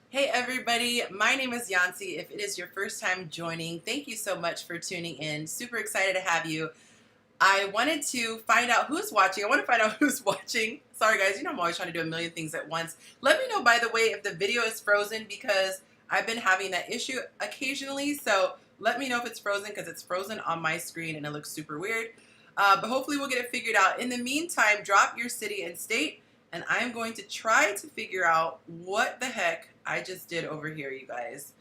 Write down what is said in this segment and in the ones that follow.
Hey everybody, my name is Yancy. If it is your first time joining, thank you so much for tuning in. Super excited to have you. I wanted to find out who's watching. I want to find out who's watching. Sorry guys, I'm always trying to do a million things at once. Let me know, by the way, if the video is frozen because I've been having that issue occasionally. So let me know if it's frozen because it's frozen on my screen and it looks super weird. But hopefully we'll get it figured out. In the meantime, drop your city and state, and I'm going to try to figure out what the heck I just did over here, you guys.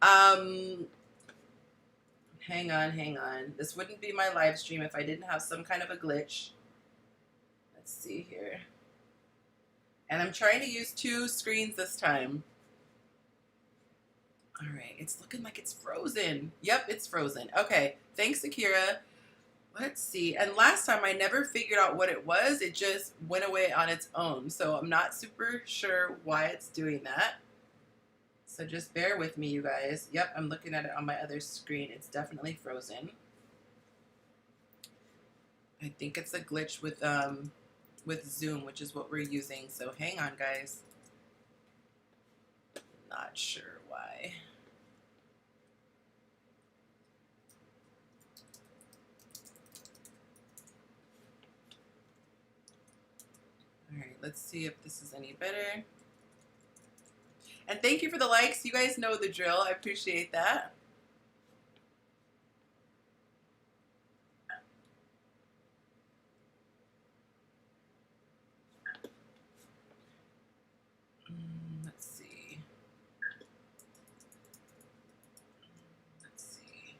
Hang on. This wouldn't be my live stream if I didn't have some kind of a glitch. Let's see here. And I'm trying to use two screens this time. All right, it's looking like it's frozen. Yep, it's frozen. Okay, thanks, Akira. Let's see. And last time I never figured out what it was. It just went away on its own. So I'm not super sure why it's doing that. So just bear with me, you guys. Yep, I'm looking at it on my other screen. It's definitely frozen. I think it's a glitch with Zoom, which is what we're using. So hang on, guys. Not sure why. All right, let's see if this is any better. And thank you for the likes. You guys know the drill. I appreciate that. Let's see. Let's see.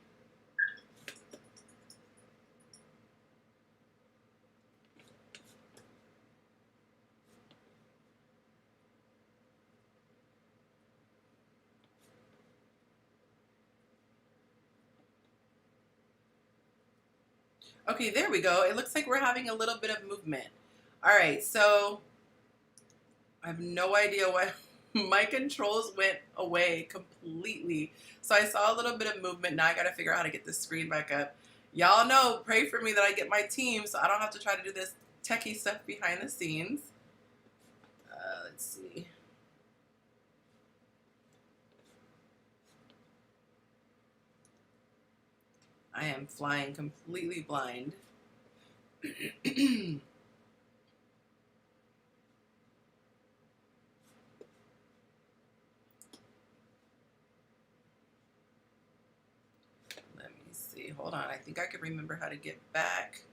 Okay, there we go. It looks like we're having a little bit of movement. All right, so I have no idea why my controls went away completely. So I saw a little bit of movement. Now I got to figure out how to get this screen back up. Y'all know, pray for me that I get my team so I don't have to try to do this techie stuff behind the scenes. Let's see. I am flying completely blind. Let me see. Hold on. I think I can remember how to get back.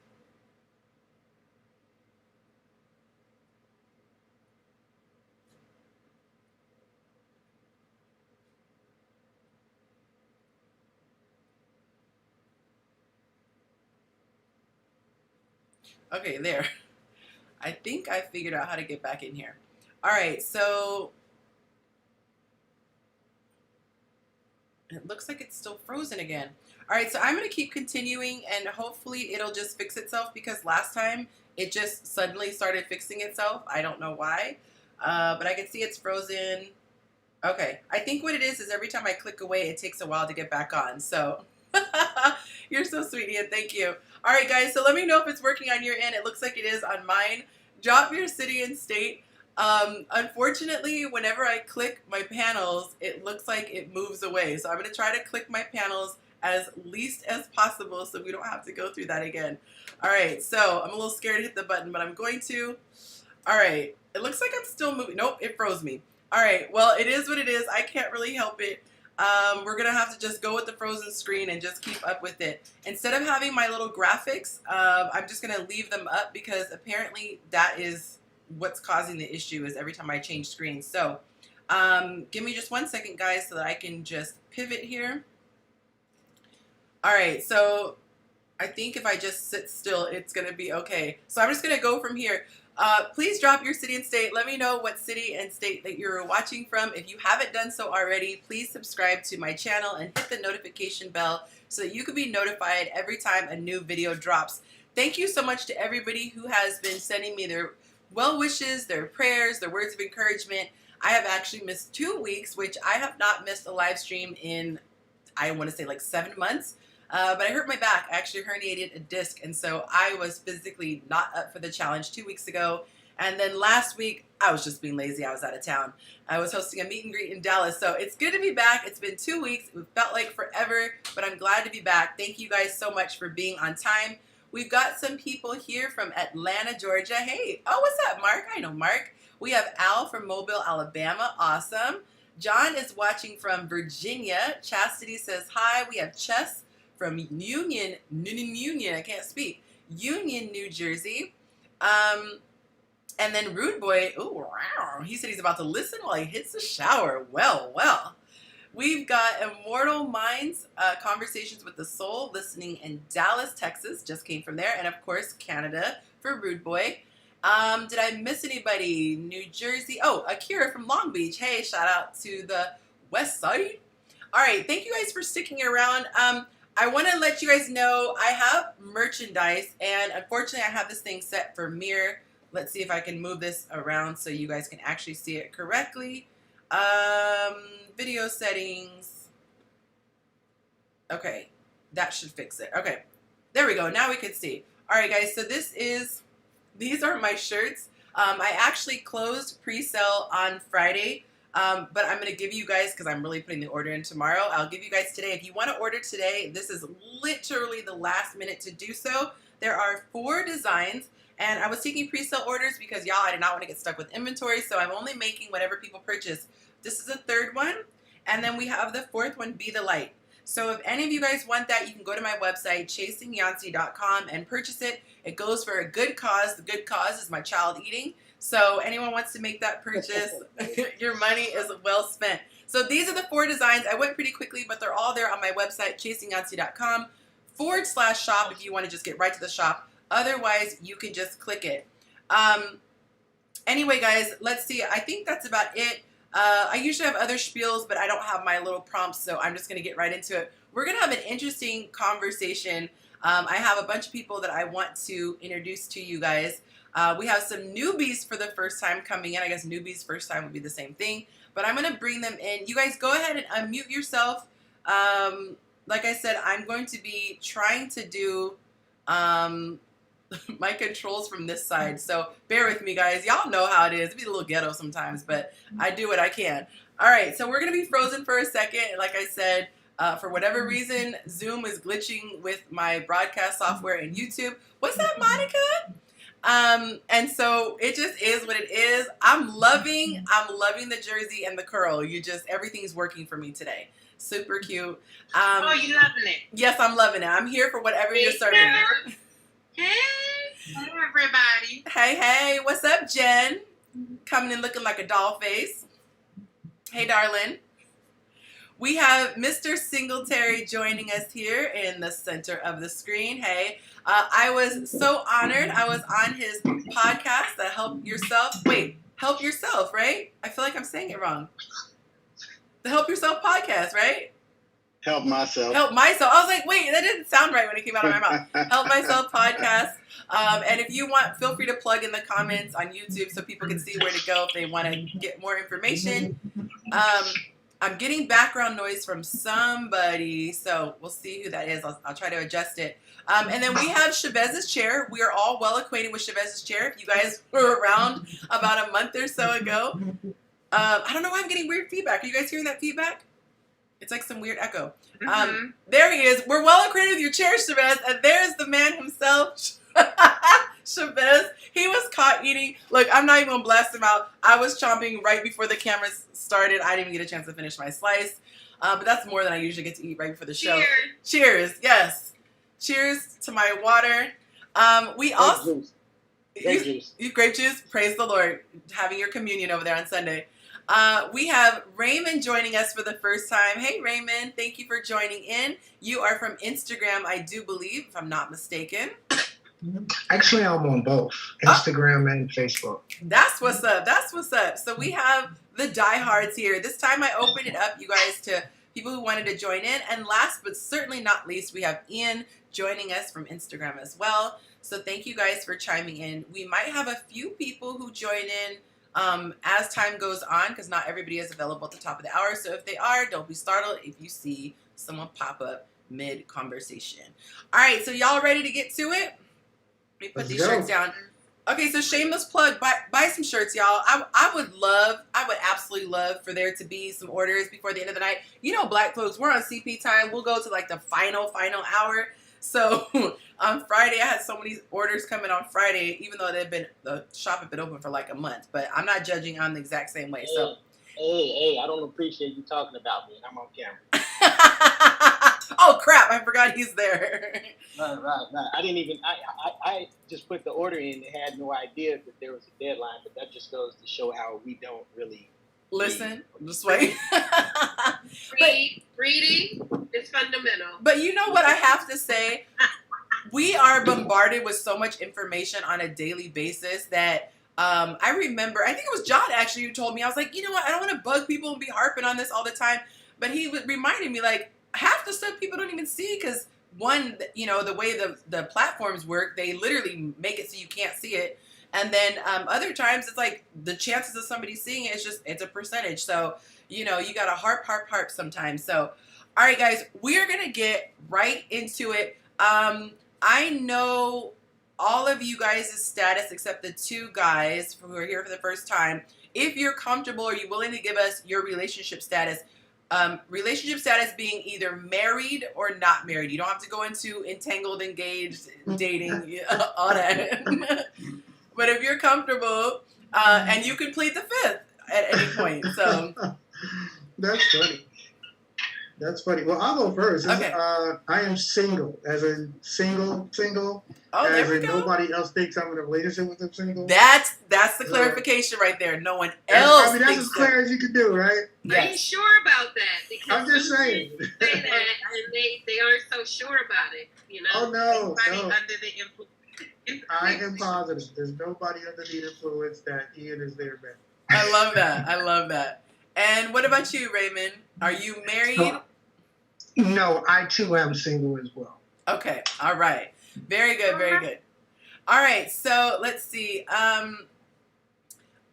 Okay, there. I think I figured out how to get back in here. All right, so it looks like it's still frozen again. All right, so I'm going to keep continuing, and hopefully it'll just fix itself because last time it just suddenly started fixing itself. I don't know why, but I can see it's frozen. Okay, I think what it is every time I click away, it takes a while to get back on. So you're so sweet, Ian. Thank you. All right, guys, so let me know if it's working on your end. It looks like it is on mine. Drop your city and state. Unfortunately, whenever I click my panels, it looks like it moves away. So I'm going to try to click my panels as least as possible so we don't have to go through that again. All right, so I'm a little scared to hit the button, but I'm going to. All right, it looks like I'm still moving. Nope, it froze me. All right, well, it is what it is. I can't really help it. We're going to have to just go with the frozen screen and just keep up with it. Instead of having my little graphics, I'm just going to leave them up because apparently that is what's causing the issue is every time I change screens. So give me just 1 second, guys, so that I can just pivot here. All right, so I think if I just sit still, it's going to be okay. So I'm just going to go from here. Please drop your city and state. Let me know what city and state that you're watching from. If you haven't done so already, please subscribe to my channel and hit the notification bell so that you can be notified every time a new video drops. Thank you so much to everybody who has been sending me their well wishes, their prayers, their words of encouragement. I have actually missed 2 weeks, which I have not missed a live stream in, I want to say like 7 months. But I hurt my back. I actually herniated a disc, and so I was physically not up for the challenge 2 weeks ago. And then last week, I was just being lazy. I was out of town. I was hosting a meet and greet in Dallas. So it's good to be back. It's been 2 weeks. It felt like forever, but I'm glad to be back. Thank you guys so much for being on time. We've got some people here from Atlanta, Georgia. Hey, oh, what's up, Mark? I know Mark. We have Al from Mobile, Alabama. Awesome. John is watching from Virginia. Chastity says hi. We have Chess from Union, I can't speak. Union, New Jersey. And then Rude Boy, ooh, wow, he said he's about to listen while he hits the shower. Well, well. We've got Immortal Minds, Conversations with the Soul, listening in Dallas, Texas. Just came from there. And, of course, Canada for Rude Boy. Did I miss anybody? New Jersey. Oh, Akira from Long Beach. Hey, shout out to the West Side. All right, thank you guys for sticking around. I want to let you guys know I have merchandise, and unfortunately I have this thing set for mirror. Let's see if I can move this around so you guys can actually see it correctly. Video settings. Okay, that should fix it. Okay, there we go. Now we can see. All right, guys, so these are my shirts. I actually closed pre-sale on Friday. But I'm going to give you guys, because I'm really putting the order in tomorrow, I'll give you guys today. If you want to order today, this is literally the last minute to do so. There are 4 designs, and I was taking pre-sale orders because, y'all, I did not want to get stuck with inventory, so I'm only making whatever people purchase. This is the 3rd one, and then we have the 4th one, Be the Light. So if any of you guys want that, you can go to my website, chasingyancy.com, and purchase it. It goes for a good cause. The good cause is my child eating. So anyone wants to make that purchase, your money is well spent. So these are the 4 designs. I went pretty quickly, but they're all there on my website, chasingyancy.com/shop if you want to just get right to the shop. Otherwise, you can just click it. Anyway, guys, let's see. I think that's about it. I usually have other spiels, but I don't have my little prompts, so I'm just going to get right into it. We're going to have an interesting conversation. I have a bunch of people that I want to introduce to you guys. We have some newbies for the first time coming in. I guess newbies first time would be the same thing. But I'm going to bring them in. You guys go ahead and unmute yourself. Like I said, I'm going to be trying to do my controls from this side. So bear with me, guys. Y'all know how it is. It'd be a little ghetto sometimes, but I do what I can. All right, so we're going to be frozen for a second. Like I said, for whatever reason, Zoom is glitching with my broadcast software and YouTube. What's up, Monica? And so it just is what it is. I'm loving the jersey and the curl. Everything's working for me today. Super cute. Oh, you loving it? Yes, I'm loving it. I'm here for whatever you're serving. Hey, everybody. Hey, what's up, Jen? Coming in looking like a doll face. Hey, darling. We have Mr. Singletary joining us here in the center of the screen. Hey, I was so honored. I was on his podcast, the Help Yourself, right? I feel like I'm saying it wrong. The Help Yourself podcast, right? Help Myself. I was like, wait, that didn't sound right when it came out of my mouth. Help Myself podcast. And if you want, feel free to plug in the comments on YouTube so people can see where to go if they want to get more information. I'm getting background noise from somebody, so we'll see who that is. I'll try to adjust it. And then we have Chavez's chair. We are all well acquainted with Chavez's chair. If you guys were around about a month or so ago. I don't know why I'm getting weird feedback. Are you guys hearing that feedback? It's like some weird echo. There he is. We're well acquainted with your chair, Chavez. And there's the man himself, Chavez. He was caught eating. Look, I'm not even going to blast him out. I was chomping right before the cameras started. I didn't even get a chance to finish my slice. But that's more than I usually get to eat right before the show. Cheers. Yes. Cheers to my water. We also... Grape juice. Grape juice. Praise the Lord. Having your communion over there on Sunday. We have Raymond joining us for the first time. Hey, Raymond. Thank you for joining in. You are from Instagram, I do believe, if I'm not mistaken. Actually, I'm on both Instagram and Facebook. That's what's up. So we have the diehards here. This time I opened it up, you guys, to people who wanted to join in. And last but certainly not least, we have Ian joining us from Instagram as well. So thank you guys for chiming in. We might have a few people who join in as time goes on, because not everybody is available at the top of the hour. So if they are, don't be startled if you see someone pop up mid-conversation. All right, so y'all ready to get to it? Let me put these shirts down. Okay, so shameless plug. Buy some shirts, y'all. I would absolutely love for there to be some orders before the end of the night. You know, Black folks, we're on CP time. We'll go to like the final hour. So on Friday, I had so many orders coming on Friday, even though the shop had been open for like a month. But I'm not judging. I'm the exact same way. So. Hey, I don't appreciate you talking about me. I'm on camera. Oh crap! I forgot he's there. Right. I didn't even. I just put the order in and had no idea that there was a deadline. But that just goes to show how we don't really listen. Just wait. Reading is fundamental. But you know what I have to say? We are bombarded with so much information on a daily basis that. I remember, I think it was John actually who told me, I was like, you know what, I don't want to bug people and be harping on this all the time. But he reminded me, like, half the stuff people don't even see because, one, you know, the way the platforms work, they literally make it so you can't see it. And then other times it's like the chances of somebody seeing it, it's a percentage. So, you know, you got to harp sometimes. So, all right, guys, we are going to get right into it. I know all of you guys' status except the two guys who are here for the first time. If you're comfortable, are you willing to give us your relationship status? Relationship status being either married or not married. You don't have to go into entangled, engaged, dating, all that. But if you're comfortable, and you can plead the fifth at any point. So That's funny. That's funny. Well, I'll go first. Okay. I am single, as in single. Oh, as there we in go. nobody else thinks I'm in a relationship with them single. That's the clarification right there. No one That's else. as thinks clear as you can do, right? that. Are you sure about that? Because I'm just some saying. men say that and they aren't so sure about it. You know. Oh no, Anybody no. under the influence. I am positive. There's nobody under the influence that Ian is there, man. I love that. And what about you, Raymond? Are you married? No, I too am single as well. Okay. All right. Very good. All right. So let's see. All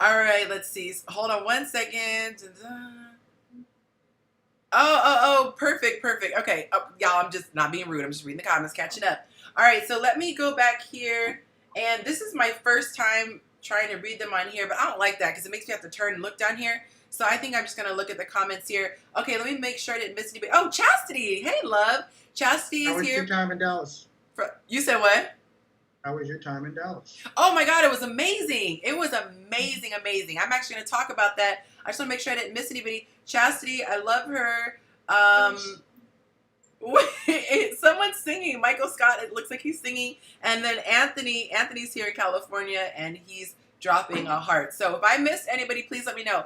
right. Let's see. Hold on one second. Oh. Perfect. Okay. Y'all, I'm just not being rude. I'm just reading the comments, catching up. All right. So let me go back here. And this is my first time trying to read them on here, but I don't like that because it makes me have to turn and look down here. So I think I'm just going to look at the comments here. Okay, let me make sure I didn't miss anybody. Oh, Chastity. Hey, love. Chastity How is was here. your time in Dallas? You said what? How was your time in Dallas? Oh, my God. It was amazing. Amazing. I'm actually going to talk about that. I just want to make sure I didn't miss anybody. Chastity, I love her. Someone's singing. Michael Scott, it looks like he's singing. And then Anthony's here in California, and he's dropping a heart. So if I missed anybody, please let me know.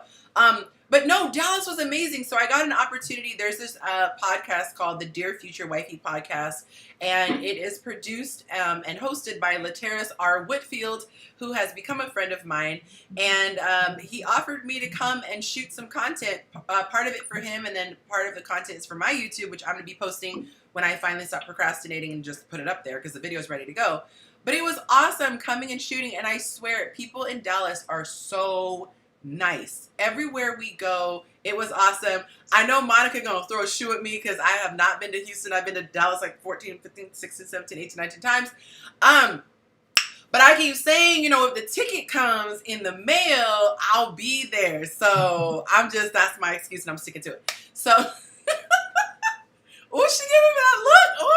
But no, Dallas was amazing. So I got an opportunity. There's this podcast called the Dear Future Wifey Podcast, and it is produced and hosted by Lateris R. Whitfield, who has become a friend of mine. And he offered me to come and shoot some content, part of it for him, and then part of the content is for my YouTube, which I'm going to be posting when I finally stop procrastinating and just put it up there because the video is ready to go. But it was awesome coming and shooting, and I swear, people in Dallas are so nice. Everywhere we go, it was awesome. I know Monica gonna throw a shoe at me because I have not been to Houston. I've been to Dallas like 14, 15, 16, 17, 18, 19 times. But I keep saying, you know, if the ticket comes in the mail, I'll be there. So that's my excuse and I'm sticking to it. So, oh, she gave me that look. Oh.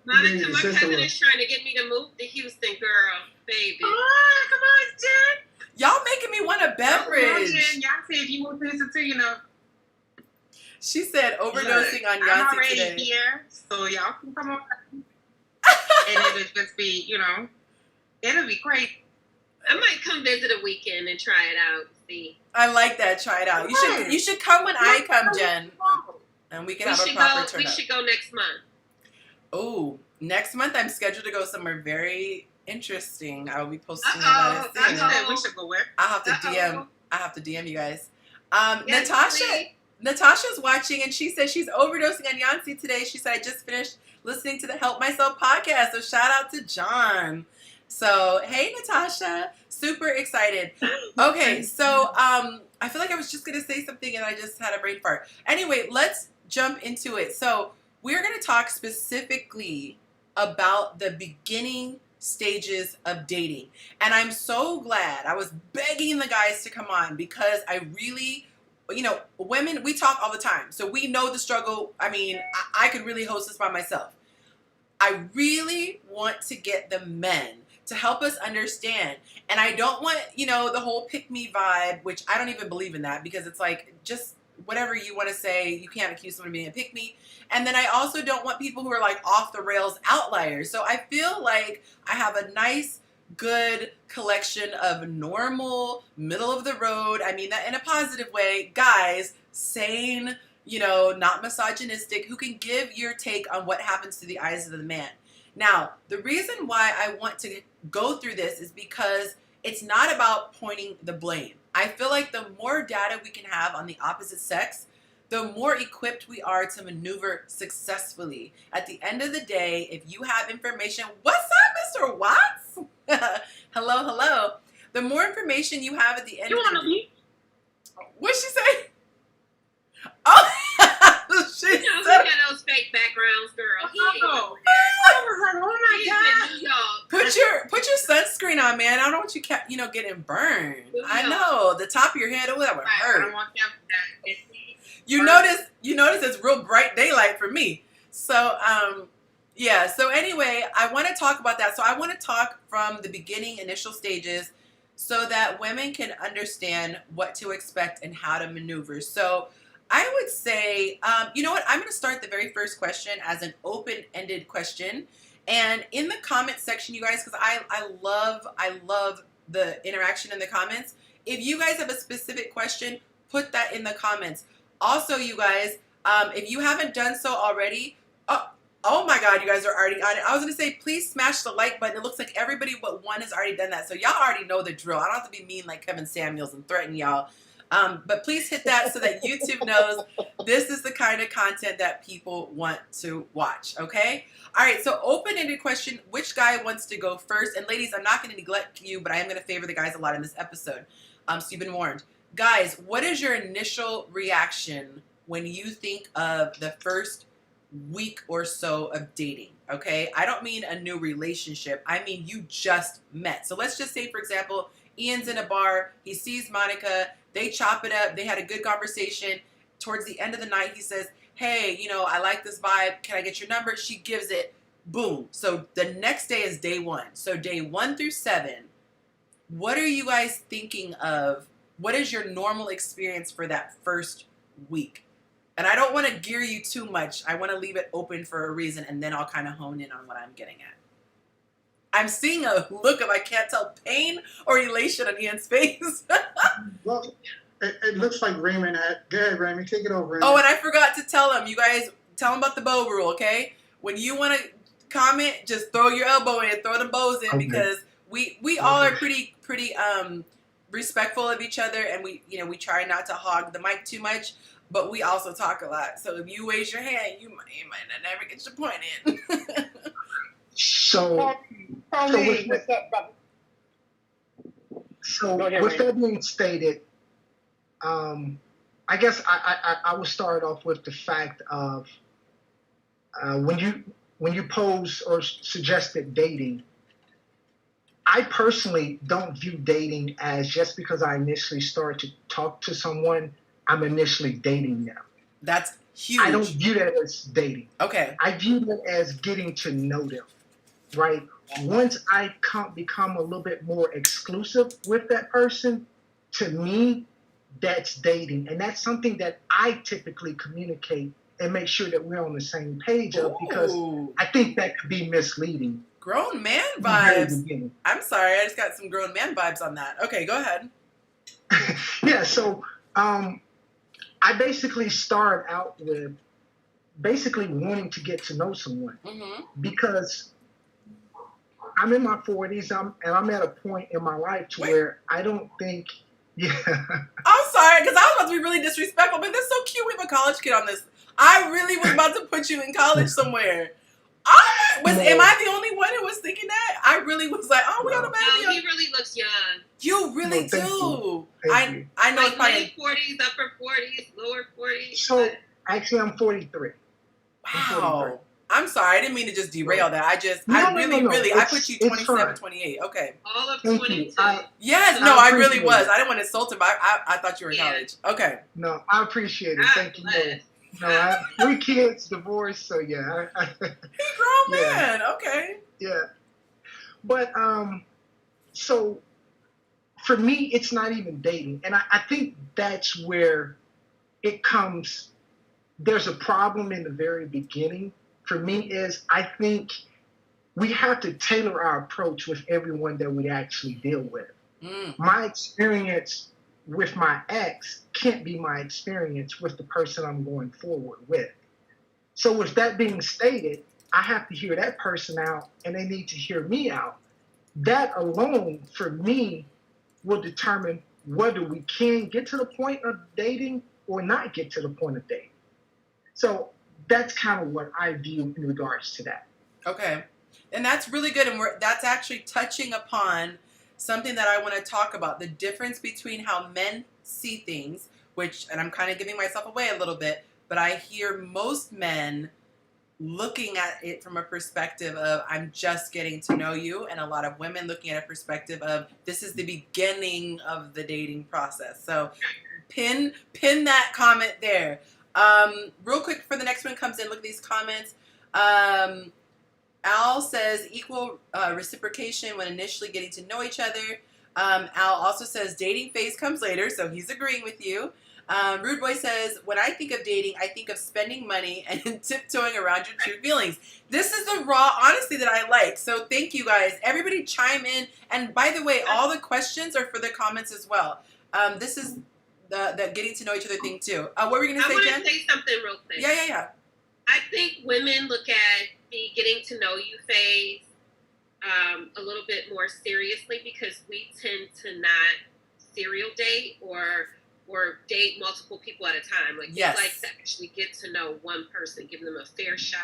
Monica, my cousin is trying to get me to move to Houston, girl, baby. Oh, come on, Jen. Y'all making me want a beverage. Jen, y'all said if you move to Houston too, you know. She said overdosing on I'm Yancy already today. here, so y'all can come on. And it'll just be, you know, it'll be great. I might come visit a weekend and try it out. See. I like that. Try it out. You should come when I come, Jen, and we can have a proper turn We up. should go next month. Oh, next month I'm scheduled to go somewhere very interesting. I will be posting about it soon. We should go where? I have to DM you guys. Yes, Natasha's watching, and she said she's overdosing on Yancy today. She said I just finished listening to the Help Myself podcast. So shout out to John. So hey, Natasha, super excited. Okay, so I feel like I was just gonna say something and I just had a brain fart. Anyway, let's jump into it. So we're gonna talk specifically about the beginning stages of dating. And I'm so glad. I was begging the guys to come on because I really, women, we talk all the time. So we know the struggle. I mean, I could really host this by myself. I really want to get the men to help us understand. And I don't want, the whole pick me vibe, which I don't even believe in that because it's like, just whatever you want to say, you can't accuse someone of being a pick me. And then I also don't want people who are like off the rails outliers. So I feel like I have a nice, good collection of normal, middle of the road, I mean that in a positive way, guys, sane, not misogynistic, who can give your take on what happens through the eyes of the man. Now, the reason why I want to go through this is because it's not about pointing the blame. I feel like the more data we can have on the opposite sex, the more equipped we are to maneuver successfully. At the end of the day, if you have information, what's up, Mr. Watts? Hello. The more information you have at the end of the day. What'd she say? Oh, she You know, said, he got those fake backgrounds, girl. He ain't Oh. over there. I was like, oh my He's God. in New York. put your sunscreen on, man. I don't want you, getting burned. I know the top of your head. Oh, that would Right, I hurt. don't want them to. You notice it's real bright daylight for me. So, yeah. So anyway, I want to talk about that. So I want to talk from the beginning, initial stages, so that women can understand what to expect and how to maneuver. So I would say, you know what? I'm going to start the very first question as an open-ended question. And in the comment section, you guys, because I love the interaction in the comments. If you guys have a specific question, put that in the comments. Also, you guys, if you haven't done so already, oh my God, you guys are already on it. I was going to say, please smash the like button. It looks like everybody but one has already done that. So y'all already know the drill. I don't have to be mean like Kevin Samuels and threaten y'all. But please hit that so that YouTube knows this is the kind of content that people want to watch, okay? All right, so open-ended question, which guy wants to go first? And ladies, I'm not going to neglect you, but I am going to favor the guys a lot in this episode. So you've been warned. Guys, what is your initial reaction when you think of the first week or so of dating, okay? I don't mean a new relationship. I mean you just met. So let's just say, for example, Ian's in a bar. He sees Monica. They chop it up. They had a good conversation. Towards the end of the night, he says, hey, I like this vibe. Can I get your number? She gives it. Boom. So the next day is day 1. So day 1 through 7, what are you guys thinking of? What is your normal experience for that first week? And I don't want to gear you too much. I want to leave it open for a reason, and then I'll kind of hone in on what I'm getting at. I'm seeing a look of, I can't tell, pain or elation on Ian's face. Well, it looks like Raymond had. Go ahead, Raymond. Take it over, Raymond. Oh, and I forgot to tell him. You guys, tell him about the bow rule, okay? When you want to comment, just throw your elbow in, throw the bows in, Okay. because we all are pretty respectful of each other, and we try not to hog the mic too much, but we also talk a lot. So if you raise your hand, you might not never get your point in. So Tony, what's up, brother? So Go ahead, with Ray. that being stated, I guess I will start off with the fact of when you pose or suggested dating, I personally don't view dating as just because I initially start to talk to someone, I'm initially dating them. That's huge. I don't view that as dating. Okay. I view it as getting to know them, right? Once I become a little bit more exclusive with that person, to me, that's dating. And that's something that I typically communicate and make sure that we're on the same page of, because Ooh, I think that could be misleading. grown man in the very vibes. beginning. I'm sorry, I just got some grown man vibes on that. Okay, go ahead. Yeah, so I basically start out with basically wanting to get to know someone, Mm-hmm. because I'm in my 40s, and I'm at a point in my life to Wait. where I don't think, yeah, I'm sorry, because I was about to be really disrespectful, but that's so cute. We have a college kid on this. I really was about to put you in college somewhere. Am I the only one who was thinking that? I really was like, oh, we got a No, baby. he really looks young. You really No, thank do. you. Thank you. I know it's Like probably late 40s, upper 40s, lower 40s. So actually I'm 43. wow. I'm sorry, I didn't mean to just derail that. I No, really, I put you It's 27, fine. 28. Okay. All of Thank 22. you. I Really appreciate was. it. I didn't want to insult him, but I thought you were in Yeah. college. Okay. No, I appreciate it. God Thank you. bless. No, I have 3 kids, divorced, so yeah. He grown Yeah. man. Okay. Yeah. But so for me, it's not even dating. And I think that's where it comes. There's a problem in the very beginning. For me, is I think we have to tailor our approach with everyone that we actually deal with. Mm. My experience with my ex can't be my experience with the person I'm going forward with. So with that being stated, I have to hear that person out and they need to hear me out. That alone, for me, will determine whether we can get to the point of dating or not get to the point of dating. So that's kind of what I view in regards to that. Okay. And that's really good. And that's actually touching upon something that I want to talk about. The difference between how men see things, and I'm kind of giving myself away a little bit, but I hear most men looking at it from a perspective of I'm just getting to know you, and a lot of women looking at a perspective of this is the beginning of the dating process. So pin that comment there. Real quick before the next one comes in, look at these comments. Al says equal reciprocation when initially getting to know each other. Al also says dating phase comes later, so he's agreeing with you. Rude Boy says, when I think of dating, I think of spending money and tiptoeing around your true feelings. This is the raw honesty that I like. So thank you guys. Everybody chime in. And by the way, all the questions are for the comments as well. This is the getting to know each other thing too. What were you going to say, Jen? I want to say something real quick. Yeah. I think women look at the getting to know you phase a little bit more seriously because we tend to not serial date or date multiple people at a time. Like, yes. We like to actually get to know one person, give them a fair shot,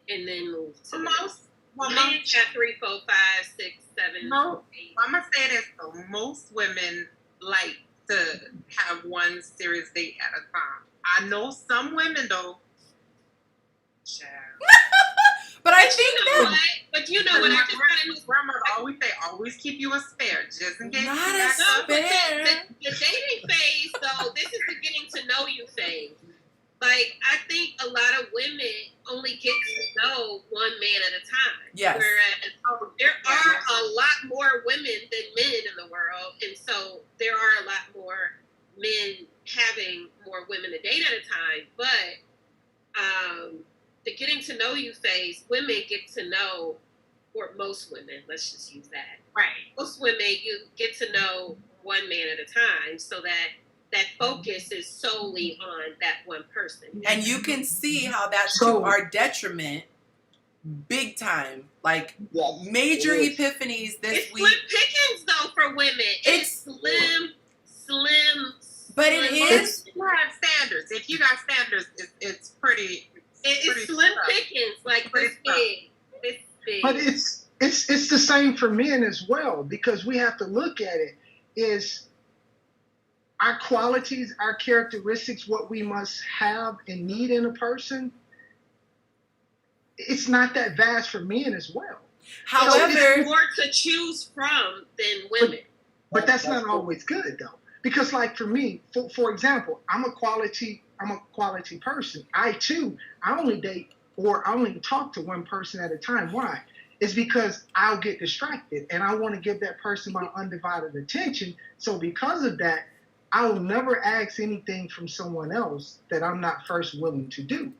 and then move to most. Well, men got 3, 4, 5, 6, 7, 8. I'm gonna say this though. Most women like to have one serious date at a time. I know some women though. But I think But you know what? I just kind of grandmother always say, always keep you a spare, just in case. Not you a got spare. The dating phase, though, this is the getting to know you phase. Like, I think a lot of women only get to know one man at a time. Yes. Whereas there are a lot more women than men in the world, and so there are a lot more men having more women to date at a time. But the getting to know you phase, women get to know, or most women, let's just use that. Right. Most women, you get to know one man at a time, so that focus is solely on that one person. And you can see how that's to our detriment big time. Like, major epiphanies this week. It's slim pickings, though, for women. It's slim. But it is. You have standards. If you got standards, it's pretty. It's slim pickings, like this big. It's big. But it's the same for men as well, because we have to look at it is our qualities, our characteristics, what we must have and need in a person. It's not that vast for men as well. However, there's more to choose from than women. But that's not always good though, because like for me, for example, I'm a quality person. I only date or I only talk to one person at a time. Why? It's because I'll get distracted and I want to give that person my undivided attention. So because of that, I will never ask anything from someone else that I'm not first willing to do.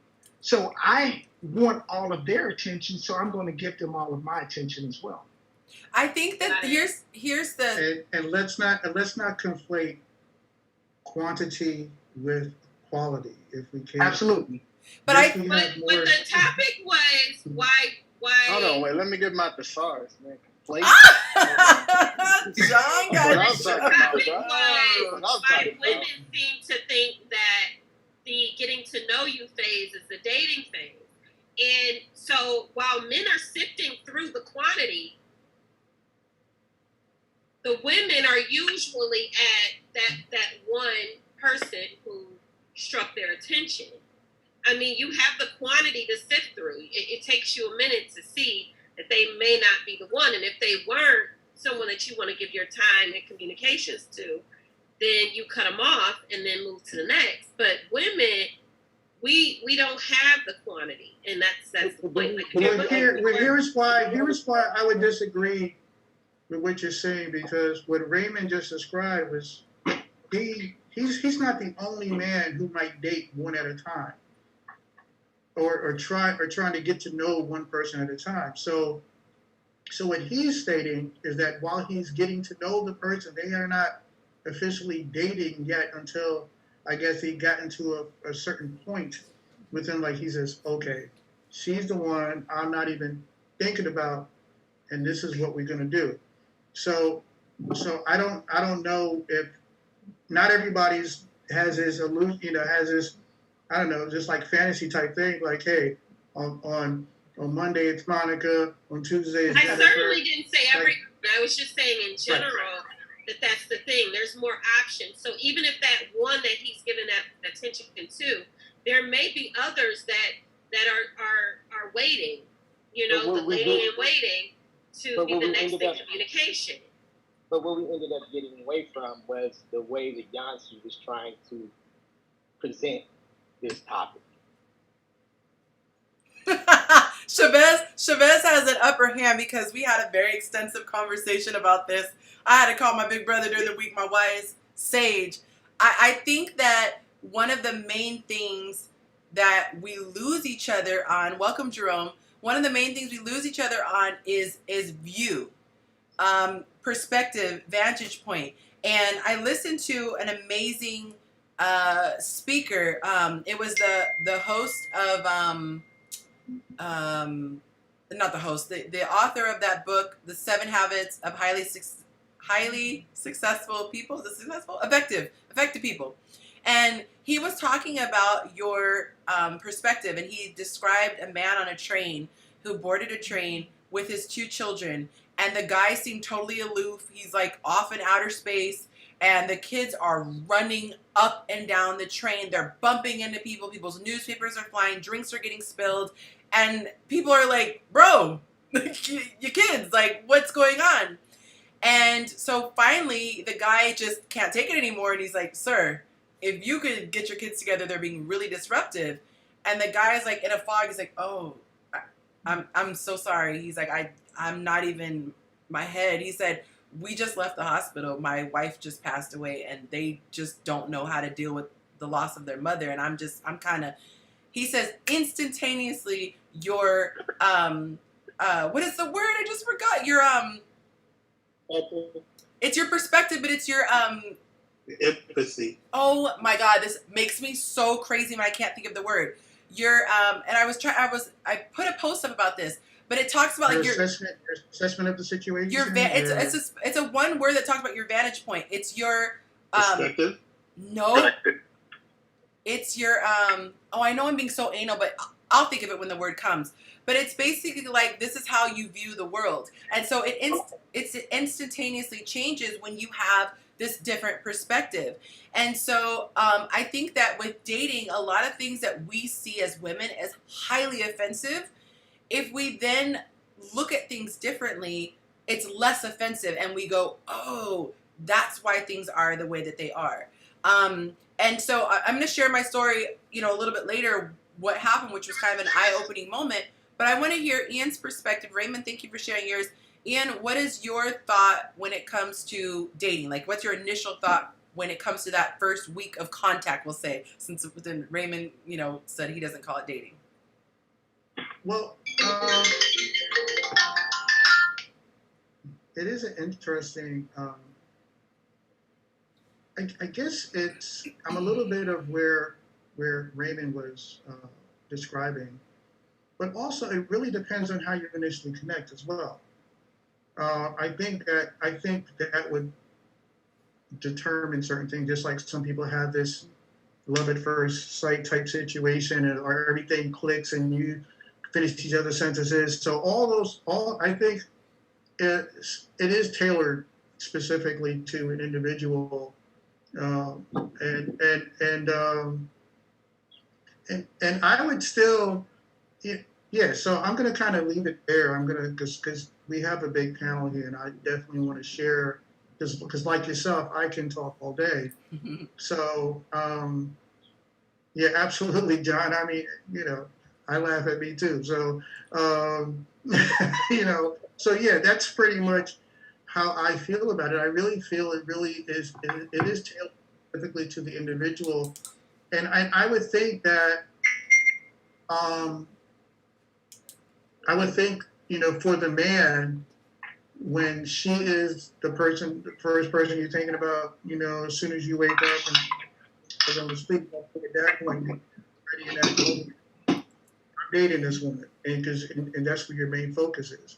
So I want all of their attention, so I'm going to give them all of my attention as well. I think that here's the and let's not conflate quantity with quality if we can. Absolutely. But the topic was why. Hold on, wait. Let me get my thesaurus, man. Conflate. John got The topic was why women seem to think that the getting to know you phase is the dating phase. And so while men are sifting through the quantity, the women are usually at that one person who struck their attention. I mean, you have the quantity to sift through. It takes you a minute to see that they may not be the one. And if they weren't someone that you want to give your time and communications to, then you cut them off and then move to the next. But women, we don't have the quantity, and that's the point. Like, Here's why I would disagree with what you're saying, because what Raymond just described was he's not the only man who might date one at a time, or trying to get to know one person at a time. So what he's stating is that while he's getting to know the person, they are not officially dating yet until, I guess, he got into a certain point with him. Like, he says, okay, she's the one I'm not even thinking about, and this is what we're gonna do. So I don't know if not everybody's has this I don't know, just like fantasy type thing. Like, hey, on Monday it's Monica, on Tuesday it's Jennifer. I certainly didn't say every. I was just saying in general that's the thing. There's more options. So even if that one that he's given that attention to, there may be others that are waiting. You know, the waiting and waiting to be the next in communication. But what we ended up getting away from was the way that Yancy was trying to present this topic. Chavez has an upper hand because we had a very extensive conversation about this. I had to call my big brother during the week, my wise sage. I think that one of the main things that we lose each other on, welcome Jerome, one of the main things we lose each other on is view, perspective, vantage point. And I listened to an amazing speaker. It was the host of not the host, the author of that book, The 7 Habits of Highly Successful People. Is it successful? Effective people. And he was talking about your perspective, and he described a man on a train who boarded a train with his 2 children, and the guy seemed totally aloof. He's like off in outer space, and the kids are running up and down the train. They're bumping into people. People's newspapers are flying. Drinks are getting spilled. And people are like, bro, your kids, like, what's going on? And so finally, the guy just can't take it anymore. And he's like, sir, if you could get your kids together, they're being really disruptive. And the guy's like in a fog. He's like, oh, I'm so sorry. He's like, I'm not even my head. He said, we just left the hospital. My wife just passed away, and they just don't know how to deal with the loss of their mother. And I'm kind of, he says, instantaneously, your, what is the word? I just forgot. Your, it's your perspective, but it's your, empathy. Oh my God, this makes me so crazy when I can't think of the word. Your, and I put a post up about this, but it talks about like your assessment of the situation. It's a one word that talks about your vantage point. It's your, perspective? No. It's your, oh, I know I'm being so anal, but I'll think of it when the word comes. But it's basically like, this is how you view the world. And so it instantaneously changes when you have this different perspective. And so I think that with dating, a lot of things that we see as women as highly offensive, if we then look at things differently, it's less offensive. And we go, oh, that's why things are the way that they are. And so I'm going to share my story, a little bit later, what happened, which was kind of an eye-opening moment. But I want to hear Ian's perspective. Raymond, thank you for sharing yours. Ian, what is your thought when it comes to dating? Like, what's your initial thought when it comes to that first week of contact, we'll say, since then Raymond, said he doesn't call it dating? Well, it is an interesting... I guess I'm a little bit of where Raymond was describing, but also it really depends on how you initially connect as well. I think that would determine certain things, just like some people have this love at first sight type situation, or everything clicks and you finish each other's sentences. So I think it is tailored specifically to an individual. And and I would still, yeah. So I'm gonna kind of leave it there. I'm gonna because we have a big panel here, and I definitely want to share because like yourself, I can talk all day. So yeah, absolutely, John. I mean, I laugh at me too. So so yeah, that's pretty much how I feel about it. I really feel it really is it is tailored specifically to the individual, and I would think that. Um, I would think, for the man, when she is the first person you're thinking about, as soon as you wake up and are going to sleep, at that point, you're ready in that moment. I'm dating this woman, and that's where your main focus is.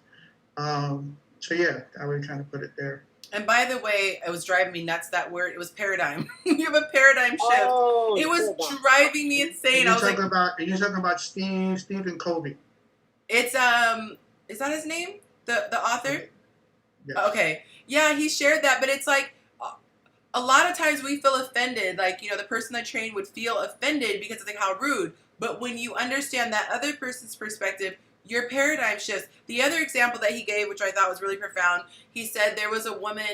So yeah, I would kind of put it there. And by the way, it was driving me nuts, that word. It was paradigm. You have a paradigm shift. Oh, it was driving me insane. I was like, you're talking about Stephen Covey. It's is that his name? The author? Yes. Okay. Yeah, he shared that, but it's like a lot of times we feel offended, like, the person that trained would feel offended because it's like how rude. But when you understand that other person's perspective, your paradigm shifts. The other example that he gave, which I thought was really profound, he said there was a woman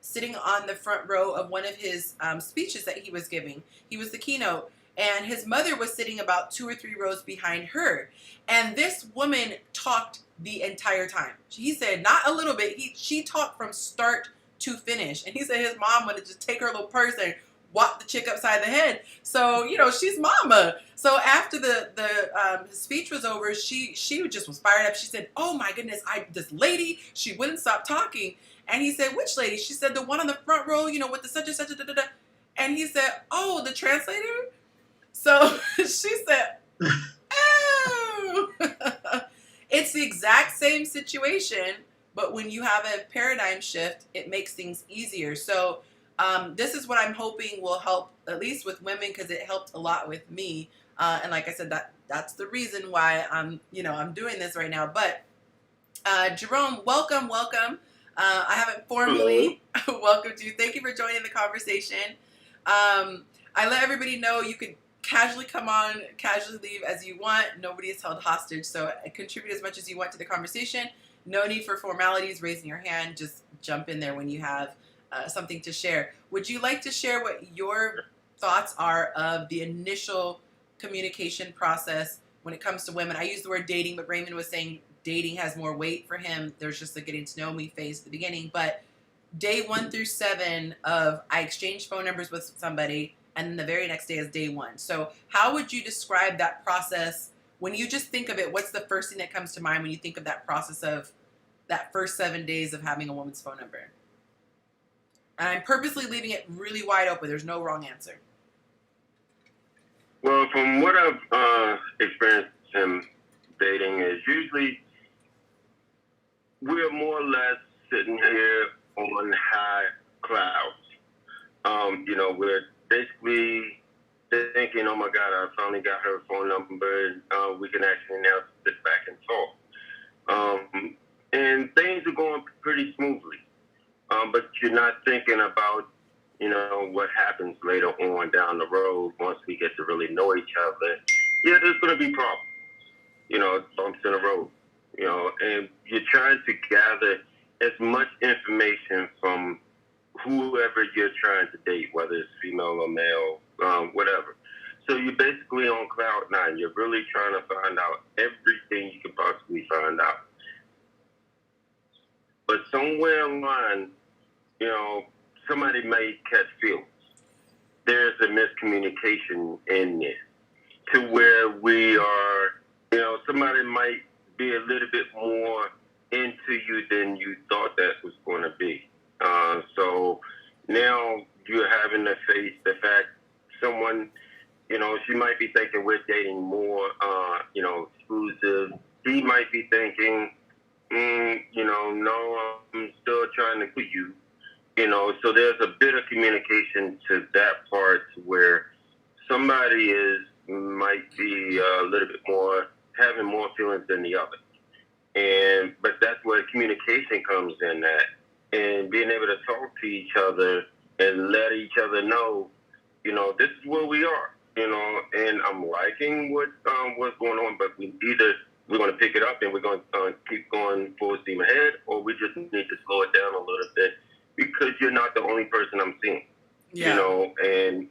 sitting on the front row of one of his speeches that he was giving. He was the keynote, and his mother was sitting about 2 or 3 rows behind her. And this woman talked the entire time. He said not a little bit. She talked from start to finish. And he said his mom wanted to just take her little purse and whop the chick upside the head. So, she's mama. So after the speech was over, she just was fired up. She said, "Oh my goodness, this lady, she wouldn't stop talking." And he said, "Which lady?" She said, "The one on the front row, with the such and such, da, da, da." And he said, "Oh, the translator?" So she said, "Oh." It's the exact same situation, but when you have a paradigm shift, it makes things easier. So this is what I'm hoping will help, at least with women, because it helped a lot with me. And like I said, that's the reason why I'm doing this right now. But Jerome, welcome. I haven't formally welcomed you. Thank you for joining the conversation. I let everybody know you could casually come on, casually leave as you want. Nobody is held hostage, so contribute as much as you want to the conversation. No need for formalities, raising your hand. Just jump in there when you have something to share. Would you like to share what your thoughts are of the initial communication process when it comes to women? I use the word dating, but Raymond was saying dating has more weight for him. There's just the getting to know me phase at the beginning. But day 1 through 7 of I exchanged phone numbers with somebody, and then the very next day is day 1. So how would you describe that process? When you just think of it, what's the first thing that comes to mind when you think of that process of that first 7 days of having a woman's phone number? And I'm purposely leaving it really wide open. There's no wrong answer. Well, from what I've experienced in dating is usually we're more or less sitting here on high clouds. We're basically thinking, "Oh my God, I finally got her phone number. We can actually now sit back and talk." And things are going pretty smoothly. But you're not thinking about, what happens later on down the road once we get to really know each other. Yeah, there's going to be problems, bumps in the road, and you're trying to gather as much information from whoever you're trying to date, whether it's female or male, whatever. So you're basically on cloud 9. You're really trying to find out everything you can possibly find out. But somewhere along, somebody may catch feelings. There's a miscommunication in there to where we are, somebody might be a little bit more into you than you thought that was going to be. So now you're having to face the fact someone, she might be thinking we're dating more, exclusive. He might be thinking, no, I'm still trying to get you. So there's a bit of communication to that part where somebody might be a little bit more, having more feelings than the other. But that's where communication comes in at, and being able to talk to each other and let each other know, this is where we are. and I'm liking what's going on, but we're going to pick it up and we're going to keep going full steam ahead, or we just need to slow it down a little bit because you're not the only person I'm seeing. Yeah. And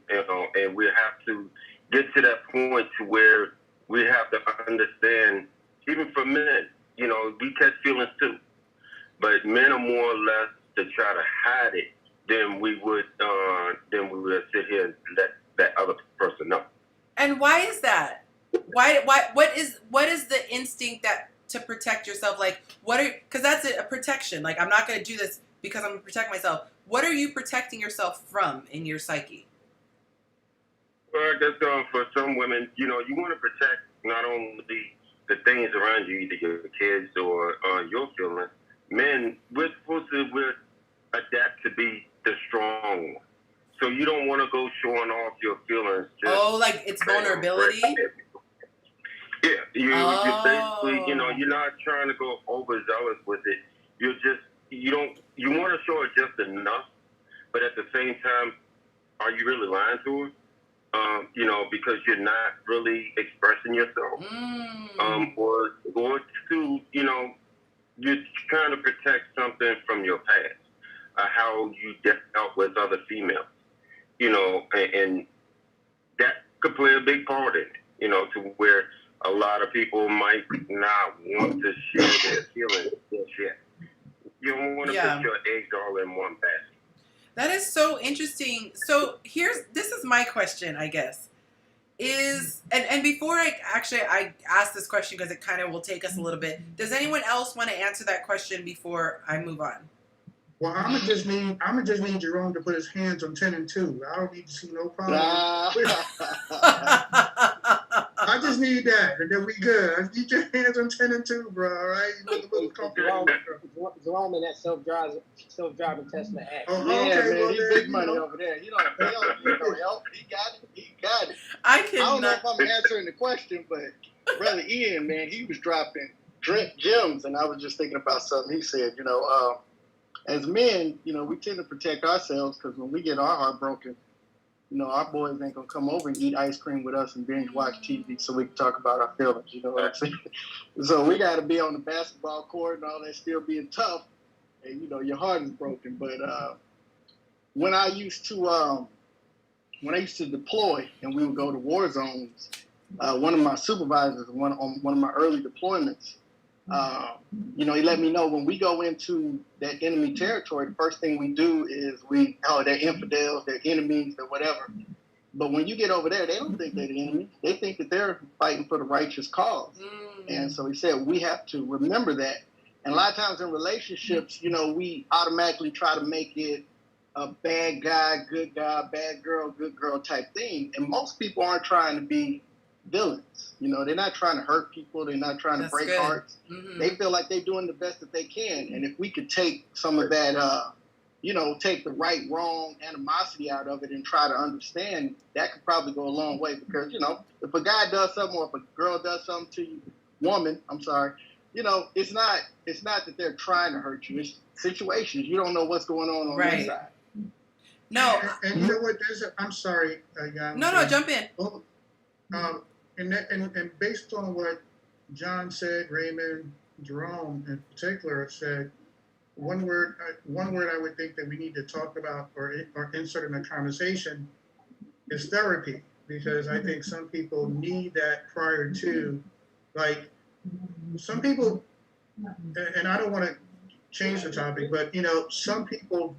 we have to get to that point to where we have to understand, even for men, we catch feelings too, but men are more or less to try to hide it than we would sit here and let that other person know. And why is that? Why what is the instinct that to protect yourself? Like because that's a protection. Like I'm not going to do this because I'm going to protect myself. What are you protecting yourself from in your psyche? Well, I guess for some women, you want to protect not only the things around you, either your kids or your feelings. Men, we're supposed to adapt to be the strong one. So you don't want to go showing off your feelings. Like it's vulnerability? Yeah, you basically, you're not trying to go overzealous with it. You want to show it just enough, but at the same time, are you really lying to her? Because you're not really expressing yourself. Or to, you're trying to protect something from your past, how you dealt with other females, and that could play a big part in it, to where a lot of people might not want to share their feelings just yet. You don't want to put your eggs all in one basket. That is so interesting. So this is my question, I guess. And before I ask this question because it kind of will take us a little bit. Does anyone else want to answer that question before I move on? Well, I'm gonna just need Jerome to put his hands on 10 and 2. I don't need to see no problem. I just need that, and then we good. I just need your hands on 10 and 2, bro. All right, you look a little comfortable. Jerome in that self-driving Tesla X. Oh, yeah, okay, man, well, he's big money over there. He don't help. He got it. I don't know if I'm answering the question, but Brother Ian, man, he was dropping gems, and I was just thinking about something he said. As men, we tend to protect ourselves because when we get our heart broken, our boys ain't gonna come over and eat ice cream with us and binge watch TV so we can talk about our feelings. You know what I'm saying? So we got to be on the basketball court and all that, still being tough, and your heart is broken. But when I used to deploy and we would go to war zones, one of my supervisors, on one of my early deployments, he let me know when we go into that enemy territory, the first thing we do is they're infidels, they're enemies, they're whatever. But when you get over there, they don't think they're the enemy. They think that they're fighting for the righteous cause. And so he said, we have to remember that. And a lot of times in relationships, we automatically try to make it a bad guy, bad girl, good girl type thing. And most people aren't trying to be villains. They're not trying to hurt people. They're not trying to break hearts. Mm-hmm. They feel like they're doing the best that they can. And if we could take some of that, take the right, wrong animosity out of it and try to understand, that could probably go a long way. Because, if a guy does something or if a girl does something to you, it's not that they're trying to hurt you. It's situations. You don't know what's going on right. this side. No. And you know what? I'm sorry. No, jump in. Well, and based on what John said, Raymond, Jerome in particular said, one word I would think that we need to talk about or insert in the conversation is therapy, because I think some people need that prior to, like, some people, and I don't want to change the topic, but some people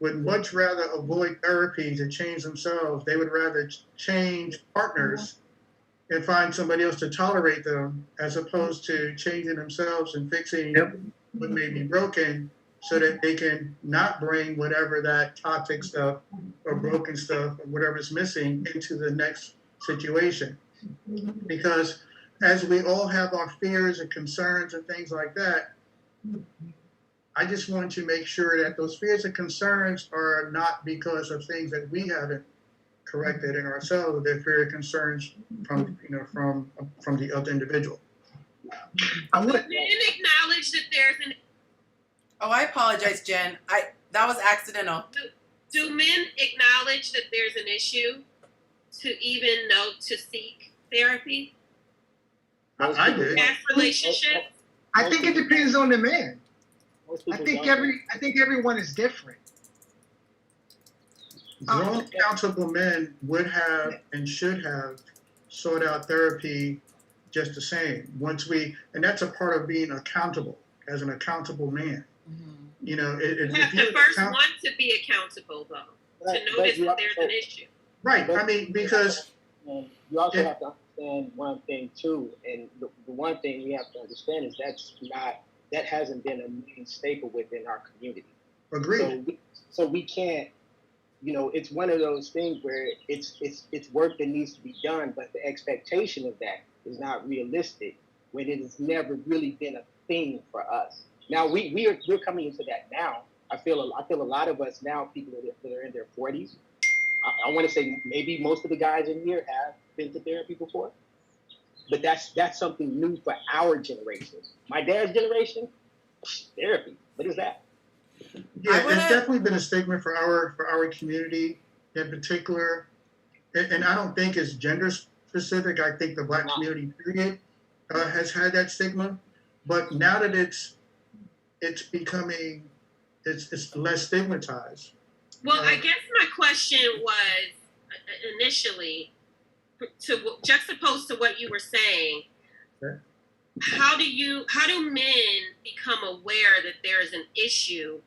would much rather avoid therapy to change themselves. They would rather change partners and find somebody else to tolerate them, as opposed to changing themselves and fixing what may be broken so that they can not bring whatever that toxic stuff or broken stuff or whatever is missing into the next situation. Because as we all have our fears and concerns and things like that, I just want to make sure that those fears and concerns are not because of things that we haven't corrected in ourselves. They're fear and concerns from the other individual. I'm going to acknowledge that there's an. Oh, I apologize, Jen. That was accidental. Do men acknowledge that there's an issue? to even know to seek therapy? I did. Past relationships? I think it depends on the man. Most I people think everyone is different. Grown, accountable men would have and should have sought out therapy just the same. And that's a part of being accountable as an accountable man. You know, You have to first want to be accountable, though, to notice that there's an issue. Right. I mean, because you also have to understand one thing too, and the one thing we have to understand is that hasn't been a main staple within our community. agreed. So we can't, it's one of those things where it's work that needs to be done, but the expectation of that is not realistic when it has never really been a thing for us. Now we're coming into that now. I feel a lot of us now, people that are in their 40s. I want to say maybe most of the guys in here have been to therapy before, but that's something new for our generation. My dad's generation, therapy. What is that? Yeah, there's definitely been a stigma for our community in particular, and I don't think it's gender specific. I think the Black community period has had that stigma, but now that it's becoming it's less stigmatized. Well, I guess my question was initially to juxtaposed to what you were saying. Okay. How do men become aware that there is an issue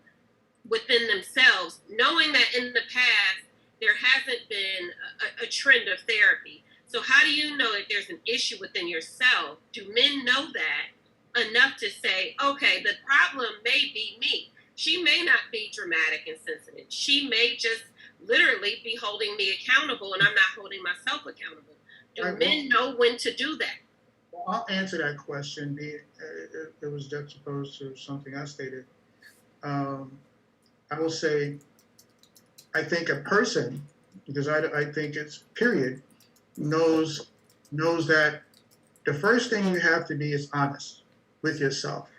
within themselves, knowing that in the past there hasn't been a trend of therapy? So how do you know that there's an issue within yourself? Do men know that enough to say, okay, the problem may be me? She may not be dramatic and sensitive. She may just literally be holding me accountable, and I'm not holding myself accountable. Do men know when to do that? Well, I'll answer that question. It was juxtaposed to something I stated. I will say, I think a person, because I think it's period, knows that the first thing you have to be is honest with yourself.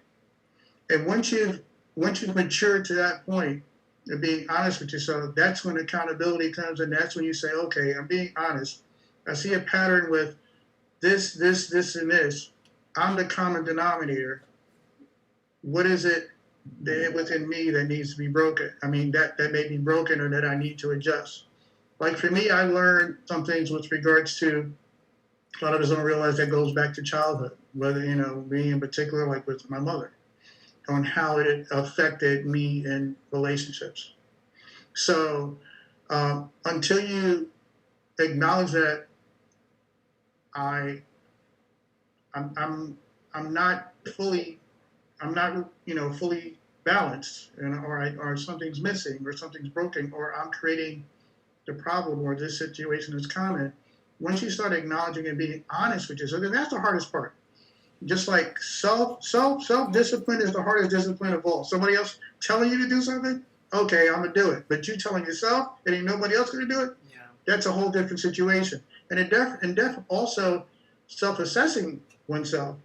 And once you've matured to that point of being honest with yourself, that's when accountability comes, and that's when you say, okay, I'm being honest. I see a pattern with this, and this. I'm the common denominator. What is it within me that needs to be broken? I mean, that may be broken or that I need to adjust. Like for me, I learned some things with regards to, a lot of us don't realize that goes back to childhood, whether, me in particular, like with my mother, on how it affected me in relationships. So until you acknowledge that I'm not fully balanced, or something's missing, or something's broken, or I'm creating the problem, or this situation is common. Once you start acknowledging and being honest with yourself, then that's the hardest part. Just like self-discipline is the hardest discipline of all. Somebody else telling you to do something, okay, I'm gonna do it. But you telling yourself and ain't nobody else gonna do it, that's a whole different situation. And also self-assessing oneself.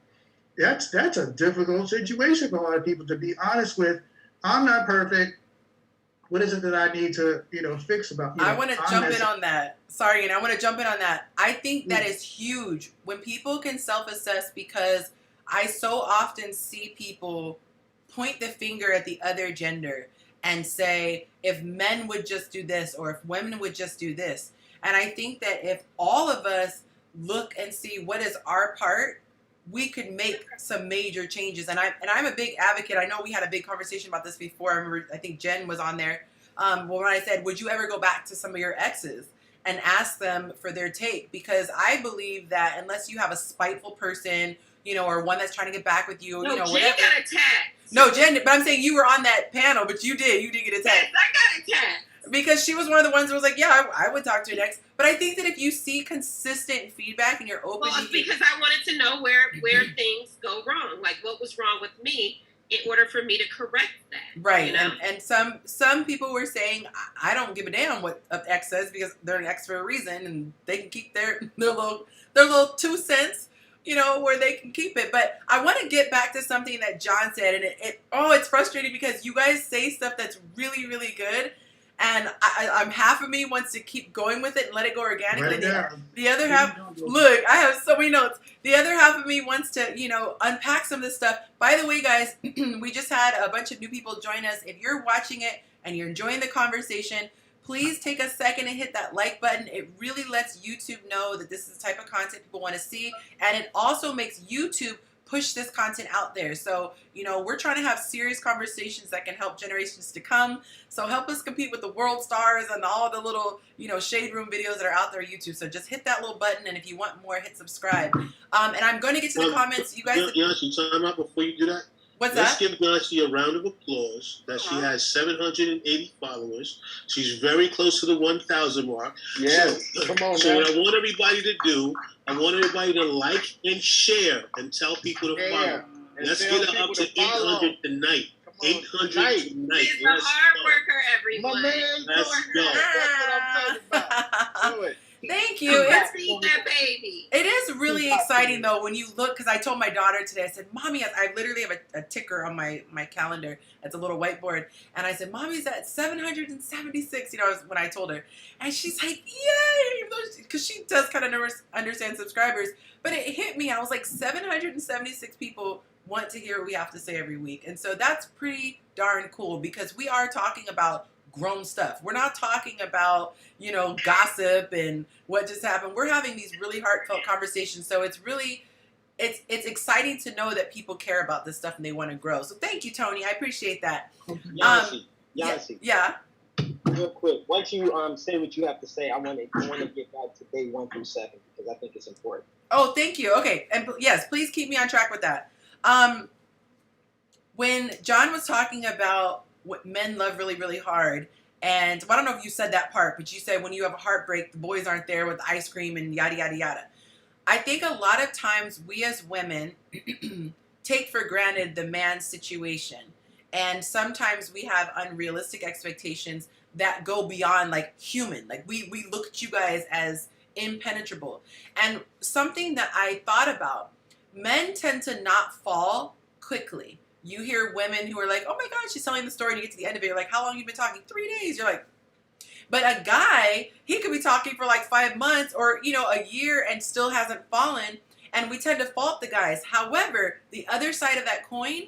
That's a difficult situation for a lot of people to be honest with. I'm not perfect. What is it that I need to, fix about? I want to jump in on that. Sorry, and I want to jump in on that. I think that is huge when people can self-assess, because I so often see people point the finger at the other gender and say, if men would just do this, or if women would just do this. And I think that if all of us look and see what is our part, we could make some major changes. And I'm a big advocate. I know we had a big conversation about this before. I remember, I think Jen was on there. When I said, would you ever go back to some of your exes and ask them for their take? Because I believe that unless you have a spiteful person, or one that's trying to get back with you, No, Jen whatever. got attacked. No, Jen, but I'm saying you were on that panel, but you did get attacked. Yes, I got attacked. Because she was one of the ones that was like, yeah, I would talk to an ex. But I think that if you see consistent feedback and you're open, well, it's because I wanted to know where things go wrong, like what was wrong with me, in order for me to correct that. Right. And some people were saying, I don't give a damn what an ex says, because they're an ex for a reason, and they can keep their little 2 cents, where they can keep it. But I want to get back to something that John said, and it's frustrating because you guys say stuff that's really, really good. And I'm half of me wants to keep going with it and let it go organically. Write it down. The other half, look, I have so many notes. The other half of me wants to, unpack some of this stuff. By the way, guys, we just had a bunch of new people join us. If you're watching it and you're enjoying the conversation, please take a second and hit that like button. It really lets YouTube know that this is the type of content people want to see. And it also makes YouTube push this content out there. So, we're trying to have serious conversations that can help generations to come. So help us compete with the world stars and all the little, shade room videos that are out there on YouTube. So just hit that little button. And if you want more, hit subscribe. And I'm going to get to the comments. You guys. Yancy, time out before you do that. What's Let's that? give Yancy a round of applause that she has 780 followers. She's very close to the 1,000 mark. Yes. Come on, So man. what I want everybody to do, I want everybody to like and share and tell people to follow. And Let's tell get her up people to follow. 800 tonight. Come on, 800 tonight. tonight. He's a Let's hard go. worker, My everyone. man, Let's doing go. that. That's what I'm talking about. Do it. Thank you. It's Feed that baby. It is really exciting though when you look, because I told my daughter today, I said, Mommy, I literally have a ticker on my calendar. It's a little whiteboard. And I said, Mommy's at 776, when I told her. And she's like, yay! Because she does kind of understand subscribers. But it hit me. I was like, 776 people want to hear what we have to say every week. And so that's pretty darn cool because we are talking about grown stuff. We're not talking about, gossip and what just happened. We're having these really heartfelt conversations. So it's really, it's exciting to know that people care about this stuff and they want to grow. So thank you, Tony. I appreciate that. Yancy, Yeah. real quick. Once you say what you have to say, I want to get back to day 1 through 7 because I think it's important. Oh, thank you. Okay. And yes, please keep me on track with that. When John was talking about what men love really, really hard, and I don't know if you said that part, but you said when you have a heartbreak, the boys aren't there with ice cream and yada, yada, yada. I think a lot of times we as women take for granted the man's situation. And sometimes we have unrealistic expectations that go beyond like human. Like we look at you guys as impenetrable. And something that I thought about, men tend to not fall quickly. You hear women who are like, oh my God, she's telling the story, and you get to the end of it, you're like, how long have you been talking? 3 days. You're like, but a guy, he could be talking for like 5 months or, a year and still hasn't fallen. And we tend to fault the guys. However, the other side of that coin,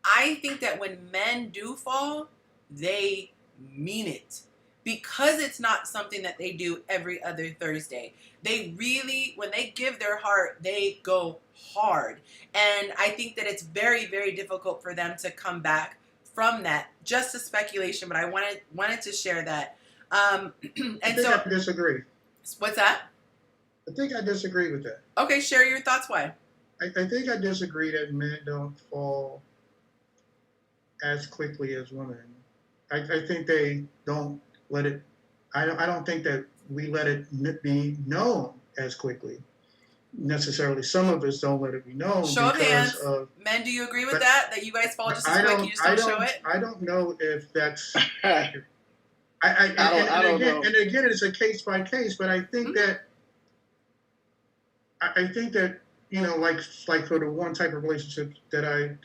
I think that when men do fall, they mean it. Because it's not something that they do every other Thursday. They really, when they give their heart, they go hard. And I think that it's very, very difficult for them to come back from that. Just a speculation, but I wanted to share that. I disagree. What's that? I think I disagree with that. Okay, share your thoughts. Why? I think I disagree that men don't fall as quickly as women. I think they don't let it. I don't think that we let it be known as quickly necessarily. Some of us don't let it be known. Show of hands. Men, do you agree with that? That you guys fall just as quick? You just don't show it? I don't know if that's. I don't know. And again, it's a case by case. But I think that. I think that like for the one type of relationship that I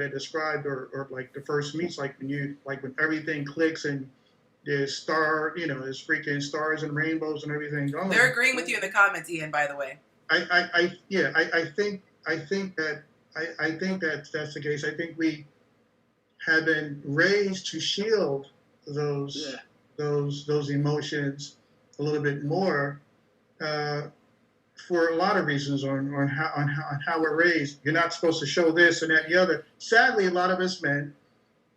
described, or like the first meets, like when everything clicks and there's there's freaking stars and rainbows and everything going. They're agreeing with you in the comments, Ian, by the way. I think that's the case. I think we have been raised to shield those emotions a little bit more for a lot of reasons on how we're raised. You're not supposed to show this and that and the other. Sadly, a lot of us men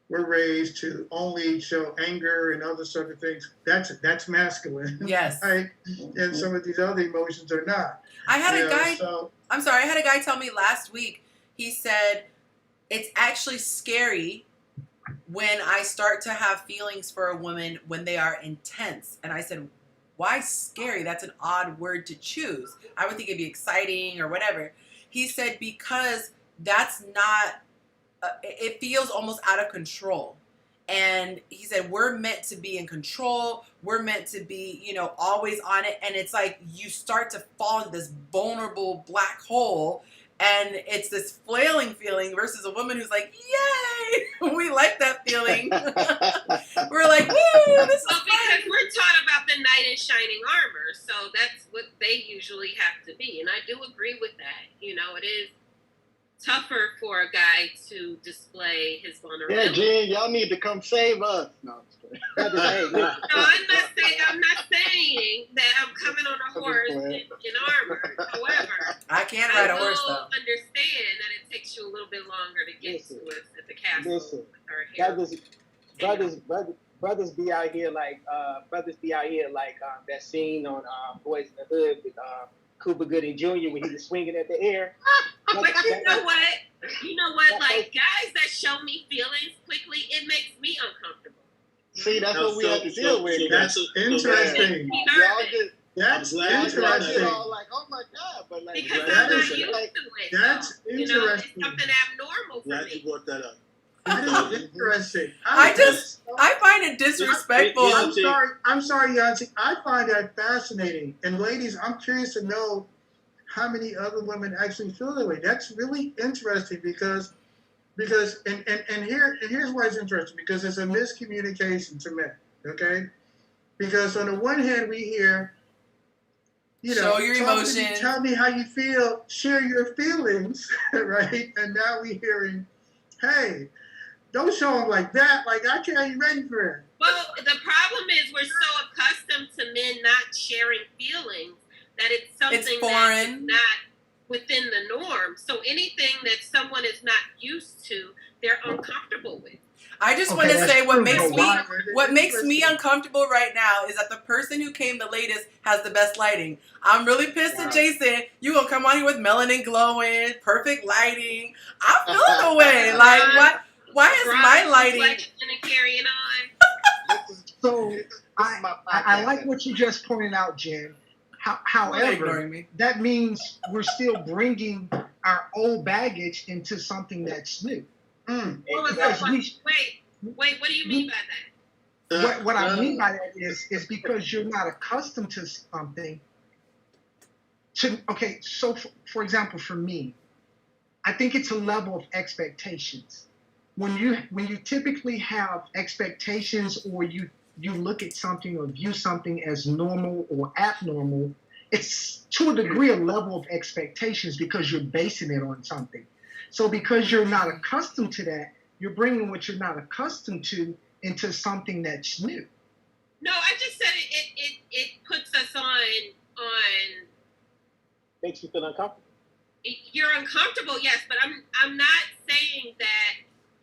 were raised to only show anger and other sort of things. That's masculine. Yes. Right? And some of these other emotions are not. I had a guy. So, I'm sorry. I had a guy tell me last week. He said it's actually scary when I start to have feelings for a woman when they are intense. And I said, why scary? That's an odd word to choose. I would think it'd be exciting or whatever. He said because that's not. It feels almost out of control. And he said, we're meant to be in control. We're meant to be, always on it. And it's like you start to fall into this vulnerable black hole And it's this flailing feeling versus a woman who's like, yay, we like that feeling. We're like, woo, this is Well, fun. because we're taught about the knight in shining armor, so that's what they usually have to be. And I do agree with that. You know, it is tougher for a guy to display his Yeah, vulnerability. Jen, y'all need to come save us. No, I'm just kidding. Hey, listen. No, I'm not saying that I'm coming on a horse in armor. However, I can't ride a I horse, will though. understand that it takes you a little bit longer to get Listen. to us at the castle. Listen. Or here. Brothers be out here like that scene on Boys in the Hood with Cuba Gooding Jr. when he was swinging at the air. But you know what? Like guys that show me feelings quickly, it makes me uncomfortable. See, that's what we have to deal with. That's interesting. Y'all just, That's I'm glad you brought that you're interesting. up. all like, oh my God, but like, Because That I'm not is- used to it. that's You know, it's interesting. something abnormal for Glad you me. brought that up. That is interesting. I find it disrespectful. I'm sorry, Yancy. I find that fascinating. And ladies, I'm curious to know how many other women actually feel that way. That's really interesting because here's why it's interesting, because it's a miscommunication to men. Okay? Because on the one hand we hear, Show your talk to me, emotions. tell me how you feel, share your feelings, right? And now we're hearing, hey, don't show them like that. Like, I can't be ready for it. Well, the problem is we're so accustomed to men not sharing feelings that it's something It's that's foreign. not within the norm. So anything that someone is not used to, they're uncomfortable with. I just Okay, want to that's say true, but what makes me uncomfortable right now is that the person who came the latest has the best lighting. I'm really pissed at Jason. You gonna come on here with melanin glowing, perfect lighting. I'm feeling the way. Like, why is my lighting? And carrying on. So this is I my I podcast. like what you just pointed out, Jen. They're However, ignoring me. that means we're still bringing our old baggage into something that's new. What was Because that? we- Wait, what do you mean by that? what I mean by that is because you're not accustomed to something. So for example, for me, I think it's a level of expectations. When you typically have expectations, or you look at something or view something as normal or abnormal, it's to a degree a level of expectations because you're basing it on something. So because you're not accustomed to that, you're bringing what you're not accustomed to into something that's new. No, I just said it puts us on Makes you feel uncomfortable. you're uncomfortable, yes, but I'm not saying that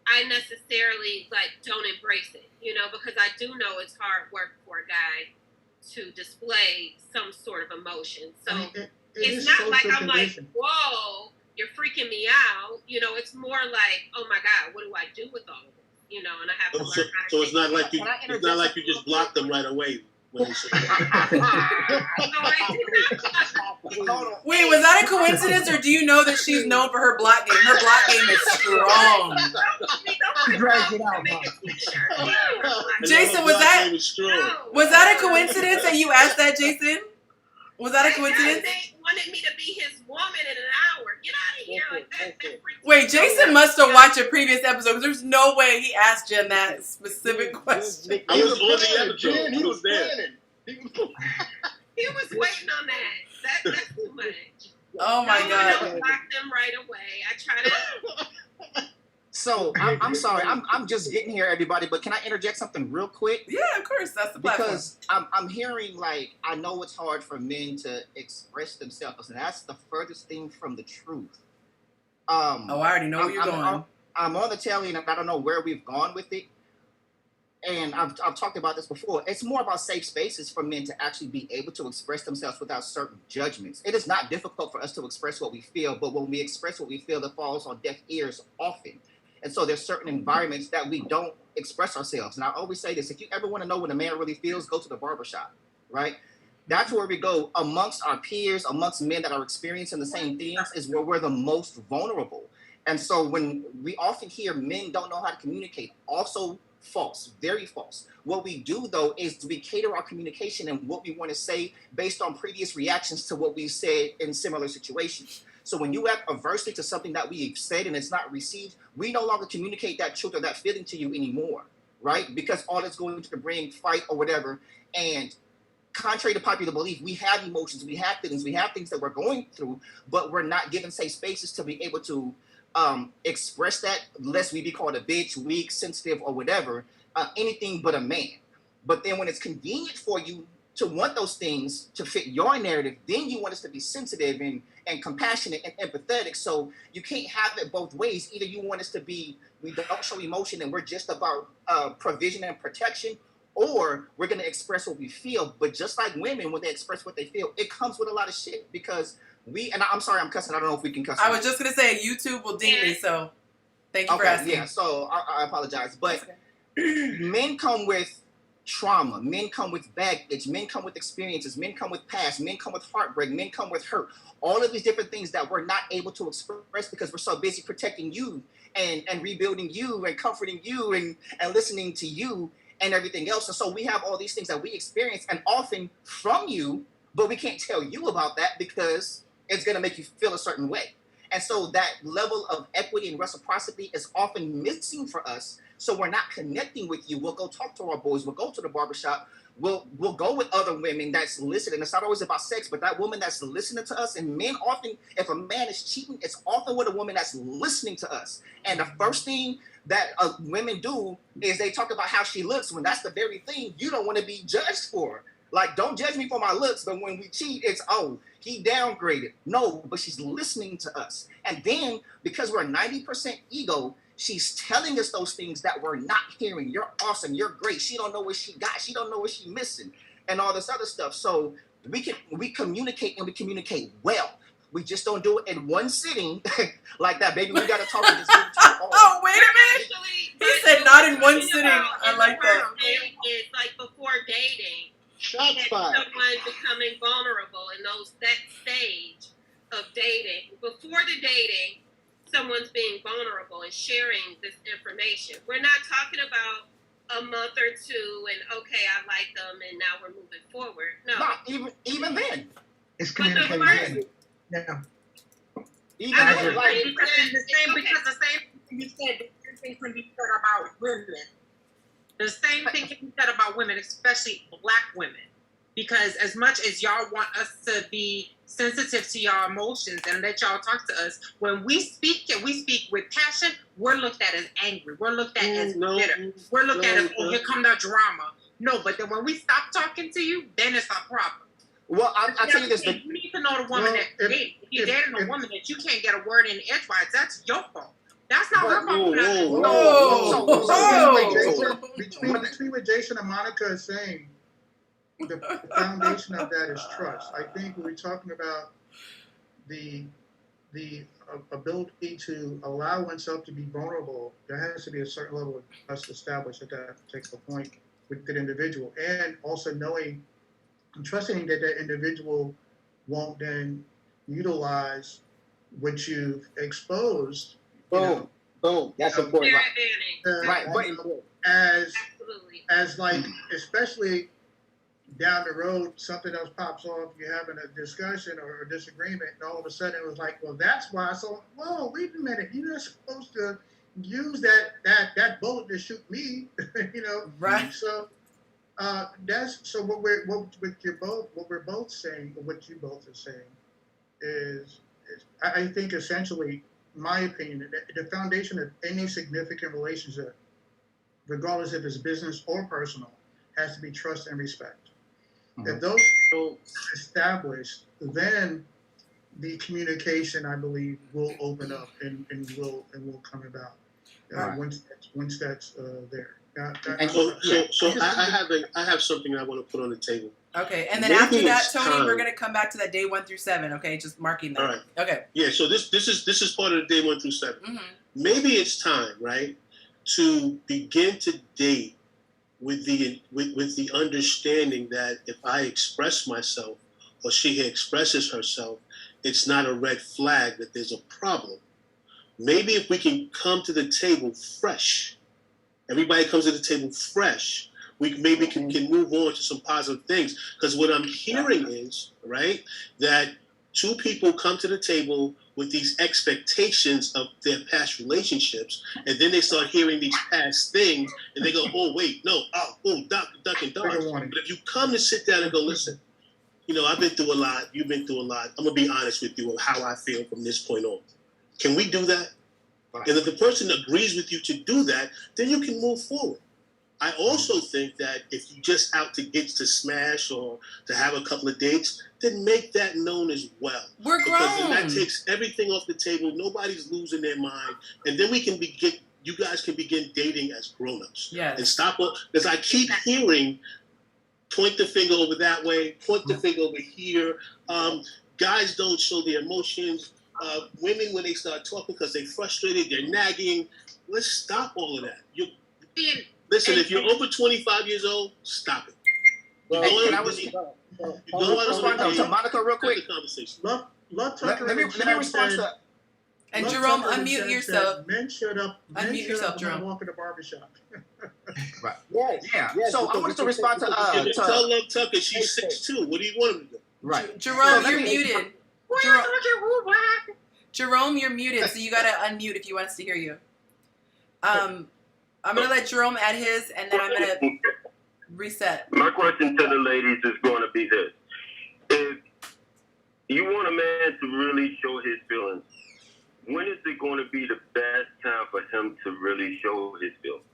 I necessarily don't embrace it, because I do know it's hard work for a guy to display some sort of emotion. So it's not like I'm like, whoa, you're freaking me out. It's more like, oh my God, what do I do with all of this? And I have to learn how to So it's take not it. like you just block them right away when you say that. No, I did not. Wait, was that a coincidence, or do you know that she's known for her block game? Her block game is strong. She drags it out, Jason, was that a coincidence that you asked that, Jason? Was that a coincidence? They wanted me to be his woman in an hour. Get out of here. Like that freaks Wait, me Jason out. must have watched a previous episode because there's no way he asked Jen that specific question. I was on the episode. Jen, he I was was there. planning. He was waiting on that. That's too much. Oh my No, I God. don't block them right away. I try to. So I'm sorry, I'm just getting here, everybody. But can I interject something real quick? Yeah, of course, that's the platform. Because I'm hearing, like, I know it's hard for men to express themselves, and that's the furthest thing from the truth. Oh, I already know where you're going. I'm on the tail end, and I don't know where we've gone with it. And I've talked about this before. It's more about safe spaces for men to actually be able to express themselves without certain judgments. It is not difficult for us to express what we feel, but when we express what we feel, it falls on deaf ears often. And so there's certain environments that we don't express ourselves. And I always say this, if you ever want to know what a man really feels, go to the barbershop, right? That's where we go amongst our peers, amongst men that are experiencing the same things, is where we're the most vulnerable. And so when we often hear men don't know how to communicate, also False, very false. What we do though is we cater our communication and what we want to say based on previous reactions to what we said in similar situations. So when you act adversely to something that we've said and it's not received, we no longer communicate that truth or that feeling to you anymore, right? Because all it's going to bring fight or whatever. And contrary to popular belief, we have emotions, we have things that we're going through, but we're not given safe spaces to be able to express that, lest we be called a bitch, weak, sensitive, or whatever, anything but a man. But then when it's convenient for you to want those things to fit your narrative, then you want us to be sensitive and compassionate and empathetic. So you can't have it both ways. Either you want us to be, we don't show emotion and we're just about provision and protection, or we're going to express what we feel. But just like women, when they express what they feel, it comes with a lot of shit because I'm sorry, I'm cussing. I don't know if we can cuss. I was just going to say YouTube will ding me, so thank you for asking. Yeah, so I apologize. But men come with trauma. Men come with baggage. Men come with experiences. Men come with past. Men come with heartbreak. Men come with hurt. All of these different things that we're not able to express because we're so busy protecting you and rebuilding you and comforting you and listening to you and everything else. And so we have all these things that we experience and often from you, but we can't tell you about that because it's going to make you feel a certain way. And so that level of equity and reciprocity is often missing for us. So we're not connecting with you. We'll go talk to our boys. We'll go to the barbershop. We'll go with other women that's listening. It's not always about sex, but that woman that's listening to us. And men often, if a man is cheating, it's often with a woman that's listening to us. And the first thing that women do is they talk about how she looks when that's the very thing you don't want to be judged for. Like, don't judge me for my looks, but when we cheat, it's, oh, he downgraded. No, but she's listening to us. And then, because we're 90% ego, she's telling us those things that we're not hearing. You're awesome. You're great. She don't know what she got. She don't know what she's missing and all this other stuff. So we communicate and we communicate well. We just don't do it in one sitting like that. Baby, we got to talk to this. Oh, wait a minute. He said not in one sitting. I like that. It's like before dating. Shots fired. Someone becoming vulnerable in that stage of dating. Before the dating, someone's being vulnerable and sharing this information. We're not talking about a month or two and okay, I like them and now we're moving forward. No. Not even then. It's communicating. Yeah. Even then. Like, because the same thing you said, the same thing can be said about women. The same thing can be said about women, especially Black women. Because as much as y'all want us to be sensitive to y'all emotions and let y'all talk to us, when we speak and we speak with passion, we're looked at as angry. We're looked at as bitter. We're looked at as, oh, here come the drama. No, but then when we stop talking to you, then it's a problem. Well, I'll tell you this. You need to know the woman that you're dating. If you're dating a woman that you can't get a word in edgewise, that's your fault. That's not her fault. Between what Jason and Monica is saying, the foundation of that is trust. I think when we're talking about the ability to allow oneself to be vulnerable, there has to be a certain level of trust established at that particular point with that individual, and also knowing and trusting that that individual won't then utilize what you've exposed. Boom. That's important. Right. As like, especially down the road, something else pops off, you're having a discussion or a disagreement, and all of a sudden it was like, well, that's why. So, whoa, wait a minute, you're not supposed to use that bullet to shoot me, Right. So that's so what we're both saying, or what you both are saying, is I think essentially, my opinion, the foundation of any significant relationship, regardless if it's business or personal, has to be trust and respect. If those are established, then the communication, I believe, will open up and will come about once that's there. So I have something I want to put on the table. Okay, and then Maybe after that, it's Tony, time. we're gonna come back to that day 1 through 7. Okay, just marking that. All right. Okay. Yeah. So this is part of the day 1 through 7. Mm-hmm. Maybe it's time, right, to begin to date with the understanding that if I express myself or she expresses herself, it's not a red flag that there's a problem. Maybe if we can come to the table fresh Everybody comes to the table fresh. We maybe can move on to some positive things. Because what I'm hearing is, right, that two people come to the table with these expectations of their past relationships, and then they start hearing these past things, and they go, oh, wait, no, duck and dodge. But if you come to sit down and go, listen, you know, I've been through a lot, you've been through a lot, I'm going to be honest with you of how I feel from this point on. Can we do that? And if the person agrees with you to do that, then you can move forward. I also think that if you just out to get to smash or to have a couple of dates, then make that known as well. We're grown. Because then that takes everything off the table. Nobody's losing their mind. And then we can you guys can begin dating as grown-ups. Yes. And stop, because I keep hearing, point the finger over that way, point the finger over here. Guys don't show their emotions. Women, when they start talking because they're frustrated, they're nagging. Let's stop all of that. Listen, if you're over 25 years old, stop it. Well, can I respond to Monica real quick? Let me respond to that. And Jerome, unmute yourself. Men shut up. Unmute yourself, Jerome. Walk in the barbershop. Right. Yes. Yeah. Yes, So I wanted to respond to tell Love Tucker she's 6'2". What do you want him to do? Right. Jerome, So you're muted. Jerome, you're muted, so you gotta unmute if you want us to hear you. I'm gonna let Jerome add his, and then I'm gonna reset. My question to the ladies is going to be this: if you want a man to really show his feelings, when is it going to be the best time for him to really show his feelings?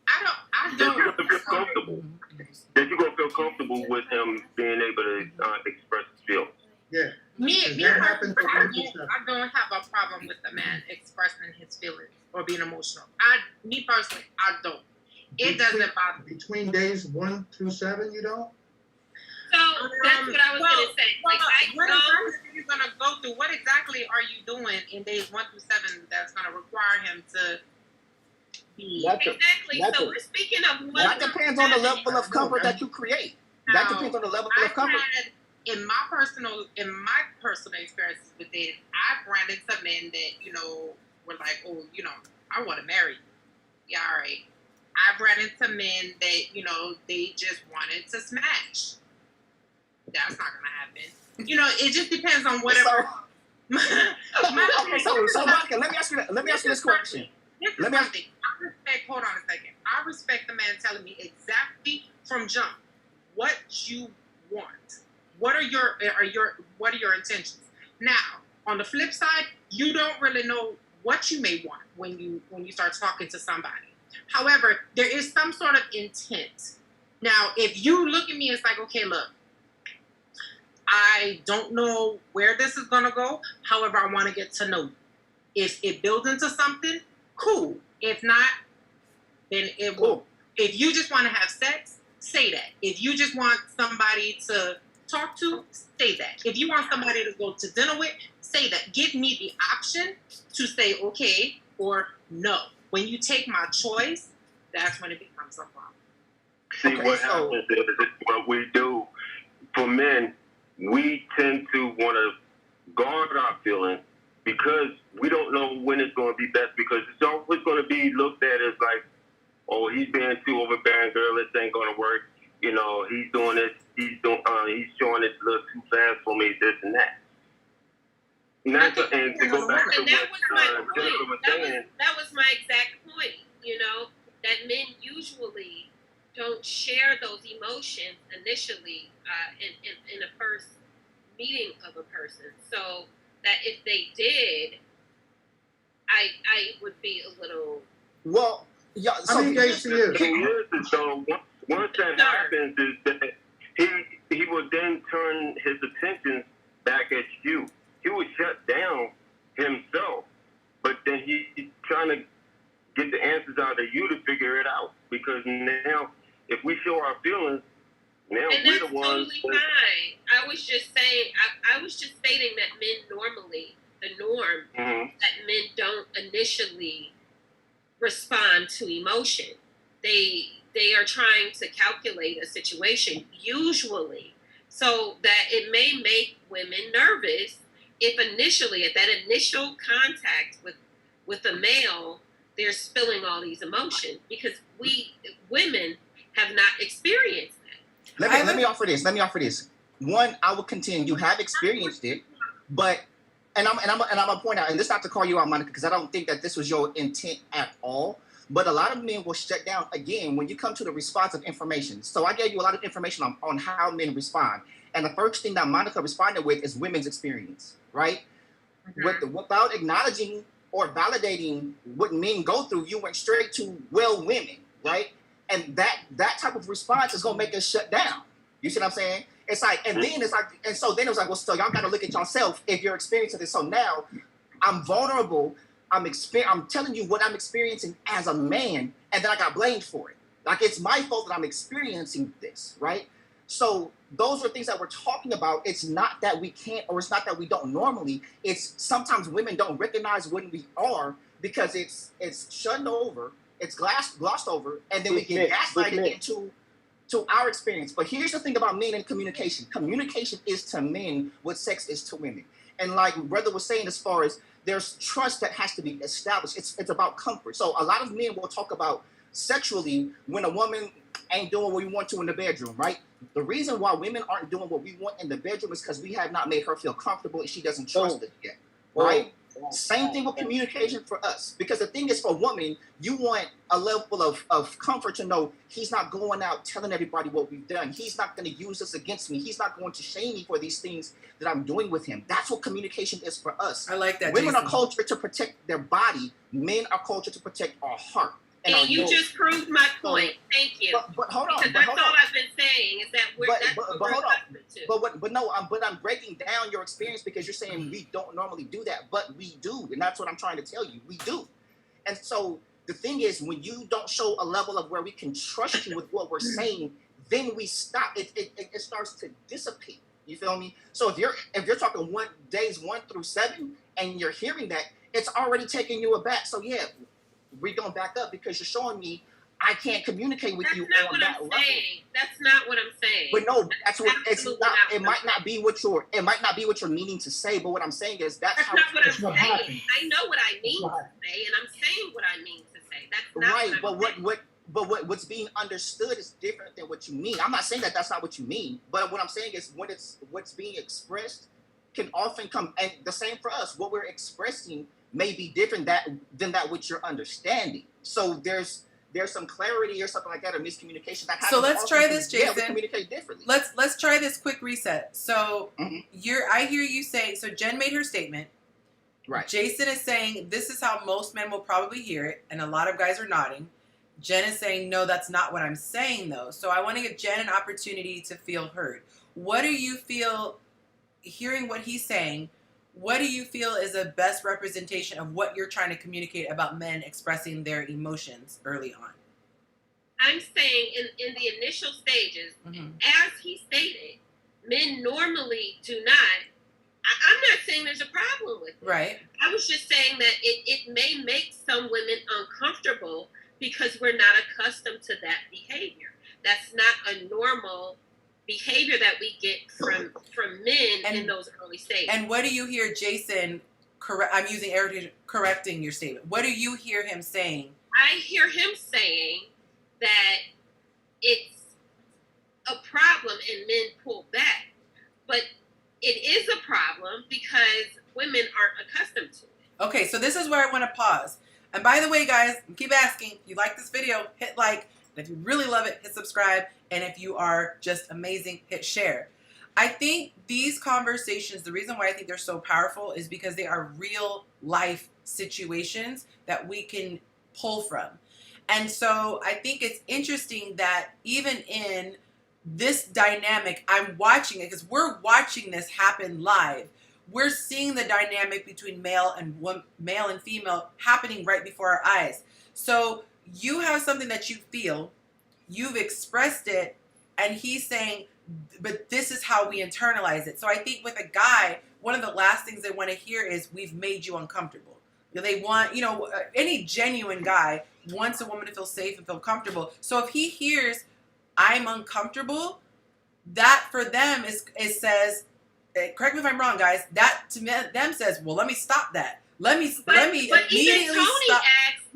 I That you're don't. gonna feel comfortable. That you're gonna feel comfortable with him being able to express his feelings. Yeah. Me That happens personally, for women stuff. I don't have a problem with a man expressing his feelings or being emotional. Me personally, I don't. It doesn't bother me. Between days 1 through 7, you don't? So that's what I was gonna say. Like What I know. exactly are you gonna go through? What exactly are you doing in days 1 through 7 that's gonna require him to be? Exactly. So we're speaking of one. That depends on the level of comfort that you create. That depends on the level of comfort. In my personal experiences with it, I've ran into men that were like, oh, I want to marry you. Yeah, all right. I've ran into men that they just wanted to smash. That's not gonna happen. It just depends on whatever. So Monica, let me ask you this question. Hold on a second. I respect the man telling me exactly from jump what you want. What are your intentions? Now, on the flip side, you don't really know what you may want when you start talking to somebody. However, there is some sort of intent. Now, if you look at me, it's like, okay, look, I don't know where this is gonna go. However, I want to get to know you. If it builds into something, cool. If not, then it won't. If you just want to have sex, say that. If you just want somebody to talk to, say that. If you want somebody to go to dinner with, say that. Give me the option to say okay or no. When you take my choice, that's when it becomes a problem. See, what happens is what we do for men, we tend to want to guard our feelings because we don't know when it's going to be best, because it's always going to be looked at as like, oh, he's being too overbearing, girl, this ain't going to work. He's doing this, he's showing it a little too fast for me, this and that. And to go back to what Jennifer was saying. That was my exact point, that men usually don't share those emotions initially in a first meeting of a person. So that if they did, I would be a little... Well, yeah, How many days for you? So once that happens is that he will then turn his attention back at you. He would shut down himself, but then he's trying to get the answers out of you to figure it out. Because now, if we show our feelings, now and we're that's the ones. Totally fine. I was just saying. I was just stating that men normally, the norm, that men don't initially respond to emotion. They are trying to calculate a situation usually, so that it may make women nervous if initially at that initial contact with a male they're spilling all these emotions because we women have not experienced that. Let me offer this. One, I will contend you have experienced it, but and I'm gonna point out, and this is not to call you out, Monica, because I don't think that this was your intent at all. But a lot of men will shut down again when you come to the response of information. So I gave you a lot of information on how men respond, and the first thing that Monica responded with is women's experience, right? Without acknowledging or validating what men go through, you went straight to women, right? And that type of response is gonna make us shut down. You see what I'm saying? It's like, and then so then it was like, well, so y'all got to look at yourself if you're experiencing this. So now I'm vulnerable. I'm telling you what I'm experiencing as a man, and then I got blamed for it. Like it's my fault that I'm experiencing this, right? So those are things that we're talking about. It's not that we can't, or it's not that we don't normally. It's sometimes women don't recognize when we are because it's shunned over, it's glossed over, and then we get gaslighted into our experience. But here's the thing about men and communication. Communication is to men what sex is to women. And like Brother was saying, as far as there's trust that has to be established. It's about comfort. So a lot of men will talk about sexually when a woman ain't doing what we want to in the bedroom, right? The reason why women aren't doing what we want in the bedroom is because we have not made her feel comfortable and she doesn't trust it yet, right? Same thing with communication for us. Because the thing is, for women, you want a level of comfort to know he's not going out telling everybody what we've done. He's not going to use this against me. He's not going to shame me for these things that I'm doing with him. That's what communication is for us. I like that. Women Jason. are cultured to protect their body. Men are cultured to protect our heart. And you just proved my point. Thank you. But hold on. Because that's all I've been saying is that that's what we're accustomed to. But I'm breaking down your experience because you're saying we don't normally do that, but we do, and that's what I'm trying to tell you. We do. And so the thing is, when you don't show a level of where we can trust you with what we're saying, then we stop. It starts to dissipate. You feel me? So if you're talking days 1 through 7, and you're hearing that, it's already taking you aback. So yeah. We're going to back up because you're showing me I can't communicate with you on that level. That's not what I'm saying. But no, that's what it's not. It might not be what you're meaning to say. But what I'm saying is that's how. Not what I'm saying. I know what I mean to say, and I'm saying what I mean to say. That's not right. But what's being understood is different than what you mean. I'm not saying that that's not what you mean. But what I'm saying is what's being expressed can often come, and the same for us. What we're expressing may be different than that which you're understanding. So there's some clarity or something like that, or miscommunication that happens. So let's try this, Jason. Yeah, we communicate differently. Let's try this quick reset. So I hear you say, so Jen made her statement. Right. Jason is saying this is how most men will probably hear it, and a lot of guys are nodding. Jen is saying, no, that's not what I'm saying though. So I want to give Jen an opportunity to feel heard. What do you feel, hearing what he's saying, what do you feel is the best representation of what you're trying to communicate about men expressing their emotions early on? I'm saying in the initial stages, as he stated, men normally do not. I'm not saying there's a problem with it. Right. I was just saying that it may make some women uncomfortable because we're not accustomed to that behavior. That's not a normal behavior that we get from men in those early stages. And what do you hear Jason I'm using correcting your statement. What do you hear him saying? I hear him saying that it's a problem and men pull back. But it is a problem because women aren't accustomed to it. Okay, so this is where I want to pause. And by the way, guys, keep asking. If you like this video, hit like. And if you really love it, hit subscribe. And if you are just amazing, hit share. I think these conversations, the reason why I think they're so powerful is because they are real life situations that we can pull from. And so I think it's interesting that even in this dynamic, I'm watching it because we're watching this happen live. We're seeing the dynamic between male and female happening right before our eyes. So you have something that you feel, you've expressed it, and he's saying, but this is how we internalize it. So I think with a guy, one of the last things they want to hear is, we've made you uncomfortable. They want, any genuine guy wants a woman to feel safe and feel comfortable. So if he hears, I'm uncomfortable, that for them says, correct me if I'm wrong, guys, that to them says, well, let me stop that. Let me but immediately even Tony stop. asked,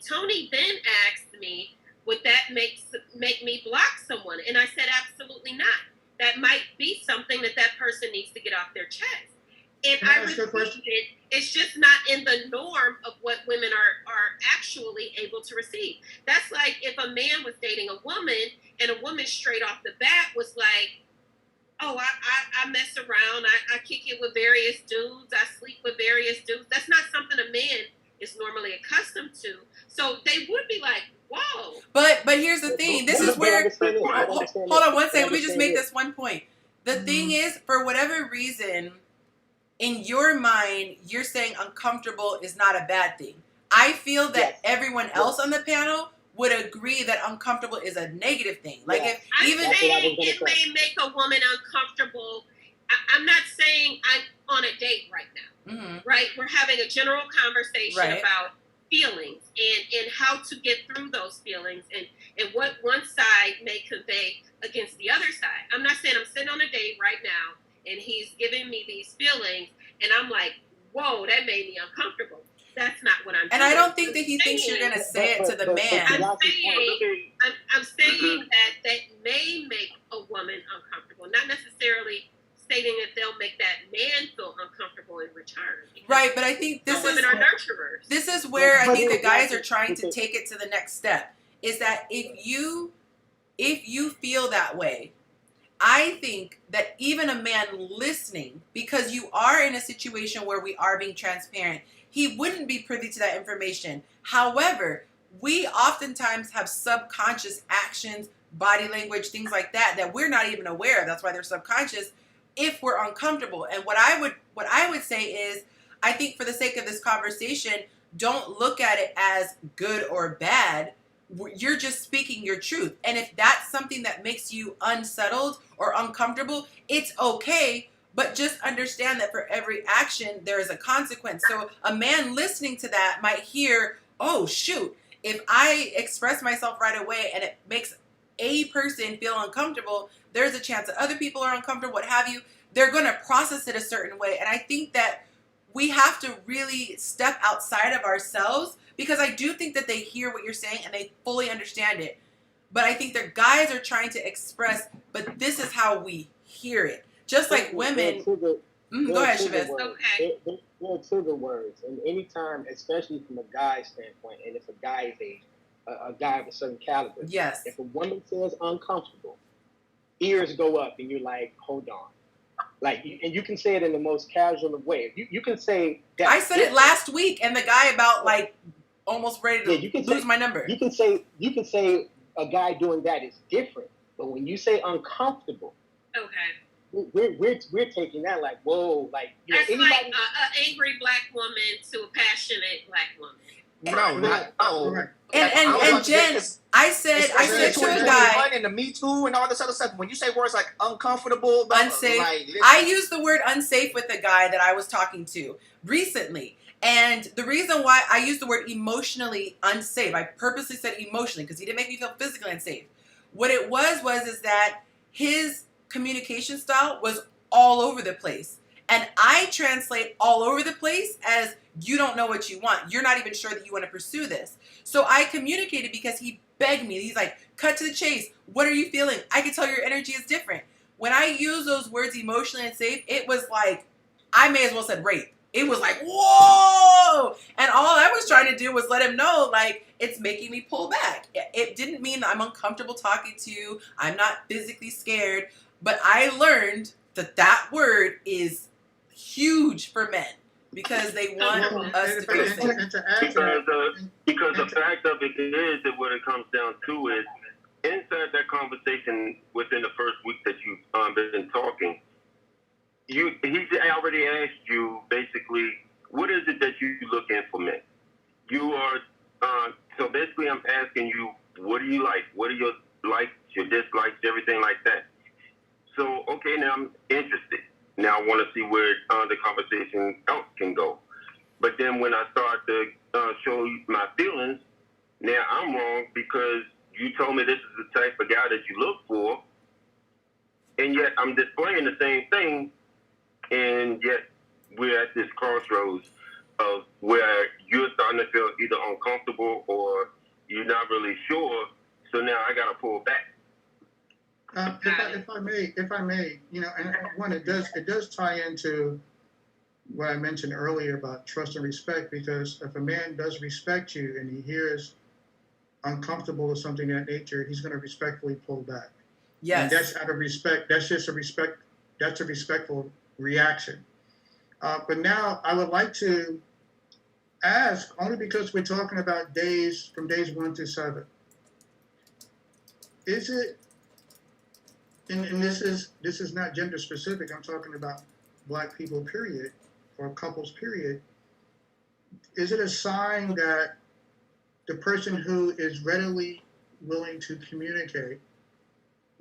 Tony then asked me, would that make me block someone? And I said, absolutely not. That might be something that person needs to get off their chest. And Can I ask you a question? It's just not in the norm of what women are actually able to receive. That's like if a man was dating a woman and a woman straight off the bat was like, oh, I mess around, I kick it with various dudes, I sleep with various dudes. That's not something a man is normally accustomed to. So they would be like, whoa. But here's the thing. This is where hold on one second. Let me just make this one point. The thing is, for whatever reason, in your mind, you're saying uncomfortable is not a bad thing. I feel that everyone else on the panel would agree that uncomfortable is a negative thing. Like if I'm saying it may make a woman uncomfortable. I'm not saying I'm on a date right now. Mm-hmm. Right? We're having a general conversation about feelings and how to get through those feelings and what one side may convey against the other side. I'm not saying I'm sitting on a date right now and he's giving me these feelings and I'm like, whoa, that made me uncomfortable. That's not what I'm And doing. I don't think that he thinks you're going to say it to the man. I'm saying that may make a woman uncomfortable, not necessarily stating that they'll make that man feel uncomfortable in return. Right, but I think this women are nurturers. This is where I think the guys are trying to take it to the next step. Is that if you feel that way, I think that even a man listening, because you are in a situation where we are being transparent, he wouldn't be privy to that information. However, we oftentimes have subconscious actions, body language, things like that we're not even aware of. That's why they're subconscious if we're uncomfortable. And what I would say is, I think for the sake of this conversation, don't look at it as good or bad. You're just speaking your truth. And if that's something that makes you unsettled or uncomfortable, it's okay. But just understand that for every action, there is a consequence. So a man listening to that might hear, oh, shoot, if I express myself right away and it makes a person feel uncomfortable, there's a chance that other people are uncomfortable, what have you. They're going to process it a certain way. And I think that we have to really step outside of ourselves, because I do think that they hear what you're saying and they fully understand it. But I think that guys are trying to express, but this is how we hear it. Just like women. Go ahead, Chavez. Okay. They're trigger words. And anytime, especially from a guy's standpoint, and if a guy is a guy of a certain caliber. Yes. If a woman says uncomfortable, ears go up and you're like, hold on. Like, and you can say it in the most casual of ways. You can say that. I said it last week, and the guy about like almost ready to you can lose say, my number. You can say a guy doing that is different, but when you say uncomfortable, we're taking that like, whoa, like that's like an angry black woman to a passionate black woman. No, not And Jen, I said to a guy, and the Me Too and all this other stuff. When you say words like uncomfortable, unsafe, like, I used the word unsafe with a guy that I was talking to recently. And the reason why I used the word emotionally unsafe, I purposely said emotionally because he didn't make me feel physically unsafe. What it was that his communication style was all over the place. And I translate all over the place as you don't know what you want. You're not even sure that you want to pursue this. So I communicated because he begged me. He's like, cut to the chase. What are you feeling? I can tell your energy is different. When I use those words emotionally unsafe, it was like, I may as well said rape. It was like, whoa! And all I was trying to do was let him know, like, it's making me pull back. It didn't mean that I'm uncomfortable talking to you. I'm not physically scared. But I learned that word is huge for men because they want us to feel safe. Because the fact of it is that what it comes down to is inside that conversation within the first week that you've been talking, he already asked you basically, what is it that you look in for men? You are so basically I'm asking you, what do you like? What are your likes, your dislikes, everything like that? So okay, now I'm interested. Now I want to see where the conversation else can go. But then when I start to show you my feelings, now I'm wrong because you told me this is the type of guy that you look for, and yet I'm displaying the same thing, and yet we're at this crossroads. of where you're starting to feel either uncomfortable or you're not really sure. So now I got to pull back. If I may, you know, and one, it does tie into what I mentioned earlier about trust and respect, because if a man does respect you and he hears uncomfortable or something of that nature, he's going to respectfully pull back. Yes. And that's out of respect. That's just a respect. That's a respectful reaction. But now I would like to ask, only because we're talking about days from days 1 through 7. Is it, and this is not gender specific, I'm talking about Black people, period, or couples, period. Is it a sign that the person who is readily willing to communicate,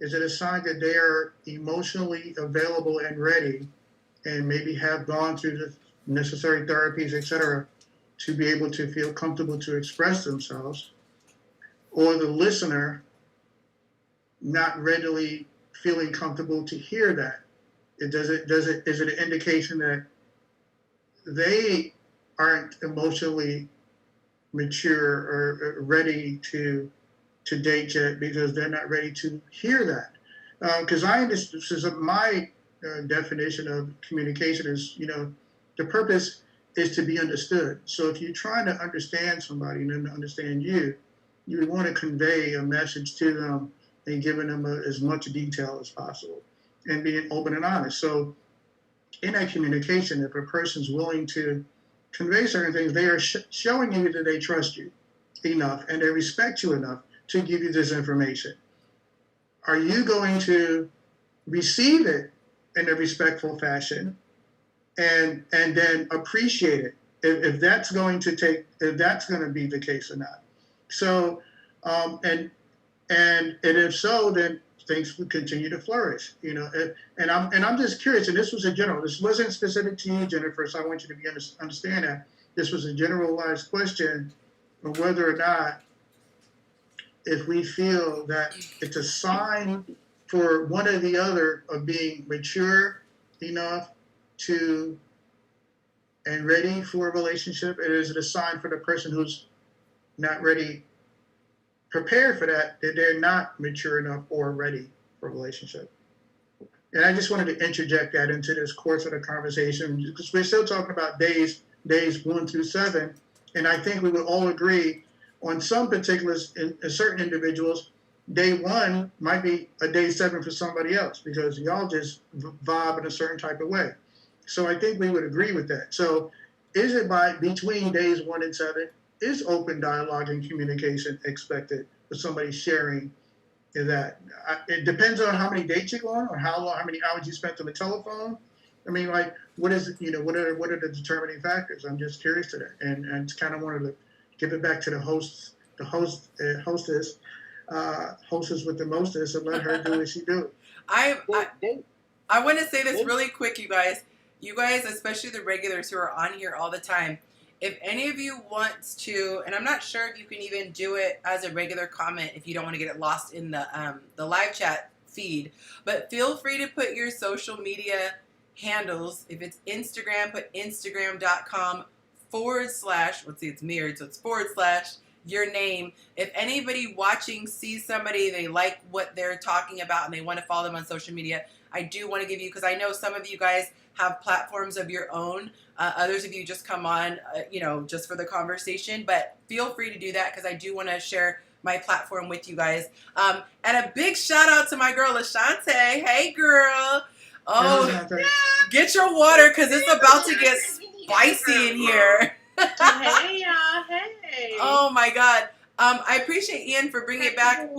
is it a sign that they are emotionally available and ready and maybe have gone through the necessary therapies, etc., to be able to feel comfortable to express themselves? Or the listener not readily feeling comfortable to hear that? Is it an indication that they aren't emotionally mature or ready to date yet because they're not ready to hear that? Because I understand, this is my definition of communication is, you know, the purpose is to be understood. So if you're trying to understand somebody and then understand you, you would want to convey a message to them and giving them as much detail as possible and being open and honest. So in that communication, if a person's willing to convey certain things, they are showing you that they trust you enough and they respect you enough to give you this information. Are you going to receive it in a respectful fashion and then appreciate it if that's going to be the case or not? So and if so, then things would continue to flourish, you know. And I'm just curious, and this was a general. This wasn't specific to you, Jennifer. So I want you to understand that this was a generalized question of whether or not, if we feel that it's a sign for one or the other of being mature enough to and ready for a relationship, and is it a sign for the person who's not ready, prepared for that they're not mature enough or ready for a relationship? And I just wanted to interject that into this course of the conversation, because we're still talking about days 1 through 7, and I think we would all agree on some particulars in certain individuals. Day 1 might be a day 7 for somebody else because y'all just vibe in a certain type of way. So I think we would agree with that. So is it between days 1 and 7? Is open dialogue and communication expected for somebody sharing that? It depends on how many dates you go on, or how many hours you spent on the telephone. I mean, like, what is it? You know, what are the determining factors? I'm just curious to that, and kind of wanted to give it back to the hostess with the mostest, and let her do what she do. I want to say this really quick, you guys. You guys, especially the regulars who are on here all the time, if any of you wants to, and I'm not sure if you can even do it as a regular comment if you don't want to get it lost in the live chat feed, but feel free to put your social media handles. If it's Instagram, put instagram.com/ let's see, it's mirrored, so it's / your name. If anybody watching sees somebody, they like what they're talking about and they want to follow them on social media, I do want to give you, because I know some of you guys have platforms of your own. Others of you just come on, just for the conversation. But feel free to do that, because I do want to share my platform with you guys. And a big shout out to my girl, Ashante. Hey, girl. Oh, get your water, because it's about to get spicy in here. Hey, y'all. Hey. Oh, my God. I appreciate Ian for bringing it back.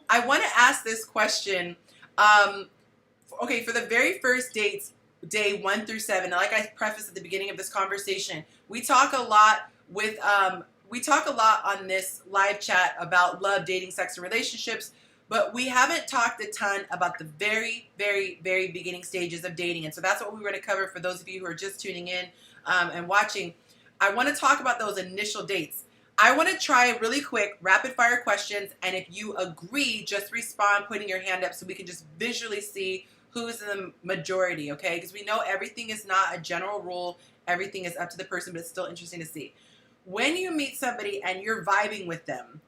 I want to ask this question. Okay, for the very first dates, day 1 through 7, like I prefaced at the beginning of this conversation, we talk a lot on this live chat about love, dating, sex, and relationships, but we haven't talked a ton about the very, very, very beginning stages of dating. And so that's what we're going to cover for those of you who are just tuning in and watching. I want to talk about those initial dates. I want to try really quick rapid fire questions, and if you agree, just respond putting your hand up so we can just visually see who's in the majority, okay? Because we know everything is not a general rule. Everything is up to the person, but it's still interesting to see. When you meet somebody and you're vibing with them,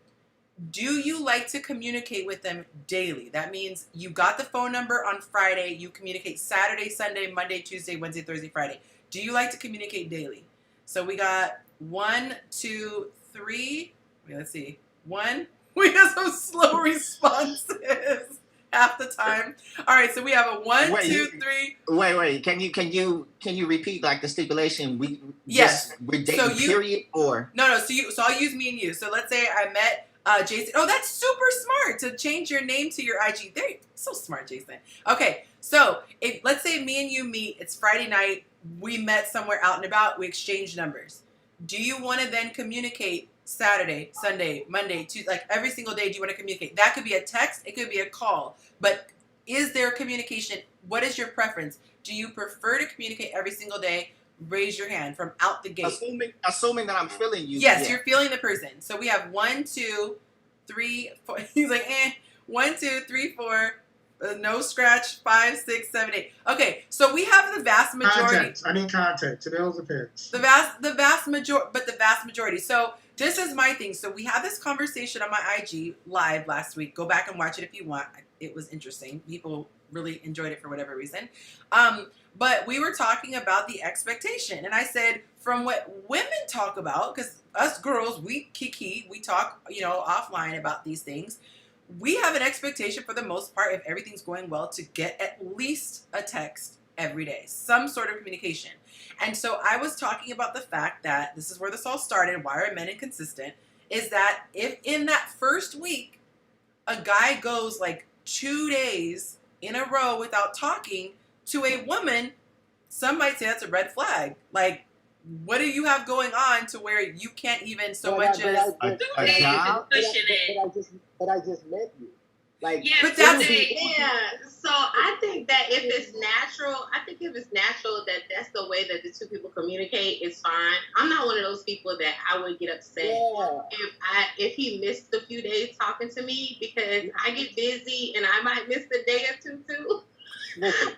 do you like to communicate with them daily? That means you got the phone number on Friday, you communicate Saturday, Sunday, Monday, Tuesday, Wednesday, Thursday, Friday. Do you like to communicate daily? So we got 1, 2, 3. Wait, let's see. 1. We got some slow responses half the time. All right, so we have a 1, Wait, 2, 3. Wait. Can you repeat like the stipulation? Yes. We're dating, So you- period, or No. So I'll use me and you. So let's say I met Jason. Oh, that's super smart to change your name to your IG. There, so smart, Jason. Okay, so if let's say me and you meet, it's Friday night. We met somewhere out and about. We exchanged numbers. Do you want to then communicate Saturday, Sunday, Monday, Tuesday, like every single day? Do you want to communicate? That could be a text. It could be a call. But is there communication? What is your preference? Do you prefer to communicate every single day? Raise your hand from out the gate. assuming that I'm feeling you? Yes, yeah. you're feeling the person. So we have 1, 2, 3, 4. He's like, 1, 2, 3, 4. No scratch. 5, 6, 7, 8. Okay, so we have the vast majority. Context. I need context. It all depends. The vast majority. So this is my thing. So we had this conversation on my IG live last week. Go back and watch it if you want. It was interesting. People really enjoyed it for whatever reason. But we were talking about the expectation. And I said, from what women talk about, because us girls, we kiki, we talk, offline about these things. We have an expectation for the most part, if everything's going well, to get at least a text every day, some sort of communication. And so I was talking about the fact that this is where this all started. Why are men inconsistent? Is that if in that first week, a guy goes like 2 days in a row without talking to a woman, some might say that's a red flag. Like, what do you have going on to where you can't even so much as... a job? But I just met you. Like, Yeah, But that's- So I think that if it's natural that that's the way that the two people communicate, it's fine. I'm not one of those people that I would get upset if he missed a few days talking to me, because I get busy and I might miss a day or two too.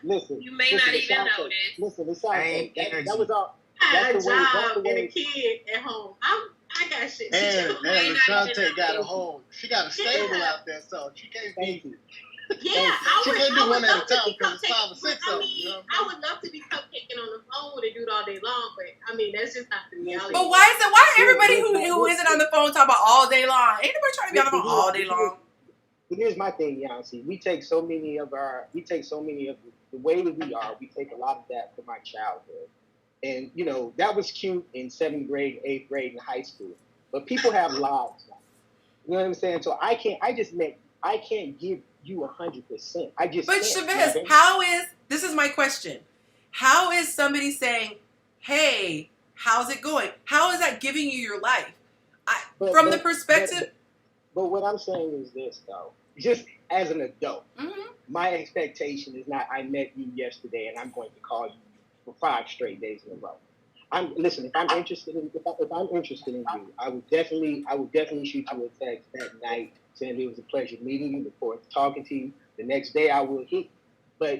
Listen. You may not even notice. Listen, that was all. I had a That's the way- job that's the and a way- kid at home. I got shit to And do. Lashante got a home. She got a stable out there, so she can't Thank be. you. Yeah, She can't do I would one at a love to time be because it's 5 or 6 I of them. mean, You know what I would love to be cupcaking on the phone with a dude all day long, but I mean, that's just not the reality. But why everybody who isn't on the phone talk about all day long? Ain't nobody trying to be on the phone all day long. But here's my thing, Yancy. We take so many of the way that we are. We take a lot of that from my childhood, and that was cute in 7th grade, 8th grade, in high school. But people have lives now. You know what I'm saying? So I can't give you 100%. I just. But can't, Shabazz, this is my question. How is somebody saying, hey, how's it going? How is that giving you your life? From the perspective. But what I'm saying is this, though. Just as an adult, my expectation is not I met you yesterday and I'm going to call you for 5 straight days in a row. If I'm interested in you, I would definitely shoot you a text that night saying it was a pleasure meeting you, look forward to talking to you. The next day I will hit. But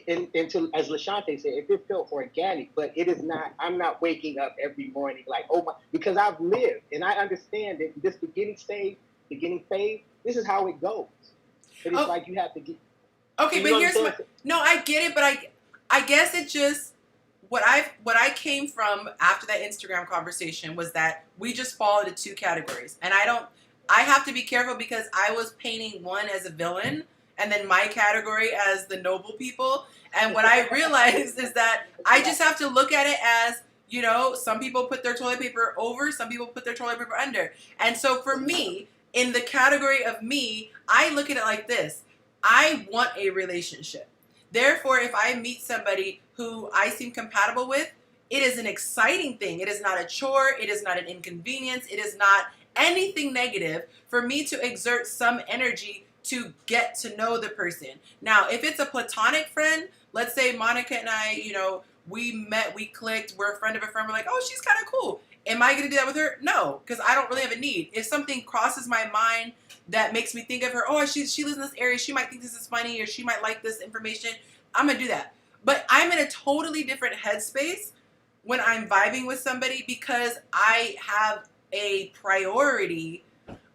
until, as Lashante said, if it felt organic, but it is not. I'm not waking up every morning like, oh my, because I've lived and I understand that this beginning phase, this is how it goes. But it's like you have to get. Okay, but here's I get it, but I guess it just what I came from after that Instagram conversation was that we just fall into 2 categories, and I have to be careful because I was painting one as a villain and then my category as the noble people. And what I realized is that I just have to look at it as, some people put their toilet paper over, some people put their toilet paper under. And so for me, in the category of me, I look at it like this. I want a relationship. Therefore, if I meet somebody who I seem compatible with, it is an exciting thing. It is not a chore. It is not an inconvenience. It is not anything negative for me to exert some energy to get to know the person. Now, if it's a platonic friend, let's say Monica and I, we met, we clicked, we're a friend of a friend, we're like, oh, she's kind of cool. Am I going to do that with her? No, because I don't really have a need. If something crosses my mind that makes me think of her. Oh, she lives in this area. She might think this is funny, or she might like this information. I'm gonna do that. But I'm in a totally different headspace when I'm vibing with somebody because I have a priority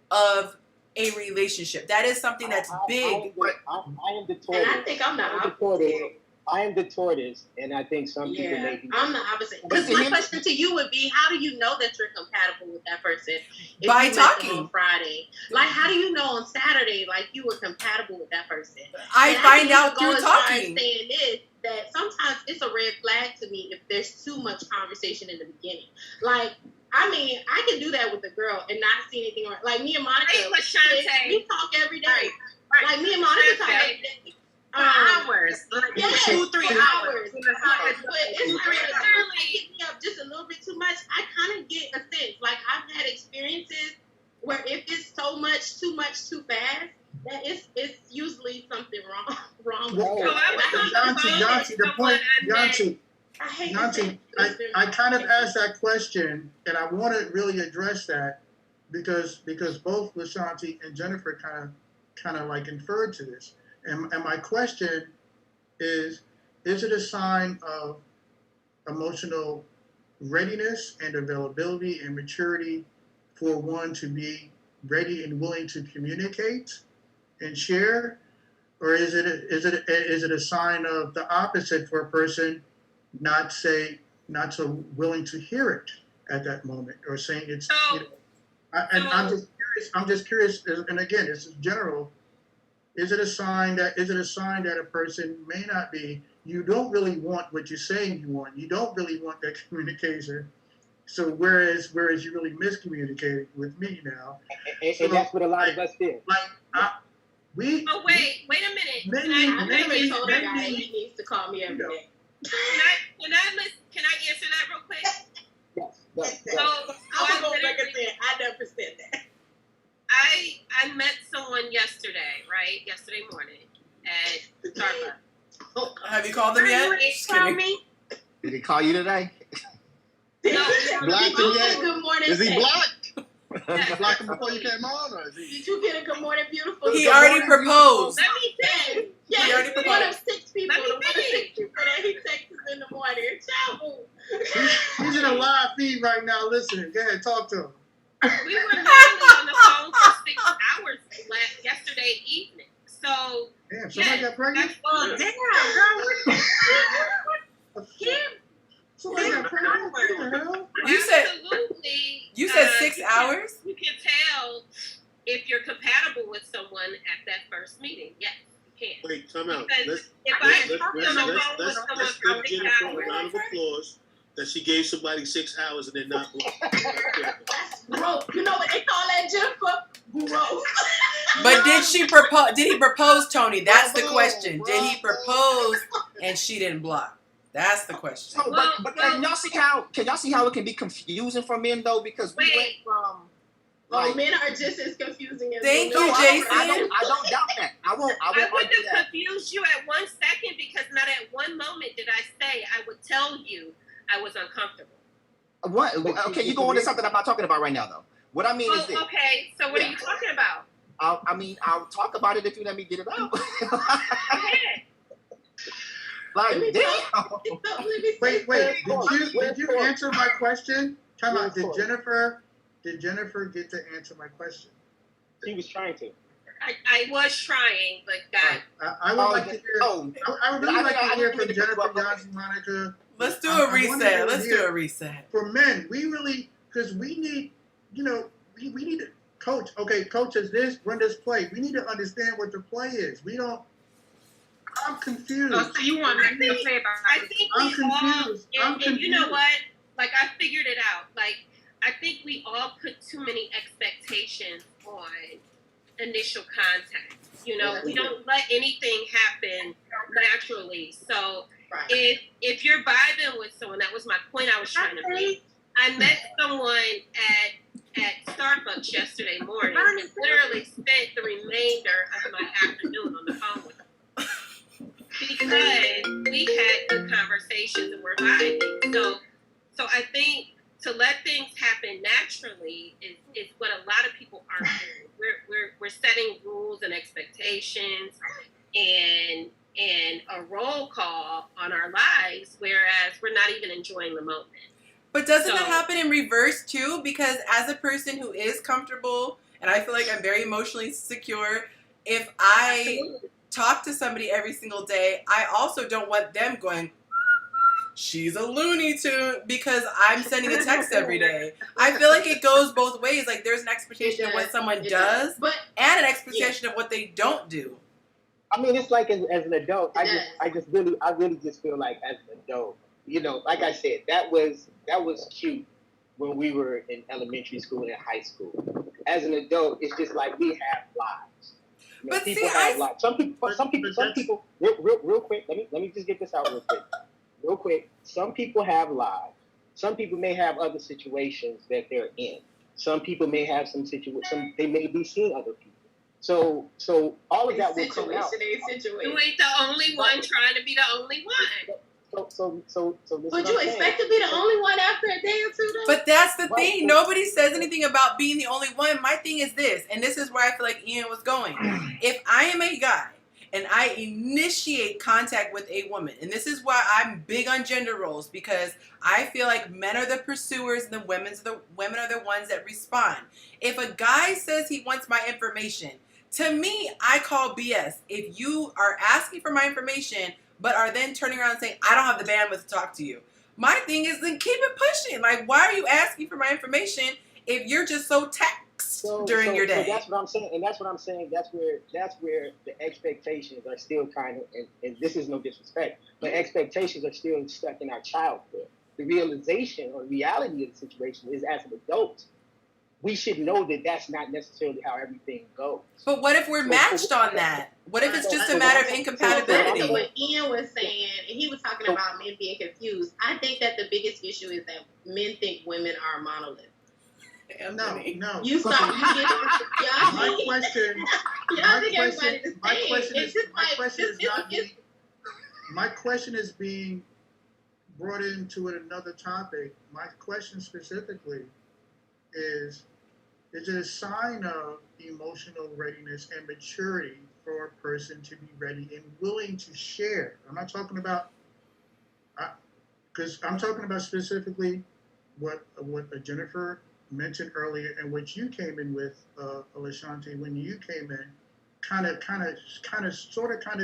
of a relationship. That is something that's big. I am the tortoise. And I think I'm the opposite. I am the tortoise, and I think some people may be. I'm the opposite. Because my question to you would be, how do you know that you're compatible with that person? If by you met talking them on Friday. Like, how do you know on Saturday, like, you were compatible with that person? I find out through talking. Saying this, that sometimes it's a red flag to me if there's too much conversation in the beginning. Like, I mean, I can do that with a girl and not see anything wrong. Like, me and Monica, we talk every day. Right. Like, me and Monica talk every day. Hours, like 2-3 hours. But it's like hit me up just a little bit too much. I kind of get a sense. Like, I've had experiences where if it's so much, too fast, that it's usually something wrong with Yanti, the point, Yanti, I kind of asked that question, and I want to really address that because both Lashanti and Jennifer kind of like inferred to this. And my question is it a sign of emotional readiness and availability and maturity for one to be ready and willing to communicate and share? Or is it a sign of the opposite for a person not so willing to hear it at that moment, or saying it's, I'm just curious, and again, this is general. Is it a sign that a person may not be, you don't really want what you're saying you want. You don't really want that communication. So whereas you really miscommunicated with me now. And that's what a lot of us did. Like, wait a minute. He needs to call me every day. Can I answer that real quick? Yes. I never said that. I met someone yesterday morning at Starbucks. Have you called them yet? Did he call you today? No. Blocked him yet? Good morning. Is he blocked? Yes. You blocked him before you came on, or is he? Did you get a good morning, beautiful? He already proposed. Let me say. Yes, He already one proposed. of 6 people. One of 6 people that he texts in the morning. Ciao. He's in a live feed right now listening. Go ahead, talk to him. We were literally on the phone for 6 hours yesterday evening. So, damn, somebody got pregnant? Well, damn, girl. Somebody got pregnant? What the hell? You said 6 hours? You can tell if you're compatible with someone at that first meeting. Yes, you can. Wait, come out. Because Let's if I on the phone with someone for give 6 Jennifer a hours, round of applause that she gave somebody 6 hours and they're not blocked. That's gross. You know what they call that, Jennifer? Gross. But did she propose? Did he propose, Tony? That's the question. Did he propose and she didn't block? That's the question. So, but can y'all see how it can be confusing for men though? Because we went from men are just as confusing as Thank women. you, Jason. I don't doubt that. I won't I wouldn't argue that. confuse you at 1 second because not at one moment did I say I would tell you I was uncomfortable. What? Okay, you go into something I'm not talking about right now though. What I mean is this. Okay, so what are you talking about? I'll talk about it if you let me get it out. Go ahead. Like, damn. Wait. Did you answer my question? Come on. Did Jennifer get to answer my question? She was trying to. I was trying, but God. I would like to hear. I would really like to hear from Jennifer, Johnson, Monica. Let's do a reset. Let's do a reset. For men, we really, because we need, we need to coach. Okay, coach is this, run this play. We need to understand what the play is. We don't. I'm confused. Oh, so you want me to say about I think I'm confused. And you know what? Like, I figured it out. Like, I think we all put too many expectations on initial contact. We don't let anything happen naturally. So if you're vibing with someone, that was my point I was trying to make. I met someone at Starbucks yesterday morning and literally spent the remainder of my afternoon on the phone with them. Because we had good conversations and we're vibing. So I think to let things happen naturally is what a lot of people aren't doing. we're setting rules and expectations and a roll call on our lives, whereas we're not even enjoying the moment. But doesn't that happen in reverse too? Because as a person who is comfortable and I feel like I'm very emotionally secure, if I talk to somebody every single day, I also don't want them going, she's a Looney Tune, because I'm sending a text every day. I feel like it goes both ways. Like there's an expectation of what someone does and an expectation of what they don't do. I mean, it's like as an adult, I really just feel like as an adult, like I said, that was cute when we were in elementary school and high school. As an adult, it's just like we have lives. But people have lives. Some people. Real quick. Let me just get this out real quick. Some people have lives. Some people may have other situations that they're in. Some people may have they may be seeing other people. So all of that will come out. You ain't the only one trying to be the only one. So would you expect to be the only one after a day or two, though? But that's the thing. Nobody says anything about being the only one. My thing is this, and this is where I feel like Ian was going. If I am a guy and I initiate contact with a woman, and this is why I'm big on gender roles, because I feel like men are the pursuers and the women are the ones that respond. If a guy says he wants my information, to me, I call BS. If you are asking for my information, but are then turning around and saying, I don't have the bandwidth to talk to you. My thing is, then keep it pushing. Like, why are you asking for my information if you're just so taxed during your day? So that's what I'm saying. And that's what I'm saying. That's where the expectations are still kind of, and this is no disrespect, but expectations are still stuck in our childhood. The realization or reality of the situation is, as an adult, we should know that that's not necessarily how everything goes. But what if we're matched on that? What if it's just a matter of incompatibility? So what Ian was saying, and he was talking about men being confused, I think that the biggest issue is that men think women are a monolith. No. You start. My question is being brought into another topic. My question specifically is it a sign of emotional readiness and maturity for a person to be ready and willing to share? I'm not talking about, because I'm talking about specifically what Jennifer mentioned earlier and what you came in with, Alashante, when you came in, kind of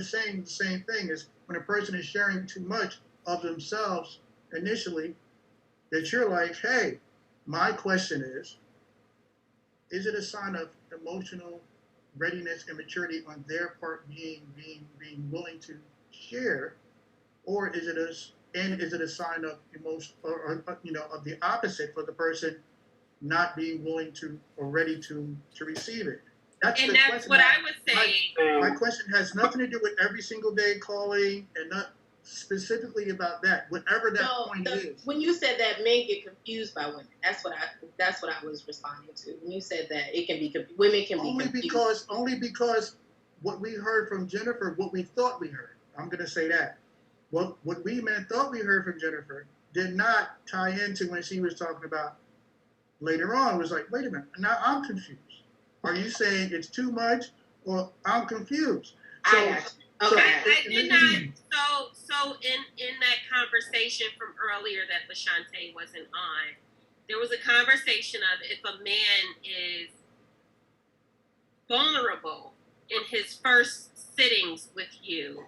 saying the same thing, is when a person is sharing too much of themselves initially, that you're like, hey, my question is it a sign of emotional readiness and maturity on their part being willing to share, or is it a sign of emotion or of the opposite, for the person not being willing to or ready to receive it? That's what I was saying. My question has nothing to do with every single day calling, and not specifically about that, whatever that point is. When you said that men get confused by women, that's what I was responding to. When you said that it can be women can be confused. Only because what we heard from Jennifer, what we thought we heard. I'm going to say that. What we men thought we heard from Jennifer did not tie into when she was talking about later on. It was like, wait a minute, now I'm confused. Are you saying it's too much, or I'm confused? I did not. So in that conversation from earlier that Lashante wasn't on, there was a conversation of if a man is vulnerable in his first sittings with you,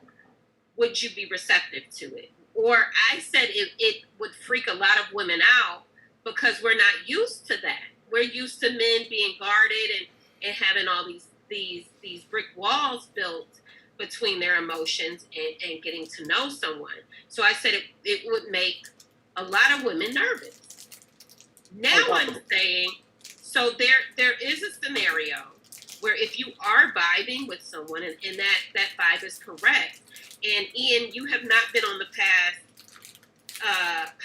would you be receptive to it? Or I said it would freak a lot of women out because we're not used to that. We're used to men being guarded and having all these brick walls built between their emotions and getting to know someone. So I said it would make a lot of women nervous. Now I'm saying, so there is a scenario where if you are vibing with someone and that vibe is correct, and Ian, you have not been on the past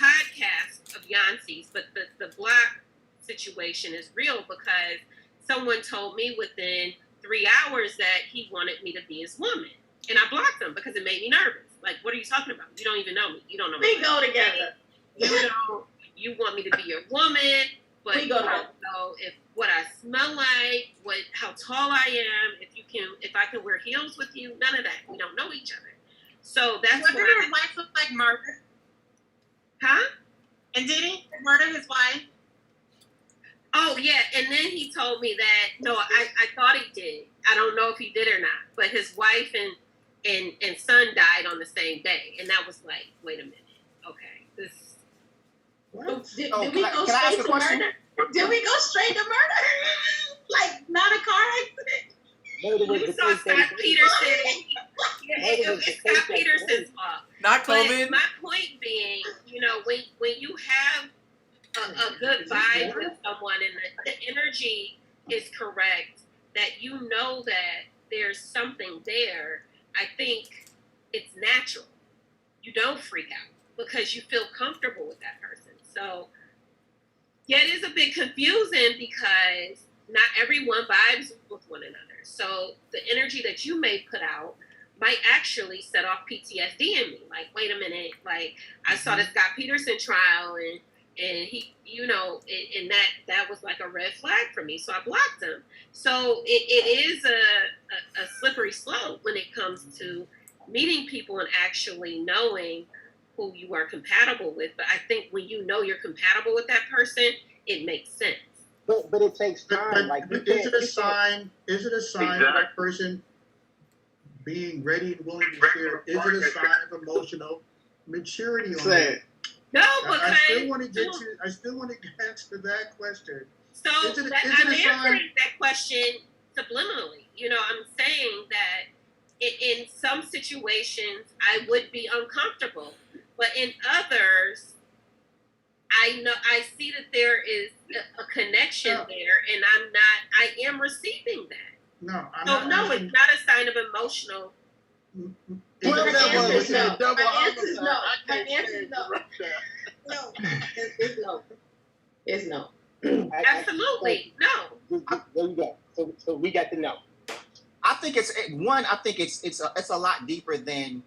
podcast of Yancey's, but the block situation is real because someone told me within 3 hours that he wanted me to be his woman. And I blocked him because it made me nervous. Like, what are you talking about? You don't even know me. You don't know me. We go together. You want me to be your woman. but you don't know if what I smell like, how tall I am, if I can wear heels with you, none of that. We don't know each other. So that's What did his wife look like, murder? Huh? And did he murder his wife? Oh yeah, and then he told me that no, I thought he did. I don't know if he did or not, but his wife and son died on the same day, and that was like, wait a minute, okay, this. Did Oh, we can go I ask straight a to question? murder? Did we go straight to murder? Like not a car accident? Murder was You the saw case Scott that- Peterson. Murder was the It's case Scott that- Peterson's fault. Not But COVID. my point being, when you have a good vibe with someone and the energy is correct, that you know that there's something there, I think it's natural. You don't freak out because you feel comfortable with that person. So, yeah, it is a bit confusing because not everyone vibes with one another. So the energy that you may put out might actually set off PTSD in me. Like, wait a minute, like I saw the Scott Peterson trial and he, and that was like a red flag for me. So I blocked him. So it is a slippery slope when it comes to meeting people and actually knowing who you are compatible with. But I think when you know you're compatible with that person, it makes sense. But it takes time. Like you Is can't. it a sign? Is it a sign of that person being ready and willing to share? Is it a sign of emotional maturity on that? No, I still because want to get to. I still want to answer that question. so Is it I'm a sign? answering that question subliminally. I'm saying that in some situations I would be uncomfortable, but in others, I see that there is a connection there, and I am receiving that. No, I'm So not. no, asking- it's not a sign of emotional. Is Well, it that someone was looking a at double My answer is homicide. no. I My can't answer stand is no. that. No. It's no. It's no. Absolutely, no. There you go. So we got to know. I think it's a lot deeper than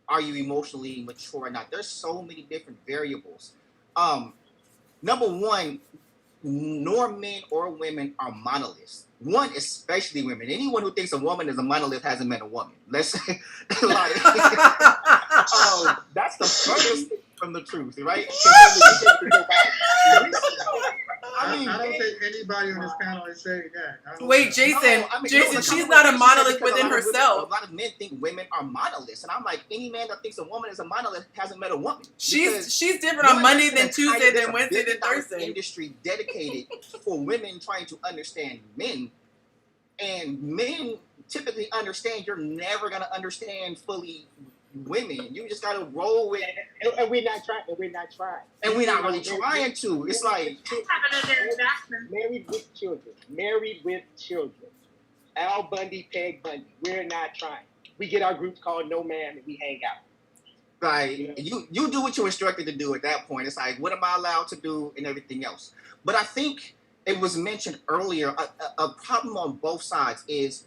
are you emotionally mature or not. There's so many different variables. Number one, nor men or women are monoliths. One, especially women. Anyone who thinks a woman is a monolith hasn't met a woman. Let's say, that's the furthest thing from the truth, right? I don't think anybody on this panel is saying that. I don't Wait, think- Jason, she's not a monolith within A herself. lot of men think women are monoliths, and I'm like, any man that thinks a woman is a monolith hasn't met a woman. She's different on Monday than Tuesday there's than a Wednesday than billion-dollar Thursday. Industry dedicated for women trying to understand men, and men typically understand you're never gonna understand fully women. You just gotta roll with it. And we're not trying. And we're not really trying to. It's like married with children. Al Bundy, Peg Bundy. We're not trying. We get our groups called No Man and we hang out. Like you do what you're instructed to do at that point. It's like, what am I allowed to do and everything else? But I think it was mentioned earlier, a problem on both sides is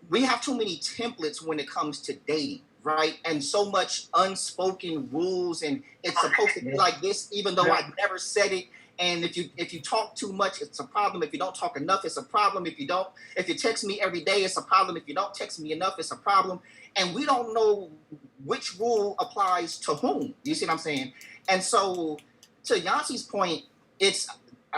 we have too many templates when it comes to dating, right? And so much unspoken rules, and it's supposed to be like this, even though I never said it. And if you talk too much, it's a problem. If you don't talk enough, it's a problem. If you text me every day, it's a problem. If you don't text me enough, it's a problem. And we don't know which rule applies to whom. You see what I'm saying? And so, to Yanci's point,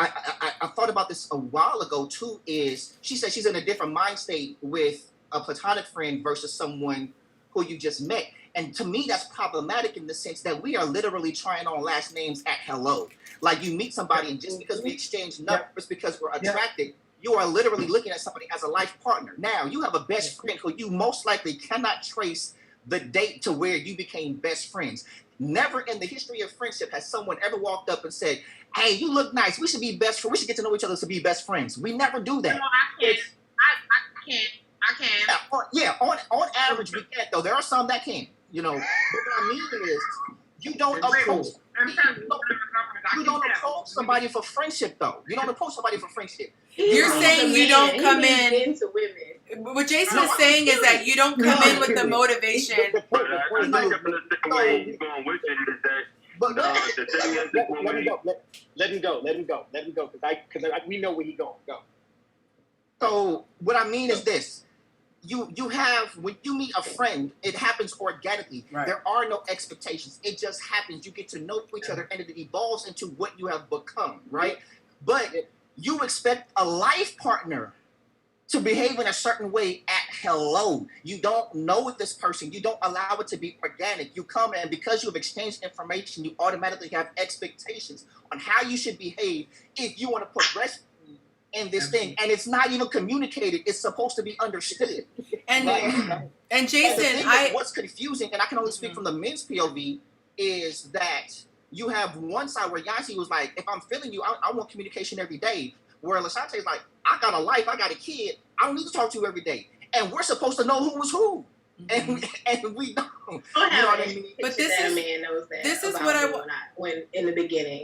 I thought about this a while ago too. She said she's in a different mind state with a platonic friend versus someone who you just met. And to me, that's problematic in the sense that we are literally trying on last names at hello. Like you meet somebody, and just because we exchange numbers, because we're attracted, you are literally looking at somebody as a life partner. Now, you have a best friend who you most likely cannot trace the date to where you became best friends. Never in the history of friendship has someone ever walked up and said, hey, you look nice. We should be best friends. We should get to know each other to be best friends. We never do that. No, I can't. I can. On average, we can't, though. There are some that can, But what I mean is, you don't approach somebody for friendship, though. You don't approach somebody for friendship. You're saying you don't come in. Into women. What Jason is saying is that you don't come in with the motivation. But I think I'm going to say where he's going with it is that But The thing is, that when let me we, go. Let me go. Because we know where he going. Go. So what I mean is this: you have when you meet a friend, it happens organically. Right. There are no expectations. It just happens. You get to know each other, and it evolves into what you have become. Right. But you expect a life partner to behave in a certain way at hello. You don't know this person. You don't allow it to be organic. You come and because you've exchanged information, you automatically have expectations on how you should behave if you want to progress in this thing. And it's not even communicated. It's supposed to be understood. And Right? and Jason, what's confusing, and I can only speak from the men's POV, is that you have one side where Yancy was like, if I'm feeling you, I want communication every day. Where Lashante is like, I got a life, I got a kid, I don't need to talk to you every day. And we're supposed to know who was who. And we don't. You know what I mean? But this that is- a man knows that. this is about what I me wa- when in the beginning.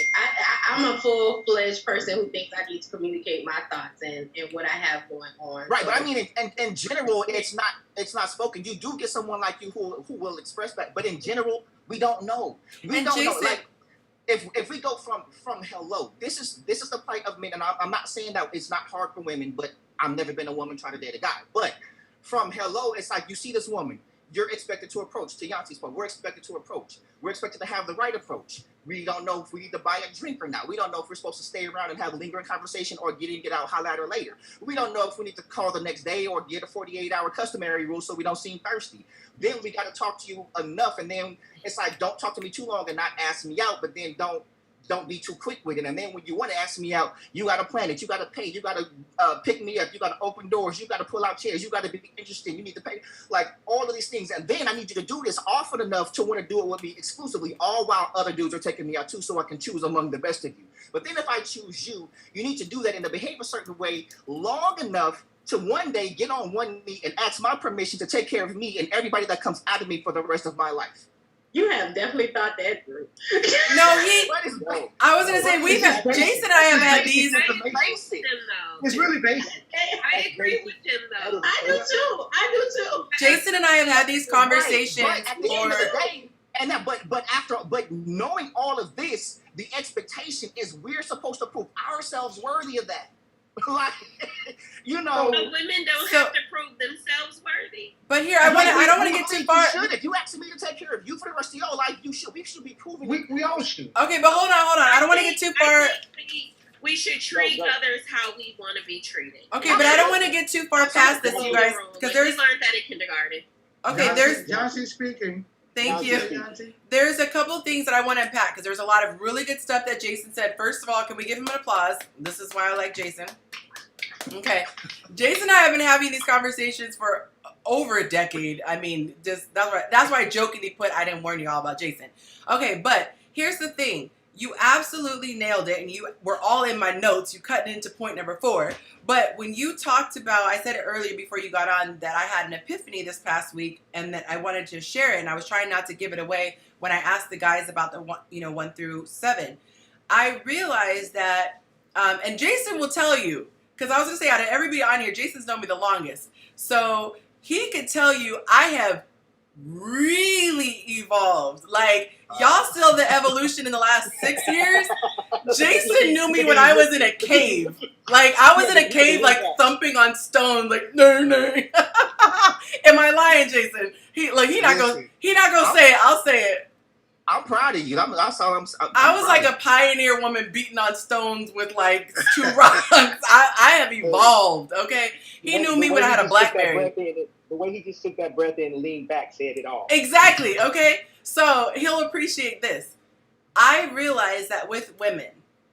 I'm a full-fledged person who thinks I need to communicate my thoughts and what I have going on. Right, So, but I mean, in general, it's not spoken. You do get someone like you who will express that, but in general, we don't know. We And don't know. Jason- Like, if we go from hello, this is the plight of men, and I'm not saying that it's not hard for women, but I've never been a woman trying to date a guy. But from hello, it's like you see this woman, you're expected to approach. To Yanti's point, we're expected to approach. We're expected to have the right approach. We don't know if we need to buy a drink or not. We don't know if we're supposed to stay around and have a lingering conversation or get out, holler at her later. We don't know if we need to call the next day or get a 48-hour customary rule so we don't seem thirsty. Then we got to talk to you enough, and then it's like, don't talk to me too long and not ask me out, but then don't be too quick with it. And then when you want to ask me out, you got to plan it. You got to pay. You got to pick me up. You got to open doors. You got to pull out chairs. You got to be interested. You need to pay. Like all of these things. And then I need you to do this often enough to want to do it with me exclusively, all while other dudes are taking me out too, so I can choose among the best of you. But then if I choose you, you need to do that and to behave a certain way long enough to one day get on one knee and ask my permission to take care of me and everybody that comes out of me for the rest of my life. you have definitely thought that through. No, What is that? I was gonna say Jason and I have had these. I agree with him though. It's really basic. I agree with him though. I do too. Jason and I have had these conversations Right, but at the end of for. the day, and that, but knowing all of this, the expectation is we're supposed to prove ourselves worthy of that. Like, you know. But women don't So- have to prove themselves worthy. But here, I don't want to get too far. You should. If you ask me to take care of you for the rest of your life, we should be proving it. We all should. Okay, but hold on. I don't want to get too far. I think we should treat others how we want to be treated. Okay, but I don't want to get too far past this, you guys, because we there's. learned that in kindergarten. Okay, there's. Johnson speaking. Thank you. Johnson. There's a couple things that I want to unpack because there's a lot of really good stuff that Jason said. First of all, can we give him an applause? This is why I like Jason. Okay, Jason and I have been having these conversations for over a decade. I mean, just that's why I jokingly put I didn't warn you all about Jason. Okay, but here's the thing. You absolutely nailed it, and you were all in my notes. You cut it into point number 4. But when you talked about, I said it earlier before you got on, that I had an epiphany this past week, and that I wanted to share it, and I was trying not to give it away when I asked the guys about the 1 through 7. I realized that, and Jason will tell you, because I was going to say, out of everybody on here, Jason's known me the longest. So he could tell you I have really evolved. Like, y'all still the evolution in the last 6 years. Jason knew me when I was in a cave. Like, I was in a cave, like, thumping on stone, like, no. Am I lying, Jason? He not gonna say it. I'll say it. I'm proud of you. I was like a pioneer woman beating on stones with like 2 rocks. I have evolved, okay? He knew me when I had a BlackBerry. The way he just took that breath in and leaned back said it all. Exactly, okay? So he'll appreciate this. I realize that with women,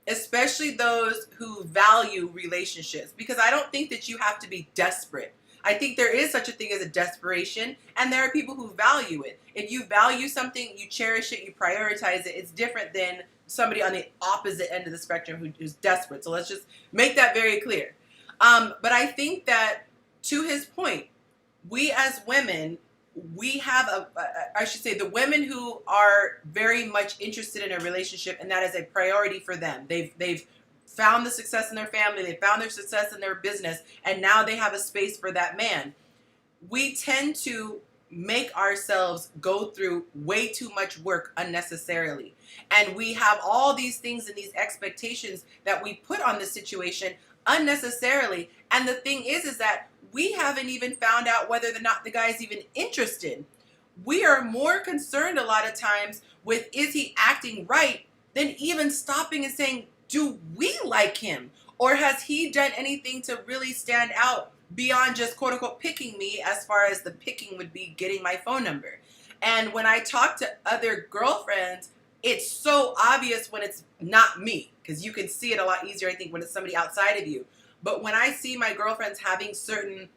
especially those who value relationships, because I don't think that you have to be desperate. I think there is such a thing as a desperation, and there are people who value it. If you value something, you cherish it, you prioritize it. It's different than somebody on the opposite end of the spectrum who's desperate. So let's just make that very clear. But I think that, to his point, we as women, we have I should say, the women who are very much interested in a relationship, and that is a priority for them. They've found the success in their family, they found their success in their business, and now they have a space for that man. We tend to make ourselves go through way too much work unnecessarily. And we have all these things and these expectations that we put on the situation unnecessarily. And the thing is that we haven't even found out whether or not the guy's even interested. We are more concerned a lot of times with, is he acting right, than even stopping and saying, do we like him? Or has he done anything to really stand out beyond just quote unquote picking me, as far as the picking would be getting my phone number? And when I talk to other girlfriends, it's so obvious when it's not me, because you can see it a lot easier, I think, when it's somebody outside of you. But when I see my girlfriends having certain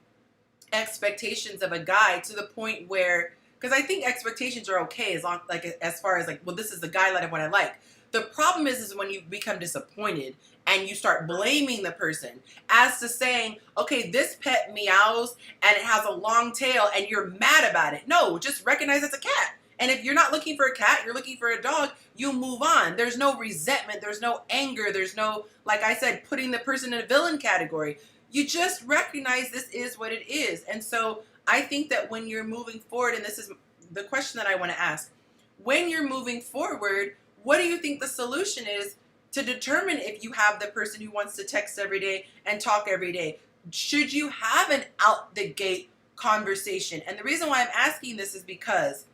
expectations of a guy, to the point where, because I think expectations are okay as long, like, as far as like, well, this is the guy that I like. The problem is when you become disappointed and you start blaming the person, as to saying, okay, this pet meows and it has a long tail and you're mad about it. No, just recognize it's a cat. And if you're not looking for a cat, you're looking for a dog, you move on. There's no resentment. There's no anger. There's no, like I said, putting the person in a villain category. You just recognize this is what it is. And so I think that when you're moving forward, and this is the question that I want to ask, when you're moving forward, what do you think the solution is to determine if you have the person who wants to text every day and talk every day? Should you have an out the gate conversation? And the reason why I'm asking this is because,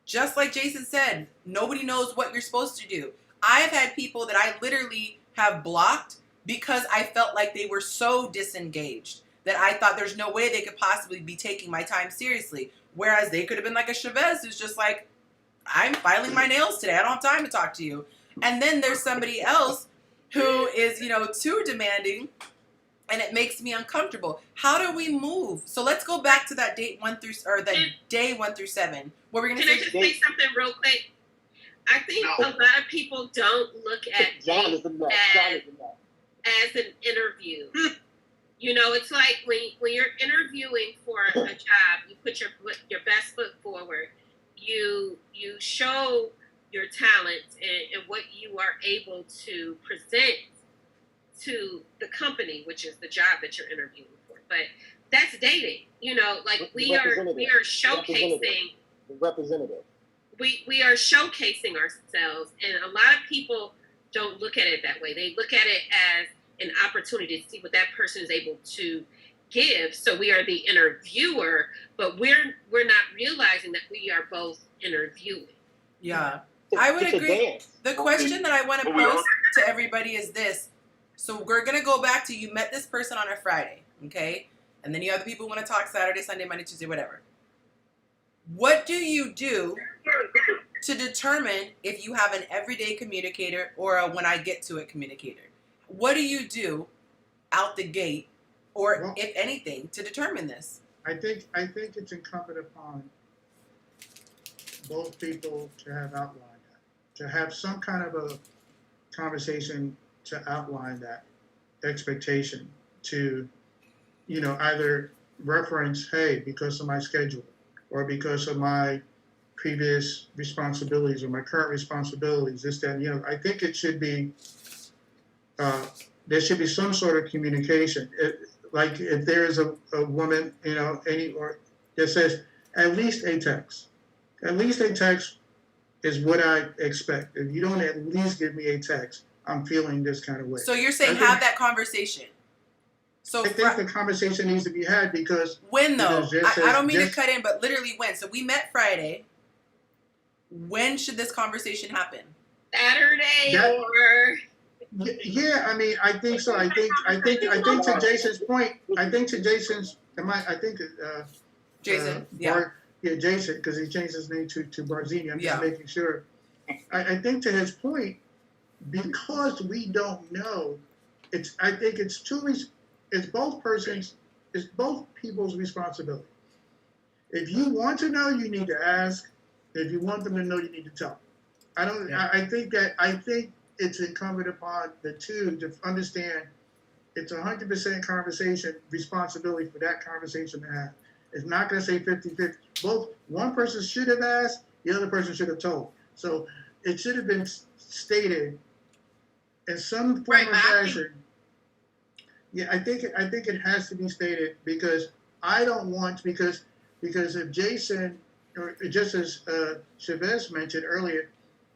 just like Jason said, nobody knows what you're supposed to do. I've had people that I literally have blocked because I felt like they were so disengaged that I thought there's no way they could possibly be taking my time seriously. Whereas they could have been like a Chavez who's just like, I'm filing my nails today, I don't have time to talk to you. And then there's somebody else who is, too demanding, and it makes me uncomfortable. How do we move? So let's go back to that day 1 through 7. What we're gonna Can I just say something real quick? I think a lot of people don't look at dates as an interview. It's like when you're interviewing for a job, you put your best foot forward. You show your talents and what you are able to present to the company, which is the job that you're interviewing for. But that's dating. We are showcasing the representative. We are showcasing ourselves, and a lot of people don't look at it that way. They look at it as an opportunity to see what that person is able to give. So we are the interviewer, but we're not realizing that we are both interviewing. Yeah, I would agree. The question that I want to pose to everybody is this. So we're going to go back to, you met this person on a Friday, okay? And then you have the people who want to talk Saturday, Sunday, Monday, Tuesday, whatever. What do you do to determine if you have an everyday communicator or a when I get to it communicator? What do you do out the gate, or if anything, to determine this? I think it's incumbent upon both people to have outlined that, to have some kind of a conversation to outline that expectation, to either reference, hey, because of my schedule, or because of my previous responsibilities or my current responsibilities, this, that, and I think it should be, there should be some sort of communication. Like if there is a woman, or that says at least a text. At least a text is what I expect. If you don't at least give me a text, I'm feeling this kind of way. So you're saying have that conversation. So I think the conversation needs to be had because when though? I don't mean to cut in, but literally when. So we met Friday. When should this conversation happen? Saturday or. Yeah, I mean, I think so. I think to Jason's point. Jason. Jason, because he changed his name to Barzini. I'm just making sure. I think to his point, because we don't know, I think it's both people's responsibility. If you want to know, you need to ask. If you want them to know, you need to tell. I think it's incumbent upon the two to understand it's 100% conversation responsibility for that conversation to have. It's not going to say 50-50. One person should have asked, the other person should have told. So it should have been stated in some form or fashion. Yeah, I think it has to be stated because Because if Jason, or just as Chavez mentioned earlier,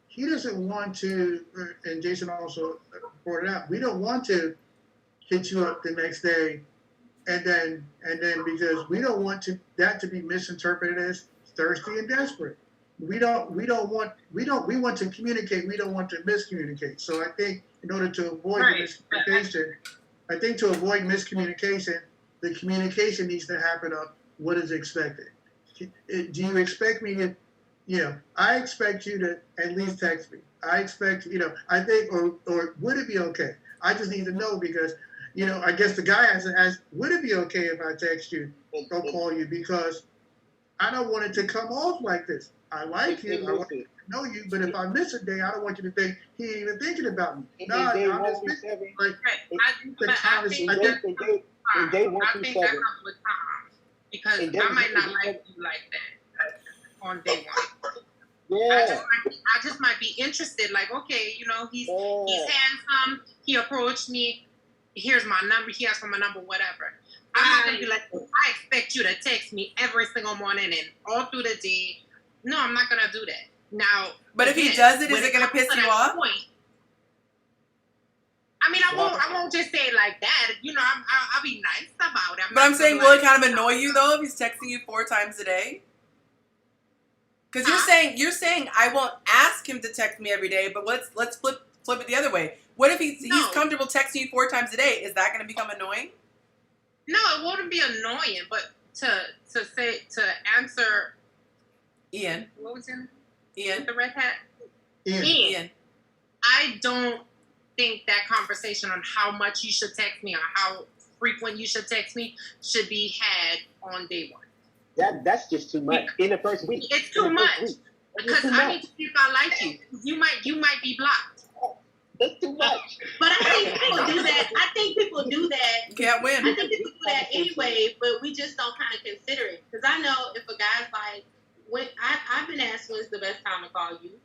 he doesn't want to, and Jason also brought it out, we don't want to hit you up the next day and then because we don't want that to be misinterpreted as thirsty and desperate. We want to communicate, we don't want to miscommunicate. So I think in order to avoid miscommunication, the communication needs to happen of what is expected. Do you expect me to, I expect you to at least text me. I expect, I think, or would it be okay? I just need to know because, I guess the guy has to ask, would it be okay if I text you or call you? Because I don't want it to come off like this. I like you, I want to know you, but if I miss a day, I don't want you to think he ain't even thinking about me. No, I'm just missing. I think that comes with time. Because I might not like you like that on day one. Yeah. I just might be interested. Like, okay, he's handsome. He approached me. Here's my number. He asked for my number. Whatever. I'm not gonna be like, I expect you to text me every single morning and all through the day. No, I'm not gonna do that. Now, but again, if he does it, is it gonna piss you off? I mean, I won't just say it like that. I'll be nice about it. But I'm saying, will it kind of annoy you though if he's texting you 4 times a day? Because you're saying I won't ask him to text me every day, but let's flip it the other way. What if he's comfortable texting you 4 times a day? Is that going to become annoying? No, it wouldn't be annoying. But to answer, Ian. What was him? Ian, the red hat. Ian. I don't think that conversation on how much you should text me or how frequent you should text me should be had on day one. That's just too much in the first week. It's too much because I need to see if I like you. You might be blocked. That's too much. But I think people do that. You can't win. I think people do that anyway, but we just don't kind of consider it. Because I know if a guy's like, I've been asked when's the best time to call you.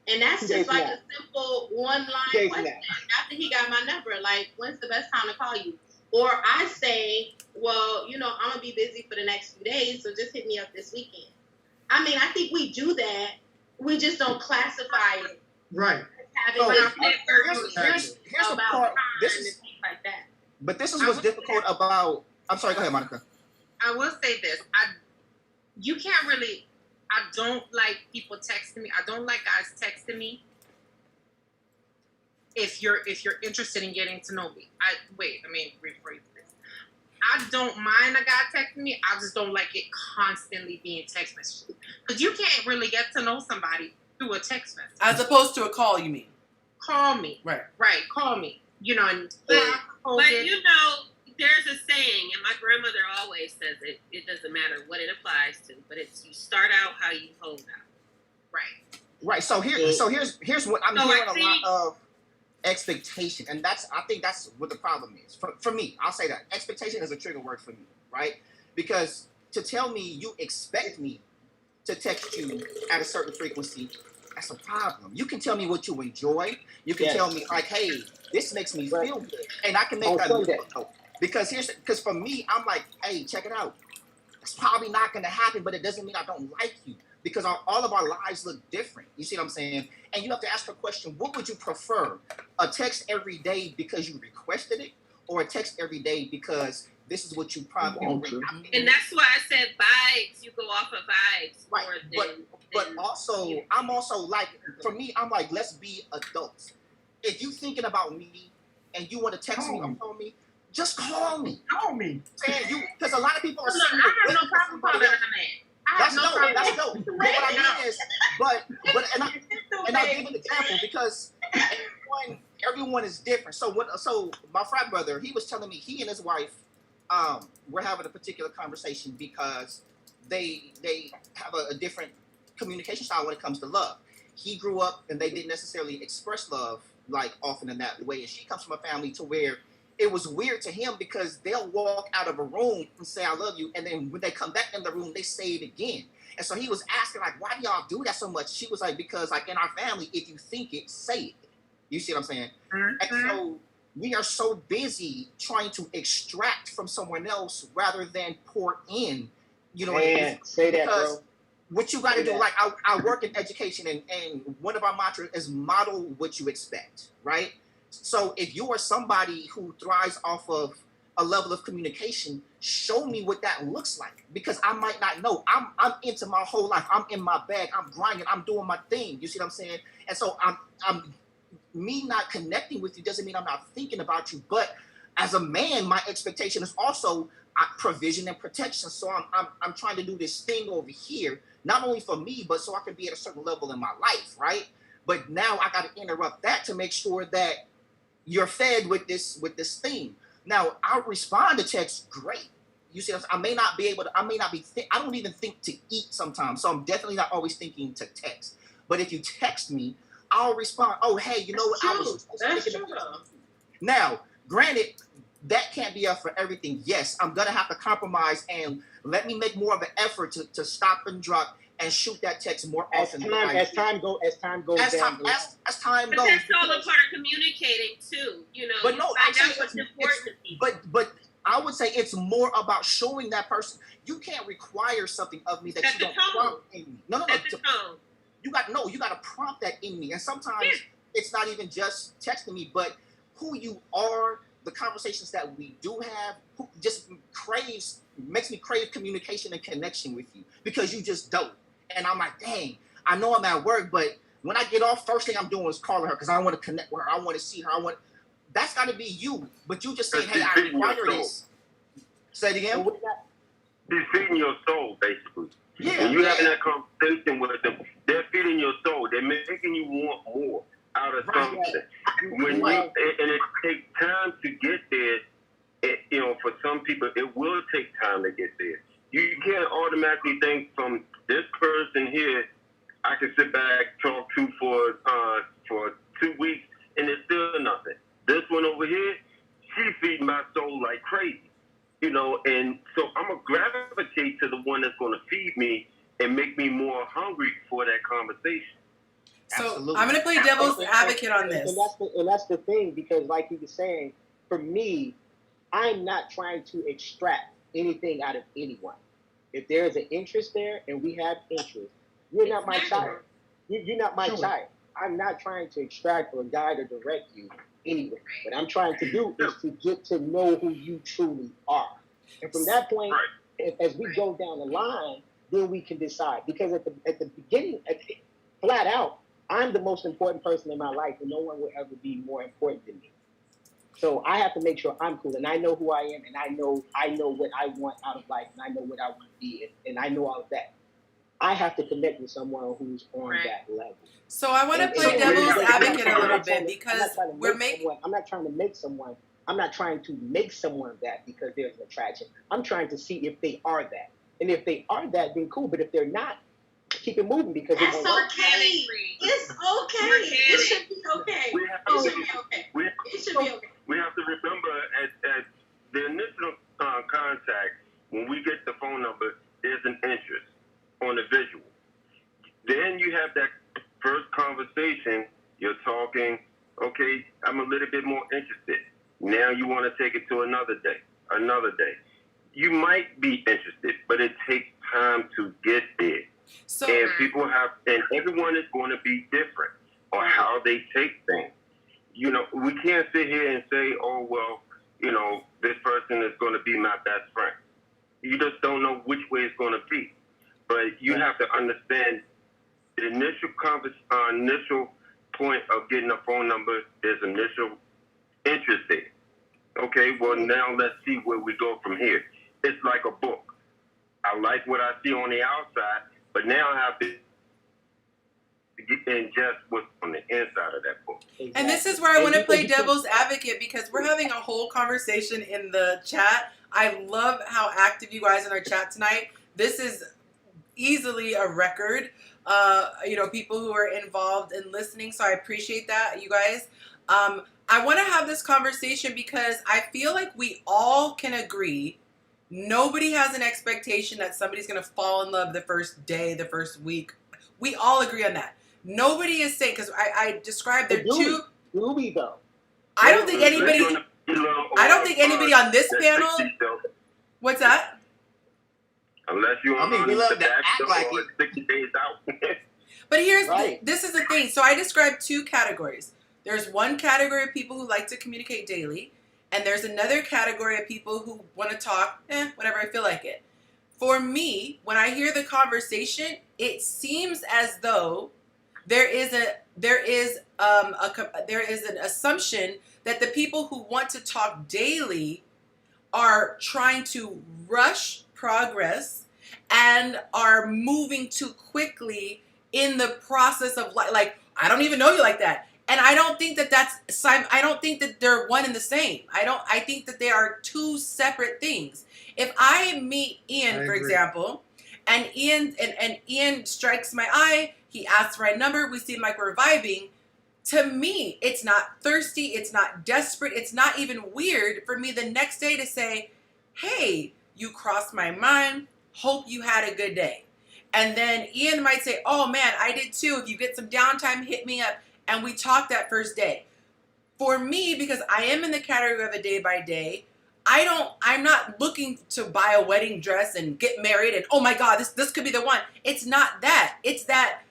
And that's just like a simple one-line question. After he got my number, like, when's the best time to call you? Or I say, well, I'm going to be busy for the next few days, so just hit me up this weekend. I mean, I think we do that. We just don't classify it. Right. Here's the part. Like that. But this is what's difficult about. I'm sorry. Go ahead, Monica. I will say this. You can't really. I don't like people texting me. I don't like guys texting me. If you're interested in getting to know me, let me rephrase this. I don't mind a guy texting me. I just don't like it constantly being text messages because you can't really get to know somebody through a text message. As opposed to a call, you mean? Call me. Right. Call me. But there's a saying, and my grandmother always says it. It doesn't matter what it applies to, but it's you start out how you hold out. Right. So here's what I'm hearing a lot of expectation, and I think that's what the problem is. For me, I'll say that expectation is a trigger word for me, right? Because to tell me you expect me to text you at a certain frequency, that's a problem. You can tell me what you enjoy. You can tell me like, hey, this makes me feel good, and I can make that. Because for me, I'm like, hey, check it out. It's probably not going to happen, but it doesn't mean I don't like you because all of our lives look different. You see what I'm saying? And you have to ask the question, what would you prefer? A text every day because you requested it or a text every day because this is what you probably want? And that's why I said vibes. You go off of vibes. Right. But also, I'm also like, for me, I'm like, let's be adults. If you thinking about me and you want to text me or call me, just call me. Because a lot of people are saying, I have no problem calling a man. That's dope. But what I mean is, and I'll give an example because everyone is different. So my frat brother, he was telling me he and his wife were having a particular conversation because they have a different communication style when it comes to love. He grew up and they didn't necessarily express love like often in that way, and she comes from a family to where it was weird to him because they'll walk out of a room and say, I love you. And then when they come back in the room, they say it again. And so he was asking, like, why do y'all do that so much? She was like, because like in our family, if you think it, say it. You see what I'm saying? Mm-hmm. And so we are so busy trying to extract from someone else rather than pour in You know, Man, say that, because bro. what you got to Say do, that. like I work in education, and one of our mantras is model what you expect, right? So if you are somebody who thrives off of a level of communication, show me what that looks like, because I might not know. I'm into my whole life. I'm in my bag. I'm grinding. I'm doing my thing. You see what I'm saying? And so I'm me not connecting with you doesn't mean I'm not thinking about you. But as a man, my expectation is also provision and protection. So I'm trying to do this thing over here, not only for me, but so I can be at a certain level in my life, right? But now I got to interrupt that to make sure that you're fed with this thing. Now I'll respond to text great. You see, I may not be able to. I may not be. I don't even think to eat sometimes, so I'm definitely not always thinking to text. But if you text me, I'll respond. Oh, hey, you know what? I was That's thinking true. of. Now, granted, that can't be up for everything. Yes, I'm gonna have to compromise and let me make more of an effort to stop and drop and shoot that text more often. As time goes as down time the line. as time But goes. that's all a part of communicating too. You know, But you no, I'm find saying out what's important to people. but I would say it's more about showing that person. You can't require something of me that Set you the don't tone. prompt in me. No. Set the tone. You got to prompt that in me. And sometimes it's not even just texting me, but who you are, the conversations that we do have, who just makes me crave communication and connection with you, because you just don't. And I'm like, dang, I know I'm at work, but when I get off, first thing I'm doing is calling her because I want to connect with her. I want to see her. That's got to be you. But you just saying, hey, I require this. Say it again. They're feeding your soul, basically. Yeah. When you're having that conversation with them, they're feeding your soul. They're making you want more out of something. And it takes time to get there. For some people, it will take time to get there. You can't automatically think from this person here, I can sit back, talk to for 2 weeks, and it's still nothing. This one over here, she feeds my soul like crazy. And so I'm going to gravitate to the one that's going to feed me and make me more hungry for that conversation. So Absolutely. I'm going to play devil's advocate on this. And that's the thing, because like he was saying, for me, I'm not trying to extract anything out of anyone. If there is an interest there and we have interest, you're not my child. You're not my child. I'm not trying to extract or guide or direct you anywhere. What I'm trying to do is to get to know who you truly are. And from that point, as we go down the line, then we can decide. Because at the beginning, flat out, I'm the most important person in my life, and no one will ever be more important than me. So I have to make sure I'm cool, and I know who I am, and I know what I want out of life, and I know what I want to be, and I know all of that. I have to connect with someone who's on that level. So I want to play devil's advocate a little bit, because I'm not trying to make someone. I'm not trying to make someone that because there's an attraction. I'm trying to see if they are that, and if they are that, then cool. But if they're not, keep it moving, because it's okay. It's okay. It should be okay. It should be okay. It should be okay. We have to remember at the initial contact, when we get the phone number, there's an interest on the visual. Then you have that first conversation. You're talking. Okay, I'm a little bit more interested. Now you want to take it to another day. You might be interested, but it takes time to get there. So, and everyone is going to be different on how they take things. We can't sit here and say, oh, well, this person is going to be my best friend. You just don't know which way it's going to be. But you have to understand the initial point of getting a phone number, there's initial interest there. Okay, well, now let's see where we go from here. It's like a book. I like what I see on the outside, but now I have to ingest what's on the inside of that book. And this is where I want to play devil's advocate, because we're having a whole conversation in the chat. I love how active you guys in our chat tonight. This is easily a record. People who are involved in listening. So I appreciate that, you guys. I want to have this conversation because I feel like we all can agree. Nobody has an expectation that somebody's going to fall in love the first day, the first week. We all agree on that. Nobody is saying, because I described there two. Do we though? I don't think anybody on this panel. What's that? Unless you I mean, we love to act like it. 60 days out. But here's Right. this is the thing. So I described two categories. There's one category of people who like to communicate daily, and there's another category of people who want to talk, whenever I feel like it. For me, when I hear the conversation, it seems as though there is an assumption that the people who want to talk daily are trying to rush progress and are moving too quickly in the process of like I don't even know you like that. And I don't think I don't think that they're one and the same. I think that they are two separate things. If I meet Ian, for example, and Ian strikes my eye, he asks for my number, we seem like we're vibing. To me, it's not thirsty, it's not desperate, it's not even weird for me the next day to say, hey, you crossed my mind, hope you had a good day. And then Ian might say, oh man, I did too. If you get some downtime, hit me up. And we talked that first day. For me, because I am in the category of a day by day, I'm not looking to buy a wedding dress and get married and, oh my God, this could be the one. It's not that. It's that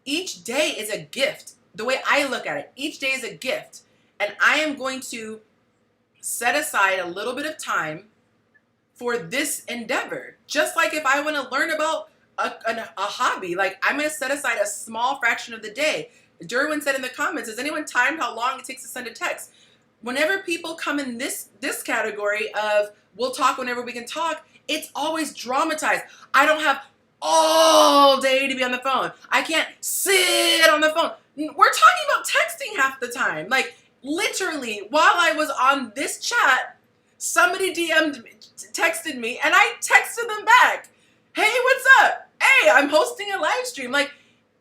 each day is a gift. The way I look at it, each day is a gift. And I am going to set aside a little bit of time for this endeavor. Just like if I want to learn about a hobby, like I'm going to set aside a small fraction of the day. Derwin said in the comments, has anyone timed how long it takes to send a text? Whenever people come in this category of we'll talk whenever we can talk, it's always dramatized. I don't have all day to be on the phone. I can't sit on the phone. We're talking about texting half the time. Like literally, while I was on this chat, somebody texted me, and I texted them back. Hey, what's up? Hey, I'm hosting a live stream. Like,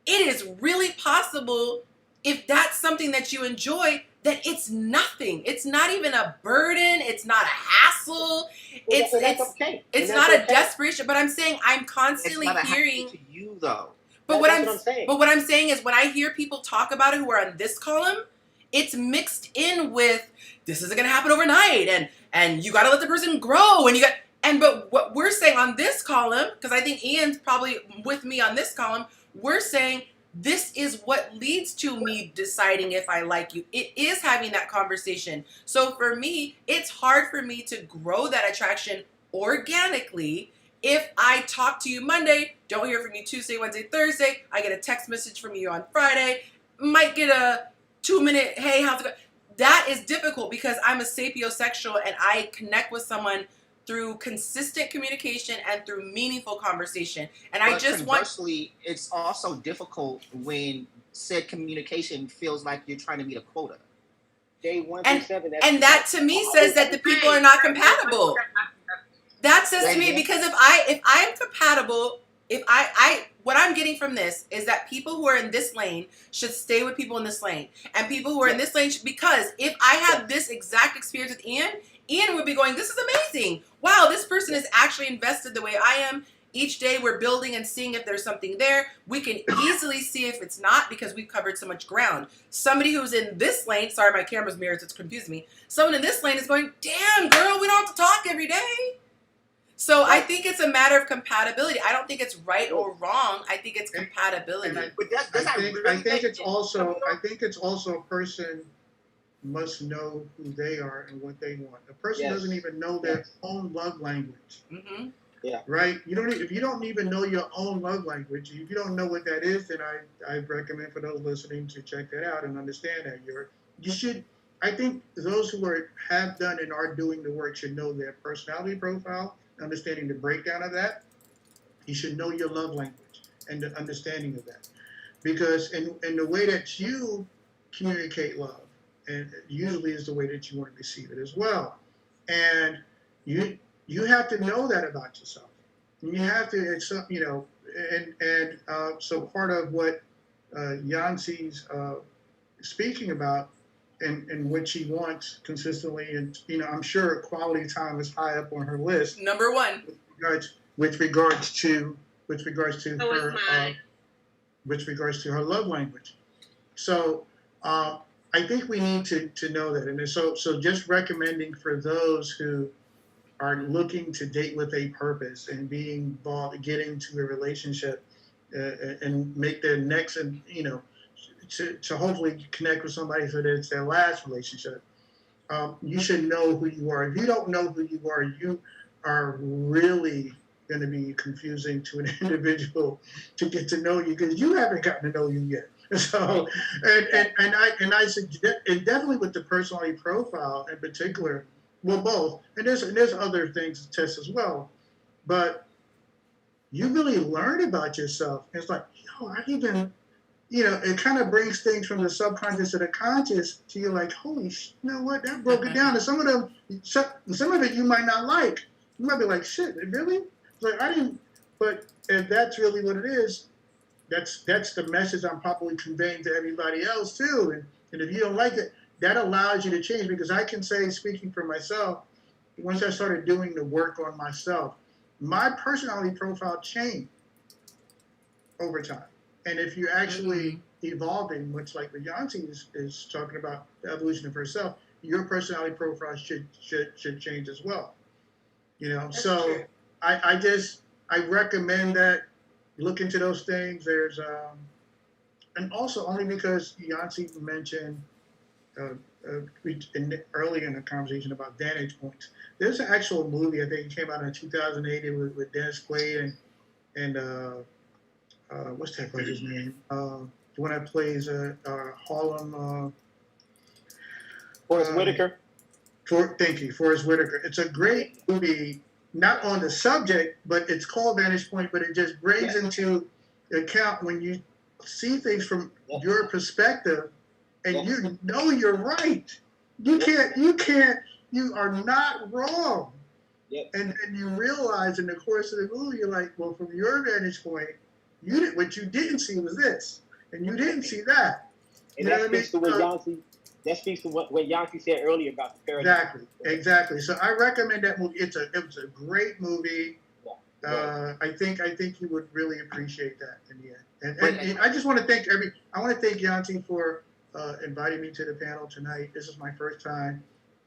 it is really possible, if that's something that you enjoy, that it's nothing. It's not even a burden. It's not a hassle. It's okay. It's not a desperation. But I'm saying I'm constantly it's not hearing. to you though. But What I'm saying. But what I'm saying is, when I hear people talk about it who are on this column, it's mixed in with this isn't gonna happen overnight, and you got to let the person grow, but what we're saying on this column, because I think Ian's probably with me on this column, we're saying this is what leads to me deciding if I like you. It is having that conversation. So for me, it's hard for me to grow that attraction organically if I talk to you Monday, don't hear from you Tuesday, Wednesday, Thursday, I get a text message from you on Friday, might get a 2-minute, hey, how's it going? That is difficult because I'm a sapiosexual and I connect with someone through consistent communication and through meaningful conversation. And But I just conversely, it's also difficult when said communication feels like you're trying to meet a quota. Day 1 And- through 7. and that to me says that the people are not compatible. That says to me, because if I'm compatible, what I'm getting from this is that people who are in this lane should stay with people in this lane, and people who are in this lane because if I had this exact experience with Ian would be going, this is amazing. Wow, this person is actually invested the way I am. Each day we're building and seeing if there's something there. We can easily see if it's not because we've covered so much ground. Somebody who's in this lane, sorry, my camera's mirrored, so it's confused me. Someone in this lane is going, damn, girl, we don't have to talk every day. So I think it's a matter of compatibility. I don't think it's right or wrong. I think it's compatibility. I think it's also a person must know who they are and what they want. A person doesn't even know their own love language. Mm-hmm. Yeah. Right? If you don't even know your own love language, if you don't know what that is, then I recommend for those listening to check that out and understand that you should. I think those who have done and are doing the work should know their personality profile, understanding the breakdown of that. You should know your love language and the understanding of that, because in the way that you communicate love, and usually is the way that you want to receive it as well, and you have to know that about yourself. You have to accept, so part of what Yancey's speaking about and what she wants consistently, and I'm sure quality time is high up on her list. Number one. With regards to her love language. So I think we need to know that, and so just recommending for those who are looking to date with a purpose and get into a relationship and make their next, and to hopefully connect with somebody so that it's their last relationship. You should know who you are. If you don't know who you are really going to be confusing to an individual to get to know you because you haven't gotten to know you yet. So, and I suggest, and definitely with the personality profile in particular, well, both, and there's other things to test as well, but you really learn about yourself. It's like, I even, it kind of brings things from the subconscious to the conscious to you, like, holy, you know what, that broke it down. And some of it you might not like. You might be like, shit, really? It's like, I didn't, but if that's really what it is, that's the message I'm probably conveying to everybody else too. And if you don't like it, that allows you to change, because I can say, speaking for myself, once I started doing the work on myself, my personality profile changed over time. And if you're actually evolving, much like what Yancy is talking about, the evolution of herself, your personality profile should change as well. So true. I recommend that look into those things. There's and also only because Yancy mentioned earlier in the conversation about vantage points. There's an actual movie, I think it came out in 2008 with Dennis Quaid and what's that guy's name? The one that plays Harlem. Forrest Whitaker. Thank you, Forrest Whitaker. It's a great movie, not on the subject, but it's called Vantage Point, but it just brings into account when you see things from your perspective and you know you're right. You are not wrong. Yep. And you realize in the course of the movie, you're like, well, from your vantage point, what you didn't see was this, and you didn't see that. And that speaks to what Yancy. That speaks to what Yancy said earlier about the paradigm. Exactly. So I recommend that movie. It was a great movie. Yeah. I think you would really appreciate that in the end. And I just want to thank Yancy for inviting me to the panel tonight. This is my first time,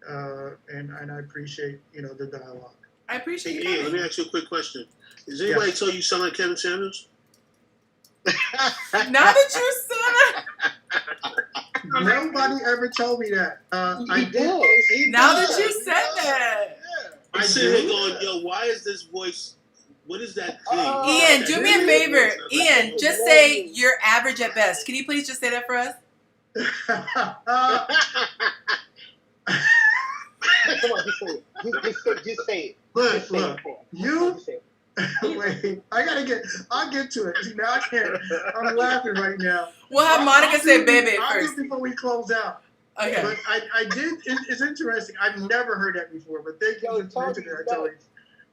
and I appreciate the dialogue. I appreciate it. Let me ask you a quick question. Does anybody tell you sound like Kevin Samuels? Now that you said it. Nobody ever told me that. I did. Now that you said that. I'm sitting here going, yo, why is this voice? What is that thing? Ian, do me a favor. Ian, just say you're average at best. Can you please just say that for us? Come on, just say it. Just say it. Look, wait, I'll get to it. See, now I can't. I'm laughing right now. We'll have Monica say baby I'll first. do it before we close out. Okay. But I did, it's interesting. I've never heard that before, but thank you for mentioning that, Tony.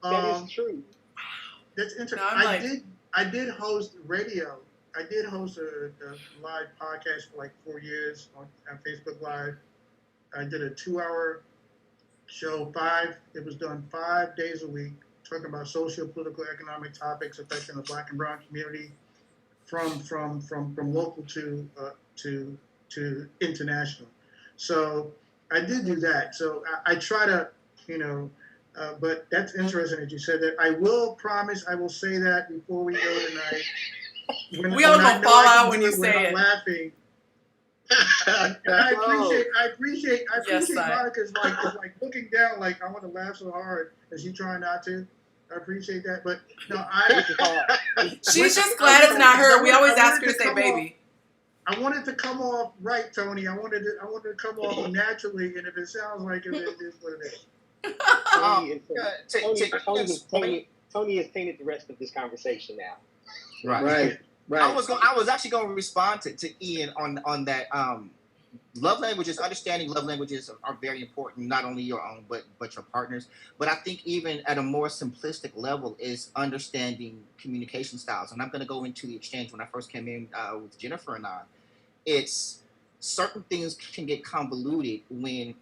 That is true. That's interesting. No, I did host radio. I did host a live podcast for like 4 years on Facebook Live. I did a 2-hour show, it was done 5 days a week, talking about social, political, economic topics affecting the Black and Brown community, from local to international. So I did do that. So I try to, but that's interesting that you said that. I will promise, I will say that before we go tonight. We all gonna fall out when you say it. Laughing. I appreciate Monica's like looking down, like I want to laugh so hard, and she trying not to. I appreciate that, but no, she's just glad it's not her. We always ask her to say baby. I wanted to come off right, Tony. I wanted to come off naturally, and if it sounds like it, it is what it is. Tony has tainted the rest of this conversation now. Right. I was actually going to respond to Ian on that. Love languages, understanding love languages are very important, not only your own, but your partners. But I think even at a more simplistic level is understanding communication styles. And I'm going to go into the exchange when I first came in with Jennifer and I. It's certain things can get convoluted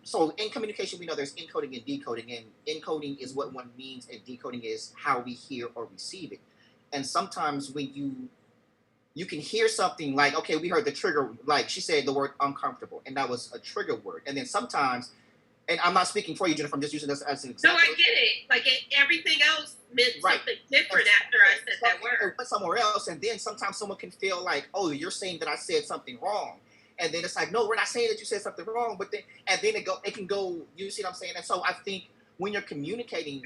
so in communication, we know there's encoding and decoding, and encoding is what one means and decoding is how we hear or receive it. And sometimes when you can hear something like, okay, we heard the trigger, like she said the word uncomfortable, and that was a trigger word. And then sometimes And I'm not speaking for you, Jennifer. I'm just using this as an No, example. I get it. Like everything else meant Right. something different after I said that word. Went somewhere else, and then sometimes someone can feel like, oh, you're saying that I said something wrong, and then it's like, no, we're not saying that you said something wrong, but then it can go. You see what I'm saying? And so I think when you're communicating,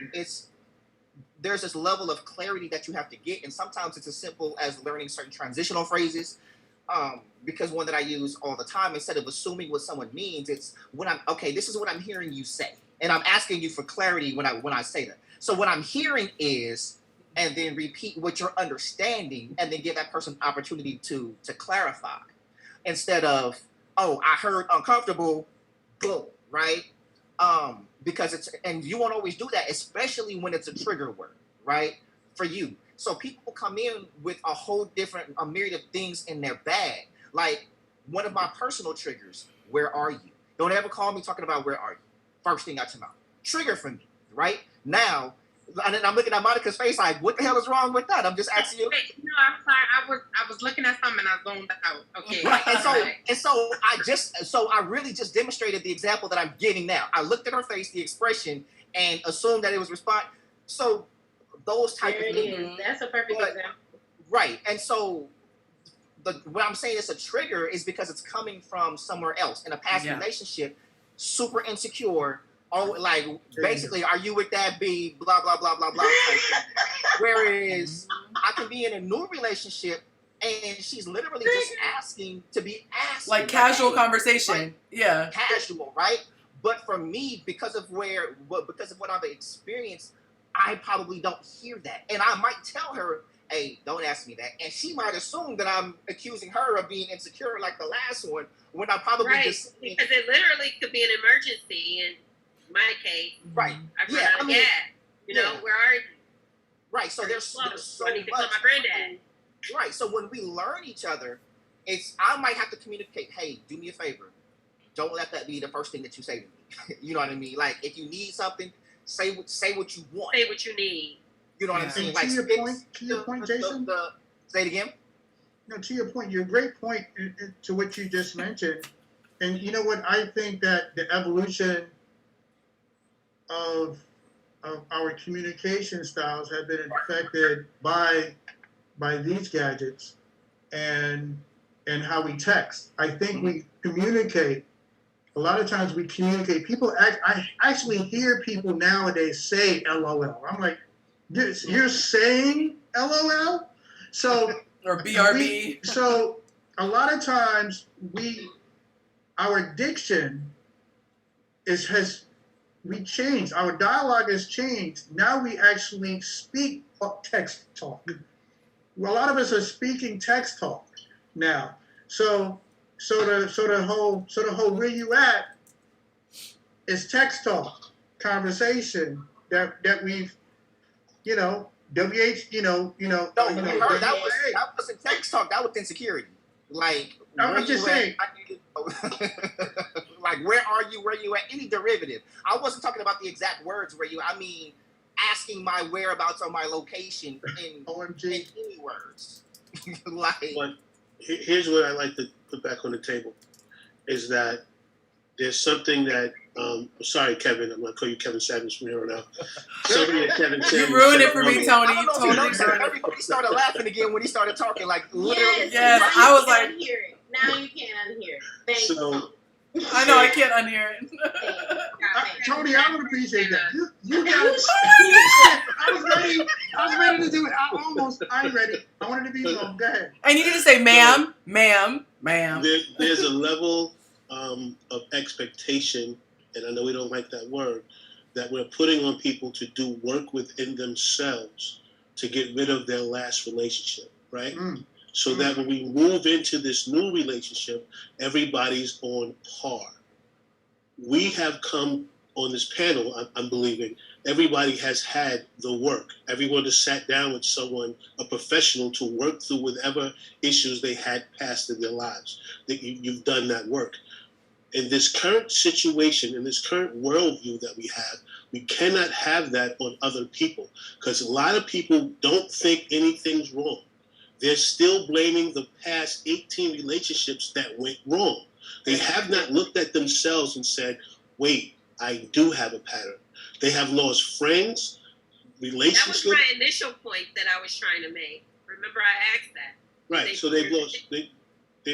there's this level of clarity that you have to get, and sometimes it's as simple as learning certain transitional phrases. Because one that I use all the time, instead of assuming what someone means, it's this is what I'm hearing you say, and I'm asking you for clarity when I say that. So what I'm hearing is, and then repeat what you're understanding, and then give that person an opportunity to clarify, instead of, oh, I heard uncomfortable, boom, right? Because and you won't always do that, especially when it's a trigger word, right? For you. So people come in with a myriad of things in their bag. Like one of my personal triggers, where are you? Don't ever call me talking about where are you. First thing out your mouth. Trigger for me, right? Now, and I'm looking at Monica's face like, what the hell is wrong with that? I'm just asking you. Wait, no, I'm sorry. I was looking at something and I zoned out. Okay. Right. So I really just demonstrated the example that I'm giving now. I looked at her face, the expression, and assumed that it was response. So those type There of it things. is. That's a perfect example. Right. And so what I'm saying is a trigger is because it's coming from somewhere else in a past relationship, super insecure. Oh, like basically, are you with that B? Blah blah blah blah blah. Whereas I can be in a new relationship and she's literally just asking to be asked, like casual conversation, right? Casual, right? But for me, because of what I've experienced, I probably don't hear that, and I might tell her, "Hey, don't ask me that," and she might assume that I'm accusing her of being insecure, like the last one, when I probably just because it literally could be an emergency in my case. Right. I've run out of gas. You know, where are you? Right. So there's so I need to much. call my granddad. Right. So when we learn each other, I might have to communicate. Hey, do me a favor. Don't let that be the first thing that you say to me. You know what I mean? Like if you need something, say what you want. Say what you need. You know what I'm saying? And like to your point, Jason. Say it again. No, to your point, your great point to what you just mentioned, and you know what? I think that the evolution of our communication styles have been affected by these gadgets and how we text. I think we communicate. A lot of times we communicate. I actually hear people nowadays say LOL. I'm like, you're saying LOL? So or BRB. So a lot of times our diction we changed. Our dialogue has changed. Now we actually speak text talk. A lot of us are speaking text talk now. So the whole where you at is text talk conversation that we've No, that wasn't text talk. That was insecurity. Like I'm just saying. Like where are you? Where you at? Any derivative. I wasn't talking about the exact words where you. I mean, asking my whereabouts or my location in any words. But here's what I like to put back on the table is that there's something that sorry, Kevin, I'm gonna call you Kevin Savage from here on out. Something that Kevin Savage. You ruined it for me, Tony. You totally ruined it. Everybody started laughing again when he started talking. Like literally. Yes, I was like, unhear it. Now you can't unhear it. Thanks. So, I know I can't unhear it. Tony, I would appreciate that. You got it. I was ready to do it. I'm ready. I wanted to be wrong. Go ahead. And you need to say, ma'am. There's a level of expectation, and I know we don't like that word, that we're putting on people to do work within themselves to get rid of their last relationship, right? So that when we move into this new relationship, everybody's on par. We have come on this panel, I'm believing, everybody has had the work. Everyone has sat down with someone, a professional, to work through whatever issues they had passed in their lives. That you've done that work. In this current situation, in this current worldview that we have, we cannot have that on other people because a lot of people don't think anything's wrong. They're still blaming the past 18 relationships that went wrong. They have not looked at themselves and said, wait, I do have a pattern. They have lost friends, relationships. That was my initial point that I was trying to make. Remember, I asked that. Right. So they've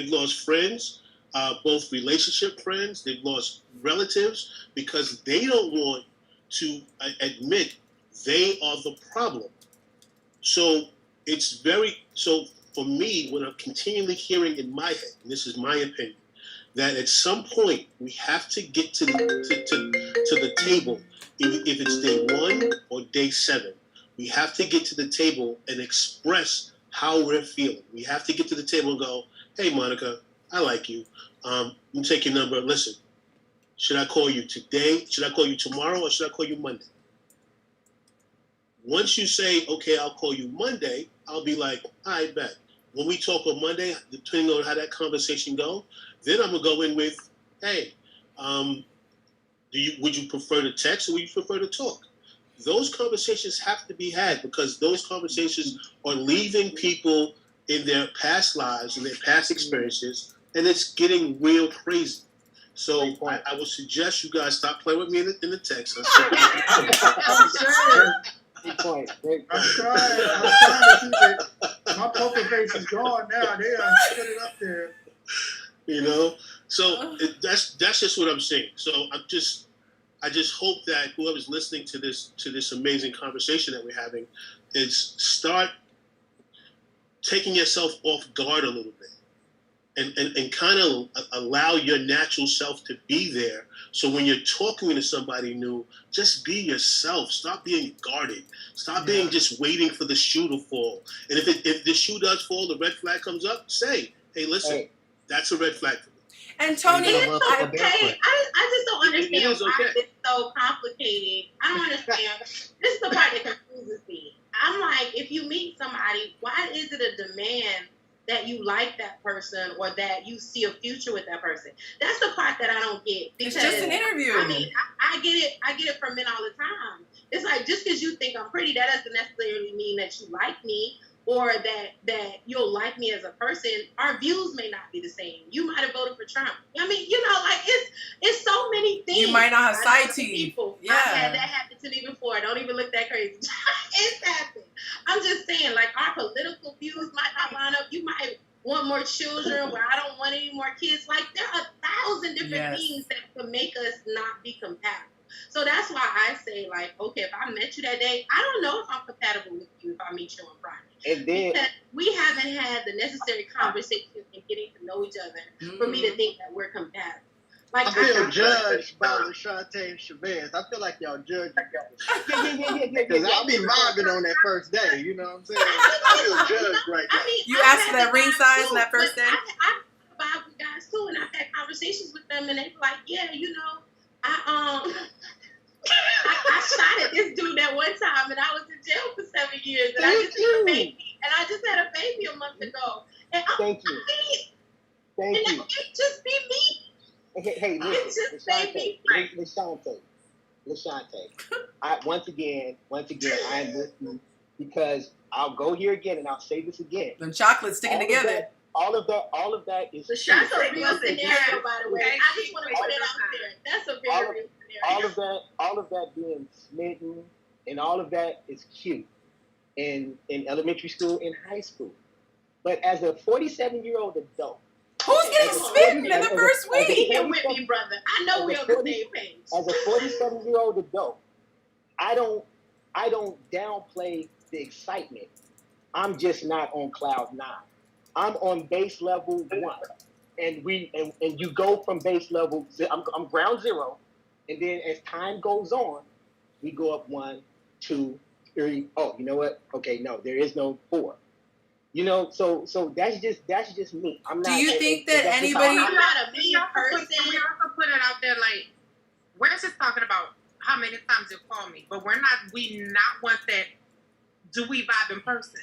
lost friends, both relationship friends. They've lost relatives because they don't want to admit they are the problem. So for me, when I'm continually hearing in my head, and this is my opinion, that at some point we have to get to the table, if it's day 1 or day 7. We have to get to the table and express how we're feeling. We have to get to the table and go, hey, Monica, I like you. Let me take your number. Listen, should I call you today? Should I call you tomorrow? Or should I call you Monday? Once you say, okay, I'll call you Monday, I'll be like, all right, bet. When we talk on Monday, depending on how that conversation go, then I'm going to go in with, hey, would you prefer to text or would you prefer to talk? Those conversations have to be had because those conversations are leaving people in their past lives and their past experiences, and it's getting real crazy. So I would suggest you guys stop playing with me in the text. Good point. I'm trying to keep it. My poker face is gone now. They put it up there. You know, so that's just what I'm saying. So I just hope that whoever's listening to this amazing conversation that we're having is start taking yourself off guard a little bit and kind of allow your natural self to be there. So when you're talking to somebody new, just be yourself. Stop being guarded. Stop being just waiting for the shoe to fall. And if the shoe does fall, the red flag comes up, say, hey, listen, that's a red flag for me. And Tony, it's okay. I just don't understand why it's so complicated. I don't understand. This is the part that confuses me. I'm like, if you meet somebody, why is it a demand that you like that person or that you see a future with that person? That's the part that I don't get. Because, it's just an interview. I mean, I get it. I get it from men all the time. It's like, just because you think I'm pretty, that doesn't necessarily mean that you like me or that you'll like me as a person. Our views may not be the same. You might have voted for Trump. I mean, like it's so many things. You might not have side teeth. Yeah. I've had that happen to me before. Don't even look that crazy. It's happened. I'm just saying, like, our political views might not line up. You might want more children where I don't want any more kids. Like, there are 1,000 different things that could make us not be compatible. So that's why I say, like, okay, if I met you that day, I don't know if I'm compatible with you if I meet you on Friday. And then, because we haven't had the necessary conversations and getting to know each other for me to think that we're compatible. Like, I feel judged by Lashante and Chavez. I feel like y'all judging. Because I'll be vibing on that first day. You know what I'm saying? I feel judged right now. I mean, you asked for that ring size on that first day? I vibe with guys too, and I've had conversations with them, and they were like, yeah, you know, I shot at this dude that one time, and I was in jail for 7 years, and I just had a baby a month ago. And Thank you. It just be me. Hey, listen, Lashante. Once again, I am with you because I'll go here again and I'll say this again. The chocolates sticking together. All of that is the that's a real scenario, by the way. I just want to put it out there. That's a very real scenario. All of that being smitten and all of that is cute in elementary school and high school. But as a 47-year-old adult, who's getting smitten in the first week? Here with me, brother. I know we're on the same page. As a 47-year-old adult, I don't downplay the excitement. I'm just not on cloud 9. I'm on base level 1, and you go from base level. I'm ground 0, and then as time goes on, we go up 1, 2, 3. Oh, you know what? Okay, no, there is no 4. You know, so that's just me. I'm not. Do you think that anybody? I'm not a mean person. We also put it out there like we're just talking about how many times you call me, but we not ones that do we vibe in person.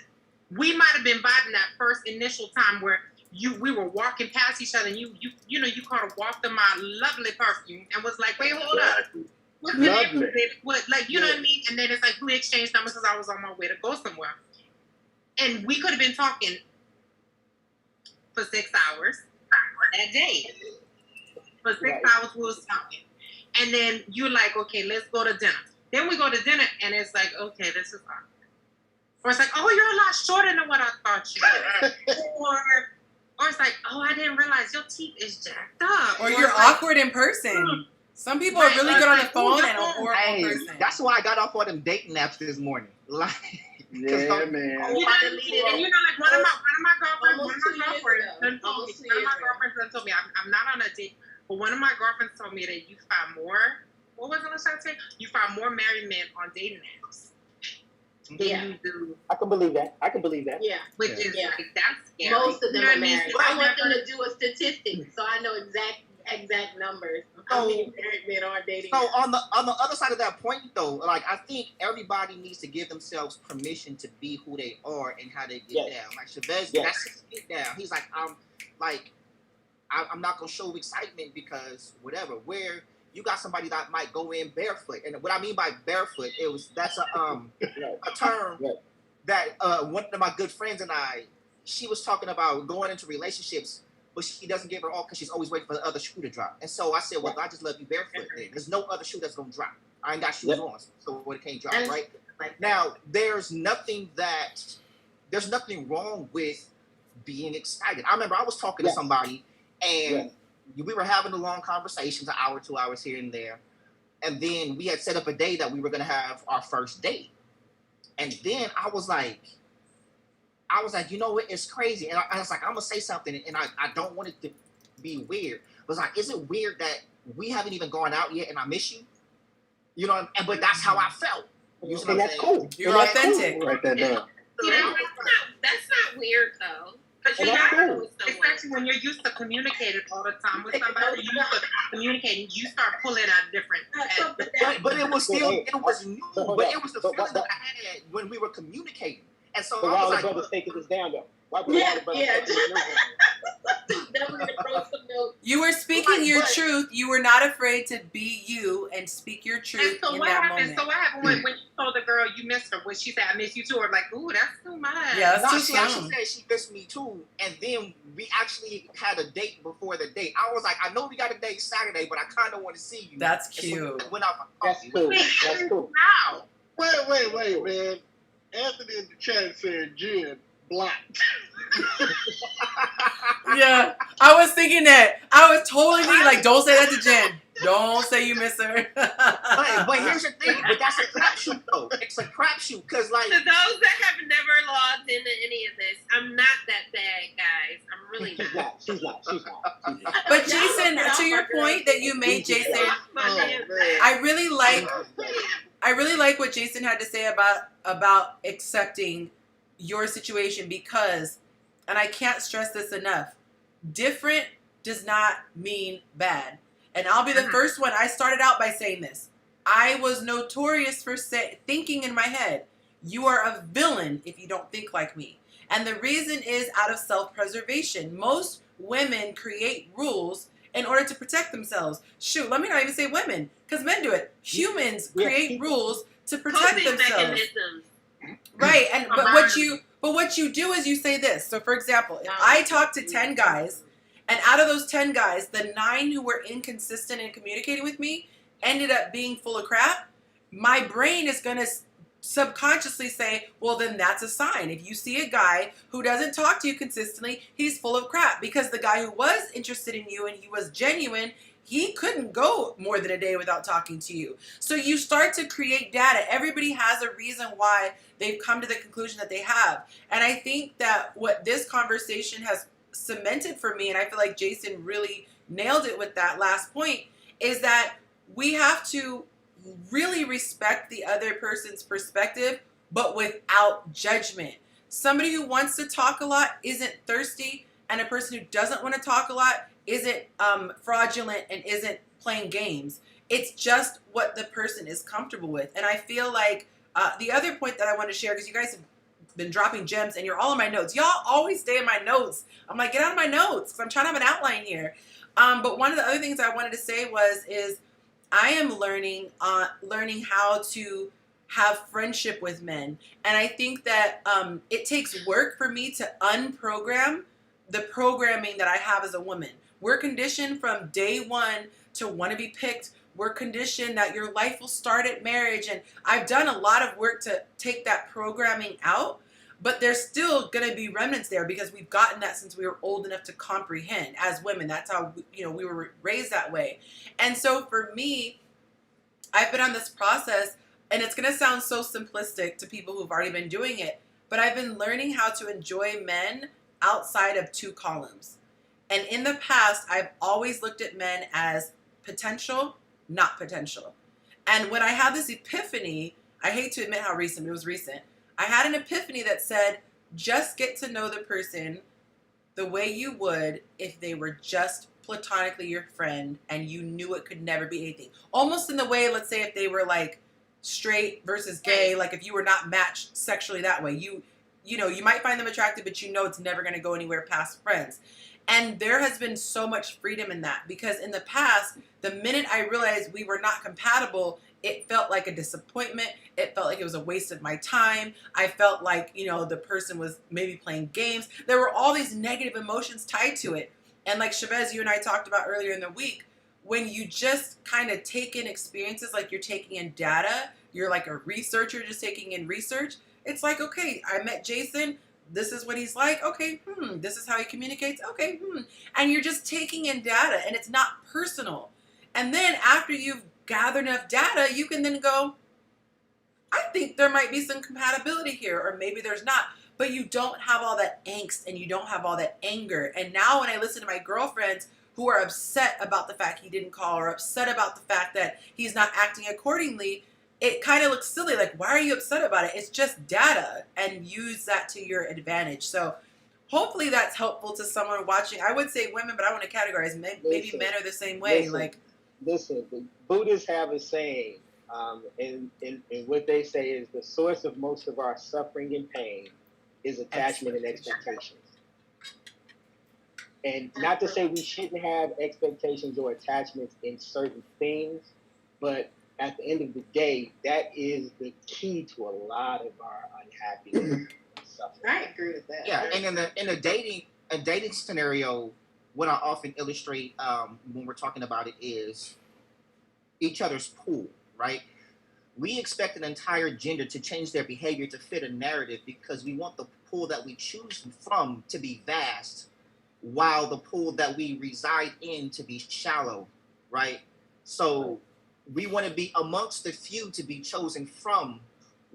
We might have been vibing that first initial time where we were walking past each other and you kind of walked in my lovely perfume and was like, wait, hold up. What's the name of it? What, like, you know what I mean? And then it's like we exchanged numbers because I was on my way to go somewhere. And we could have been talking for 6 hours that day. For 6 hours we was talking. and then you're like, okay, let's go to dinner. Then we go to dinner, and it's like, okay, this is awkward. Or it's like, oh, you're a lot shorter than what I thought you were. Or it's like, oh, I didn't realize your teeth is jacked up. Or you're awkward in person. Some people are really good on the phone and a horrible Hey, person. that's why I got off all them dating apps this morning. Like, Yeah, man. You know, and you know, like one of my girlfriends told me, I'm not on a date, but one of my girlfriends told me that you find more. What was it I trying to say? You find more married men on dating apps. Yeah. You do. I can believe that. Yeah. Which is like, that's scary. Most of them You know are what I mean? married. So I want them to do a statistic so I know exact numbers of how many married men are dating. So on the other side of that point, though, like I think everybody needs to give themselves permission to be who they are and how they get down. Like Chavez, that's his get down. He's like, I'm not gonna show excitement because whatever. Where you got somebody that might go in barefoot, and what I mean by barefoot, that's a term that one of my good friends and I, she was talking about going into relationships, but she doesn't give her all because she's always waiting for the other shoe to drop. And so I said, well, I just love you barefoot. Then. There's no other shoe that's gonna drop. I ain't got shoes on, so it can't drop, right? Now, there's nothing wrong with being excited. I remember I was talking to somebody, and we were having a long conversations, an hour, 2 hours here and there. And then we had set up a day that we were going to have our first date. And then I was like, you know what? It's crazy. And I was like, I'm going to say something, and I don't want it to be weird. I was like, is it weird that we haven't even gone out yet and I miss you? You know, but that's how I felt. You know what I'm saying? Cool. You're authentic. Write that down. You know, that's not weird though. Because And that's cool. Especially when you're used to communicating all the time with somebody, you used to communicating, you start pulling out different. But it was still, it was new, but it was the feeling that I had when we were communicating. And so So I why was all the like, brothers taking this down though? Why Yeah, all the brothers yeah. taking this down? Definitely to throw some notes. You were speaking your But- truth. You were not afraid to be you and speak your And truth so in what that happened? moment. So what happened when you told the girl you missed her? When she said, "I miss you too," or like, "Ooh, that's too much." Yeah, that's no, too she actually soon. said she missed me too. And then we actually had a date before the date. I was like, I know we got a date Saturday, but I kind of want to see you. That's And so cute. we went out for That's coffee. cool. Wait, That's cool. Wow. Wait, man. Anthony in the chat said Jen blocked. Yeah, I was thinking that. I was totally thinking, like, don't say that to Jen. Don't say you miss her. But here's the thing. But that's a crapshoot, though. It's a crapshoot because, like, To those that have never logged into any of this, I'm not that bad, guys. I'm really She's not. not. But Jason, to your point that you made, Jason, I really like what Jason had to say about accepting your situation because, and I can't stress this enough, different does not mean bad. And I'll be the first one. I started out by saying this. I was notorious for thinking in my head, you are a villain if you don't think like me. And the reason is out of self-preservation. Most women create rules in order to protect themselves. Shoot, let me not even say women, because men do it. Humans create rules to protect Coping themselves. mechanisms. Right, and but what you do is you say this. So for example, if I talk to 10 guys, and out of those 10 guys, the 9 who were inconsistent in communicating with me ended up being full of crap, my brain is going to subconsciously say, well, then that's a sign. If you see a guy who doesn't talk to you consistently, he's full of crap. Because the guy who was interested in you and he was genuine, he couldn't go more than a day without talking to you. So you start to create data. Everybody has a reason why they've come to the conclusion that they have. And I think that what this conversation has cemented for me, and I feel like Jason really nailed it with that last point, is that we have to really respect the other person's perspective, but without judgment. Somebody who wants to talk a lot isn't thirsty, and a person who doesn't want to talk a lot isn't fraudulent and isn't playing games. It's just what the person is comfortable with. And I feel like the other point that I want to share, because you guys have been dropping gems and you're all in my notes. Y'all always stay in my notes. I'm like, get out of my notes because I'm trying to have an outline here. But one of the other things I wanted to say is I am learning how to have friendship with men. And I think that it takes work for me to unprogram the programming that I have as a woman. We're conditioned from day one to want to be picked, we're conditioned that your life will start at marriage. And I've done a lot of work to take that programming out, but there's still going to be remnants there because we've gotten that since we were old enough to comprehend as women. That's how, we were raised that way. And so for me, I've been on this process, and it's going to sound so simplistic to people who've already been doing it, but I've been learning how to enjoy men outside of two columns. And in the past, I've always looked at men as potential, not potential. And when I had this epiphany, I hate to admit how recent, it was recent. I had an epiphany that said, just get to know the person the way you would if they were just platonically your friend and you knew it could never be anything. Almost in the way, let's say if they were like straight versus gay, like if you were not matched sexually that way, you might find them attractive, but it's never going to go anywhere past friends. And there has been so much freedom in that, because in the past, the minute I realized we were not compatible, it felt like a disappointment. It felt like it was a waste of my time. I felt like, the person was maybe playing games. There were all these negative emotions tied to it. And like Chavez, you and I talked about earlier in the week, when you just kind of take in experiences like you're taking in data, you're like a researcher just taking in research. It's like, okay, I met Jason. This is what he's like. Okay, this is how he communicates. Okay, And you're just taking in data, and it's not personal. And then after you've gathered enough data, you can then go, I think there might be some compatibility here, or maybe there's not. But you don't have all that angst, and you don't have all that anger. And now when I listen to my girlfriends who are upset about the fact he didn't call, or upset about the fact that he's not acting accordingly, it kind of looks silly. Like, why are you upset about it? It's just data, and use that to your advantage. So hopefully that's helpful to someone watching. I would say women, but I want to categorize. Maybe men are the same way. Listen, the Buddhists have a saying, and what they say is the source of most of our suffering and pain is attachment and expectations. And not to say we shouldn't have expectations or attachments in certain things, but at the end of the day, that is the key to a lot of our unhappiness and suffering. I agree with that. Yeah, and in a dating scenario, what I often illustrate when we're talking about it is each other's pool, right? We expect an entire gender to change their behavior to fit a narrative because we want the pool that we choose from to be vast, while the pool that we reside in to be shallow, right? So we want to be amongst the few to be chosen from,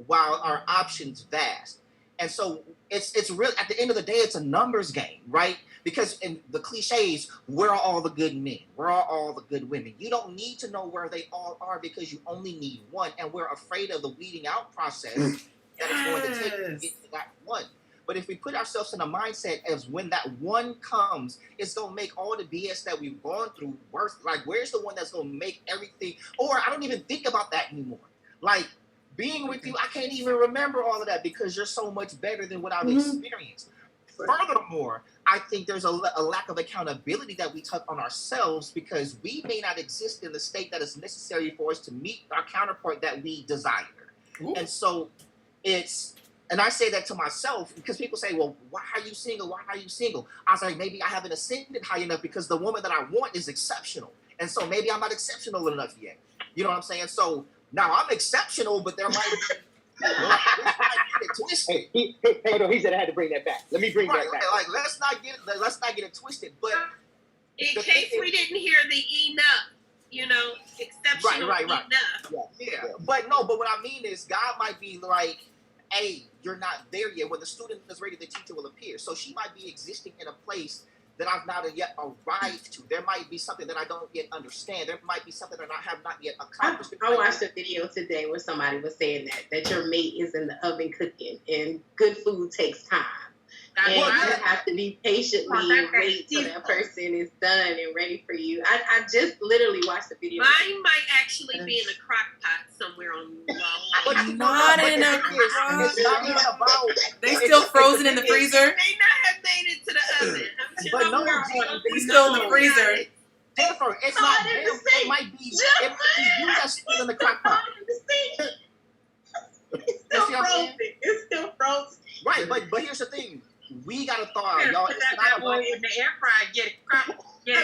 while our options vast. And so it's really, at the end of the day, it's a numbers game, right? Because in the cliches, where are all the good men? Where are all the good women? You don't need to know where they all are because you only need one. And we're afraid of the weeding out process that it's going to take to get to that one. But if we put ourselves in a mindset as when that one comes, it's going to make all the BS that we've gone through worse. Like, where's the one that's going to make everything? Or I don't even think about that anymore. Like, being with you, I can't even remember all of that because you're so much better than what I've experienced. Furthermore, I think there's a lack of accountability that we took on ourselves because we may not exist in the state that is necessary for us to meet our counterpart that we desire. Ooh. And so and I say that to myself because people say, well, why are you single? Why are you single? I was like, maybe I haven't ascended high enough because the woman that I want is exceptional. And so maybe I'm not exceptional enough yet. You know what I'm saying? So now I'm exceptional, but there might be... twisted. He said I had to bring that back. Let me bring that back. Like, let's not get it twisted. But in case we didn't hear the enough, exceptional enough. Yeah. But what I mean is God might be like, hey, you're not there yet. When the student is ready, the teacher will appear. So she might be existing in a place that I've not yet arrived to. There might be something that I don't yet understand. There might be something that I have not yet accomplished. I watched a video today where somebody was saying that your mate is in the oven cooking and good food takes time. And you have to be patiently wait till that person is done and ready for you. I just literally watched the video. Mine might actually be in a crock pot somewhere on the wall. Not in a crock pot. They still frozen in the freezer? They may not have made it to the oven. But no, he's still in the freezer. Jennifer, it's not them. It might be you that's still in the crock pot. It's still frozen. It's still frozen. Right, but here's the thing. We gotta thaw out, y'all. Put that boy in the air fryer. Get it cracked. I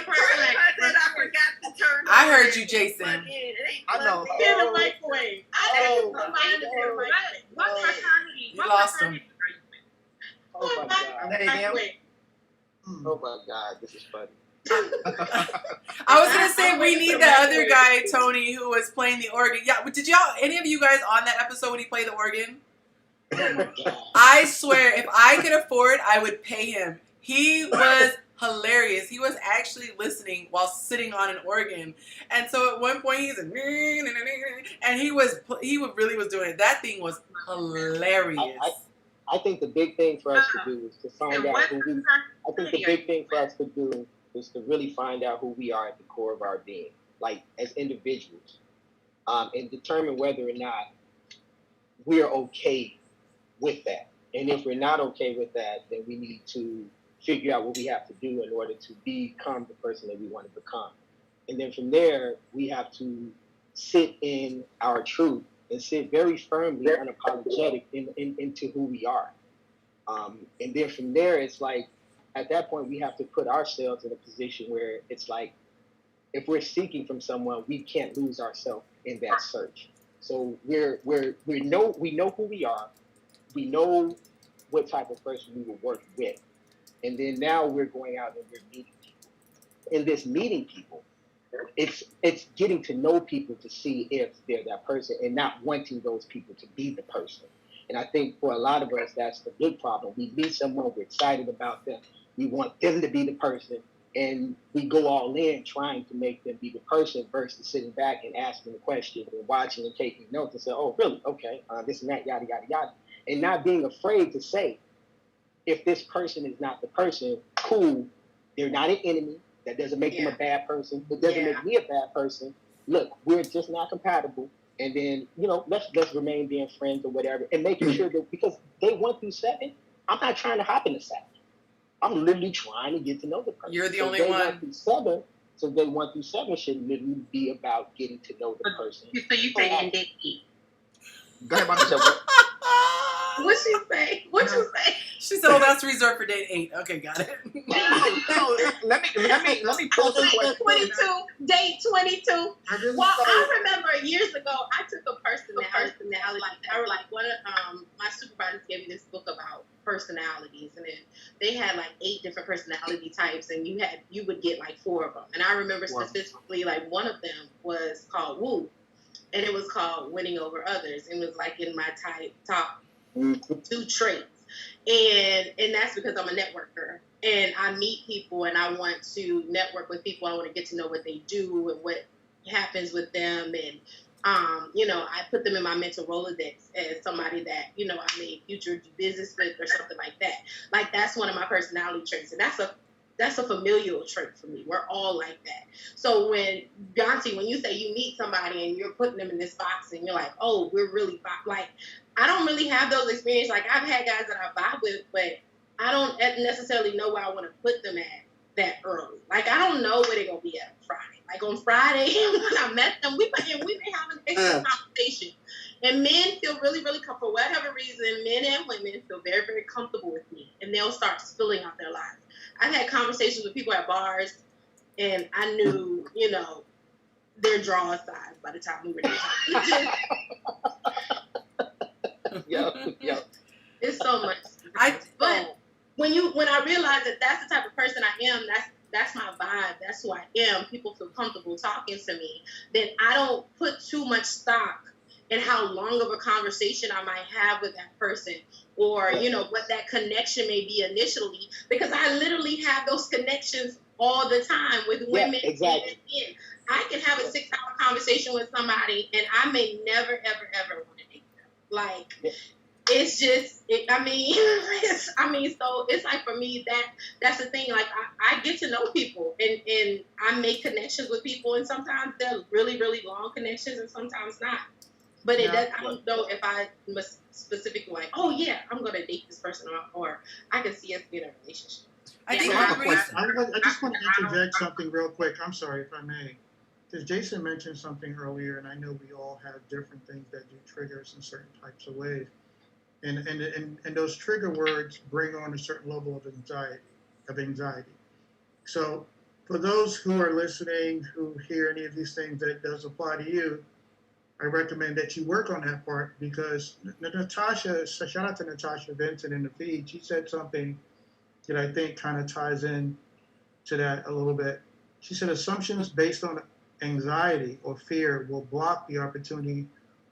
forgot to I heard you, Jason. I know. In the microwave. Oh, What fraternity? You lost him. Oh my God. Microwave. Oh my God, this is funny. I was gonna say we need the other guy, Tony, who was playing the organ. Yeah, did y'all? Any of you guys on that episode when he played the organ? Oh my God. I swear, if I could afford, I would pay him. He was hilarious. He was actually listening while sitting on an organ, and so at one point he's like, and he really was doing it. That thing was hilarious. I think the big thing for us to do is to find out who we. I think the big thing for us to do is to really find out who we are at the core of our being, like as individuals, and determine whether or not we're okay with that. And if we're not okay with that, then we need to figure out what we have to do in order to become the person that we want to become. And then from there, we have to sit in our truth and sit very firmly unapologetic into who we are. And then from there, it's like, at that point, we have to put ourselves in a position where it's like, if we're seeking from someone, we can't lose ourselves in that search. So we know who we are. We know what type of person we will work with. And then now we're going out and we're meeting people. In this meeting people, it's getting to know people to see if they're that person and not wanting those people to be the person. And I think for a lot of us, that's the big problem. We meet someone, we're excited about them. We want them to be the person. And we go all in trying to make them be the person versus sitting back and asking the question and watching and taking notes and say, oh, really? Okay, this and that, yada, yada, yada. And not being afraid to say, if this person is not the person, cool, they're not an enemy. That doesn't make them a bad person. It doesn't make me a bad person. Look, we're just not compatible. And then, let's remain being friends or whatever. And making sure that, because day 1 through 7, I'm not trying to hop in the saddle. I'm literally trying to get to know the person. You're the only one. So day 1 through 7 should literally be about getting to know the person. So you say in day 8. Go ahead, Monica. What'd she say? What'd you say? She said, "Oh, that's reserved for date 8." Okay, got it. No, let me pose a question. 22, date 22. Well, I remember years ago, I took a personality. Like one of my supervisors gave me this book about personalities, and they had like 8 different personality types, and you would get like 4 of them. And I remember specifically, like one of them was called Woo, and it was called Winning Over Others. It was like in my top 2 traits. And that's because I'm a networker, and I meet people, and I want to network with people. I want to get to know what they do and what happens with them, and I put them in my mental Rolodex as somebody that I may future do business with or something like that. Like that's one of my personality traits, and that's a familial trait for me. We're all like that. So when you say you meet somebody and you're putting them in this box and you're like, oh, we're really like, I don't really have those experiences. Like I've had guys that I vibe with, but I don't necessarily know where I want to put them at that early. Like I don't know where they're gonna be at on Friday. Like on Friday when I met them, we've been having an excellent conversation. And men feel really, really comfortable. For whatever reason, men and women feel very, very comfortable with me, and they'll start spilling out their lives. I've had conversations with people at bars, and I knew, their draw size by the time we were there. Yo. It's so much. But when I realized that that's the type of person I am, that's my vibe, that's who I am, people feel comfortable talking to me, then I don't put too much stock in how long of a conversation I might have with that person, or what that connection may be initially, because I literally have those connections all the time with women. Yeah, exactly. And men. I can have a 6-hour conversation with somebody, and I may never, ever, ever want to date them. Like, it's just, so it's like for me, that's the thing. Like, I get to know people, and I make connections with people, and sometimes they're really, really long connections, and sometimes not. But I don't know if I must specifically like, oh yeah, I'm gonna date this person, or I can see us being in a relationship. I just want to interject something real quick. I'm sorry if I may, because Jason mentioned something earlier, and I know we all have different things that do trigger us in certain types of ways, and those trigger words bring on a certain level of anxiety. So, For those who are listening, who hear any of these things that does apply to you, I recommend that you work on that part because Natasha, shout out to Natasha Vincent in the feed. She said something that I think kind of ties in to that a little bit. She said assumptions based on anxiety or fear will block the opportunity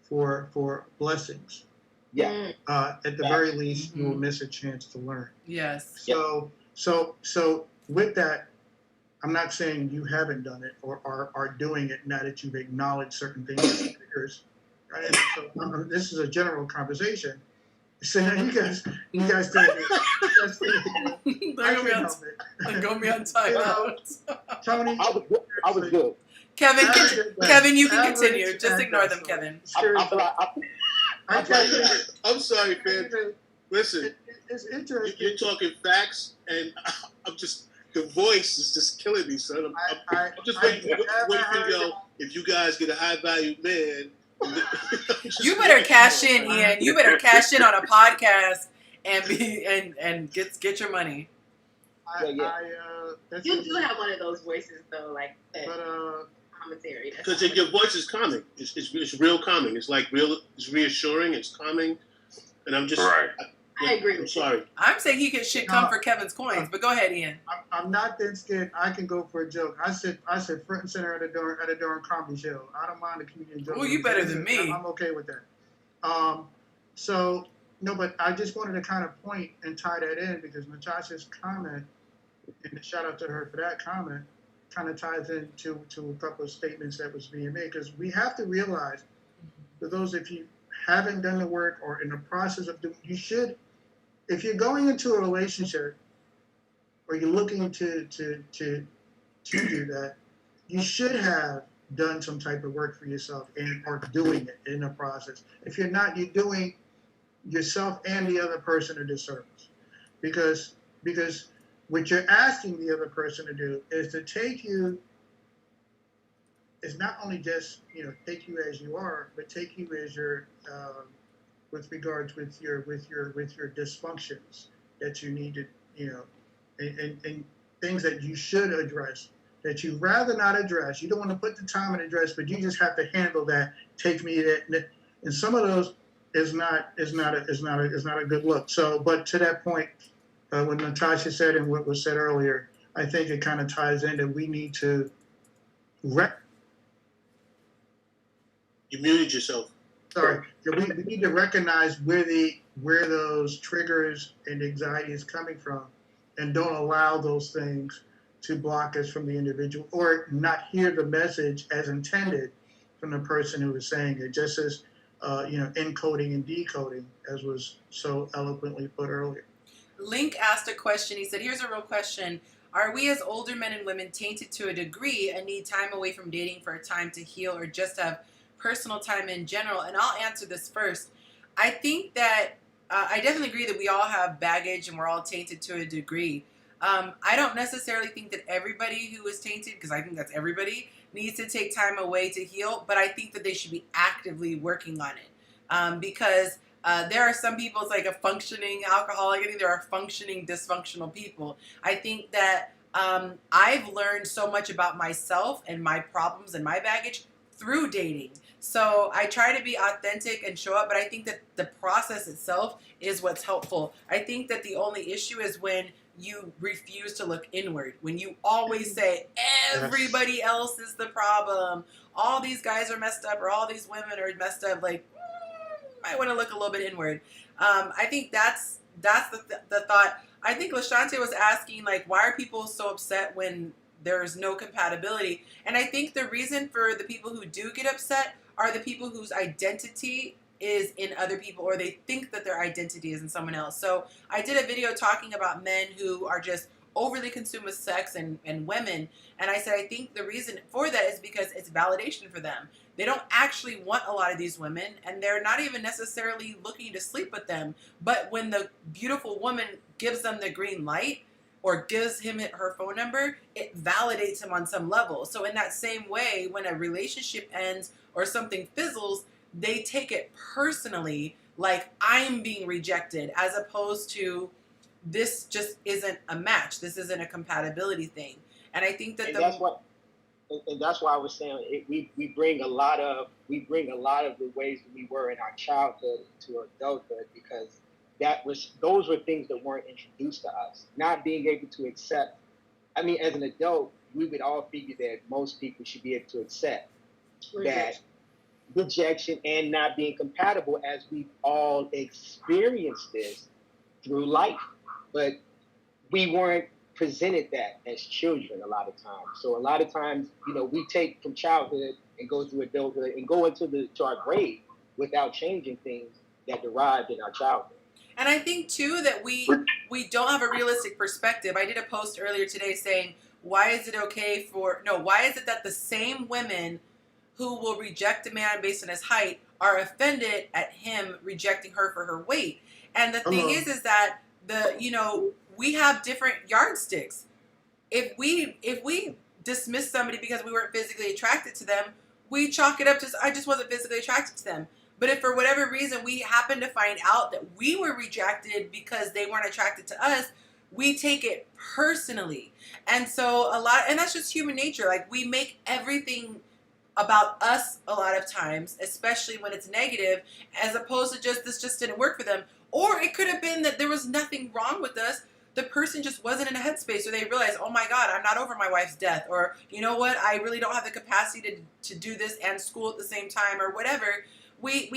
for blessings. Yeah. At the very least, you will miss a chance to learn. Yes. So with that, I'm not saying you haven't done it or are doing it now that you've acknowledged certain things as triggers. Right? So this is a general conversation. So you guys did it. They're gonna be on timeout. Tony, I was good. Kevin, you can continue. Just ignore them, Kevin. I'm sorry, man. Listen, it's interesting. You're talking facts, and I'm just the voice is just killing me, son. I'm just waiting for you go. If you guys get a high value man, you better cash in, Ian. You better cash in on a podcast and get your money. You do have one of those voices though, like that commentary. Because your voice is calming. It's real calming. It's like real. It's reassuring. It's calming, and I'm just. Right. I agree. I'm sorry. I'm saying he should come for Kevin's coins, but go ahead, Ian. I'm not that scared. I can go for a joke. I said front and center at a darn comedy show. I don't mind the comedian joke. Oh, you better than me. I'm okay with that. So no, but I just wanted to kind of point and tie that in because Natasha's comment, and a shout out to her for that comment, kind of ties into a couple of statements that was being made because we have to realize, for those of you haven't done the work or in the process of doing, you should. If you're going into a relationship or you're looking to do that, you should have done some type of work for yourself and are doing it in the process. If you're not, you're doing yourself and the other person a disservice. Because what you're asking the other person to do is to take you, is not only just, take you as you are, but take you as your with regards with your dysfunctions that you need to, and things that you should address that you rather not address. You don't want to put the time and address, but you just have to handle that. Take me that, and some of those is not a good look. So, but to that point, what Natasha said and what was said earlier, I think it kind of ties in that we need to. You muted yourself. Sorry, we need to recognize where those triggers and anxiety is coming from, and don't allow those things to block us from the individual or not hear the message as intended from the person who is saying it. Just as encoding and decoding, as was so eloquently put earlier. Link asked a question. He said, "Here's a real question: are we as older men and women tainted to a degree and need time away from dating for a time to heal, or just have personal time in general?" And I'll answer this first. I think that I definitely agree that we all have baggage and we're all tainted to a degree. I don't necessarily think that everybody who is tainted, because I think that's everybody, needs to take time away to heal, but I think that they should be actively working on it. Because there are some people, it's like a functioning alcoholic. I think there are functioning dysfunctional people. I think that I've learned so much about myself and my problems and my baggage through dating. So I try to be authentic and show up, but I think that the process itself is what's helpful. I think that the only issue is when you refuse to look inward, when you always say everybody else is the problem, all these guys are messed up or all these women are messed up, like might want to look a little bit inward. I think that's the thought. I think Lashante was asking, like, why are people so upset when there's no compatibility? And I think the reason for the people who do get upset are the people whose identity is in other people, or they think that their identity is in someone else. So I did a video talking about men who are just overly consumed with sex and women. And I said, I think the reason for that is because it's validation for them. They don't actually want a lot of these women, and they're not even necessarily looking to sleep with them. But when the beautiful woman gives them the green light, or gives him her phone number, it validates him on some level. So in that same way, when a relationship ends or something fizzles, they take it personally, like I'm being rejected, as opposed to this just isn't a match. This isn't a compatibility thing. And I think that and that's what, and that's why I was saying we bring a lot of the ways that we were in our childhood to adulthood, because those were things that weren't introduced to us. Not being able to accept. I mean, as an adult, we would all figure that most people should be able to accept that rejection and not being compatible, as we've all experienced this through life. But we weren't presented that as children a lot of times. So a lot of times, we take from childhood and go through adulthood and go to our grave without changing things that derived in our childhood. And I think too that we don't have a realistic perspective. I did a post earlier today saying, why is it that the same women who will reject a man based on his height are offended at him rejecting her for her weight? And the thing is that we have different yardsticks. If we dismiss somebody because we weren't physically attracted to them, we chalk it up to, I just wasn't physically attracted to them. But if for whatever reason we happen to find out that we were rejected because they weren't attracted to us, we take it personally. And so and that's just human nature. Like, we make everything about us a lot of times, especially when it's negative, as opposed to this just didn't work for them. Or it could have been that there was nothing wrong with us. The person just wasn't in a headspace where they realized, oh my God, I'm not over my wife's death. Or, you know what, I really don't have the capacity to do this and school at the same time, or whatever. We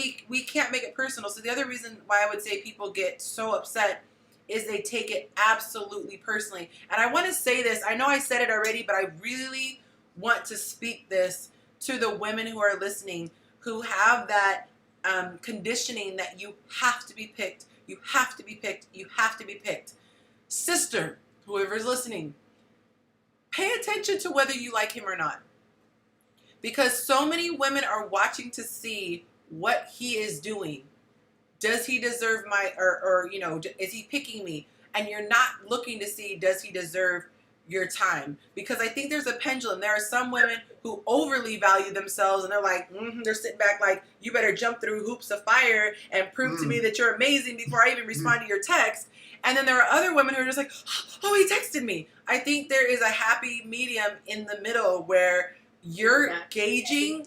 can't make it personal. So the other reason why I would say people get so upset is they take it absolutely personally. And I want to say this. I know I said it already, but I really want to speak this to the women who are listening, who have that conditioning that you have to be picked. You have to be picked. You have to be picked. Sister, whoever's listening, pay attention to whether you like him or not. Because so many women are watching to see what he is doing. Does he deserve is he picking me? And you're not looking to see, does he deserve your time? Because I think there's a pendulum. There are some women who overly value themselves, and they're like, they're sitting back like, you better jump through hoops of fire and prove to me that you're amazing before I even respond to your text. And then there are other women who are just like, oh, he texted me. I think there is a happy medium in the middle where you're gauging.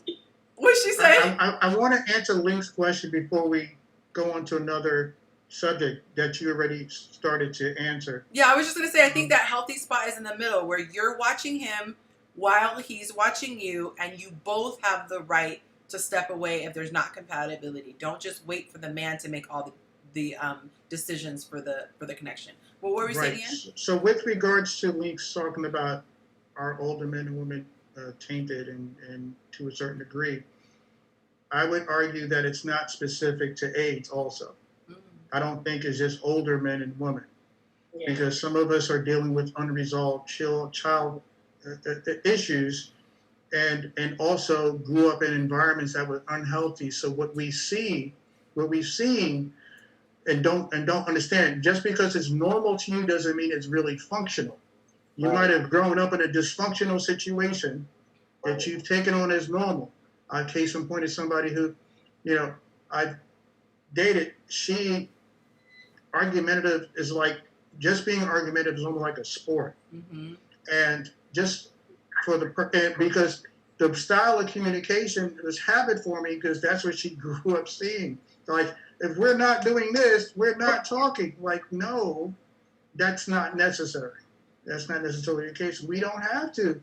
What'd she say? I want to answer Link's question before we go on to another subject that you already started to answer. Yeah, I was just going to say, I think that healthy spot is in the middle where you're watching him while he's watching you, and you both have the right to step away if there's not compatibility. Don't just wait for the man to make all the decisions for the connection. What were we saying, Ian? So with regards to Link's talking about our older men and women tainted and to a certain degree, I would argue that it's not specific to AIDS also. I don't think it's just older men and women, because some of us are dealing with unresolved child issues, and also grew up in environments that were unhealthy. So what we've seen and don't understand, just because it's normal to you doesn't mean it's really functional. You might have grown up in a dysfunctional situation that you've taken on as normal. Case in point is somebody who, I've dated. She argumentative is like, just being argumentative is almost like a sport. And just because the style of communication was habit forming, because that's what she grew up seeing. Like, if we're not doing this, we're not talking. Like, no, that's not necessary. That's not necessarily the case. We don't have to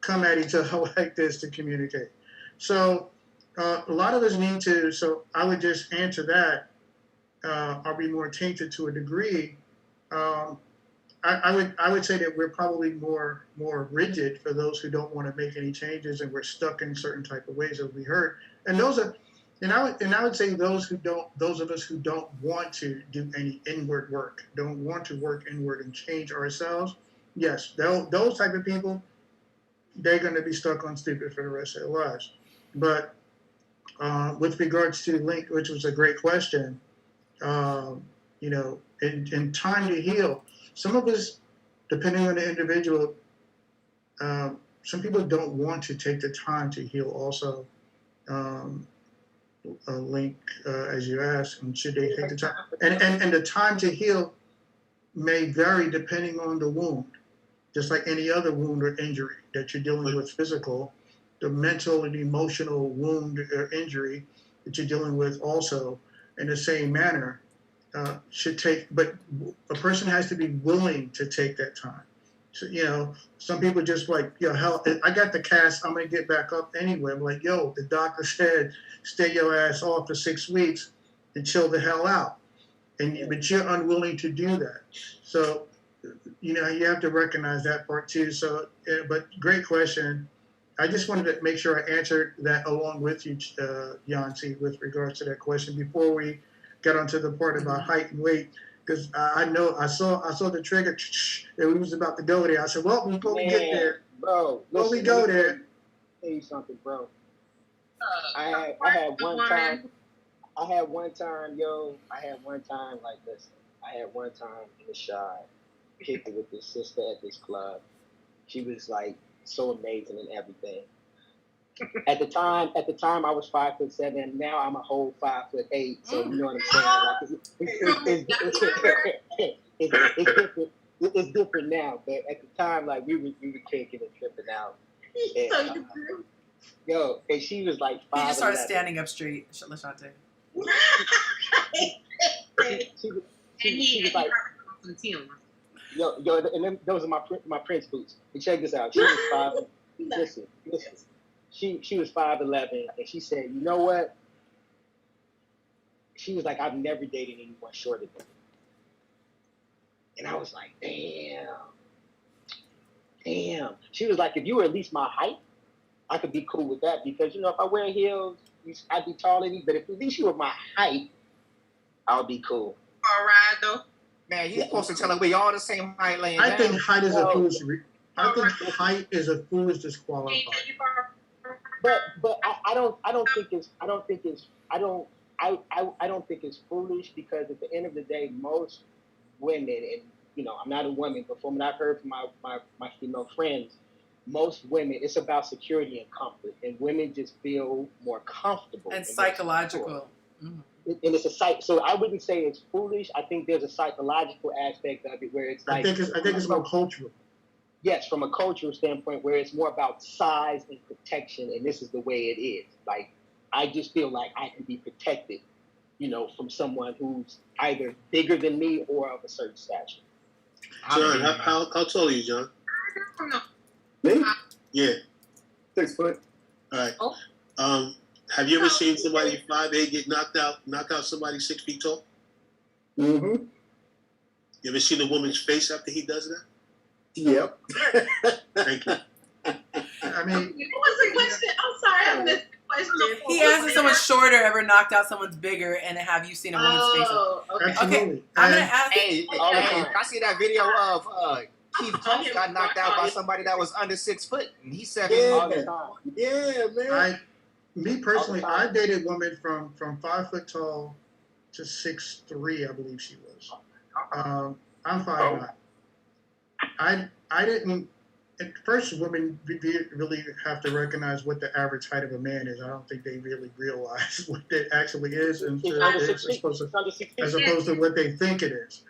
come at each other like this to communicate. So a lot of us need to, so I would just answer that. Are we more tainted to a degree? I would say that we're probably more rigid for those who don't want to make any changes, and we're stuck in certain type of ways, as we heard. And I would say those of us who don't want to do any inward work, don't want to work inward and change ourselves. Yes, those type of people, they're going to be stuck on stupid for the rest of their lives. But with regards to Link, which was a great question, in time to heal, some of us, depending on the individual, some people don't want to take the time to heal also. Link, as you asked, and should they take the time? And the time to heal may vary depending on the wound. just like any other wound or injury that you're dealing with physical, the mental and emotional wound or injury that you're dealing with also in the same manner should take, but a person has to be willing to take that time. So, you know, some people just like, yo, hell, I got the cast, I'm gonna get back up anyway. I'm like, yo, the doctor said, stay your ass off for 6 weeks and chill the hell out. But you're unwilling to do that. So, you know, you have to recognize that part too. So, but great question. I just wanted to make sure I answered that along with you, Yancy, with regards to that question before we got onto the part about height and weight. Because I know I saw the trigger and we was about to go there. I said, well, before we get there, bro, before we go there, tell you something, bro. I had one time, like this. I had one time in the shop, kicked it with this sister at this club. She was like so amazing and everything. At the time, I was 5'7". Now I'm a whole 5'8". So you know what I'm saying? Like it's different. It's different now, but at the time, like we were kicking and tripping out. And, yo, and she was like 5'11". He just started standing up straight, Lashante. She was like, yo, and then those are my Prince boots. And check this out. She was 5. Listen. She was 5'11", and she said, you know what? She was like, I've never dated anyone shorter than me. And I was like, damn. She was like, if you were at least my height, I could be cool with that because, you know, if I wear heels, I'd be taller than you. But if at least you were my height, I would be cool. All right, though. Man, you're supposed to tell her we all the same height laying I down. think height is a foolish. I think height is a foolish disqualifier. But I don't think it's foolish because at the end of the day, most women, and you know, I'm not a woman, but from what I've heard from my female friends, most women, it's about security and comfort, and women just feel more comfortable and psychological. And it's a so I wouldn't say it's foolish. I think there's a psychological aspect of it where it's like I think it's more cultural. Yes, from a cultural standpoint, where it's more about size and protection, and this is the way it is. Like, I just feel like I can be protected, you know, from someone who's either bigger than me or of a certain stature. John, how tall are you, John? I don't know. Me? Yeah. 6 foot. All right. Have you ever seen somebody 5'8" get knock out somebody 6 feet tall? Mm-hmm. You ever seen a woman's face after he does that? Yep. Thank you. What I mean, was the question? I'm sorry, I missed the question. He asked if someone shorter ever knocked out someone's bigger, and have you seen a woman's face? Okay. absolutely. I'm gonna And ask. I see that video of Keith Combs got knocked out by somebody that was under 6 foot, and he said, All the time. Yeah, man. me personally, I dated women from 5 foot tall to 6'3", I believe she was. I'm 5'9". I didn't. At first, women really have to recognize what the average height of a man is. I don't think they really realize what it actually is, as opposed to what they think it is.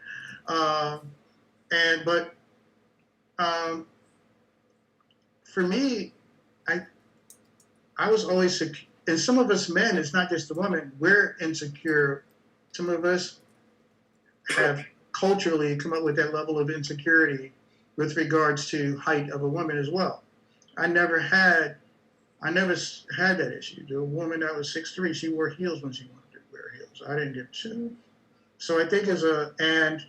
For me, I was always secure. And some of us men, it's not just the women, we're insecure. Some of us have culturally come up with that level of insecurity with regards to height of a woman as well. I never had that issue. The woman that was 6'3", she wore heels when she wanted to wear heels. I didn't give a shit. So I think and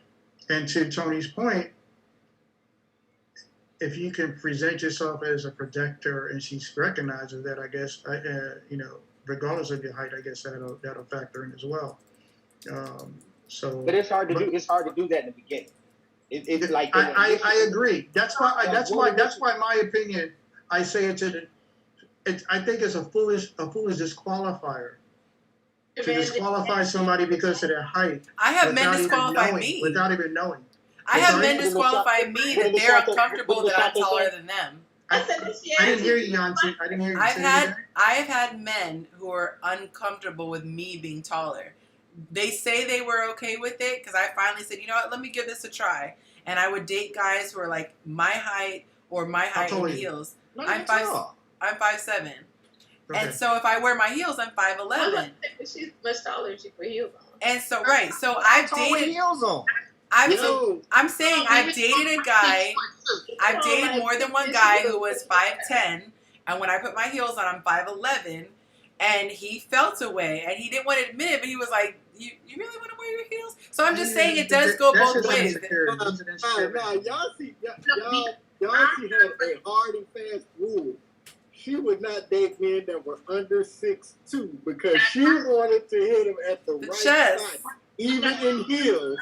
to Tony's point, if you can present yourself as a protector and she recognizes that, I guess, you know, regardless of your height, I guess that'll factor in as well. But it's hard to do. It's hard to do that in the beginning. It's like I agree. That's why my opinion. I say I think it's a foolish disqualifier to disqualify somebody because of their height. I have men disqualify me without even knowing. I have men disqualify me that they're uncomfortable that I'm taller than them. I didn't hear you, Yancy. I didn't hear you. I have had men who are uncomfortable with me being taller. They say they were okay with it because I finally said, you know what, let me give this a try. and I would date guys who are like my height or my height in heels. No, I'm 5'7". Okay. And so if I wear my heels, I'm 5'11". She's much taller than she put heels on. And so so I've dated. Heels on. I'm saying I've dated a guy. I've dated more than one guy who was 5'10", and when I put my heels on, I'm 5'11", and he felt away, and he didn't want to admit it, but he was like, "You really want to wear your heels?" So I'm just saying it does go both ways. Nah, y'all see had a hard and fast rule. She would not date men that were under 6'2" because she wanted to hit him at the right chest. spot, even in heels.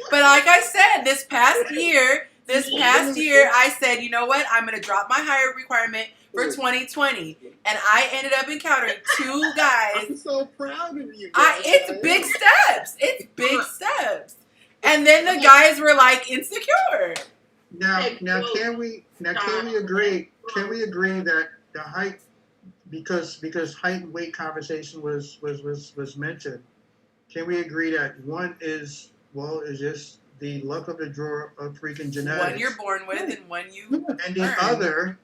But like I said, this past year, I said, you know what? I'm going to drop my height requirement for 2020. And I ended up encountering 2 guys. I'm so proud of you. It's big steps. It's big steps. And then the guys were like insecure. Now can we agree? Can we agree that the height, because height and weight conversation was mentioned? Can we agree that one is just the luck of the draw of freaking genetics? One you're born with and one you and the other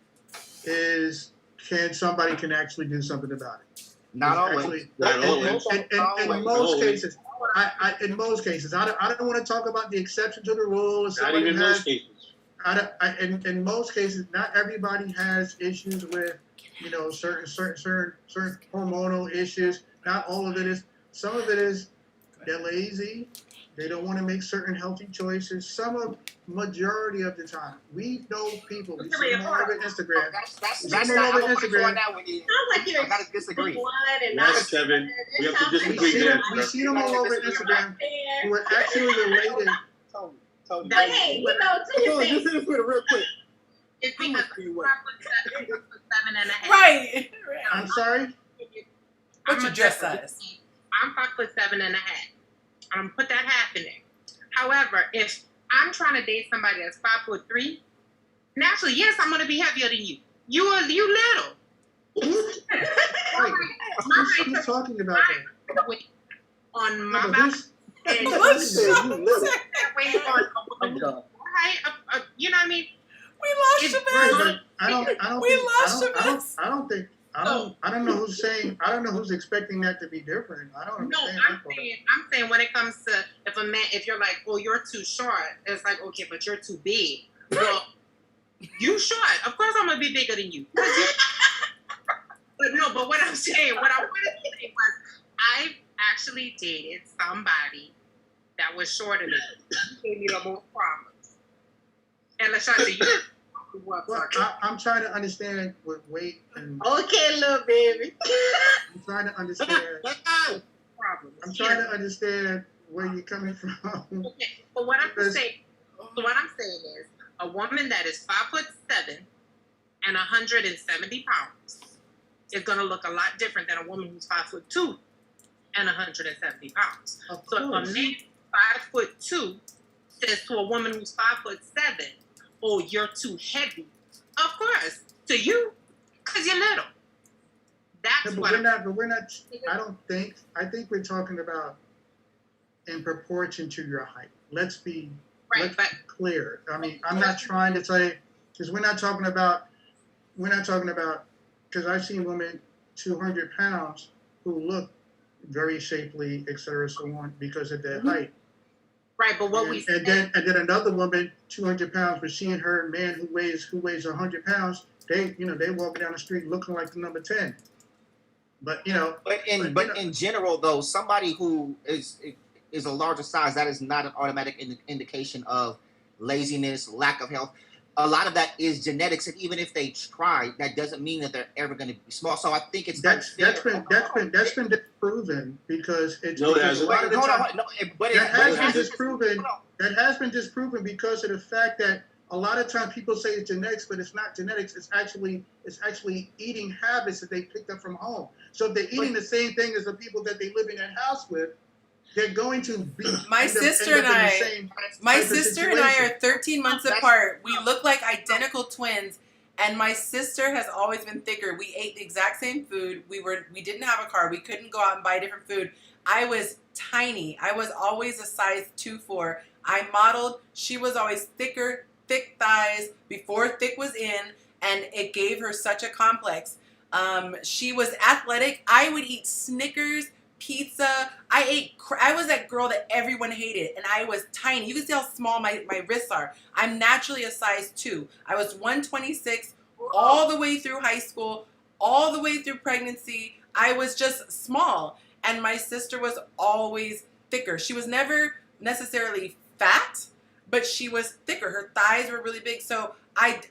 is can somebody actually do something about it? Not always. In most cases, I don't want to talk about the exception to the rule. Not even in most cases. In most cases, not everybody has issues with, certain hormonal issues. Not all of it is. Some of it is they're lazy. They don't want to make certain healthy choices. Majority of the time, we know people. We see them all over Instagram. That's not how I'm going down with you. Sounds like you're I gotta disagree. Yes, Kevin. We have to disagree there. We see them all over Instagram who are actually related. But hey, two things. Just hit us with it real quick. It's because I'm 7.5. Right. I'm sorry? What's your dress size? I'm 5'7.5". I'm gonna put that half in there. However, if I'm trying to date somebody that's 5'3", naturally, yes, I'm gonna be heavier than you. You little. Who's talking about that? On my back. You know what I mean? We lost Shabazz. I don't know who's expecting that to be different. I don't understand. I'm saying when it comes to if you're like, oh, you're too short, it's like, okay, but you're too big. Well, you short. Of course I'm gonna be bigger than you. But what I wanted to say was I've actually dated somebody that was shorter than me. He gave me the most problems. And LaShonda, I'm trying to understand what weight and. Okay, little baby. I'm trying to understand. I'm trying to understand where you're coming from. Okay, but what I'm saying is, a woman that is 5'7" and 170 pounds is going to look a lot different than a woman who's 5'2" and 170 pounds. So if a man 5'2" says to a woman who's 5'7", "Oh, you're too heavy," of course, to you, because you're little. That's what. We're not. I think we're talking about in proportion to your height. Let's be clear. I mean, I'm not trying to say because we're not talking about because I've seen women 200 pounds who look very shapely, etc., so on, because of their height. Right, but and then another woman, 200 pounds, but seeing her man who weighs 100 pounds, they walk down the street looking like the number 10. But in general, though, somebody who is a larger size, that is not an automatic indication of laziness, lack of health. A lot of that is genetics, and even if they try, that doesn't mean that they're ever going to be small. So I think it's that's been disproven because it's no, that's that has been disproven because of the fact that a lot of times people say it's genetics, but it's not genetics. It's actually eating habits that they picked up from home. So if they're eating the same thing as the people that they live in that house with, they're going to be. My sister and I are 13 months apart. We look like identical twins, and my sister has always been thicker. We ate the exact same food. We didn't have a car. We couldn't go out and buy different food. I was tiny. I was always a size 2'4". I modeled. She was always thicker, thick thighs before thick was in, and it gave her such a complex. She was athletic. I would eat Snickers, pizza. I was that girl that everyone hated, and I was tiny. You can see how small my wrists are. I'm naturally a size 2. I was 126 all the way through high school, all the way through pregnancy. I was just small, and my sister was always thicker. She was never necessarily fat, but she was thicker. Her thighs were really big. So I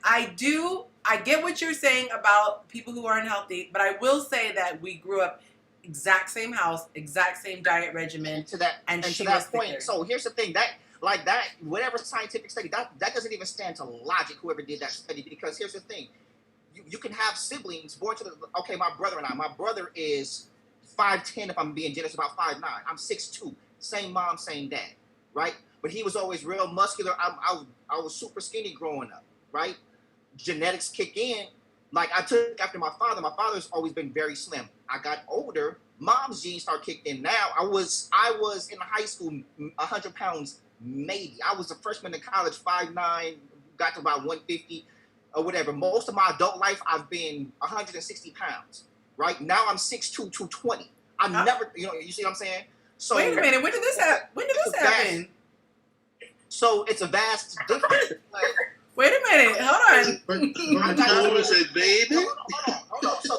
get what you're saying about people who are unhealthy, but I will say that we grew up exact same house, exact same diet regimen, to that point. thicker. So here's the thing, that whatever scientific study, that doesn't even stand to logic, whoever did that study, because here's the thing. You can have siblings born to my brother and I. My brother is 5'10", if I'm being generous, about 5'9". I'm 6'2". Same mom, same dad, right? But he was always real muscular. I was super skinny growing up, right? Genetics kick in. Like, I took after my father. My father's always been very slim. I got older. Mom's genes start kicking in. Now, I was in high school, 100 pounds, maybe. I was a freshman in college, 5'9", got to about 150 or whatever. Most of my adult life, I've been 160 pounds, right? Now I'm 6'2", 220. I'm never, you see what I'm saying? So wait a minute, when did this happen? So it's a vast difference. Wait a minute, hold on. But metabolism said, baby. Hold on. So,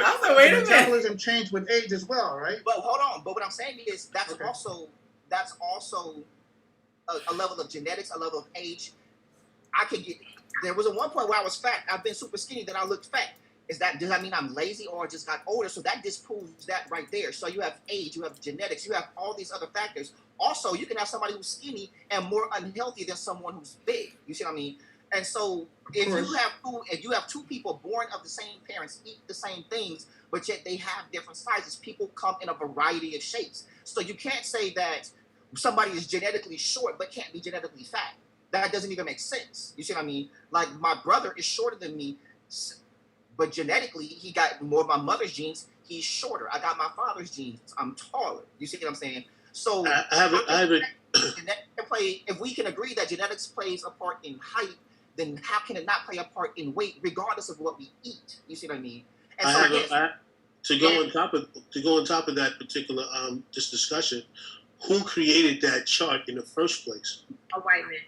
also, wait a minute. Metabolism changed with age as well, right? But hold on. But what I'm saying is that's also a level of genetics, a level of age. There was one point where I was fat. I've been super skinny, then I looked fat. Does that mean I'm lazy or just got older? So that disproves that right there. So you have age, you have genetics, you have all these other factors. Also, you can have somebody who's skinny and more unhealthy than someone who's big. You see what I mean? And so if you have two people born of the same parents, eat the same things, but yet they have different sizes, people come in a variety of shapes. So you can't say that somebody is genetically short but can't be genetically fat. That doesn't even make sense. You see what I mean? Like, my brother is shorter than me, but genetically he got more of my mother's genes. He's shorter. I got my father's genes. I'm taller. You see what I'm saying? So if we can agree that genetics plays a part in height, then how can it not play a part in weight, regardless of what we eat? You see what I mean? And to go on top of that particular this discussion, who created that chart in the first place? A white man.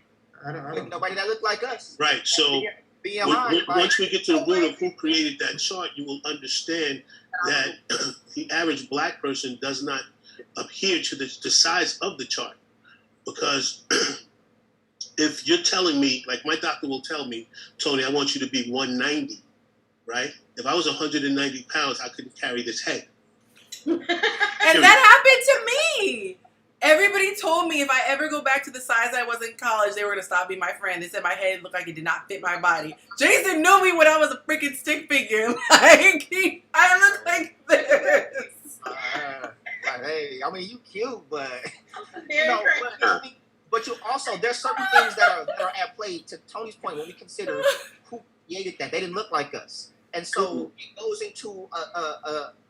I don't nobody that looked like us. Right. So once we get to the root of who created that chart, you will understand that the average black person does not adhere to the size of the chart. Because if you're telling me, like my doctor will tell me, Tony, I want you to be 190, right? If I was 190 pounds, I couldn't carry this head. And that happened to me. Everybody told me if I ever go back to the size I was in college, they were going to stop being my friend. They said my head looked like it did not fit my body. Jason knew me when I was a freaking stick figure. Like, I look like this. Hey, I mean, you cute, but Very but you also, there's certain things that are at play. To Tony's point, when we consider who created that, they didn't look like us, and so it goes into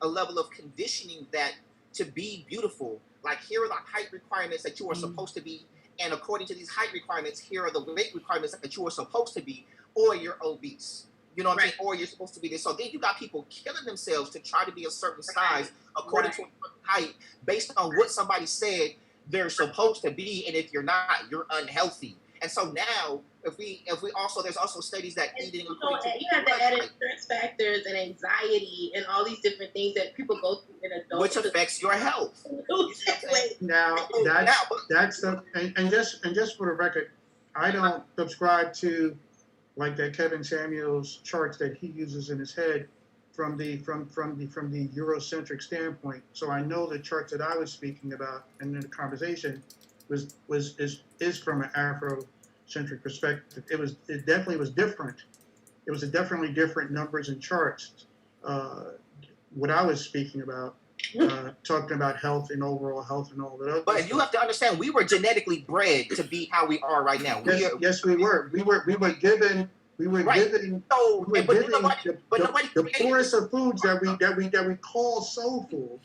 a level of conditioning that to be beautiful. Like, here are the height requirements that you are supposed to be, and according to these height requirements, here are the weight requirements that you are supposed to be, or you're obese. You know what I'm saying? Or you're supposed to be this. So then you got people killing themselves to try to be a certain size according to a certain height, based on what somebody said they're supposed to be, and if you're not, you're unhealthy. And so now, if we also, there's also studies that eating you have to add in stress factors and anxiety and all these different things that people go through in adulthood, which affects your health. Now that's the and just for the record, I don't subscribe to like that Kevin Samuels charts that he uses in his head from the Eurocentric standpoint. So I know the charts that I was speaking about in the conversation is from an Afrocentric perspective. It definitely was different. It was a definitely different numbers and charts. What I was speaking about, talking about health and overall health and all that. But you have to understand, we were genetically bred to be how we are right now. Yes, we were. We were given the poorest of foods that we call soulful,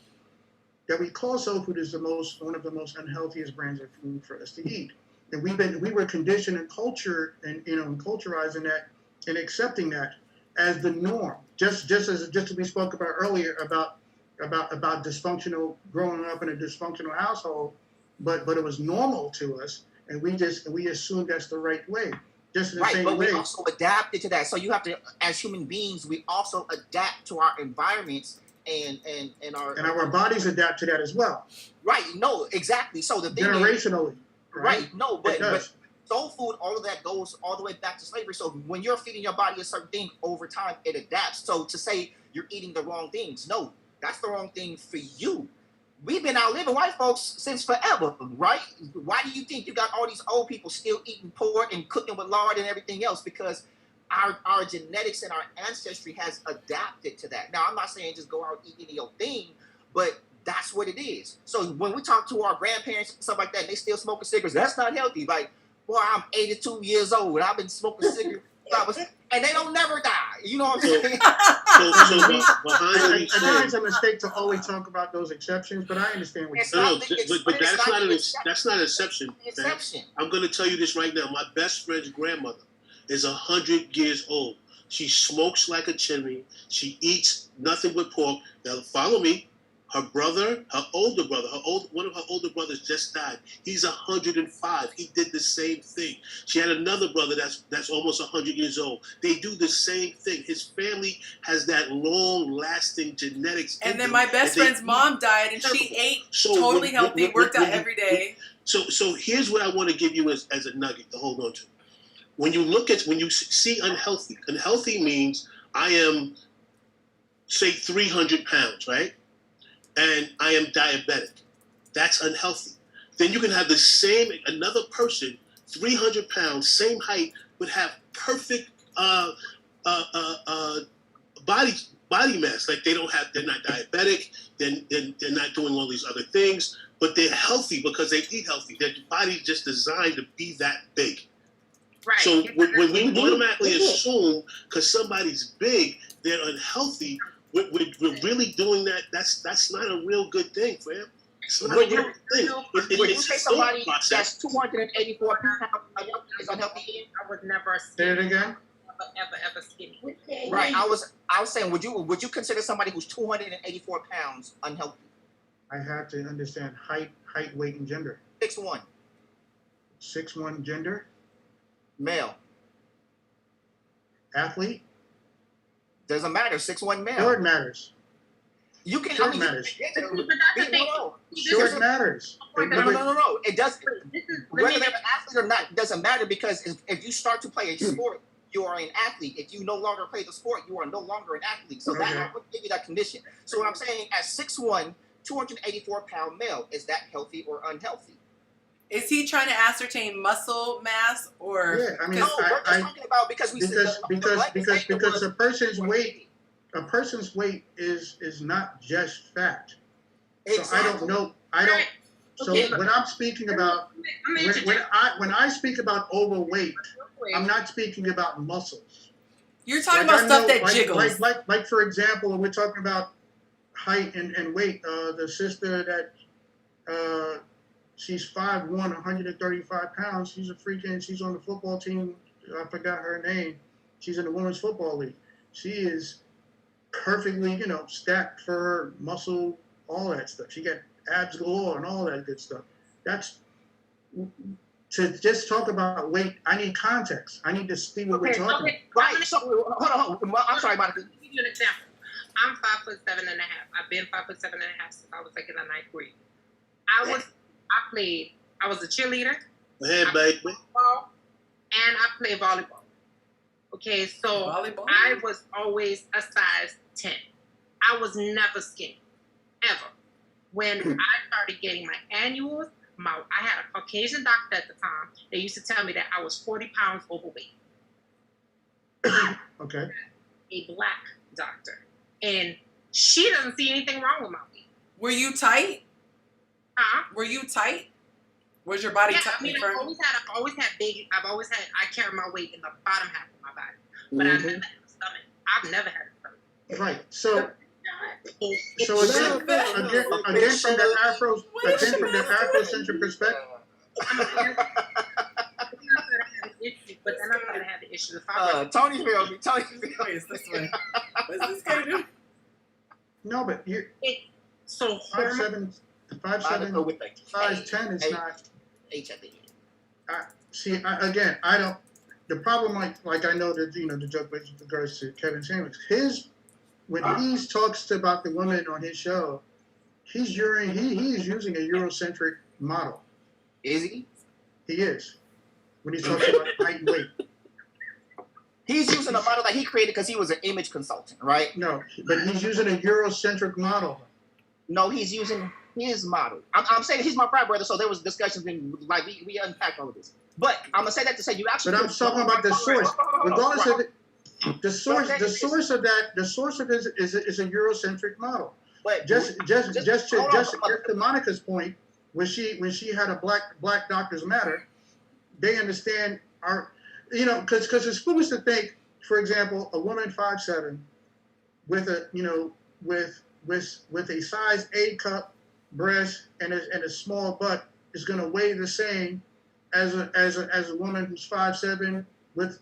that we call soul food is one of the most unhealthiest brands of food for us to eat. And we were conditioned and cultured and culturizing that and accepting that as the norm. Just as we spoke about earlier about dysfunctional, growing up in a dysfunctional household, but it was normal to us, and we assumed that's the right way. Just in the same but way. we also adapted to that. So you have to, as human beings, we also adapt to our environments and our bodies adapt to that as well. Right. No, exactly. So the thing generationally. Is, right. No, but soul food, all of that goes all the way back to slavery. So when you're feeding your body a certain thing over time, it adapts. So to say you're eating the wrong things, no, that's the wrong thing for you. We've been outliving white folks since forever, right? Why do you think you got all these old people still eating pork and cooking with lard and everything else? Because our genetics and our ancestry has adapted to that. Now, I'm not saying just go out and eat any old thing, but that's what it is. So when we talk to our grandparents and stuff like that, and they still smoking cigarettes, that's not healthy. Like, boy, I'm 82 years old and I've been smoking cigarettes and they don't never die. You know what I'm saying? I think it's a mistake to always talk about those exceptions, but I understand what you're saying. But that's not an exception. I'm going to tell you this right now. My best friend's grandmother is 100 years old. She smokes like a chimney. She eats nothing but pork. Now, follow me. Her brother, her older brother, one of her older brothers just died. He's 105. He did the same thing. She had another brother that's almost 100 years old. They do the same thing. His family has that long-lasting genetics. And then my best friend's mom died, and she ate totally healthy, worked out every day. So here's what I want to give you as a nugget to hold on to. When you see unhealthy, unhealthy means I am, say, 300 pounds, right? And I am diabetic. That's unhealthy. Then you can have another person, 300 pounds, same height, but have perfect body mass. Like they're not diabetic, they're not doing all these other things, but they're healthy because they eat healthy. Their body's just designed to be that big. Right. So when we automatically assume because somebody's big, they're unhealthy, we're really doing that. That's not a real good thing, fam. It's not a real thing. When you say somebody that's 284 pounds is unhealthy, I would never say it again. Ever skinny. Right. I was saying, would you consider somebody who's 284 pounds unhealthy? I have to understand height, weight, and gender. 6'1". 6'1" gender. Male. Athlete. Doesn't matter. 6'1" male. Sure, it matters. You can. Sure, matters. Sure, it matters. No. It doesn't. Whether they're an athlete or not doesn't matter because if you start to play a sport, you are an athlete. If you no longer play the sport, you are no longer an athlete. So that would give you that condition. So what I'm saying, at 6'1", 284-pound male, is that healthy or unhealthy? Is he trying to ascertain muscle mass or? Yeah, I mean, no, we're just talking about because a person's weight is not just fat. So exactly. I don't. So when I'm speaking about when I speak about overweight, I'm not speaking about muscles. You're talking about stuff that jiggles. Like for example, when we're talking about height and weight, the sister that she's 5'1", 135 pounds. She's on the football team. I forgot her name. She's in the women's football league. She is perfectly, stacked for her muscle, all that stuff. She got abs galore and all that good stuff. That's to just talk about weight. I need context. I need to see what we're talking about. Right. So hold on. I'm sorry, Monica. Let me give you an example. I'm 5'7.5". I've been 5'7.5" since I was like in the 9th grade. I was a cheerleader. Hey, baby. And I played volleyball. Okay, so volleyball? I was always a size 10. I was never skinny, ever. When I started getting my annuals, I had a Caucasian doctor at the time. They used to tell me that I was 40 pounds overweight. Okay. A black doctor. And she doesn't see anything wrong with my weight. Were you tight? Huh? Were you tight? Was your body tight? I mean, I've always had, I carry my weight in the bottom half of my body. But I've never had a stomach. I've never had a stomach. Right. So So again, from the Afrocentric perspective, But then I thought I had the issue. If I Tony feel me. Tony feel me. Wait, it's this way. What's this guy doing? no, but you so 5'7", 5'7", with the 5'10" is not. H at the end. See, I don't. The problem, like I know that the joke with regards to Kevin Samuels, when he talks about the women on his show, he is using a Eurocentric model. Is he? He is. When he talks about height and weight. He's using a model that he created because he was an image consultant, right? No, but he's using a Eurocentric model. No, he's using his model. I'm saying he's my frat brother, so there was discussions and like we unpacked all of this. But I'm gonna say that to say you actually. But I'm talking about the source. Regardless of it, the source of this is a Eurocentric model. But just to Monica's point, when she had a Black Doctors Matter, they understand because it's foolish to think, for example, a woman 5'7" with a with a size A cup breast and a small butt is going to weigh the same as a woman who's 5'7" with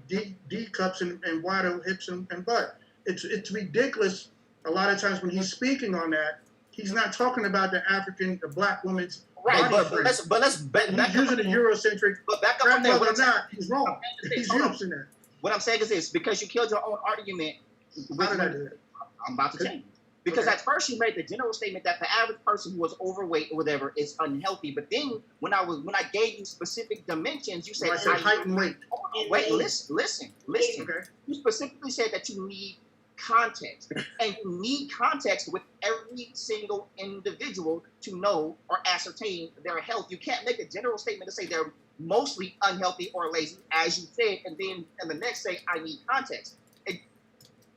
D cups and wider hips and butt. It's ridiculous. A lot of times when he's speaking on that, he's not talking about the Black woman's right. body frame. Let's He's using a Eurocentric. But back up from there. Whether or not he's wrong. He's using that. What I'm saying is this: because you killed your own argument. How did I do that? I'm about to change. Because at first you made the general statement that the average person who was overweight or whatever is unhealthy. But then when I gave you specific dimensions, you said height and weight. Wait, listen. Okay. You specifically said that you need context, and you need context with every single individual to know or ascertain their health. You can't make a general statement to say they're mostly unhealthy or lazy, as you said, and then in the next say I need context.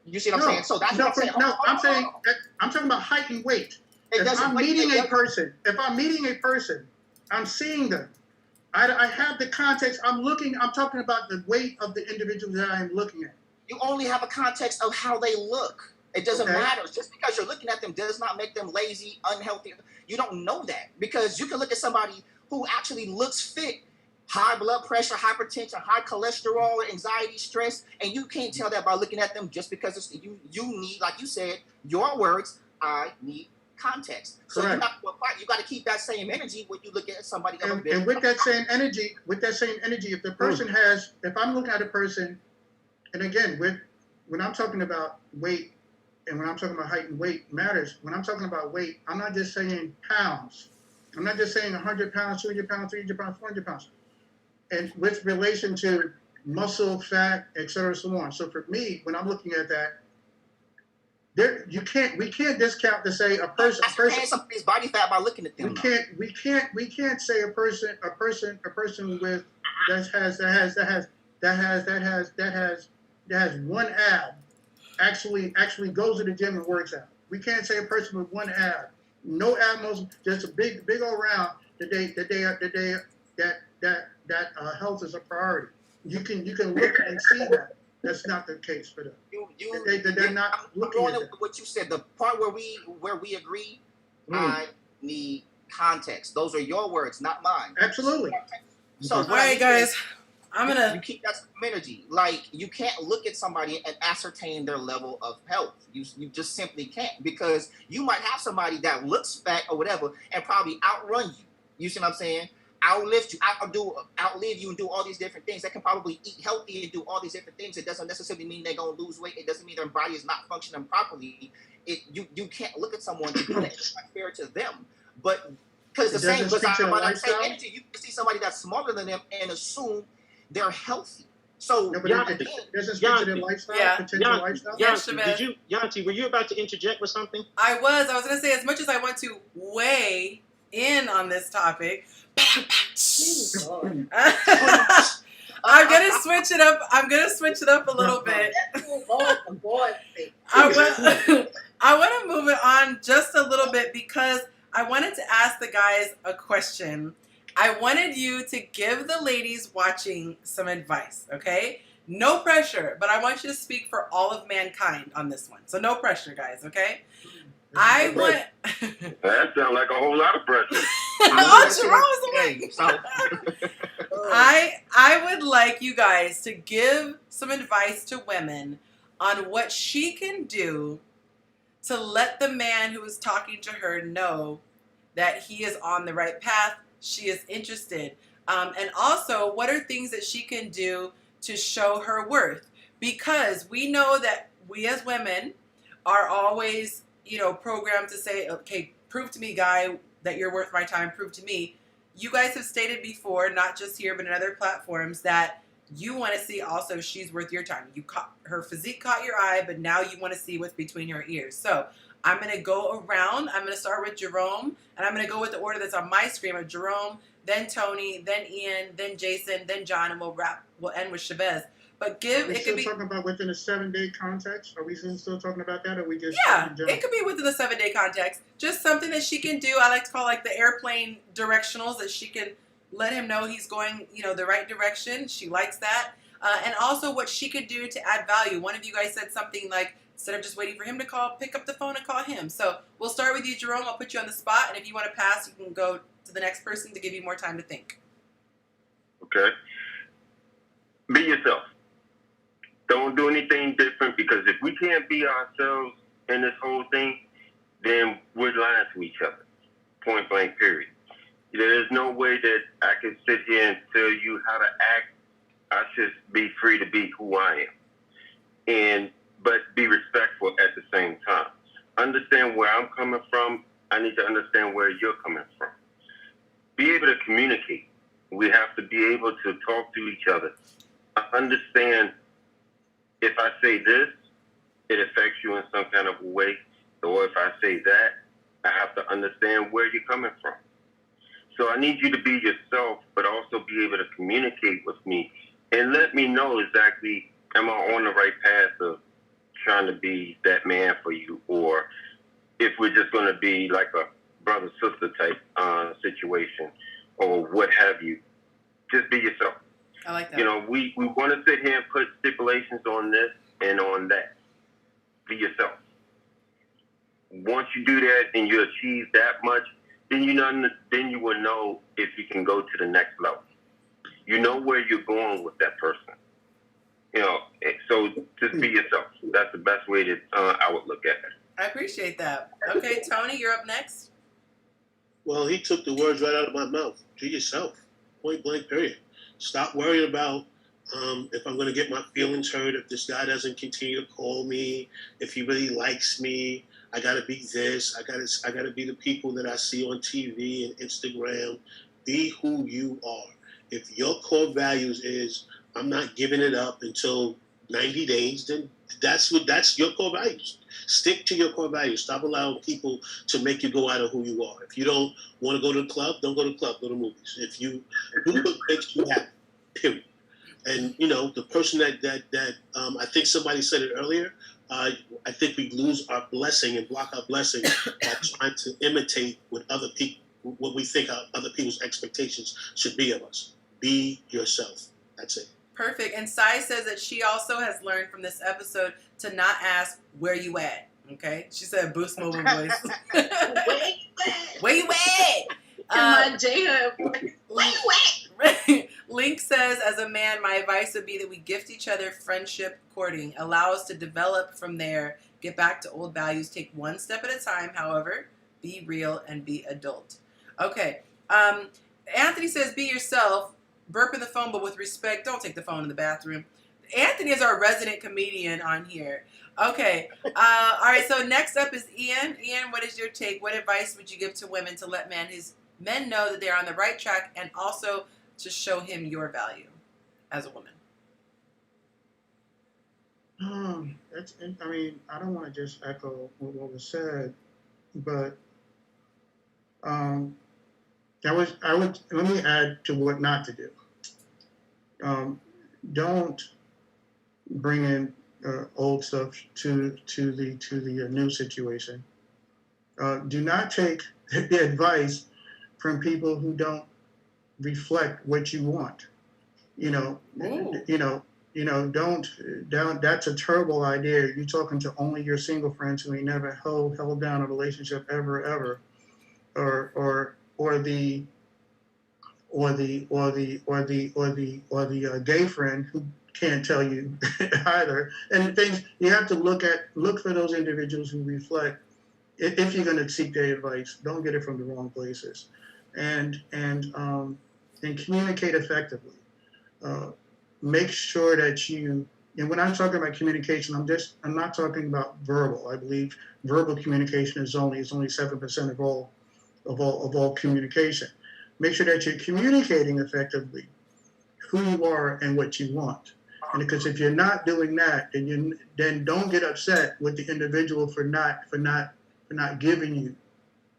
You see what I'm saying? So that's what I'm saying. I'm talking about height and weight. If I'm meeting a person, I'm seeing them. I have the context. I'm talking about the weight of the individual that I'm looking at. You only have a context of how they look. It doesn't matter. Just because you're looking at them does not make them lazy, unhealthy. You don't know that because you can look at somebody who actually looks fit, high blood pressure, hypertension, high cholesterol, anxiety, stress, and you can't tell that by looking at them just because you need, like you said, your words, I need context. So you got to keep that same energy when you look at somebody. And with that same energy, if the person if I'm looking at a person, and again, when I'm talking about weight and when I'm talking about height and weight matters, when I'm talking about weight, I'm not just saying pounds. I'm not just saying 100 pounds, 200 pounds, 300 pounds, 400 pounds. And with relation to muscle, fat, et cetera, so on. So for me, when I'm looking at that, we can't discount to say a person somebody's body fat by looking at them. We can't say a person with that has one ab actually goes to the gym and works out. We can't say a person with one ab, no ab muscle, just a big old round that health is a priority. You can look and see that. That's not the case for them. They're not looking at that. What you said, the part where we agree, I need context. Those are your words, not mine. Absolutely. So, all right, guys, you keep that energy. Like you can't look at somebody and ascertain their level of health. You just simply can't, because you might have somebody that looks fat or whatever and probably outrun you. You see what I'm saying? Outlift you, outlive you, and do all these different things. They can probably eat healthy and do all these different things. It doesn't necessarily mean they're gonna lose weight. It doesn't mean their body is not functioning properly. You can't look at someone and do that. It's not fair to them. But because the same, energy, you can see somebody that's smaller than them and assume they're healthy. So it doesn't speak to their lifestyle, potential lifestyle. Yanti, were you about to interject with something? I was gonna say, as much as I want to weigh in on this topic, I'm gonna switch it up. A little bit. I want to move it on just a little bit because I wanted to ask the guys a question. I wanted you to give the ladies watching some advice, okay? No pressure, but I want you to speak for all of mankind on this one. So no pressure, guys, okay? I want... That sounds like a whole lot of pressure. I would like you guys to give some advice to women on what she can do to let the man who is talking to her know that he is on the right path, she is interested. And also, what are things that she can do to show her worth? Because we know that we as women are always, programmed to say, okay, prove to me, guy, that you're worth my time, prove to me. You guys have stated before, not just here, but in other platforms, that you want to see also she's worth your time. Her physique caught your eye, but now you want to see what's between her ears. So I'm going to go around. I'm going to start with Jerome, and I'm going to go with the order that's on my screen of Jerome, then Tony, then Ian, then Jason, then John, and we'll end with Chavez. But Are we still talking about within a 7-day context? Are we still talking about that, or we just it could be within the 7-day context. Just something that she can do. I like to call like the airplane directionals, that she can let him know he's going, the right direction. She likes that. And also what she could do to add value. One of you guys said something like, instead of just waiting for him to call, pick up the phone and call him. So we'll start with you, Jerome. I'll put you on the spot. And if you want to pass, you can go to the next person to give you more time to think. Okay. Be yourself. Don't do anything different, because if we can't be ourselves in this whole thing, then we're lying to each other. Point blank, period. There is no way that I can sit here and tell you how to act. I should be free to be who I am, but be respectful at the same time. Understand where I'm coming from. I need to understand where you're coming from. Be able to communicate. We have to be able to talk to each other. Understand, if I say this, it affects you in some kind of way. Or if I say that, I have to understand where you're coming from. So I need you to be yourself, but also be able to communicate with me and let me know exactly, am I on the right path of trying to be that man for you, or if we're just going to be like a brother-sister type situation or what have you. Just be yourself. I like that. We want to sit here and put stipulations on this and on that. Be yourself. Once you do that and you achieve that much, then you will know if you can go to the next level. You know where you're going with that person. So just be yourself. That's the best way that I would look at it. I appreciate that. Okay, Tony, you're up next. Well, he took the words right out of my mouth. Be yourself. Point blank, period. Stop worrying about if I'm going to get my feelings hurt, if this guy doesn't continue to call me, if he really likes me. I got to be this. I got to be the people that I see on TV and Instagram. Be who you are. If your core values is, I'm not giving it up until 90 days, then that's your core values. Stick to your core values. Stop allowing people to make you go out of who you are. If you don't want to go to the club, don't go to the club. Go to movies. If you do what makes you happy, period. And the person that I think somebody said it earlier. I think we lose our blessing and block our blessing by trying to imitate what we think other people's expectations should be of us. Be yourself. That's it. Perfect. And Sai says that she also has learned from this episode to not ask, where you at? Okay? She said, boost mobile voice. Where you at? Where you at? My J-Hub. Where you at? Link says, as a man, my advice would be that we gift each other friendship courting. Allow us to develop from there. Get back to old values. Take one step at a time, however. Be real and be adult. Okay. Anthony says, be yourself. Burp in the phone, but with respect. Don't take the phone in the bathroom. Anthony is our resident comedian on here. Okay. All right. So next up is Ian. Ian, what is your take? What advice would you give to women to let men know that they're on the right track, and also to show him your value as a woman? I don't want to just echo what was said, but let me add to what not to do. Don't bring in old stuff to the new situation. Do not take the advice from people who don't reflect what you want. don't that's a terrible idea. You're talking to only your single friends who ain't never held down a relationship ever, or the gay friend who can't tell you either. And things you have to look for those individuals who reflect. If you're going to seek their advice, don't get it from the wrong places, and communicate effectively. Make sure that you. And when I'm talking about communication, I'm not talking about verbal. I believe verbal communication is only 7% of all communication. Make sure that you're communicating effectively who you are and what you want. And because if you're not doing that, then don't get upset with the individual for not giving you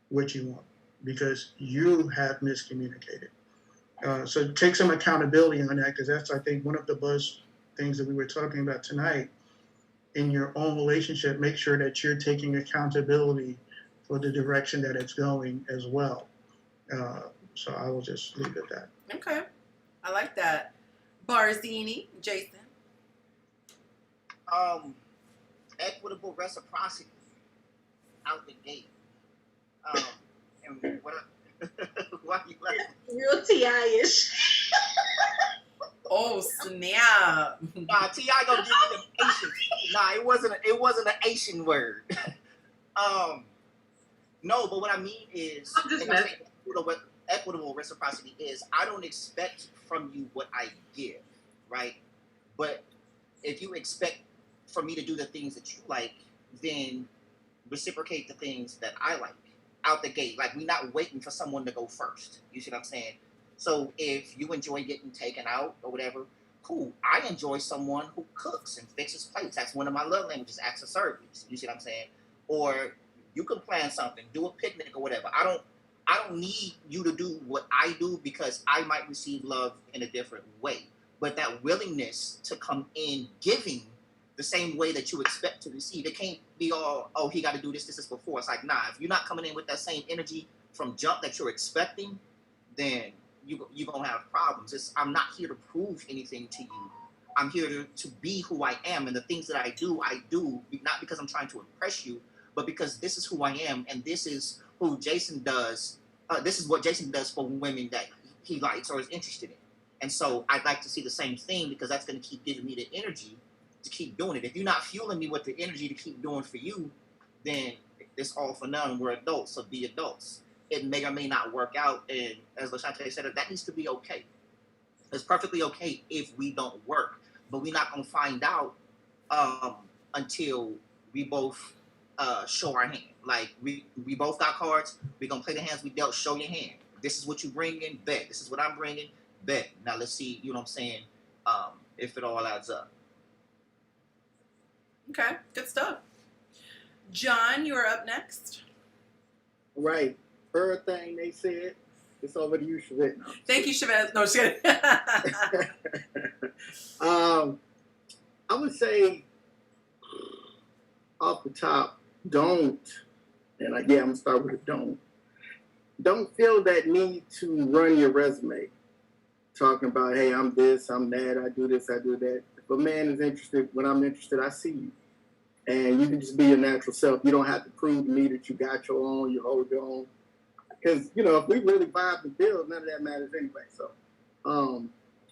what you want, because you have miscommunicated. So take some accountability on that, because that's, I think, one of the buzz things that we were talking about tonight. In your own relationship, make sure that you're taking accountability for the direction that it's going as well. So I will just leave it at that. Okay. I like that. Barzini, Jason. Equitable reciprocity out the gate. And what? Why you laughing? Real T.I.-ish. Oh snap! Nah, T.I. gonna give you the Asian. Nah, it wasn't an Asian word. No, but what I mean is, equitable reciprocity is, I don't expect from you what I give, right? But if you expect for me to do the things that you like, then reciprocate the things that I like out the gate. Like, we're not waiting for someone to go first. You see what I'm saying? So if you enjoy getting taken out or whatever, cool. I enjoy someone who cooks and fixes plates. That's one of my love languages, acts of service. You see what I'm saying? Or you can plan something, do a picnic or whatever. I don't need you to do what I do, because I might receive love in a different way. But that willingness to come in giving the same way that you expect to receive, it can't be all, oh, he got to do this before. It's like, nah, if you're not coming in with that same energy from jump that you're expecting, then you're going to have problems. I'm not here to prove anything to you. I'm here to be who I am. And the things that I do not because I'm trying to impress you, but because this is who I am, and this is who Jason does. This is what Jason does for women that he likes or is interested in. And so I'd like to see the same thing, because that's going to keep giving me the energy to keep doing it. If you're not fueling me with the energy to keep doing for you, then it's all for none. We're adults, so be adults. It may or may not work out, and as LaShante said, that needs to be okay. It's perfectly okay if we don't work, but we're not going to find out until we both show our hand. Like, we both got cards. We're going to play the hands we dealt. Show your hand. This is what you bring in. Bet. This is what I'm bringing. Bet. Now let's see, you know what I'm saying, if it all adds up. Okay, good stuff. John, you are up next. Right. Third thing they said, it's over to you, Shavette. Thank you, Shavette. No, just kidding. I would say, off the top, don't, and I'm going to start with a don't feel that need to run your resume, talking about, hey, I'm this, I'm that, I do this, I do that. If a man is interested, when I'm interested, I see you. And you can just be your natural self. You don't have to prove to me that you got your own, you hold your own. Because, if we really vibe and build, none of that matters anyway.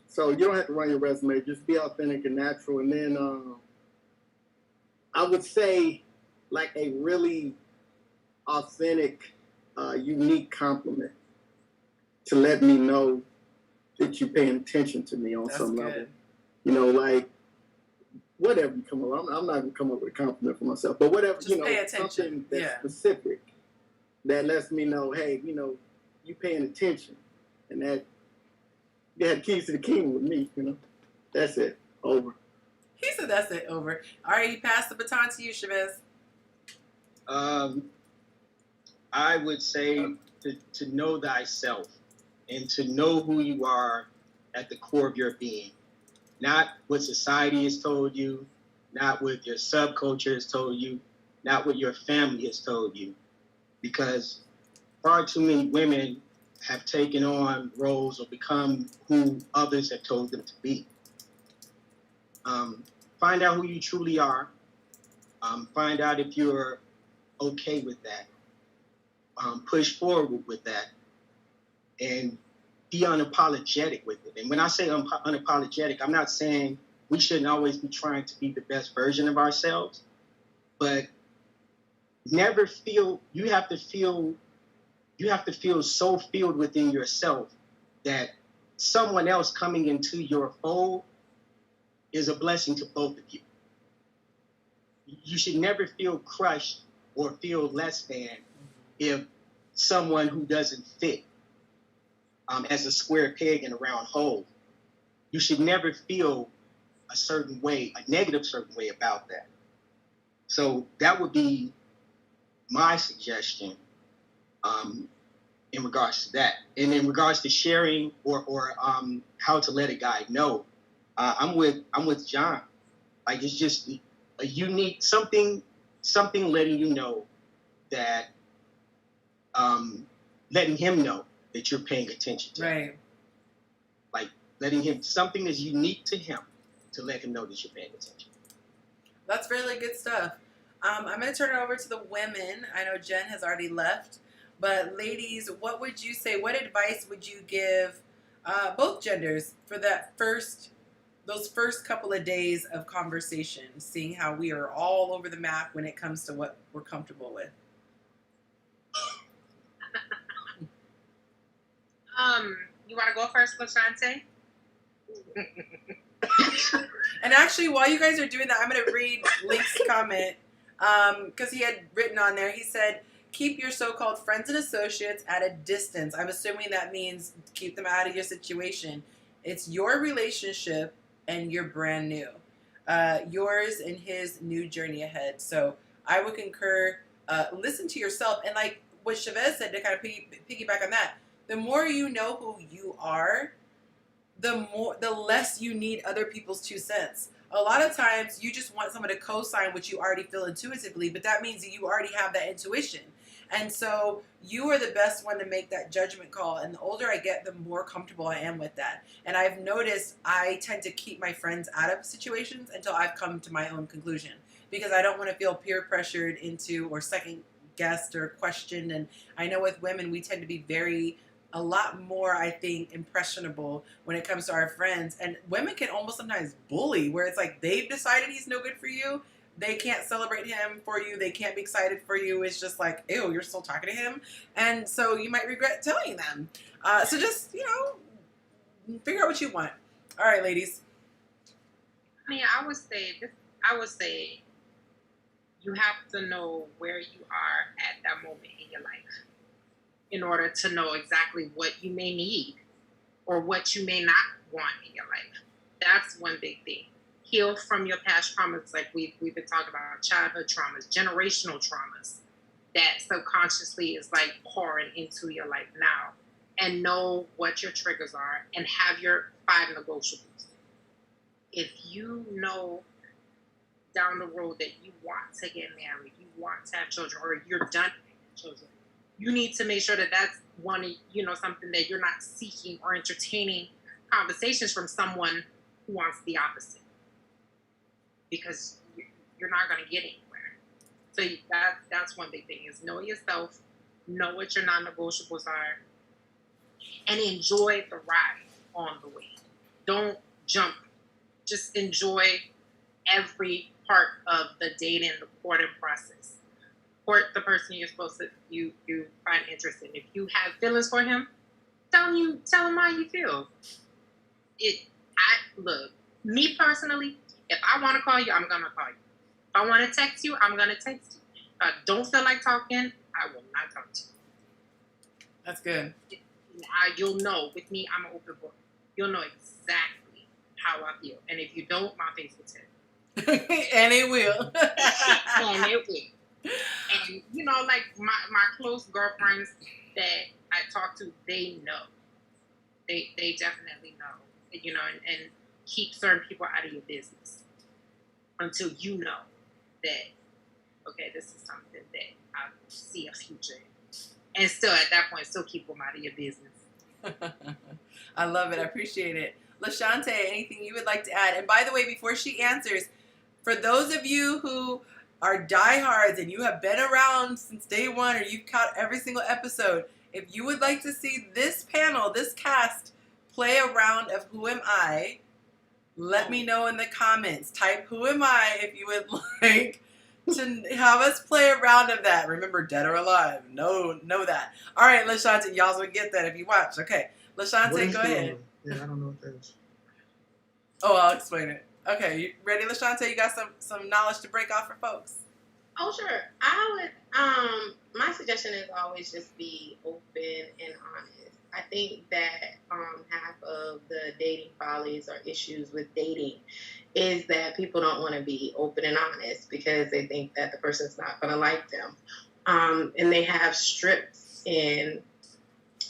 So you don't have to run your resume. Just be authentic and natural. And then I would say, like, a really authentic, unique compliment to let me know that you're paying attention to me on some level. Like, whatever you come up, I'm not going to come up with a compliment for myself, but whatever, just pay attention. Something that's specific that lets me know, hey, you paying attention. And that, they had keys to the kingdom with me, That's it. Over. He said that's it. Over. All right, he passed the baton to you, Chavez. I would say to know thyself and to know who you are at the core of your being. Not what society has told you, not what your subculture has told you, not what your family has told you. Because far too many women have taken on roles or become who others have told them to be. Find out who you truly are. Find out if you're okay with that. Push forward with that, and be unapologetic with it. And when I say unapologetic, I'm not saying we shouldn't always be trying to be the best version of ourselves, but never feel you have to feel so filled within yourself that someone else coming into your fold is a blessing to both of you. You should never feel crushed or feel less than if someone who doesn't fit as a square peg in a round hole. You should never feel a certain way, a negative certain way about that. So that would be my suggestion in regards to that. And in regards to sharing or how to let a guy know, I'm with John. Like, it's just a unique something letting you know that letting him know that you're paying attention to him. Right. Like letting him something that's unique to him to let him know that you're paying attention. That's really good stuff. I'm going to turn it over to the women. I know Jen has already left. But ladies, what would you say? What advice would you give both genders for those first couple of days of conversation, seeing how we are all over the map when it comes to what we're comfortable with? You want to go first, LaShante? And actually, while you guys are doing that, I'm going to read Link's comment because he had written on there. He said, keep your so-called friends and associates at a distance. I'm assuming that means keep them out of your situation. It's your relationship and you're brand new. Yours and his new journey ahead. So I would concur, listen to yourself. And like what Chavez said, to kind of piggyback on that, the more you know who you are, the less you need other people's 2 cents. A lot of times you just want someone to co-sign what you already feel intuitively, but that means that you already have that intuition. And so you are the best one to make that judgment call. And the older I get, the more comfortable I am with that. And I've noticed I tend to keep my friends out of situations until I've come to my own conclusion, because I don't want to feel peer pressured into or second guessed or questioned. And I know with women, we tend to be a lot more, I think, impressionable when it comes to our friends. And women can almost sometimes bully, where it's like they've decided he's no good for you. They can't celebrate him for you. They can't be excited for you. It's just like, ew, you're still talking to him. And so you might regret telling them. So just, figure out what you want. All right, ladies. I mean, I would say you have to know where you are at that moment in your life in order to know exactly what you may need or what you may not want in your life. That's one big thing. Heal from your past traumas, like we've been talking about, childhood traumas, generational traumas that subconsciously is like pouring into your life now, and know what your triggers are and have your 5 negotiables. If you know down the road that you want to get married, you want to have children, or you're done having children, you need to make sure that that's something that you're not seeking or entertaining conversations from someone who wants the opposite, because you're not going to get anywhere. So that's one big thing, is know yourself, know what your non-negotiables are, and enjoy the ride on the way. Don't jump. Just enjoy every part of the dating, the courting process. Court the person you're supposed to you find interest in. If you have feelings for him, tell him how you feel. Look, me personally, if I want to call you, I'm gonna call you. If I want to text you, I'm gonna text you. If I don't feel like talking, I will not talk to you. That's good. You'll know. With me, I'm an open book. You'll know exactly how I feel. And if you don't, my face will tell. And it will. And it will. And like my close girlfriends that I talk to, they know. They definitely know. And keep certain people out of your business until you know that, okay, this is something that I see a future in. And still, at that point, still keep them out of your business. I love it. I appreciate it. LaShante, anything you would like to add? And by the way, before she answers, for those of you who are diehards and you have been around since day one or you've caught every single episode, if you would like to see this panel, this cast, play a round of Who Am I, let me know in the comments. Type Who Am I if you would like to have us play a round of that. Remember, dead or alive. Know that. All right, LaShante, y'all will get that if you watch. Okay, LaShante, go ahead. Yeah, I don't know what that is. Oh, I'll explain it. Okay, you ready, LaShante? You got some knowledge to break off for folks? Oh, sure. I would, my suggestion is always just be open and honest. I think that half of the dating follies or issues with dating is that people don't want to be open and honest because they think that the person's not going to like them. And they have strips and,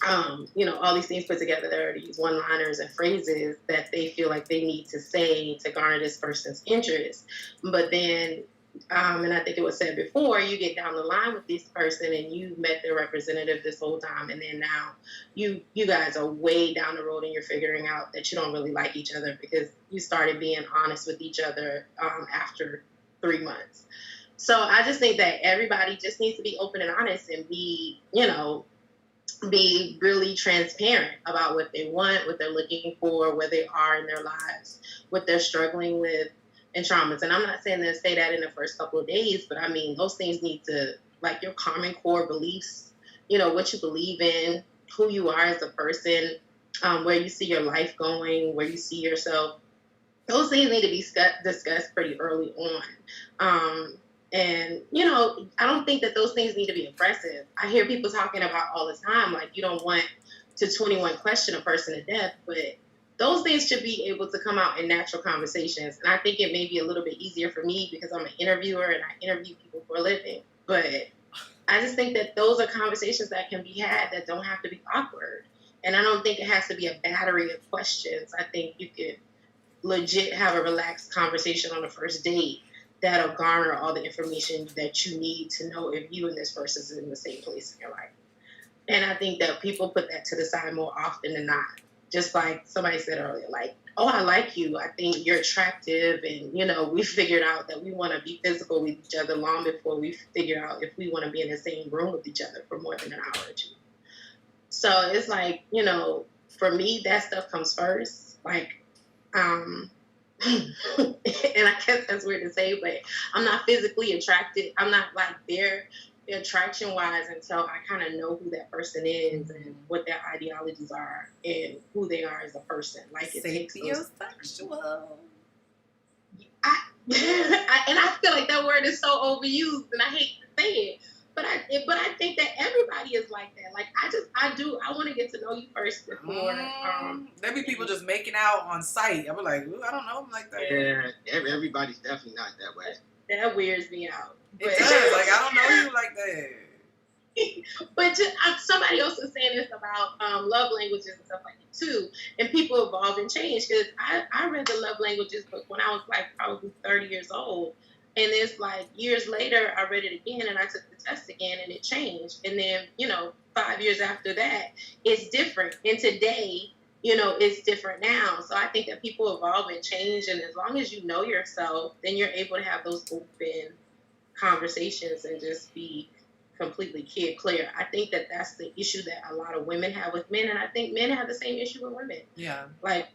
all these things put together. There are these one-liners and phrases that they feel like they need to say to garner this person's interest. But then, and I think it was said before, you get down the line with this person and you've met their representative this whole time, and then now you guys are way down the road and you're figuring out that you don't really like each other because you started being honest with each other after 3 months. So I just think that everybody just needs to be open and honest and be really transparent about what they want, what they're looking for, where they are in their lives, what they're struggling with, and traumas. And I'm not saying to say that in the first couple of days, but I mean, those things need to, like your common core beliefs, what you believe in, who you are as a person, where you see your life going, where you see yourself. Those things need to be discussed pretty early on. And, I don't think that those things need to be oppressive. I hear people talking about all the time, like you don't want to 21 question a person to death, but those things should be able to come out in natural conversations. And I think it may be a little bit easier for me because I'm an interviewer and I interview people for a living. But I just think that those are conversations that can be had that don't have to be awkward. And I don't think it has to be a battery of questions. I think you could legit have a relaxed conversation on the first date that'll garner all the information that you need to know if you and this person is in the same place in your life. And I think that people put that to the side more often than not. Just like somebody said earlier, like, oh, I like you. I think you're attractive. And, we figured out that we want to be physical with each other long before we figure out if we want to be in the same room with each other for more than an hour or two. So it's like, for me, that stuff comes first. Like, and I guess that's weird to say, but I'm not physically attracted. I'm not like there attraction wise until I kind of know who that person is and what their ideologies are and who they are as a person. Like it takes sapiosexual. And I feel like that word is so overused and I hate to say it. But I think that everybody is like that. Like I want to get to know you first before. There be people just making out on sight. I was like, ooh, I don't know, I'm like that. Yeah, everybody's definitely not that way. That weirds me out. It does. Like I don't know you like that. But somebody else was saying this about love languages and stuff like that too. And people evolve and change because I read the love languages book when I was like probably 30 years old. And it's like years later, I read it again and I took the test again and it changed. And then, 5 years after that, it's different. And today, it's different now. So I think that people evolve and change. And as long as you know yourself, then you're able to have those open conversations and just be completely clear. I think that that's the issue that a lot of women have with men. And I think men have the same issue with women. Yeah. Like,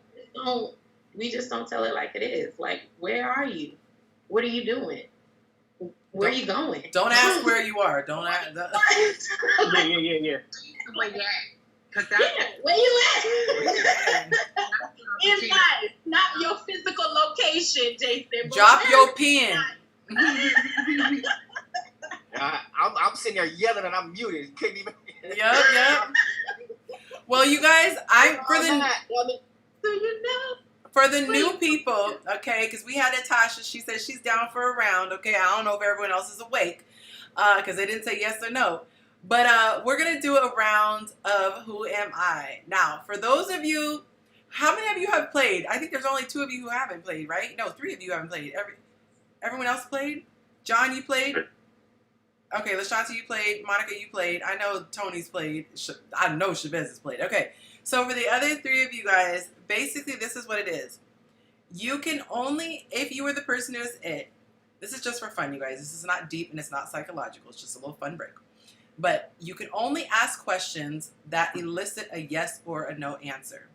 we just don't tell it like it is. Like, where are you? What are you doing? Where are you going? Don't ask where you are. Don't ask. Yeah. Where you at? Cause where you at? In life, not your physical location, Jason. Drop your pen. I'm sitting there yelling and I'm muted. Couldn't even. Yep. Well, you guys, for the new people, okay, because we had Natasha. She said she's down for a round. Okay, I don't know if everyone else is awake because they didn't say yes or no. But we're going to do a round of Who Am I? Now, for those of you, how many of you have played? I think there's only 2 of you who haven't played, right? No, 3 of you haven't played. Everyone else played? John, you played? Okay, LaShante, you played. Monica, you played. I know Tony's played. I know Chavez has played. Okay, So for the other three of you guys, basically this is what it is. You can only, if you were the person who is it, this is just for fun, you guys. This is not deep and it's not psychological. It's just a little fun break. But you can only ask questions that elicit a yes or a no answer.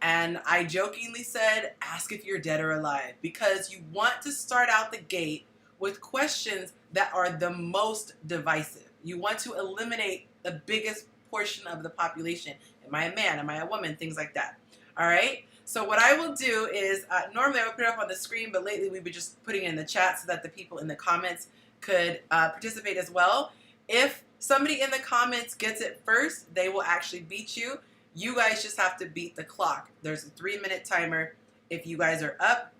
And I jokingly said, ask if you're dead or alive, because you want to start out the gate with questions that are the most divisive. You want to eliminate the biggest portion of the population. Am I a man? Am I a woman? Things like that. All right? So what I will do is, normally I would put it up on the screen, but lately we've been just putting it in the chat so that the people in the comments could participate as well. If somebody in the comments gets it first, they will actually beat you. You guys just have to beat the clock. There's a 3-minute timer if you guys are up.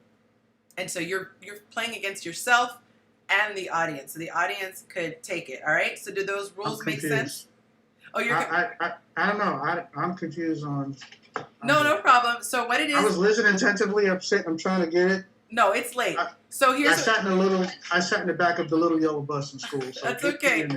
And so you're playing against yourself and the audience. So the audience could take it, all right? So do those rules make sense? Oh, you're I don't know. I'm confused on. No problem. So what it is? I was listening attentively. I'm trying to get it. No, it's late. So here's. I sat in the back of the little yellow bus in school. So that's okay.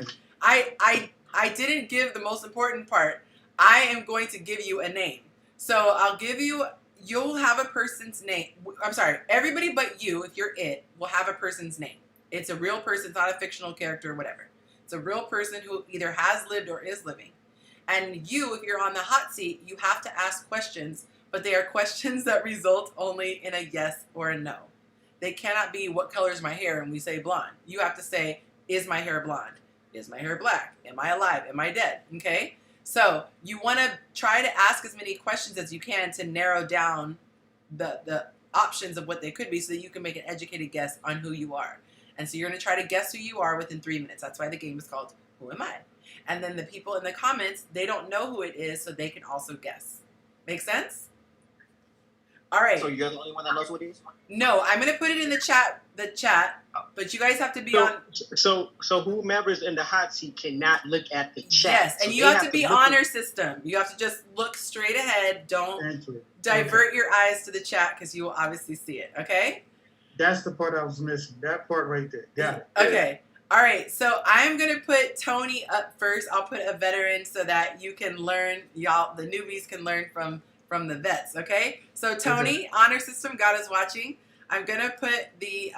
I didn't give the most important part. I am going to give you a name. So I'll give you. You'll have a person's name. I'm sorry. Everybody but you, if you're it, will have a person's name. It's a real person. It's not a fictional character or whatever. It's a real person who either has lived or is living. And you, if you're on the hot seat, you have to ask questions, but they are questions that result only in a yes or a no. They cannot be, what color is my hair? And we say blonde. You have to say, is my hair blonde? Is my hair black? Am I alive? Am I dead? Okay? So you want to try to ask as many questions as you can to narrow down the options of what they could be so that you can make an educated guess on who you are. And so you're going to try to guess who you are within 3 minutes. That's why the game is called Who Am I? And then the people in the comments, they don't know who it is, so they can also guess. Make sense? All right. So you're the only one that knows what it is? No, I'm going to put it in the chat, but you guys have to be on. So whomever's in the hot seat cannot look at the chat. Yes, and so you have to be honor system. You have to just look straight ahead. Don't divert your eyes to the chat because you will obviously see it, okay? That's the part I was missing. That part right there. Got it. Okay. All right. So I'm going to put Tony up first. I'll put a veteran so that you can learn, y'all, the newbies can learn from the vets, okay? So Tony, honor system, God is watching. I'm going to put the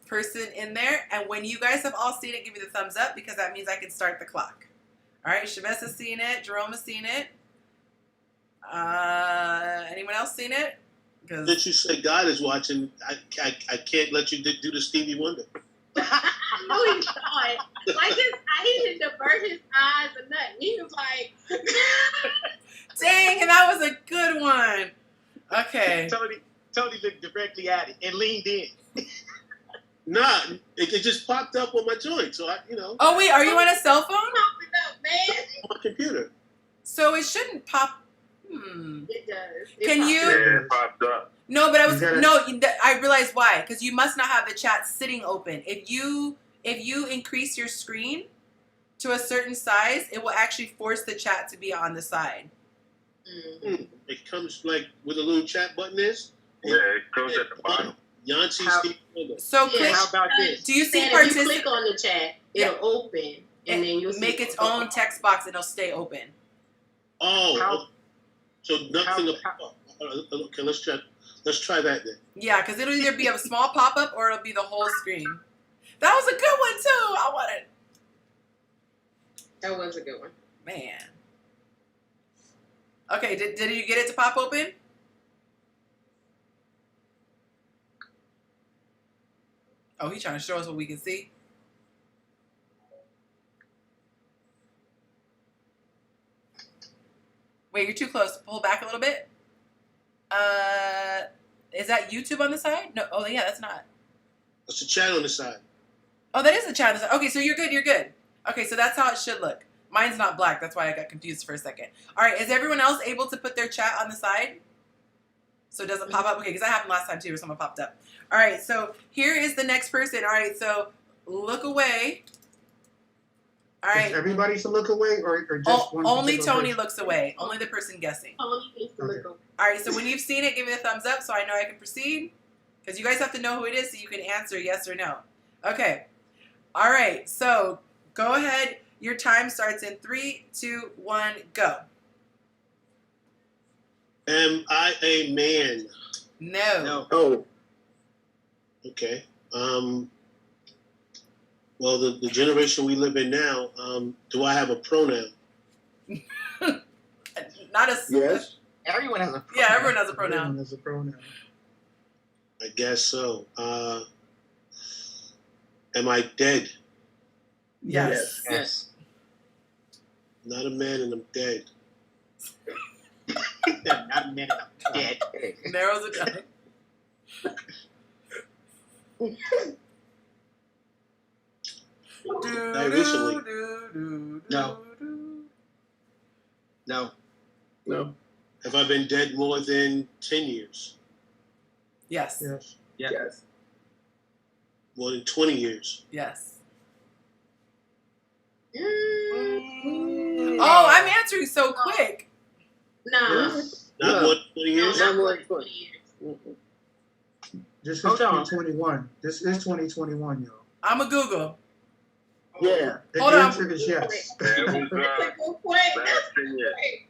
person in there. And when you guys have all seen it, give me the thumbs up because that means I can start the clock. All right. Chavez has seen it. Jerome has seen it. Anyone else seen it? Since you say God is watching, I can't let you do the Stevie Wonder. No, he thought. Like he didn't divert his eyes or nothing. He was like, dang, and that was a good one. Okay. Tony looked directly at it and leaned in. Nah, it just popped up on my joint, so Oh wait, are you on a cell phone? pop it up, man. On my computer. So it shouldn't pop. It does. Can you? Yeah, it popped up. No, but I realized why. Because you must not have the chat sitting open. If you increase your screen to a certain size, it will actually force the chat to be on the side. Mm-hmm. It comes like where the little chat button is. Yeah, it goes at the bottom. Yancey, Stevie Wonder. So how about this? Do you see if you click on the chat, it'll open, and then you'll make its own text box, and it'll stay open. Oh, so nothing. Okay, let's try that then. Yeah, because it'll either be a small pop up or it'll be the whole screen. That was a good one too. I want it. That was a good one. Man. Okay, did you get it to pop open? Oh, he's trying to show us what we can see. Wait, you're too close. Pull back a little bit. Is that YouTube on the side? No. Oh, yeah, that's not. It's the chat on the side. Oh, that is the chat on the side. Okay, so you're good. You're good. Okay, so that's how it should look. Mine's not black. That's why I got confused for a second. All right, is everyone else able to put their chat on the side? So it doesn't pop up? Okay, because that happened last time too where someone popped up. All right, so here is the next person. All right, so look away. All right. Is everybody should look away or just one? Only Tony person? looks away. Only the person guessing. Tony needs to look away. All right, so when you've seen it, give me the thumbs up so I know I can proceed. Because you guys have to know who it is so you can answer yes or no. Okay. All right, so go ahead. Your time starts in 3, 2, 1, go. Am I a man? No. No. Oh, Okay. Well, the generation we live in now, do I have a pronoun? Not a. yes. Everyone has a pronoun. Yeah, everyone has a Everyone pronoun. has a pronoun. I guess so. Am I dead? Yes. Yes. Not a man and I'm dead. Not a minute. I'm dead. Narrows it down. Not recently. No. No. No. Have I been dead more than 10 years? Yes. Yes. Yeah. Yes. More than 20 years? Yes. Mm, Oh, I'm answering so quick. no. Yes. Not No. more than 20 No, years? not more more than than 20 years. Mm-mm. This is Hold on. 2021. This is 2021, y'all. I'm a Google. Yeah. The Hold on. answer is yes. That was That's a good point. last That's 10 years. great.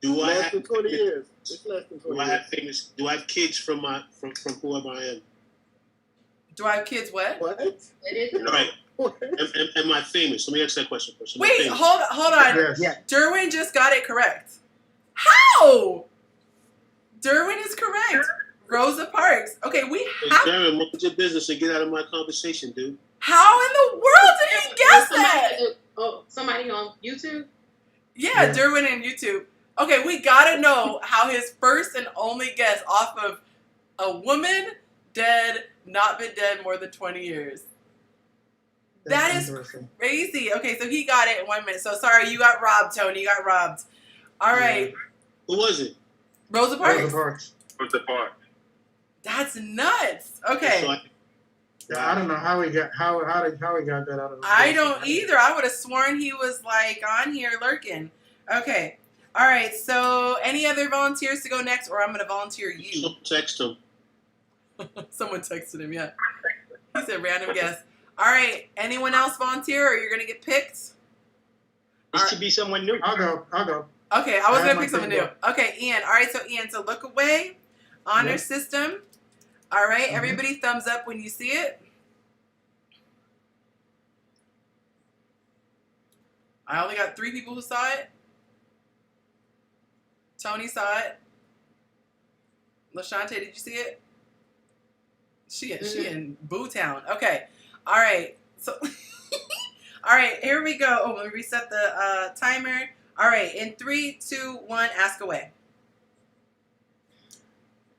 Do I Less have than 20 years. It's less than 20 Do I years. have famous? Do I have kids from whoever I am? Do I have kids? What? What? It is. No. Right. What? Am I famous? Let me ask that question first. Am I Wait, famous? hold on. Yes. Yeah. Derwin just got it correct. How? Derwin is correct. Rosa Parks. Okay, we Hey, have. Darren, mind your business and get out of my conversation, dude. How in the world did he guess that? Somebody on YouTube? Yeah, Yeah. Derwin and YouTube. Okay, we gotta know how his first and only guess off of a woman dead, not been dead more than 20 years. That That's is interesting. crazy. Okay, so he got it in 1 minute. So sorry, you got robbed, Tony. You got robbed. All right, Who was it? Rosa Parks. Rosa Parks. What's the part? That's nuts. Okay. So Yeah, I don't know how he got how he got that out of. I don't either. I would have sworn he was like on here lurking. Okay. All right. So, any other volunteers to go next, or I'm going to volunteer you? Someone text him. Someone texted him. Yeah. He said random guess. All right. Anyone else volunteer, or you're going to get picked? It should be someone new. I'll go. Okay. I was I going have to pick my someone thing new. Okay, Ian. All right. So, Ian. So look away. Honor Yep. system. All right. Mhm. Everybody, thumbs up when you see it. I only got 3 people who saw it. Tony saw it. LaShante, did you see it? She in Boo Town. Okay. All right. So, all right. Here we go. Oh, let me reset the timer. All right. In 3, 2, 1, ask away.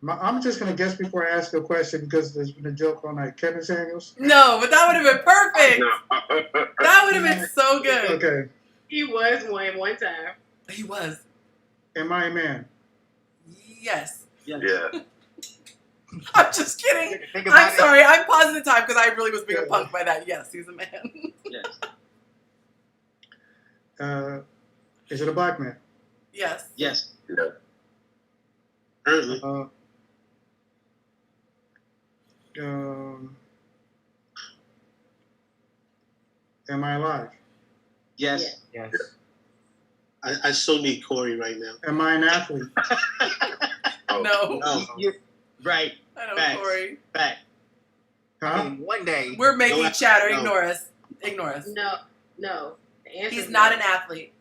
I'm just gonna guess before I ask a question because there's been a joke all night. Kevin Samuels. No, but that would have been perfect. No. That would have been so good. Okay. He was one time. He was. Am I a man? Yes. Yeah. I'm just kidding. Think about I'm it. sorry. I'm pausing the time because I really was being Yeah. punked by that. Yes, he's a man. Yes. Is it a black man? Yes. Yes. Currently. Am I alive? Yes. Yes. I so need Corey right now. Am I an athlete? No. No. Right. I know, Facts. Corey. Back. Huh? I mean, one day. We're making No, chatter. no. Ignore us. Ignore us. No. The answer He's is not no. an athlete.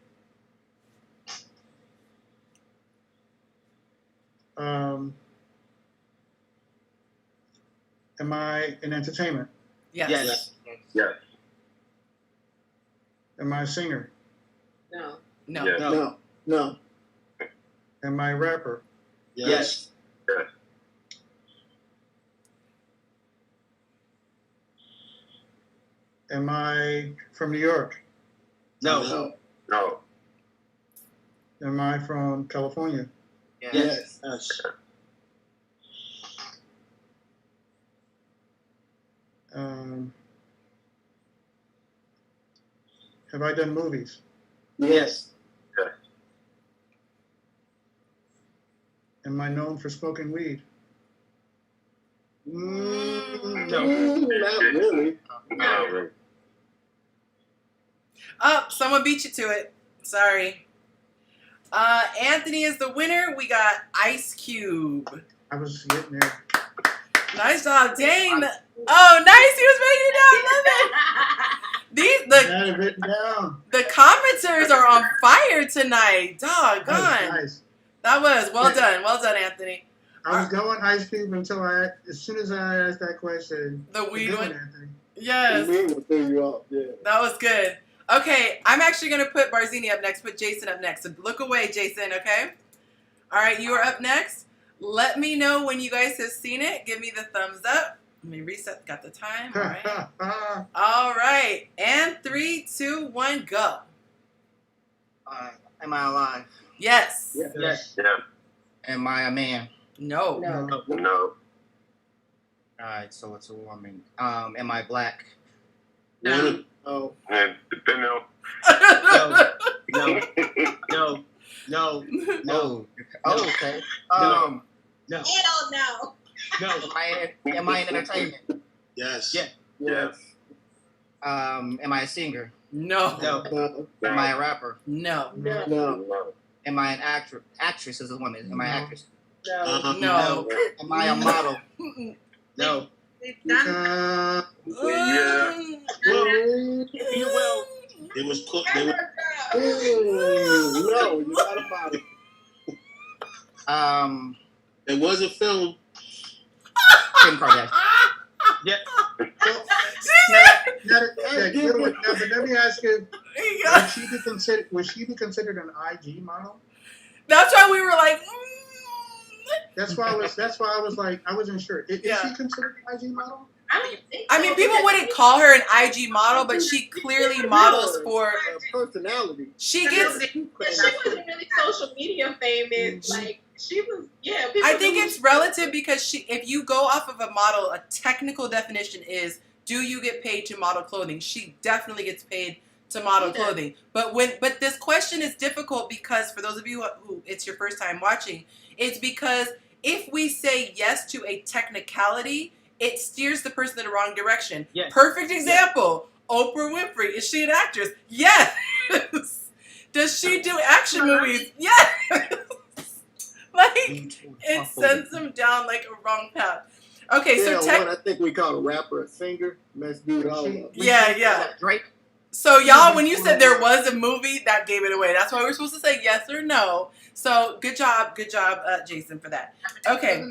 Am I in entertainment? Yes. Yes. Yes. Am I a singer? No. No. Yes. No. No. Am I a rapper? Yes. Am I from New York? No. No. No. Am I from California? Yes. Yes. Have I done movies? Yes. Am I known for smoking weed? No. Not really. No. Oh, someone beat you to it. Sorry. Anthony is the winner. We got Ice Cube. I was getting there. Nice job. Dang. Oh, nice. He was making it down. I love it. I had it written down. The commenters are on fire tonight. Doggone. Nice. That was well done. Well done, Anthony. I was going Ice Cube until as soon as I asked that question. The weed one. Anthony. Yes. The weed will throw you off, yeah. That was good. Okay, I'm actually going to put Barzini up next, put Jason up next. So look away, Jason, okay? All right, you are up next. Let me know when you guys have seen it. Give me the thumbs up. Let me reset. Got the time. All right. All right. And 3, 2, 1, go. Am I alive? Yes. Yes. Yeah. Am I a man? No. No. Alright, so it's a woman. Am I black? No. No. No. Oh, okay. No. Hell no. Am I in entertainment? Yes. Yeah. Yes. Am I a singer? No. Am I a rapper? No. No. Am I an actress? Actress is a woman. Am I an actress? No. Am I a model? No. We've done Yeah. Well, It was cooked. No, you're not a model. It was a film. Kim Kardashian. yeah. But let me ask you, would she be considered an IG model? That's why we were like, That's why I was like, I wasn't sure. Is she considered an IG model? I mean, people wouldn't call her an IG model, but she clearly models for personality. She gets. But she wasn't really social media famous. Like she was, yeah. I think it's relative because if you go off of a model, a technical definition is, do you get paid to model clothing? She definitely gets paid to model clothing. But this question is difficult because for those of you who it's your first time watching, it's because if we say yes to a technicality, it steers the person in the wrong direction. Yes. Perfect example. Oprah Winfrey. Is she an actress? Yes. Does she do action movies? Yes. Like, it sends them down like a wrong path. Okay, so I think we call a rapper a singer. Let's do it all up. Yeah. Drake. So y'all, when you said there was a movie, that gave it away. That's why we're supposed to say yes or no. So good job, Jason, for that. Okay.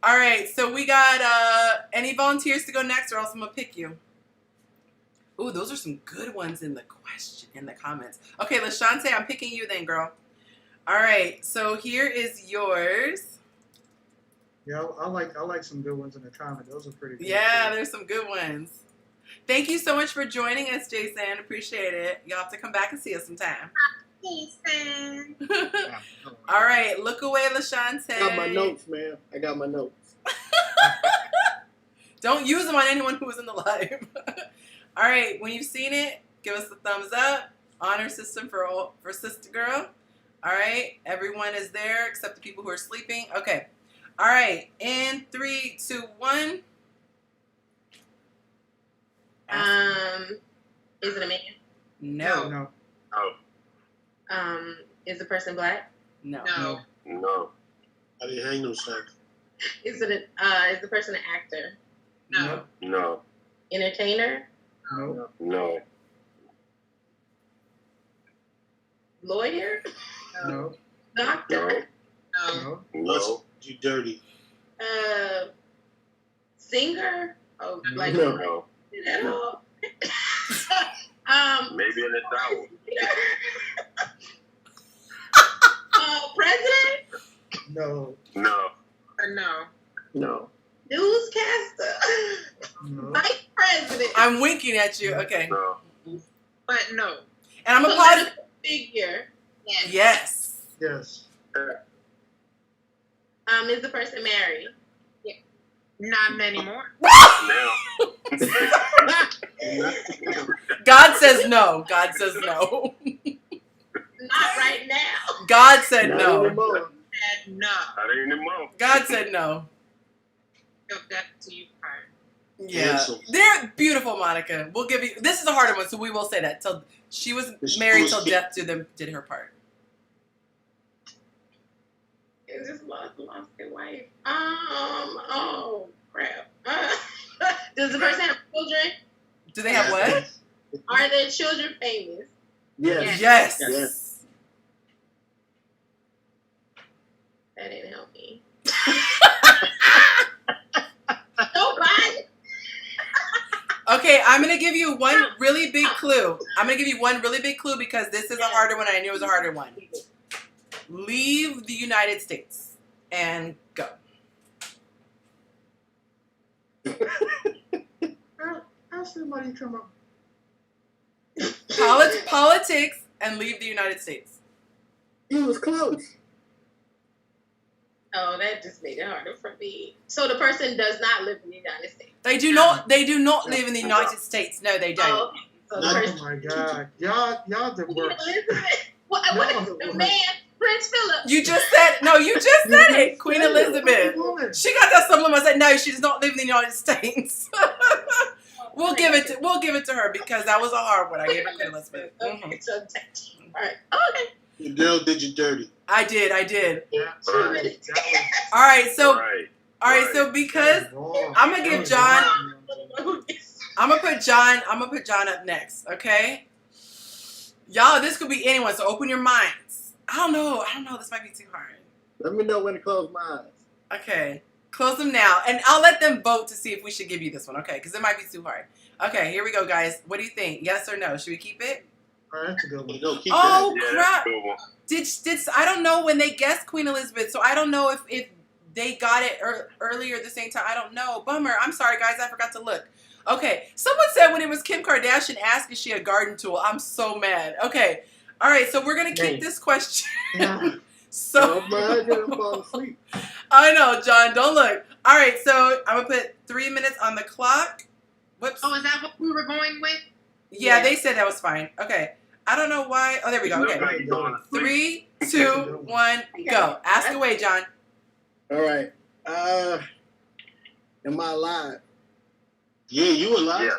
All right, so we got any volunteers to go next, or else I'm gonna pick you. Ooh, those are some good ones in the comments. Okay, LaShante, I'm picking you then, girl. All right, so here is yours. Yeah, I like some good ones in the comments. Those are pretty good. Yeah, there's some good ones. Thank you so much for joining us, Jason. Appreciate it. You'll have to come back and see us sometime. Jason. All right, look away, LaShante. I got my notes, man. I got my notes. Don't use them on anyone who was in the live. All right, when you've seen it, give us the thumbs up. Honor system for Sister Girl. All right, everyone is there except the people who are sleeping. Okay. All right, in 3, 2, 1. Is it a man? No. Is the person black? No. No. How do you hang themselves? Is it is the person an actor? No. Entertainer? No. Lawyer? No. Doctor? No. You dirty. Singer? Oh, like No. at all? Maybe in the South. President? No. No. Newscaster? No. Vice president? I'm winking at you. Okay. No. But no. And I'm a positive. Figure. Yes. Yes. Is the person married? Not anymore. Now. God says no. God says no. Not right now. God said Not no. anymore. Said no. Not anymore. God said no. Go back to you part. Yeah. Handsome. They're beautiful, Monica. We'll give you. This is a harder one, so we will say that. Till she was married till death did her part. It just lost their wife. Oh crap. Does the person have children? Do they have what? Are their children famous? Yes. Yes. Yes. That didn't help me. Nobody. Okay, I'm gonna give you one really big clue. I'm gonna give you one really big clue because this is a harder one. I knew it was a harder one. Leave the United States and go. How's somebody come up? Politics and leave the United States. He was close. Oh, that just made it harder for me. So the person does not live in the United States. They do not live in the United States. No, they don't. Oh, okay. So the Oh person. my God, y'all the worst. Elizabeth. What is the man? Prince Philip. You just said it. Queen Elizabeth. She got that supplement. I said no, she does not live in the United States. We'll give it to her because that was a hard one. I gave it to Queen Elizabeth. Okay, so all right. Okay. Adele did you dirty. I did. Yeah, All All right, so Right. so because I'm gonna give John, I'm gonna put John up next. Okay, y'all, this could be anyone. So open your minds. I don't know. This might be too hard. Let me know when to close my eyes. Okay, close them now, and I'll let them vote to see if we should give you this one. Okay, because it might be too hard. Okay, here we go, guys. What do you think? Yes or no? Should we keep it? Oh, that's a good one. No, keep Oh Yeah, crap! that's a good one. Did I don't know when they guessed Queen Elizabeth, so I don't know if they got it earlier at the same time. I don't know. Bummer. I'm sorry, guys. I forgot to look. Okay. Someone said when it was Kim Kardashian asked, is she a garden tool? I'm so mad. Okay. All right. So we're going to keep this question. So I'm gonna fall asleep. I know, John. Don't look. All right. So I'm going to put 3 minutes on the clock. Whoops. Oh, is that what we were going with? Yeah, they said that was fine. Okay. I don't know why. Oh, there we go. Look Okay. like you're going to sleep. 3, 2, 1, go. Ask away, John. All right. Am I alive? Yeah, you alive? Yeah.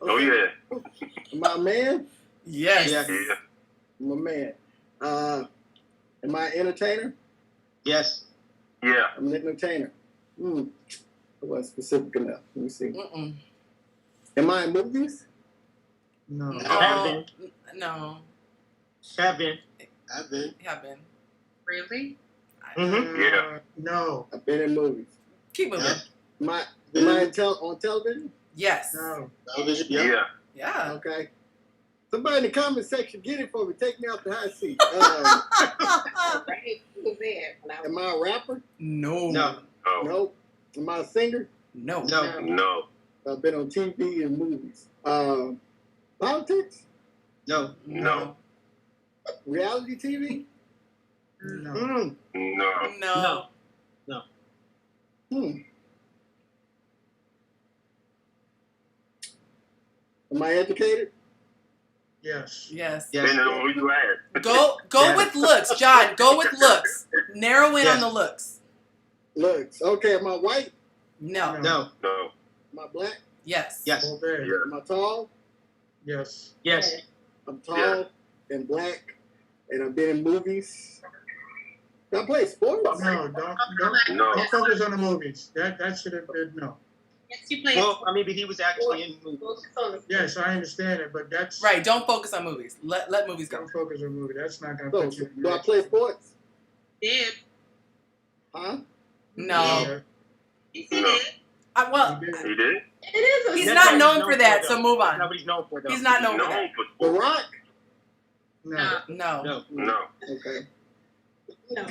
Oh yeah. Am I a man? Yes. Yeah. Yeah. I'm a man. Am I an entertainer? Yes. Yeah. I'm an entertainer. I wasn't specific enough. Let me see. Mm-mm. Am I in movies? No. Oh, no. Have been. I've been. Have been. Really? Yeah. No. I've been in movies. Keep moving. Yeah. Am I on television? Yes. No. Television? Yeah. Yeah. Yeah. Okay. Somebody in the comment section, get it for me. Take me off the hot seat. Right? Who was there? When I was- Am I a rapper? No. No. Oh. Nope. Am I a singer? No. No. No. I've been on TV and movies. Politics? No. No. Reality TV? No. Mm. No. No. Hmm. Am I educated? Yes. Yes. Yes. Depending on who you ask. Go Yeah. with looks, John. Go with looks. Narrow in Yes. on the looks. Looks. Okay. Am I white? No. No. No. Am I black? Yes. Yes. All day. Yeah. Am I tall? Yes. Yes. I'm tall and black, and I've been in movies. Do I play sports? No. Don't No. focus on the movies. That should have been no. Yes, you played. Well, I mean, but he was actually in movies. Focus on the- Yes, I understand it, but that's Right. Don't focus on movies. Let movies go. Don't focus on movie. That's not gonna So, put you. in do I the- play sports? Did. Huh? No. Yeah. He No. did. Well, He did. He did? It is a he's That's not what he's known known for that, for, so though. move That's on. not what he's known for, though. He's not known for No. that. The Rock? No. No. No. No. Okay. no.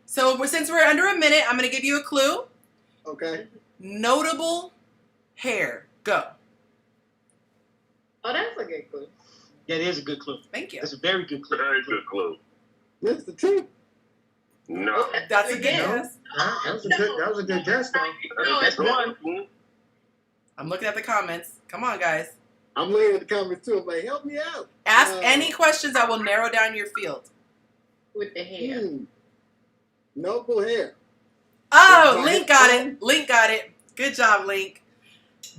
So since we're under a minute, I'm going to give you a clue. Okay. Notable hair. Go. Oh, that's a good clue. That is a good clue. Thank you. That's a very good clue. Very good clue. Mr. T. No. That's a good Again. guess. That was a good guess though. No, That's it's one. I'm looking at the comments. Come on, guys. I'm looking at the comments too. I'm like, help me out. Ask any questions that will narrow down your field. with the hair. Noble hair. Oh, Don Link got King. it. Link got it. Good job, Link.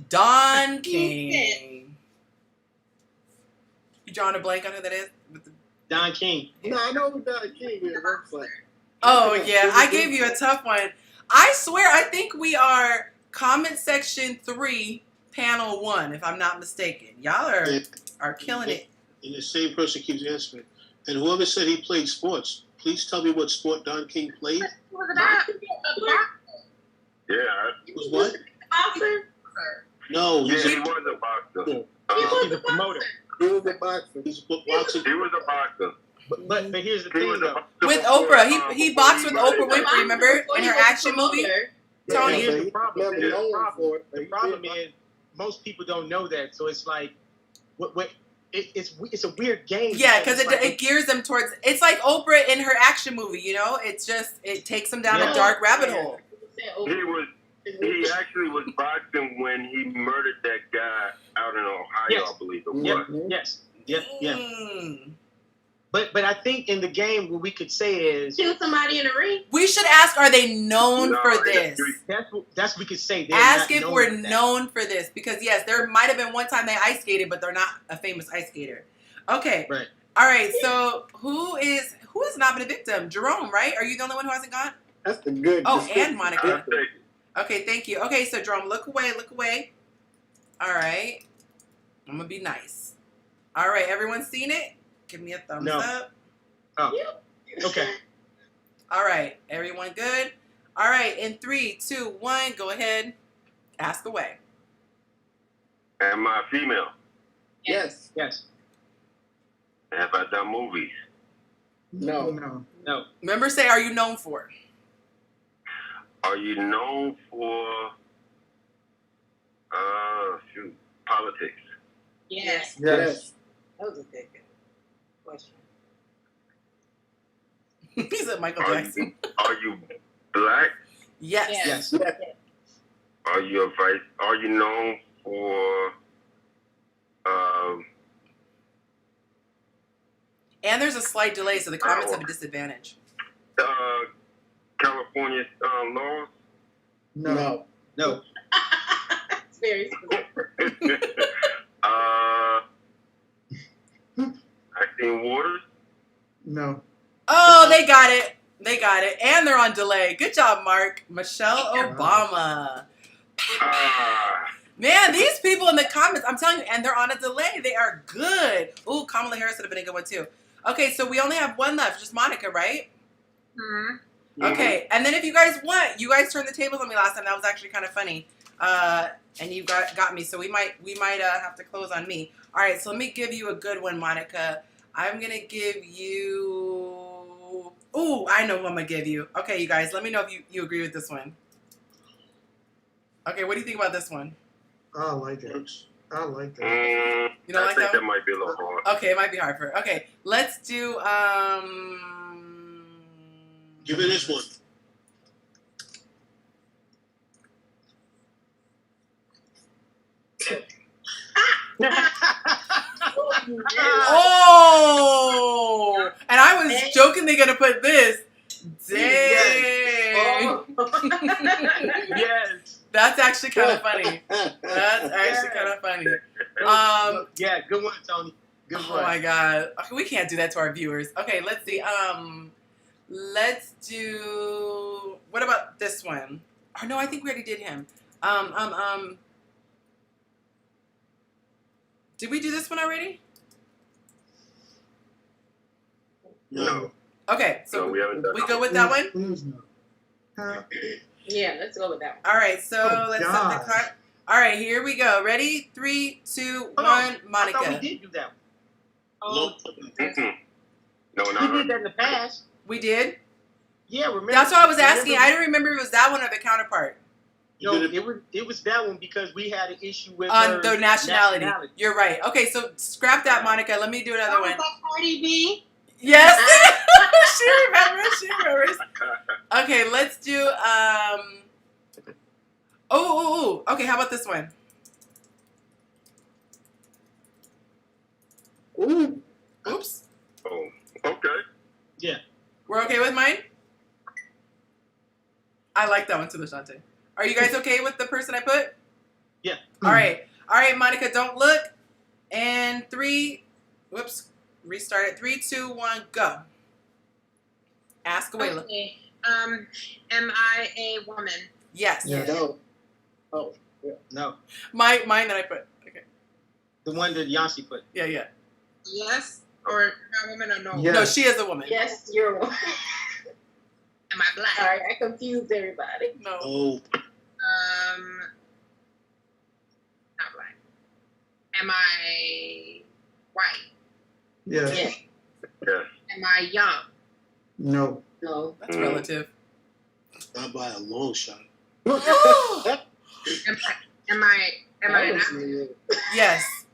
Don King. You drawing a blank on who that is? With the- Don King. No, I know who Don King is. I'm like, Oh yeah, I gave you a tough one. I swear, I think we are comment section 3, panel 1, if I'm not mistaken. Y'all are killing it. And the same person keeps answering. And whoever said he played sports, please tell me what sport Don King played. Yeah. It was what? Boxer? No, Yeah, he's he was a boxer. He was He's a promoter. He was a boxer. he's boxing. He was a boxer. But here's the He thing was a though. boxer With before, Oprah, he before boxed with married Oprah her. Winfrey. Remember in her action movie? Tony. Here's the problem. Never Here's the known problem. for it, but The he problem did. is most people don't know that. So it's like, it's a weird game. Yeah, because it's like, it gears them towards. It's like Oprah in her action movie. You know, it's just it takes them down a dark rabbit hole. He actually was boxing when he murdered that guy out in Ohio, Yes. I believe it was. Yes. Yeah. Mm. But I think in the game what we could say is Kill somebody in the ring? We should ask: are they known No, for this? that's what we could say. They're Ask not if known we're for that. known for this, because yes, there might have been one time they ice skated, but they're not a famous ice skater. Okay. Right. All right. So who has not been a victim? Jerome, right? Are you the only one who hasn't gone? That's the good. Oh, description. and Monica. I'll take it. Okay, thank you. Okay, so Jerome, look away, look away. All right. I'm gonna be nice. All right, everyone seen it? Give me a thumbs No. up. Oh. Okay. All right, everyone good? All right, in 3, 2, 1, go ahead. Ask away. Am I female? Yes. Yes. Have I done movies? No. No. Remember, say, are you known for? Are you known for politics? Yes. Yes. That was a good question. He said Michael Are Jackson. you black? Yes. Yes. Are you known for And there's a slight delay, so the comments have a disadvantage. California laws? No. No. It's very specific. Maxine Waters? No. Oh, they got it. They got it. And they're on delay. Good job, Mark. Michelle Obama. Man, these people in the comments, I'm telling you, and they're on a delay. They are good. Ooh, Kamala Harris would have been a good one, too. Okay, so we only have one left, just Monica, right? Mm-hmm. Okay, and then if you guys want, you guys turned the tables on me last time. That was actually kind of funny. And you got me, so we might have to close on me. All right, so let me give you a good one, Monica. I'm going to give you... Ooh, I know who I'm going to give you. Okay, you guys, let me know if you agree with this one. Okay, what do you think about this one? I like it. I like that. You don't I like think that that might be a little hard. Okay, it might be hard for her. Okay, let's do, Give me this one. Oh! And I was jokingly going to put this. Dang. Yes. That's actually kind of funny. That's actually kind of funny. Yeah, good one, Tony. Good Oh one. my God. Okay, we can't do that to our viewers. Okay, let's see. Let's do, what about this one? Oh no, I think we already did him. Did we do this one already? No. Okay, so No, we haven't done we that go with that one? Please no. Yeah, let's go with that one. All right, so Oh, let's set gosh. the clock. All right, here we go. Ready? 3, 2, 1, Hold on. I Monica. thought we did do that one. No, We no. did that in the past. We did? Yeah, remember? That's what I was asking. remember- I didn't remember if it was that one or the counterpart. No, it was that one because we had an issue with On her the nationality. You're right. Okay, so scrap that, Monica. Let me do another one. Cardi B. Yes. She remembers. Okay, let's do okay, how about this one? Ooh. Oops. Oh, okay. Yeah. We're okay with mine? I like that one too, Lashante. Are you guys okay with the person I put? Yeah. All right, Monica, don't look. And 3, restart it. 3, 2, 1, go. Ask away. Okay. Am I a woman? Yes. Yes. No. Oh, yeah. No. Mine that I put. Okay. The one that Yancy put. Yeah. Yes. Or am I a woman or no? Yes. No, she is a woman. Yes, you're one. Am I black? Sorry, I confused everybody. No. Oh, Not black. Am I white? Yes. Yes. Yes. Am I young? No. No. That's relative. not by a long shot. Am I an actor? Yes.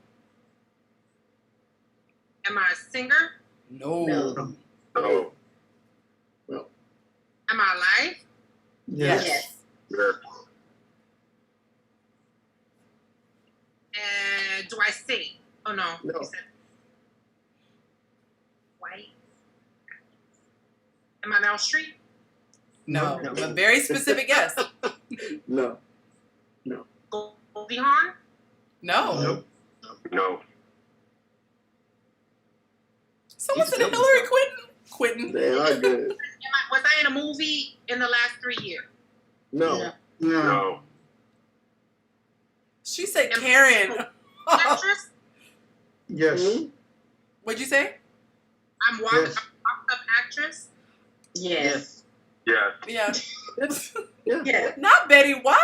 Am I a singer? No. No. No. Am I alive? Yes. Yes. Yes. And do I sing? Oh no. No. You said white. Am I Meryl Streep? No. No. A very specific yes. No. Goldie Hawn? No. Nope. No. Someone He's said good. Hillary Quinton. They are good. Was I in a movie in the last 3 years? No. No. No. She said Karen. Actress? Yes. What'd you say? I'm Yes. a walked up actress. Yes. Yes. Yeah. Yes. Not Betty White.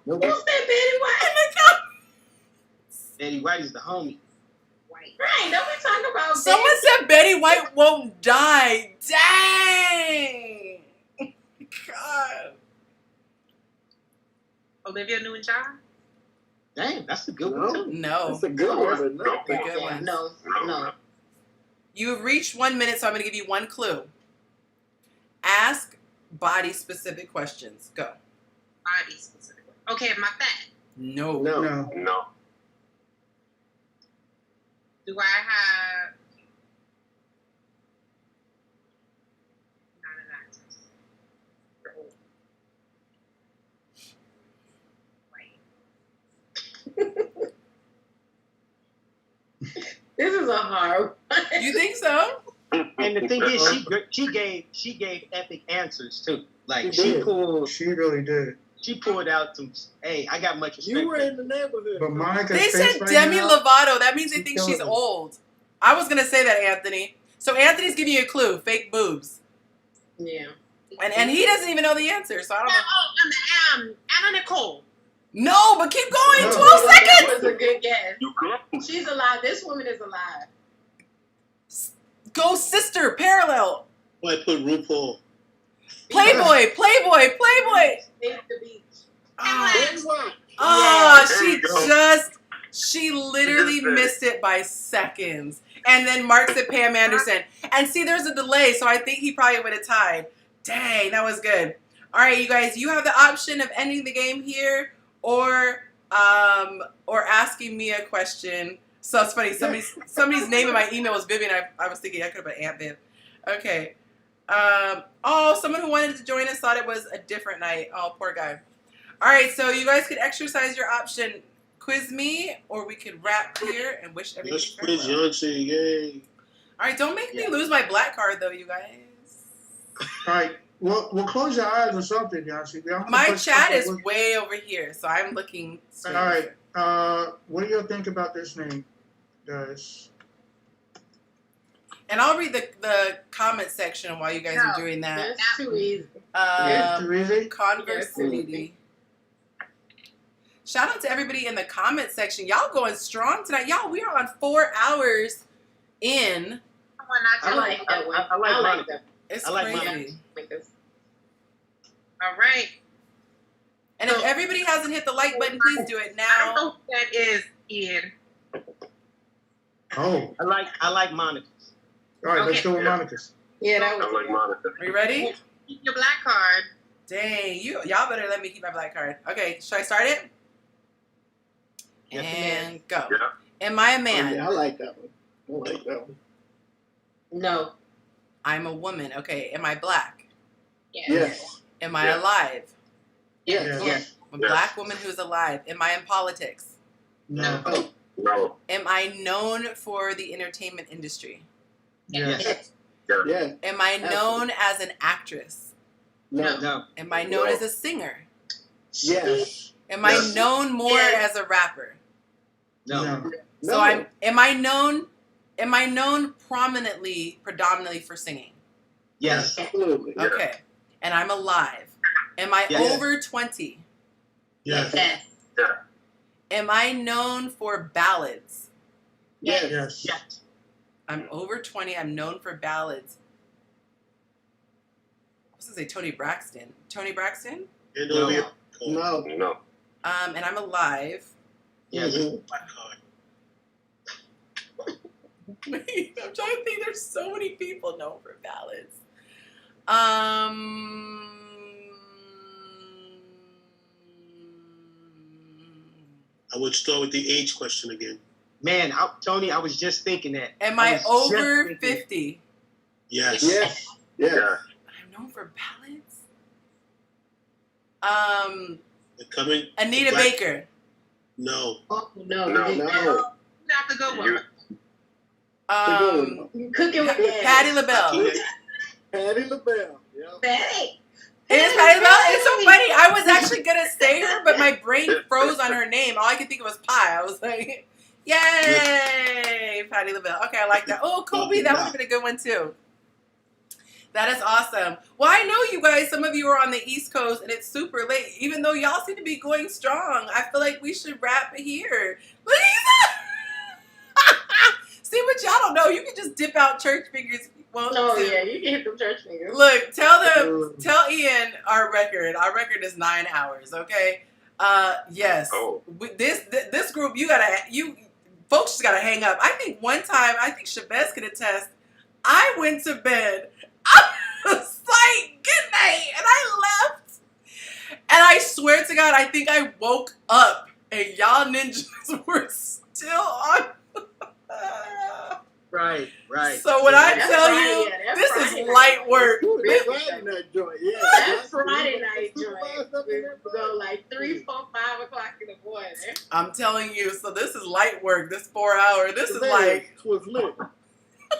Who said Betty White? Betty White is the homie. White. Right, don't we talk about Someone said Betty White won't die. Dang. God. Olivia Newton-John? Dang, that's a good one too. No. That's a good one. But no. A good Yeah, one. no. You have reached 1 minute, so I'm going to give you one clue. Ask body-specific questions. Go. Body specific. Okay, am I fat? No. No. No. Do I have not an actress? You're old. White. This is a hard one. You think so? And the thing is, she gave epic answers too. Like She did. pulled really did. out some. Hey, I got much respect. You were in the neighborhood. But Monica's They face said right Demi now, Lovato. That means they she think killed she's it. old. I was going to say that, Anthony. So Anthony's giving you a clue. Fake boobs. Yeah. And he doesn't even know the answer, so I don't know. Oh, Anna Nicole. No, but keep going. No. 12 That seconds. was a good guess. You good? She's alive. This woman is alive. Go sister. Parallel. Boy, I put RuPaul. Playboy. Take the beach. Ah, Betty White. There you go. she literally Just said it. missed it by seconds. And then Mark said Pam Anderson. And see, there's a delay, so I think he probably would have tied. Dang, that was good. All right, you guys, you have the option of ending the game here or asking me a question. So it's funny. Somebody's name in my email was Vivian. I was thinking I could have put Aunt Viv. Okay. Someone who wanted to join us thought it was a different night. Oh, poor guy. All right, so you guys could exercise your option. Quiz me, or we could wrap here and wish everybody Let's quiz Yonsei, yay. All right, don't make me lose my black card, though, you guys. All right. Well, we'll close your eyes or something, Yancy. My chat is way over here, so I'm looking straight. All right. What do you think about this name, guys? And I'll read the comment section while you guys are doing that. That's too easy. Too easy? Conversity. Shout out to everybody in the comment section. Y'all going strong tonight. Y'all, we are on 4 hours in. I like that one. I like Monica. that. It's I like crazy. All right. And if everybody hasn't hit the like button, please do it I don't now. know who that is, Ian. Oh. I like Monica's. All right, let's Okay. go with Monica's. Yeah, that I was like Monica. Are you ready? Keep your black card. Dang, y'all better let me keep my black card. Okay, should I start it? Yes, And go. Yeah. Am I a man? Yeah, I like that one. I like that one. No. I'm a woman. Okay. Am I black? Yes. Am I Yeah. alive? Yes. Yes. I'm a Yes. black woman who's alive. Am I in politics? No. No. Am I known for the entertainment industry? Yes. Yes. Yes. Am I known as an actress? No. No. Am I known as a singer? Yes. Am I Yes. known more Yes. as a rapper? No. So am I known predominantly for singing? Yes. Absolutely. Yeah. Okay. And I'm alive. Am I Yes. over 20? Yes. Yes. Am I known for ballads? Yes. Yes. I'm over 20. I'm known for ballads. I was going to say Tony Braxton. Tony Braxton? And No. Olivia. No. No. And I'm alive. Yes. Mhm. Black card. Wait, I'm trying to think. There's so many people known for ballads. I would start with the age question again. Man, Tony, I was just thinking that. Am I I was just over thinking- 50? Yes. Yes. Yes. Yeah. I'm known for ballads. They're coming. Anita Black- Baker. No. Oh, no. No. No. Not the good one. You, You cooking with gas. Patti LaBelle. Patty LaBelle. Yeah. Patty. It is Patti LaBelle. It's so funny. I was actually gonna say her, but my brain froze on her name. All I could think of was pie. I was like, "Yay, Patti LaBelle." Okay, I like that. Oh, Kobe, that would have been a good one too. That is awesome. Well, I know you guys. Some of you are on the East Coast, and it's super late. Even though y'all seem to be going strong, I feel like we should wrap here. Lisa. See what y'all don't know. You can just dip out church fingers if you want Oh, to. yeah, you can hit them church fingers. Look, tell Ian our record. Our record is 9 hours. Okay. Yes. Oh. This group, you folks just gotta hang up. I think one time, I think Chavez can attest. I went to bed. I was like, good night, and I left. And I swear to God, I think I woke up and y'all ninjas were still on. Right. So when I That's tell Friday, you, yeah, that's this Friday is night. light work. That's Friday night joint. Yeah. That's Friday night joint. We go like 3, 4, 5 o'clock in the morning. I'm telling you, so this is light work. This 4 hour. This is like. was lit.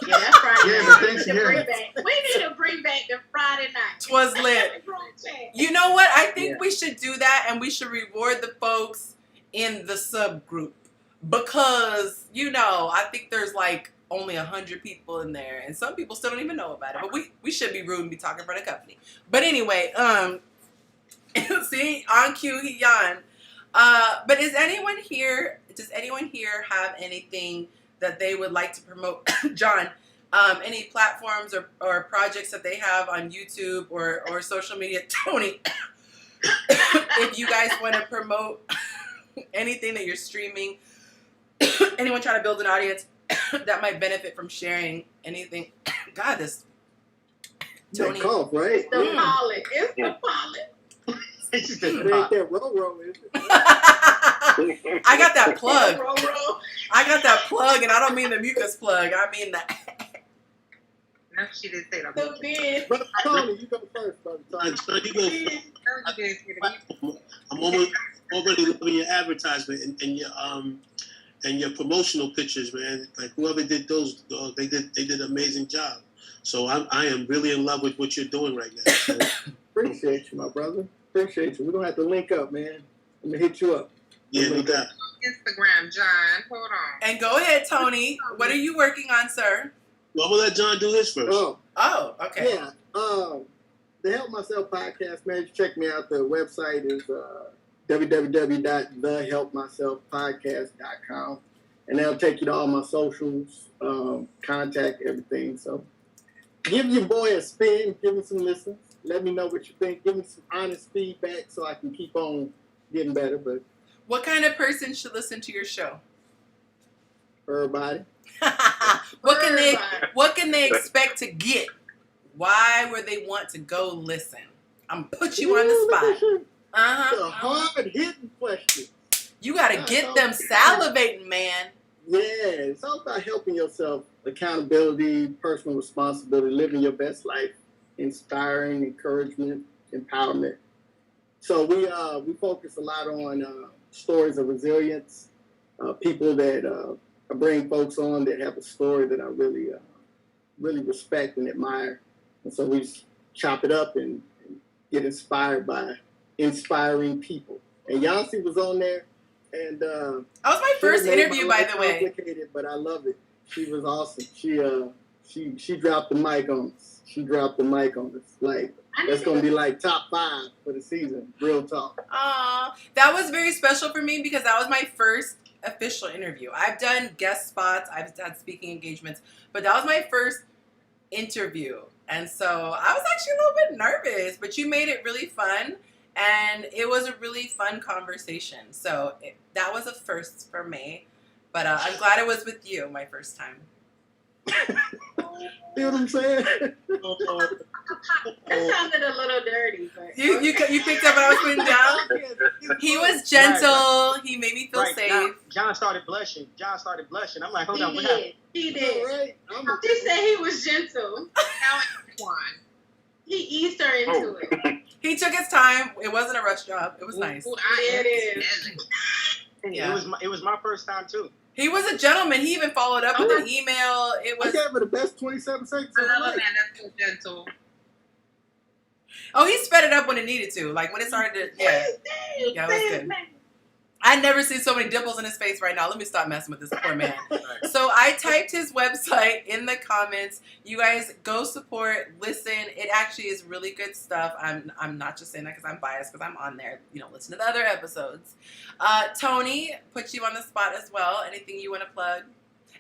Yeah, that's Friday Yeah, night. but We thanks need to again. bring back- We need to bring back the Friday night. 'Twas lit. You know what? I think we should do that, and we should reward the folks in the subgroup because I think there's like only 100 people in there, and some people still don't even know about it. But we should be rude and be talking for the company. But anyway, see, on cue, he yawned. But does anyone here have anything that they would like to promote? John, any platforms or projects that they have on YouTube or social media? Tony, if you guys want to promote anything that you're streaming, anyone trying to build an audience that might benefit from sharing anything. God, this Tony. That cough, right? It's the pollen. It's the pollen. It's It ain't that row, is it? I got that plug. Roll. I got that plug, and I don't mean the mucus plug. I mean the. No, she didn't say that. The bed. Brother Tony, you go first, brother Tony. Son, you go first. No, you didn't say that. I'm already loving your advertisement and your promotional pictures, man. Like whoever did those, they did an amazing job. So I am really in love with what you're doing right now. So, Appreciate you, my brother. Appreciate you. We're going to have to link up, man. I'm going to hit you up. yeah, no doubt. Instagram, John. Hold on. And go ahead, Tony. What are you working on, sir? Well, I'm gonna let John do his first. Oh, okay. Yeah. The Help Myself podcast, man. Check me out. The website is www.thehelpmyselfpodcast.com, and that'll take you to all my socials, contact, everything. So give your boy a spin. Give him some listens. Let me know what you think. Give me some honest feedback so I can keep on getting better. But What kind of person should listen to your show? everybody. What can they expect to get? Why would they want to go listen? I'm put you on the spot. The Uh-huh. hard-hitting question. You gotta get them salivating, man. Yeah, it's all about helping yourself. Accountability, personal responsibility, living your best life, inspiring, encouragement, empowerment. So we focus a lot on stories of resilience, people that I bring folks on that have a story that I really really respect and admire. And so we chop it up and get inspired by inspiring people. And Yancy was on there, and that was my first interview, by the way. Complicated, but I love it. She was awesome. She dropped the mic on us. Like, that's gonna be like top 5 for the season. Real talk. That was very special for me because that was my first official interview. I've done guest spots, I've had speaking engagements, but that was my first interview. And so I was actually a little bit nervous, but you made it really fun. And it was a really fun conversation. So that was a first for me. But I'm glad it was with you, my first time. You know what I'm saying? That sounded a little dirty. But You picked up what I was putting down? He was gentle. He made me feel safe. John started blushing. I'm like, hold on, what happened? He did. Right? He said he was gentle. He eased her into it. He took his time. It wasn't a rush job. It was nice. It is. Yeah. It was my first time too. He was a gentleman. He even followed up with an email. It was. I gave her the best 27 seconds. I love a man that's so gentle. Oh, he sped it up when it needed to. Like when it started to. Yeah, it was good. I never seen so many dimples in his face right now. Let me stop messing with this poor man. So I typed his website in the comments. You guys go support, listen. It actually is really good stuff. I'm not just saying that because I'm biased because I'm on there. Listen to the other episodes. Tony, put you on the spot as well. Anything you want to plug?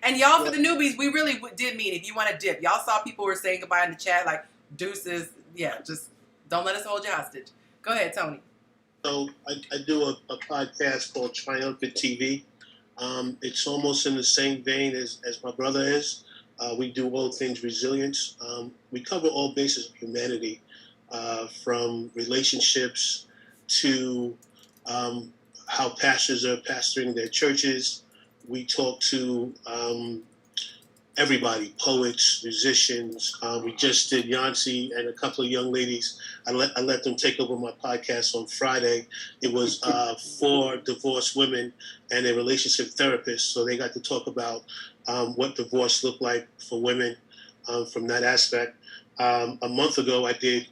And y'all, for the newbies, we really did mean if you want to dip. Y'all saw people were saying goodbye in the chat like deuces. Yeah, just don't let us hold you hostage. Go ahead, Tony. So I do a podcast called Triumphant TV. It's almost in the same vein as my brother is. We do all things resilience. We cover all bases of humanity, from relationships to how pastors are pastoring their churches. We talk to everybody, poets, musicians. We just did Yancy and a couple of young ladies. I let them take over my podcast on Friday. It was 4 divorced women and a relationship therapist. So they got to talk about what divorce looked like for women from that aspect. A month ago, I did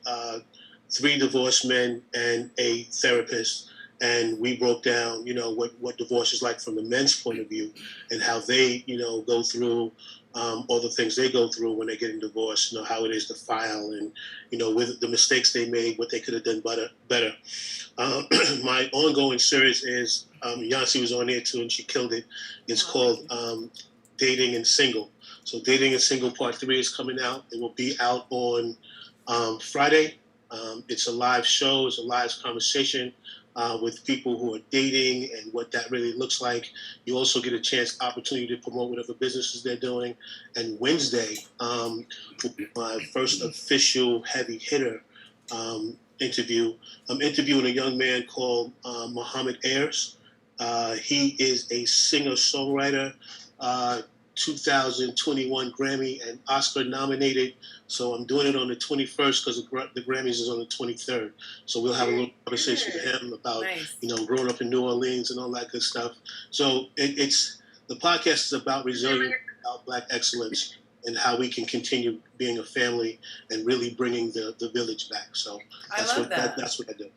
3 divorced men and a therapist. And we broke down, what divorce is like from the men's point of view and how they, go through all the things they go through when they're getting divorced, how it is to file and, with the mistakes they made, what they could have done better. My ongoing series is, Yancy was on there too and she killed it. It's called Dating and Single. So Dating and Single Part 3 is coming out. It will be out on Friday. It's a live show. It's a live conversation with people who are dating and what that really looks like. You also get a opportunity to promote whatever businesses they're doing. And Wednesday will be my first official heavy hitter interview. I'm interviewing a young man called Muhammad Ayers. He is a singer-songwriter, 2021 Grammy and Oscar nominated. So I'm doing it on the 21st because the Grammys is on the 23rd. So we'll have a little conversation with him about, growing up in New Orleans and all that good stuff. So it's the podcast is about resilience, about Black excellence, and how we can continue being a family and really bringing the village back. So that's that's what I do.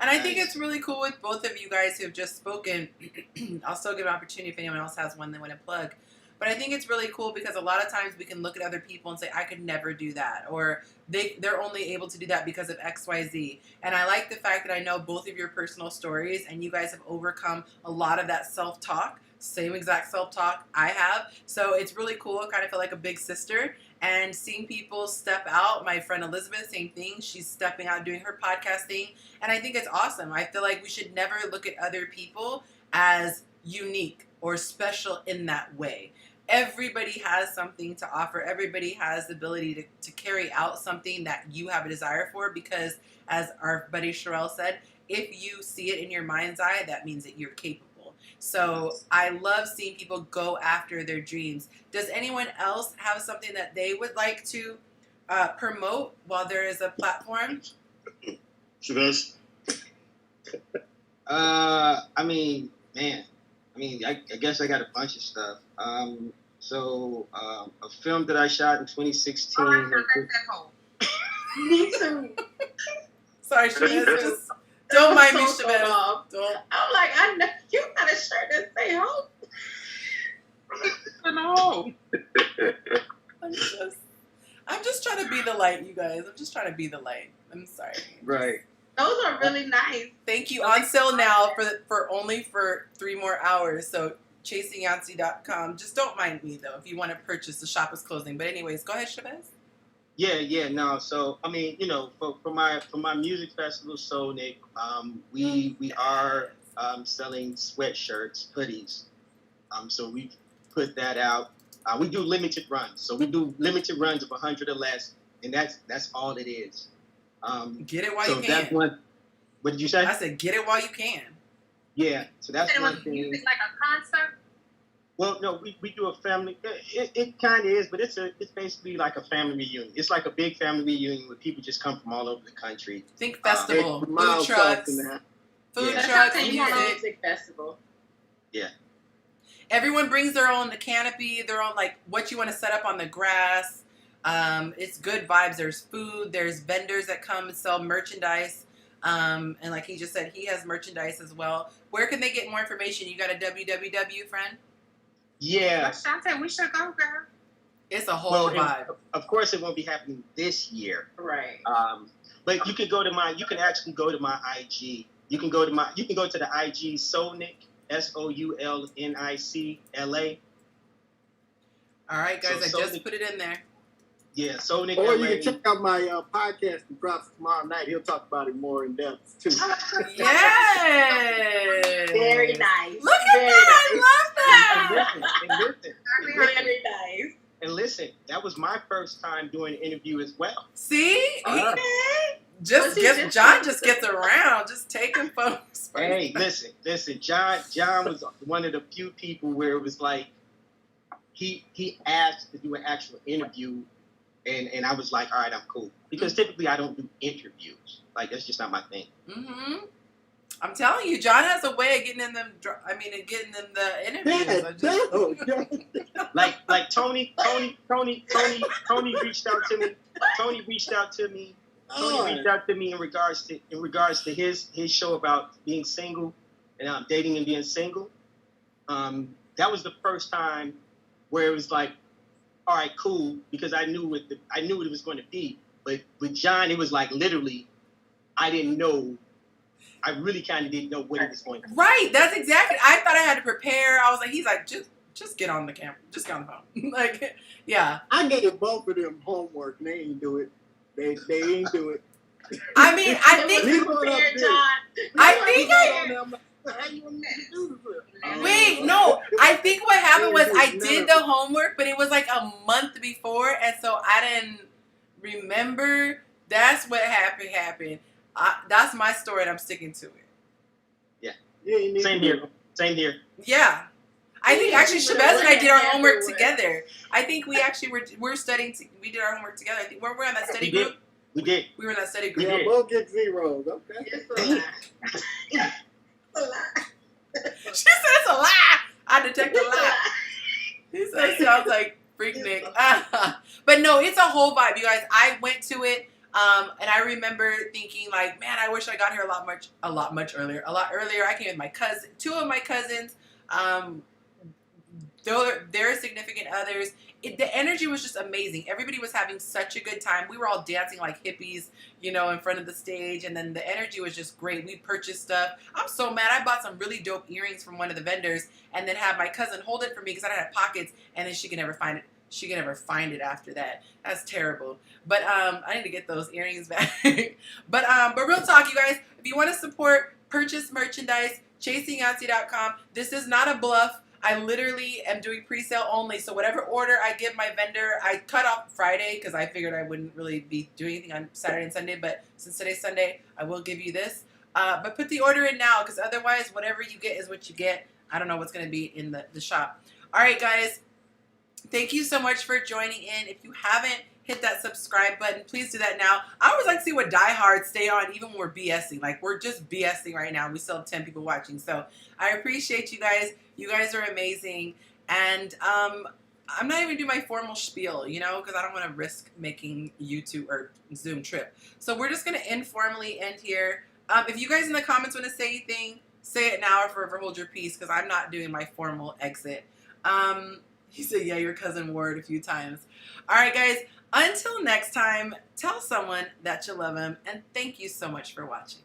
And I think it's really cool with both of you guys who have just spoken. I'll still give an opportunity if anyone else has one they want to plug. But I think it's really cool because a lot of times we can look at other people and say, I could never do that. Or they're only able to do that because of X, Y, Z. And I like the fact that I know both of your personal stories and you guys have overcome a lot of that self-talk. Same exact self-talk I have. So it's really cool. I kind of feel like a big sister. And seeing people step out, my friend Elizabeth, same thing. She's stepping out doing her podcasting. And I think it's awesome. I feel like we should never look at other people as unique or special in that way. Everybody has something to offer. Everybody has the ability to carry out something that you have a desire for because, as our buddy Sherelle said, if you see it in your mind's eye, that means that you're capable. So I love seeing people go after their dreams. Does anyone else have something that they would like to promote while there is a platform? Shabazz? I guess I got a bunch of stuff. So a film that I shot in 2016. Oh, I got that home. Me too. Sorry, Shabazz. Just don't mind me, So Shabazz. off. Don't. I'm like, I know you got a shirt that say home. No. I'm just trying to be the light, you guys. I'm just trying to be the light. I'm sorry. Right. Those are really nice. Thank you. On sale now for only 3 more hours. So chasingyancy.com. Just don't mind me though if you want to purchase. The shop is closing. But anyways, go ahead, Shabazz. Yeah, no. So I mean, for my music festival, Sonic, we are selling sweatshirts, hoodies. So we put that out. We do limited runs. So we do limited runs of 100 or less, and that's all it is. Get it while so you can. That's one. What did you say? I said get it while you can. Yeah. So that's one thing. Music like a concert? Well, no, we do a family. It kind of is, but it's basically like a family reunion. It's like a big family reunion where people just come from all over the country. Think festival, food Miles trucks, That's music. music festival. Yeah. Everyone brings their own canopy, their own like what you want to set up on the grass. It's good vibes. There's food. There's vendors that come and sell merchandise. And like he just said, he has merchandise as well. Where can they get more information? You got a www, friend? Yeah. Shante, we should go, girl. It's a whole vibe. Of course, it won't be happening this year. Right. But you can actually go to my IG. You can go to the IG Solnic, SOULNICLA. All right, guys, So I just put it in there. Yeah, Solnic. Or LA. you can check out my podcast that drops tomorrow night. He'll talk about it more in depth too. Yes. Very nice. Look at that. I love that. And listen. Very nice. And listen, that was my first time doing an interview as well. See? Uh, John just gets around, just taking photos. Hey, listen. John was one of the few people where it was like he asked to do an actual interview, and I was like, all right, I'm cool, because typically I don't do interviews. Like that's just not my thing. Mm-hmm. I'm telling you, John has a way of getting in them. Getting in the interviews. Like Tony reached out to me. Tony reached out to me in regards to his show about being single and dating and being single. That was the first time where it was like, all right, cool, because I knew what it was going to be. But with John, it was like literally, I didn't know. I really kind of didn't know what it was going to be. Right, that's exactly. I thought I had to prepare. I was like, he's like, just get on the camera, just get on the phone. Like, yeah. I gave both of them homework. They ain't do it. They ain't do it. I mean, I think. Wait, no. I think what happened was I did the homework, but it was like a month before, and so I didn't remember. That's what happened. That's my story, and I'm sticking to it. Yeah. Same here. Yeah. I think actually Shabazz and I did our homework together. I think we actually we're studying. We did our homework together. I think we're on that study group. We did. We were in that study group. Yeah, both get zeros. Okay. She said it's a lie. I detect a lie. He said it sounds like Freaknik. But no, it's a whole vibe, you guys. I went to it, and I remember thinking like, man, I wish I got here a lot earlier. I came with my cousin, 2 of my cousins. Their significant others. The energy was just amazing. Everybody was having such a good time. We were all dancing like hippies, in front of the stage, and then the energy was just great. We purchased stuff. I'm so mad. I bought some really dope earrings from one of the vendors, and then had my cousin hold it for me because I didn't have pockets, and then she could never find it. She could never find it after that. That's terrible. But I need to get those earrings back. But real talk, you guys. If you want to support, purchase merchandise, chasingyancy.com. This is not a bluff. I literally am doing pre-sale only. So whatever order I give my vendor, I cut off Friday because I figured I wouldn't really be doing anything on Saturday and Sunday. But since today's Sunday, I will give you this. But put the order in now because otherwise, whatever you get is what you get. I don't know what's going to be in the shop. All right, guys. Thank you so much for joining in. If you haven't hit that subscribe button, please do that now. I always like to see what diehards stay on even when we're BSing. Like, we're just BSing right now. We still have 10 people watching. So I appreciate you guys. You guys are amazing. And I'm not even doing my formal spiel, you know, because I don't want to risk making YouTube or Zoom trip. So we're just going to informally end here. If you guys in the comments want to say anything, say it now or forever hold your peace, because I'm not doing my formal exit. He said, yeah, your cousin Ward a few times. All right, guys. Until next time, tell someone that you love them, and thank you so much for watching.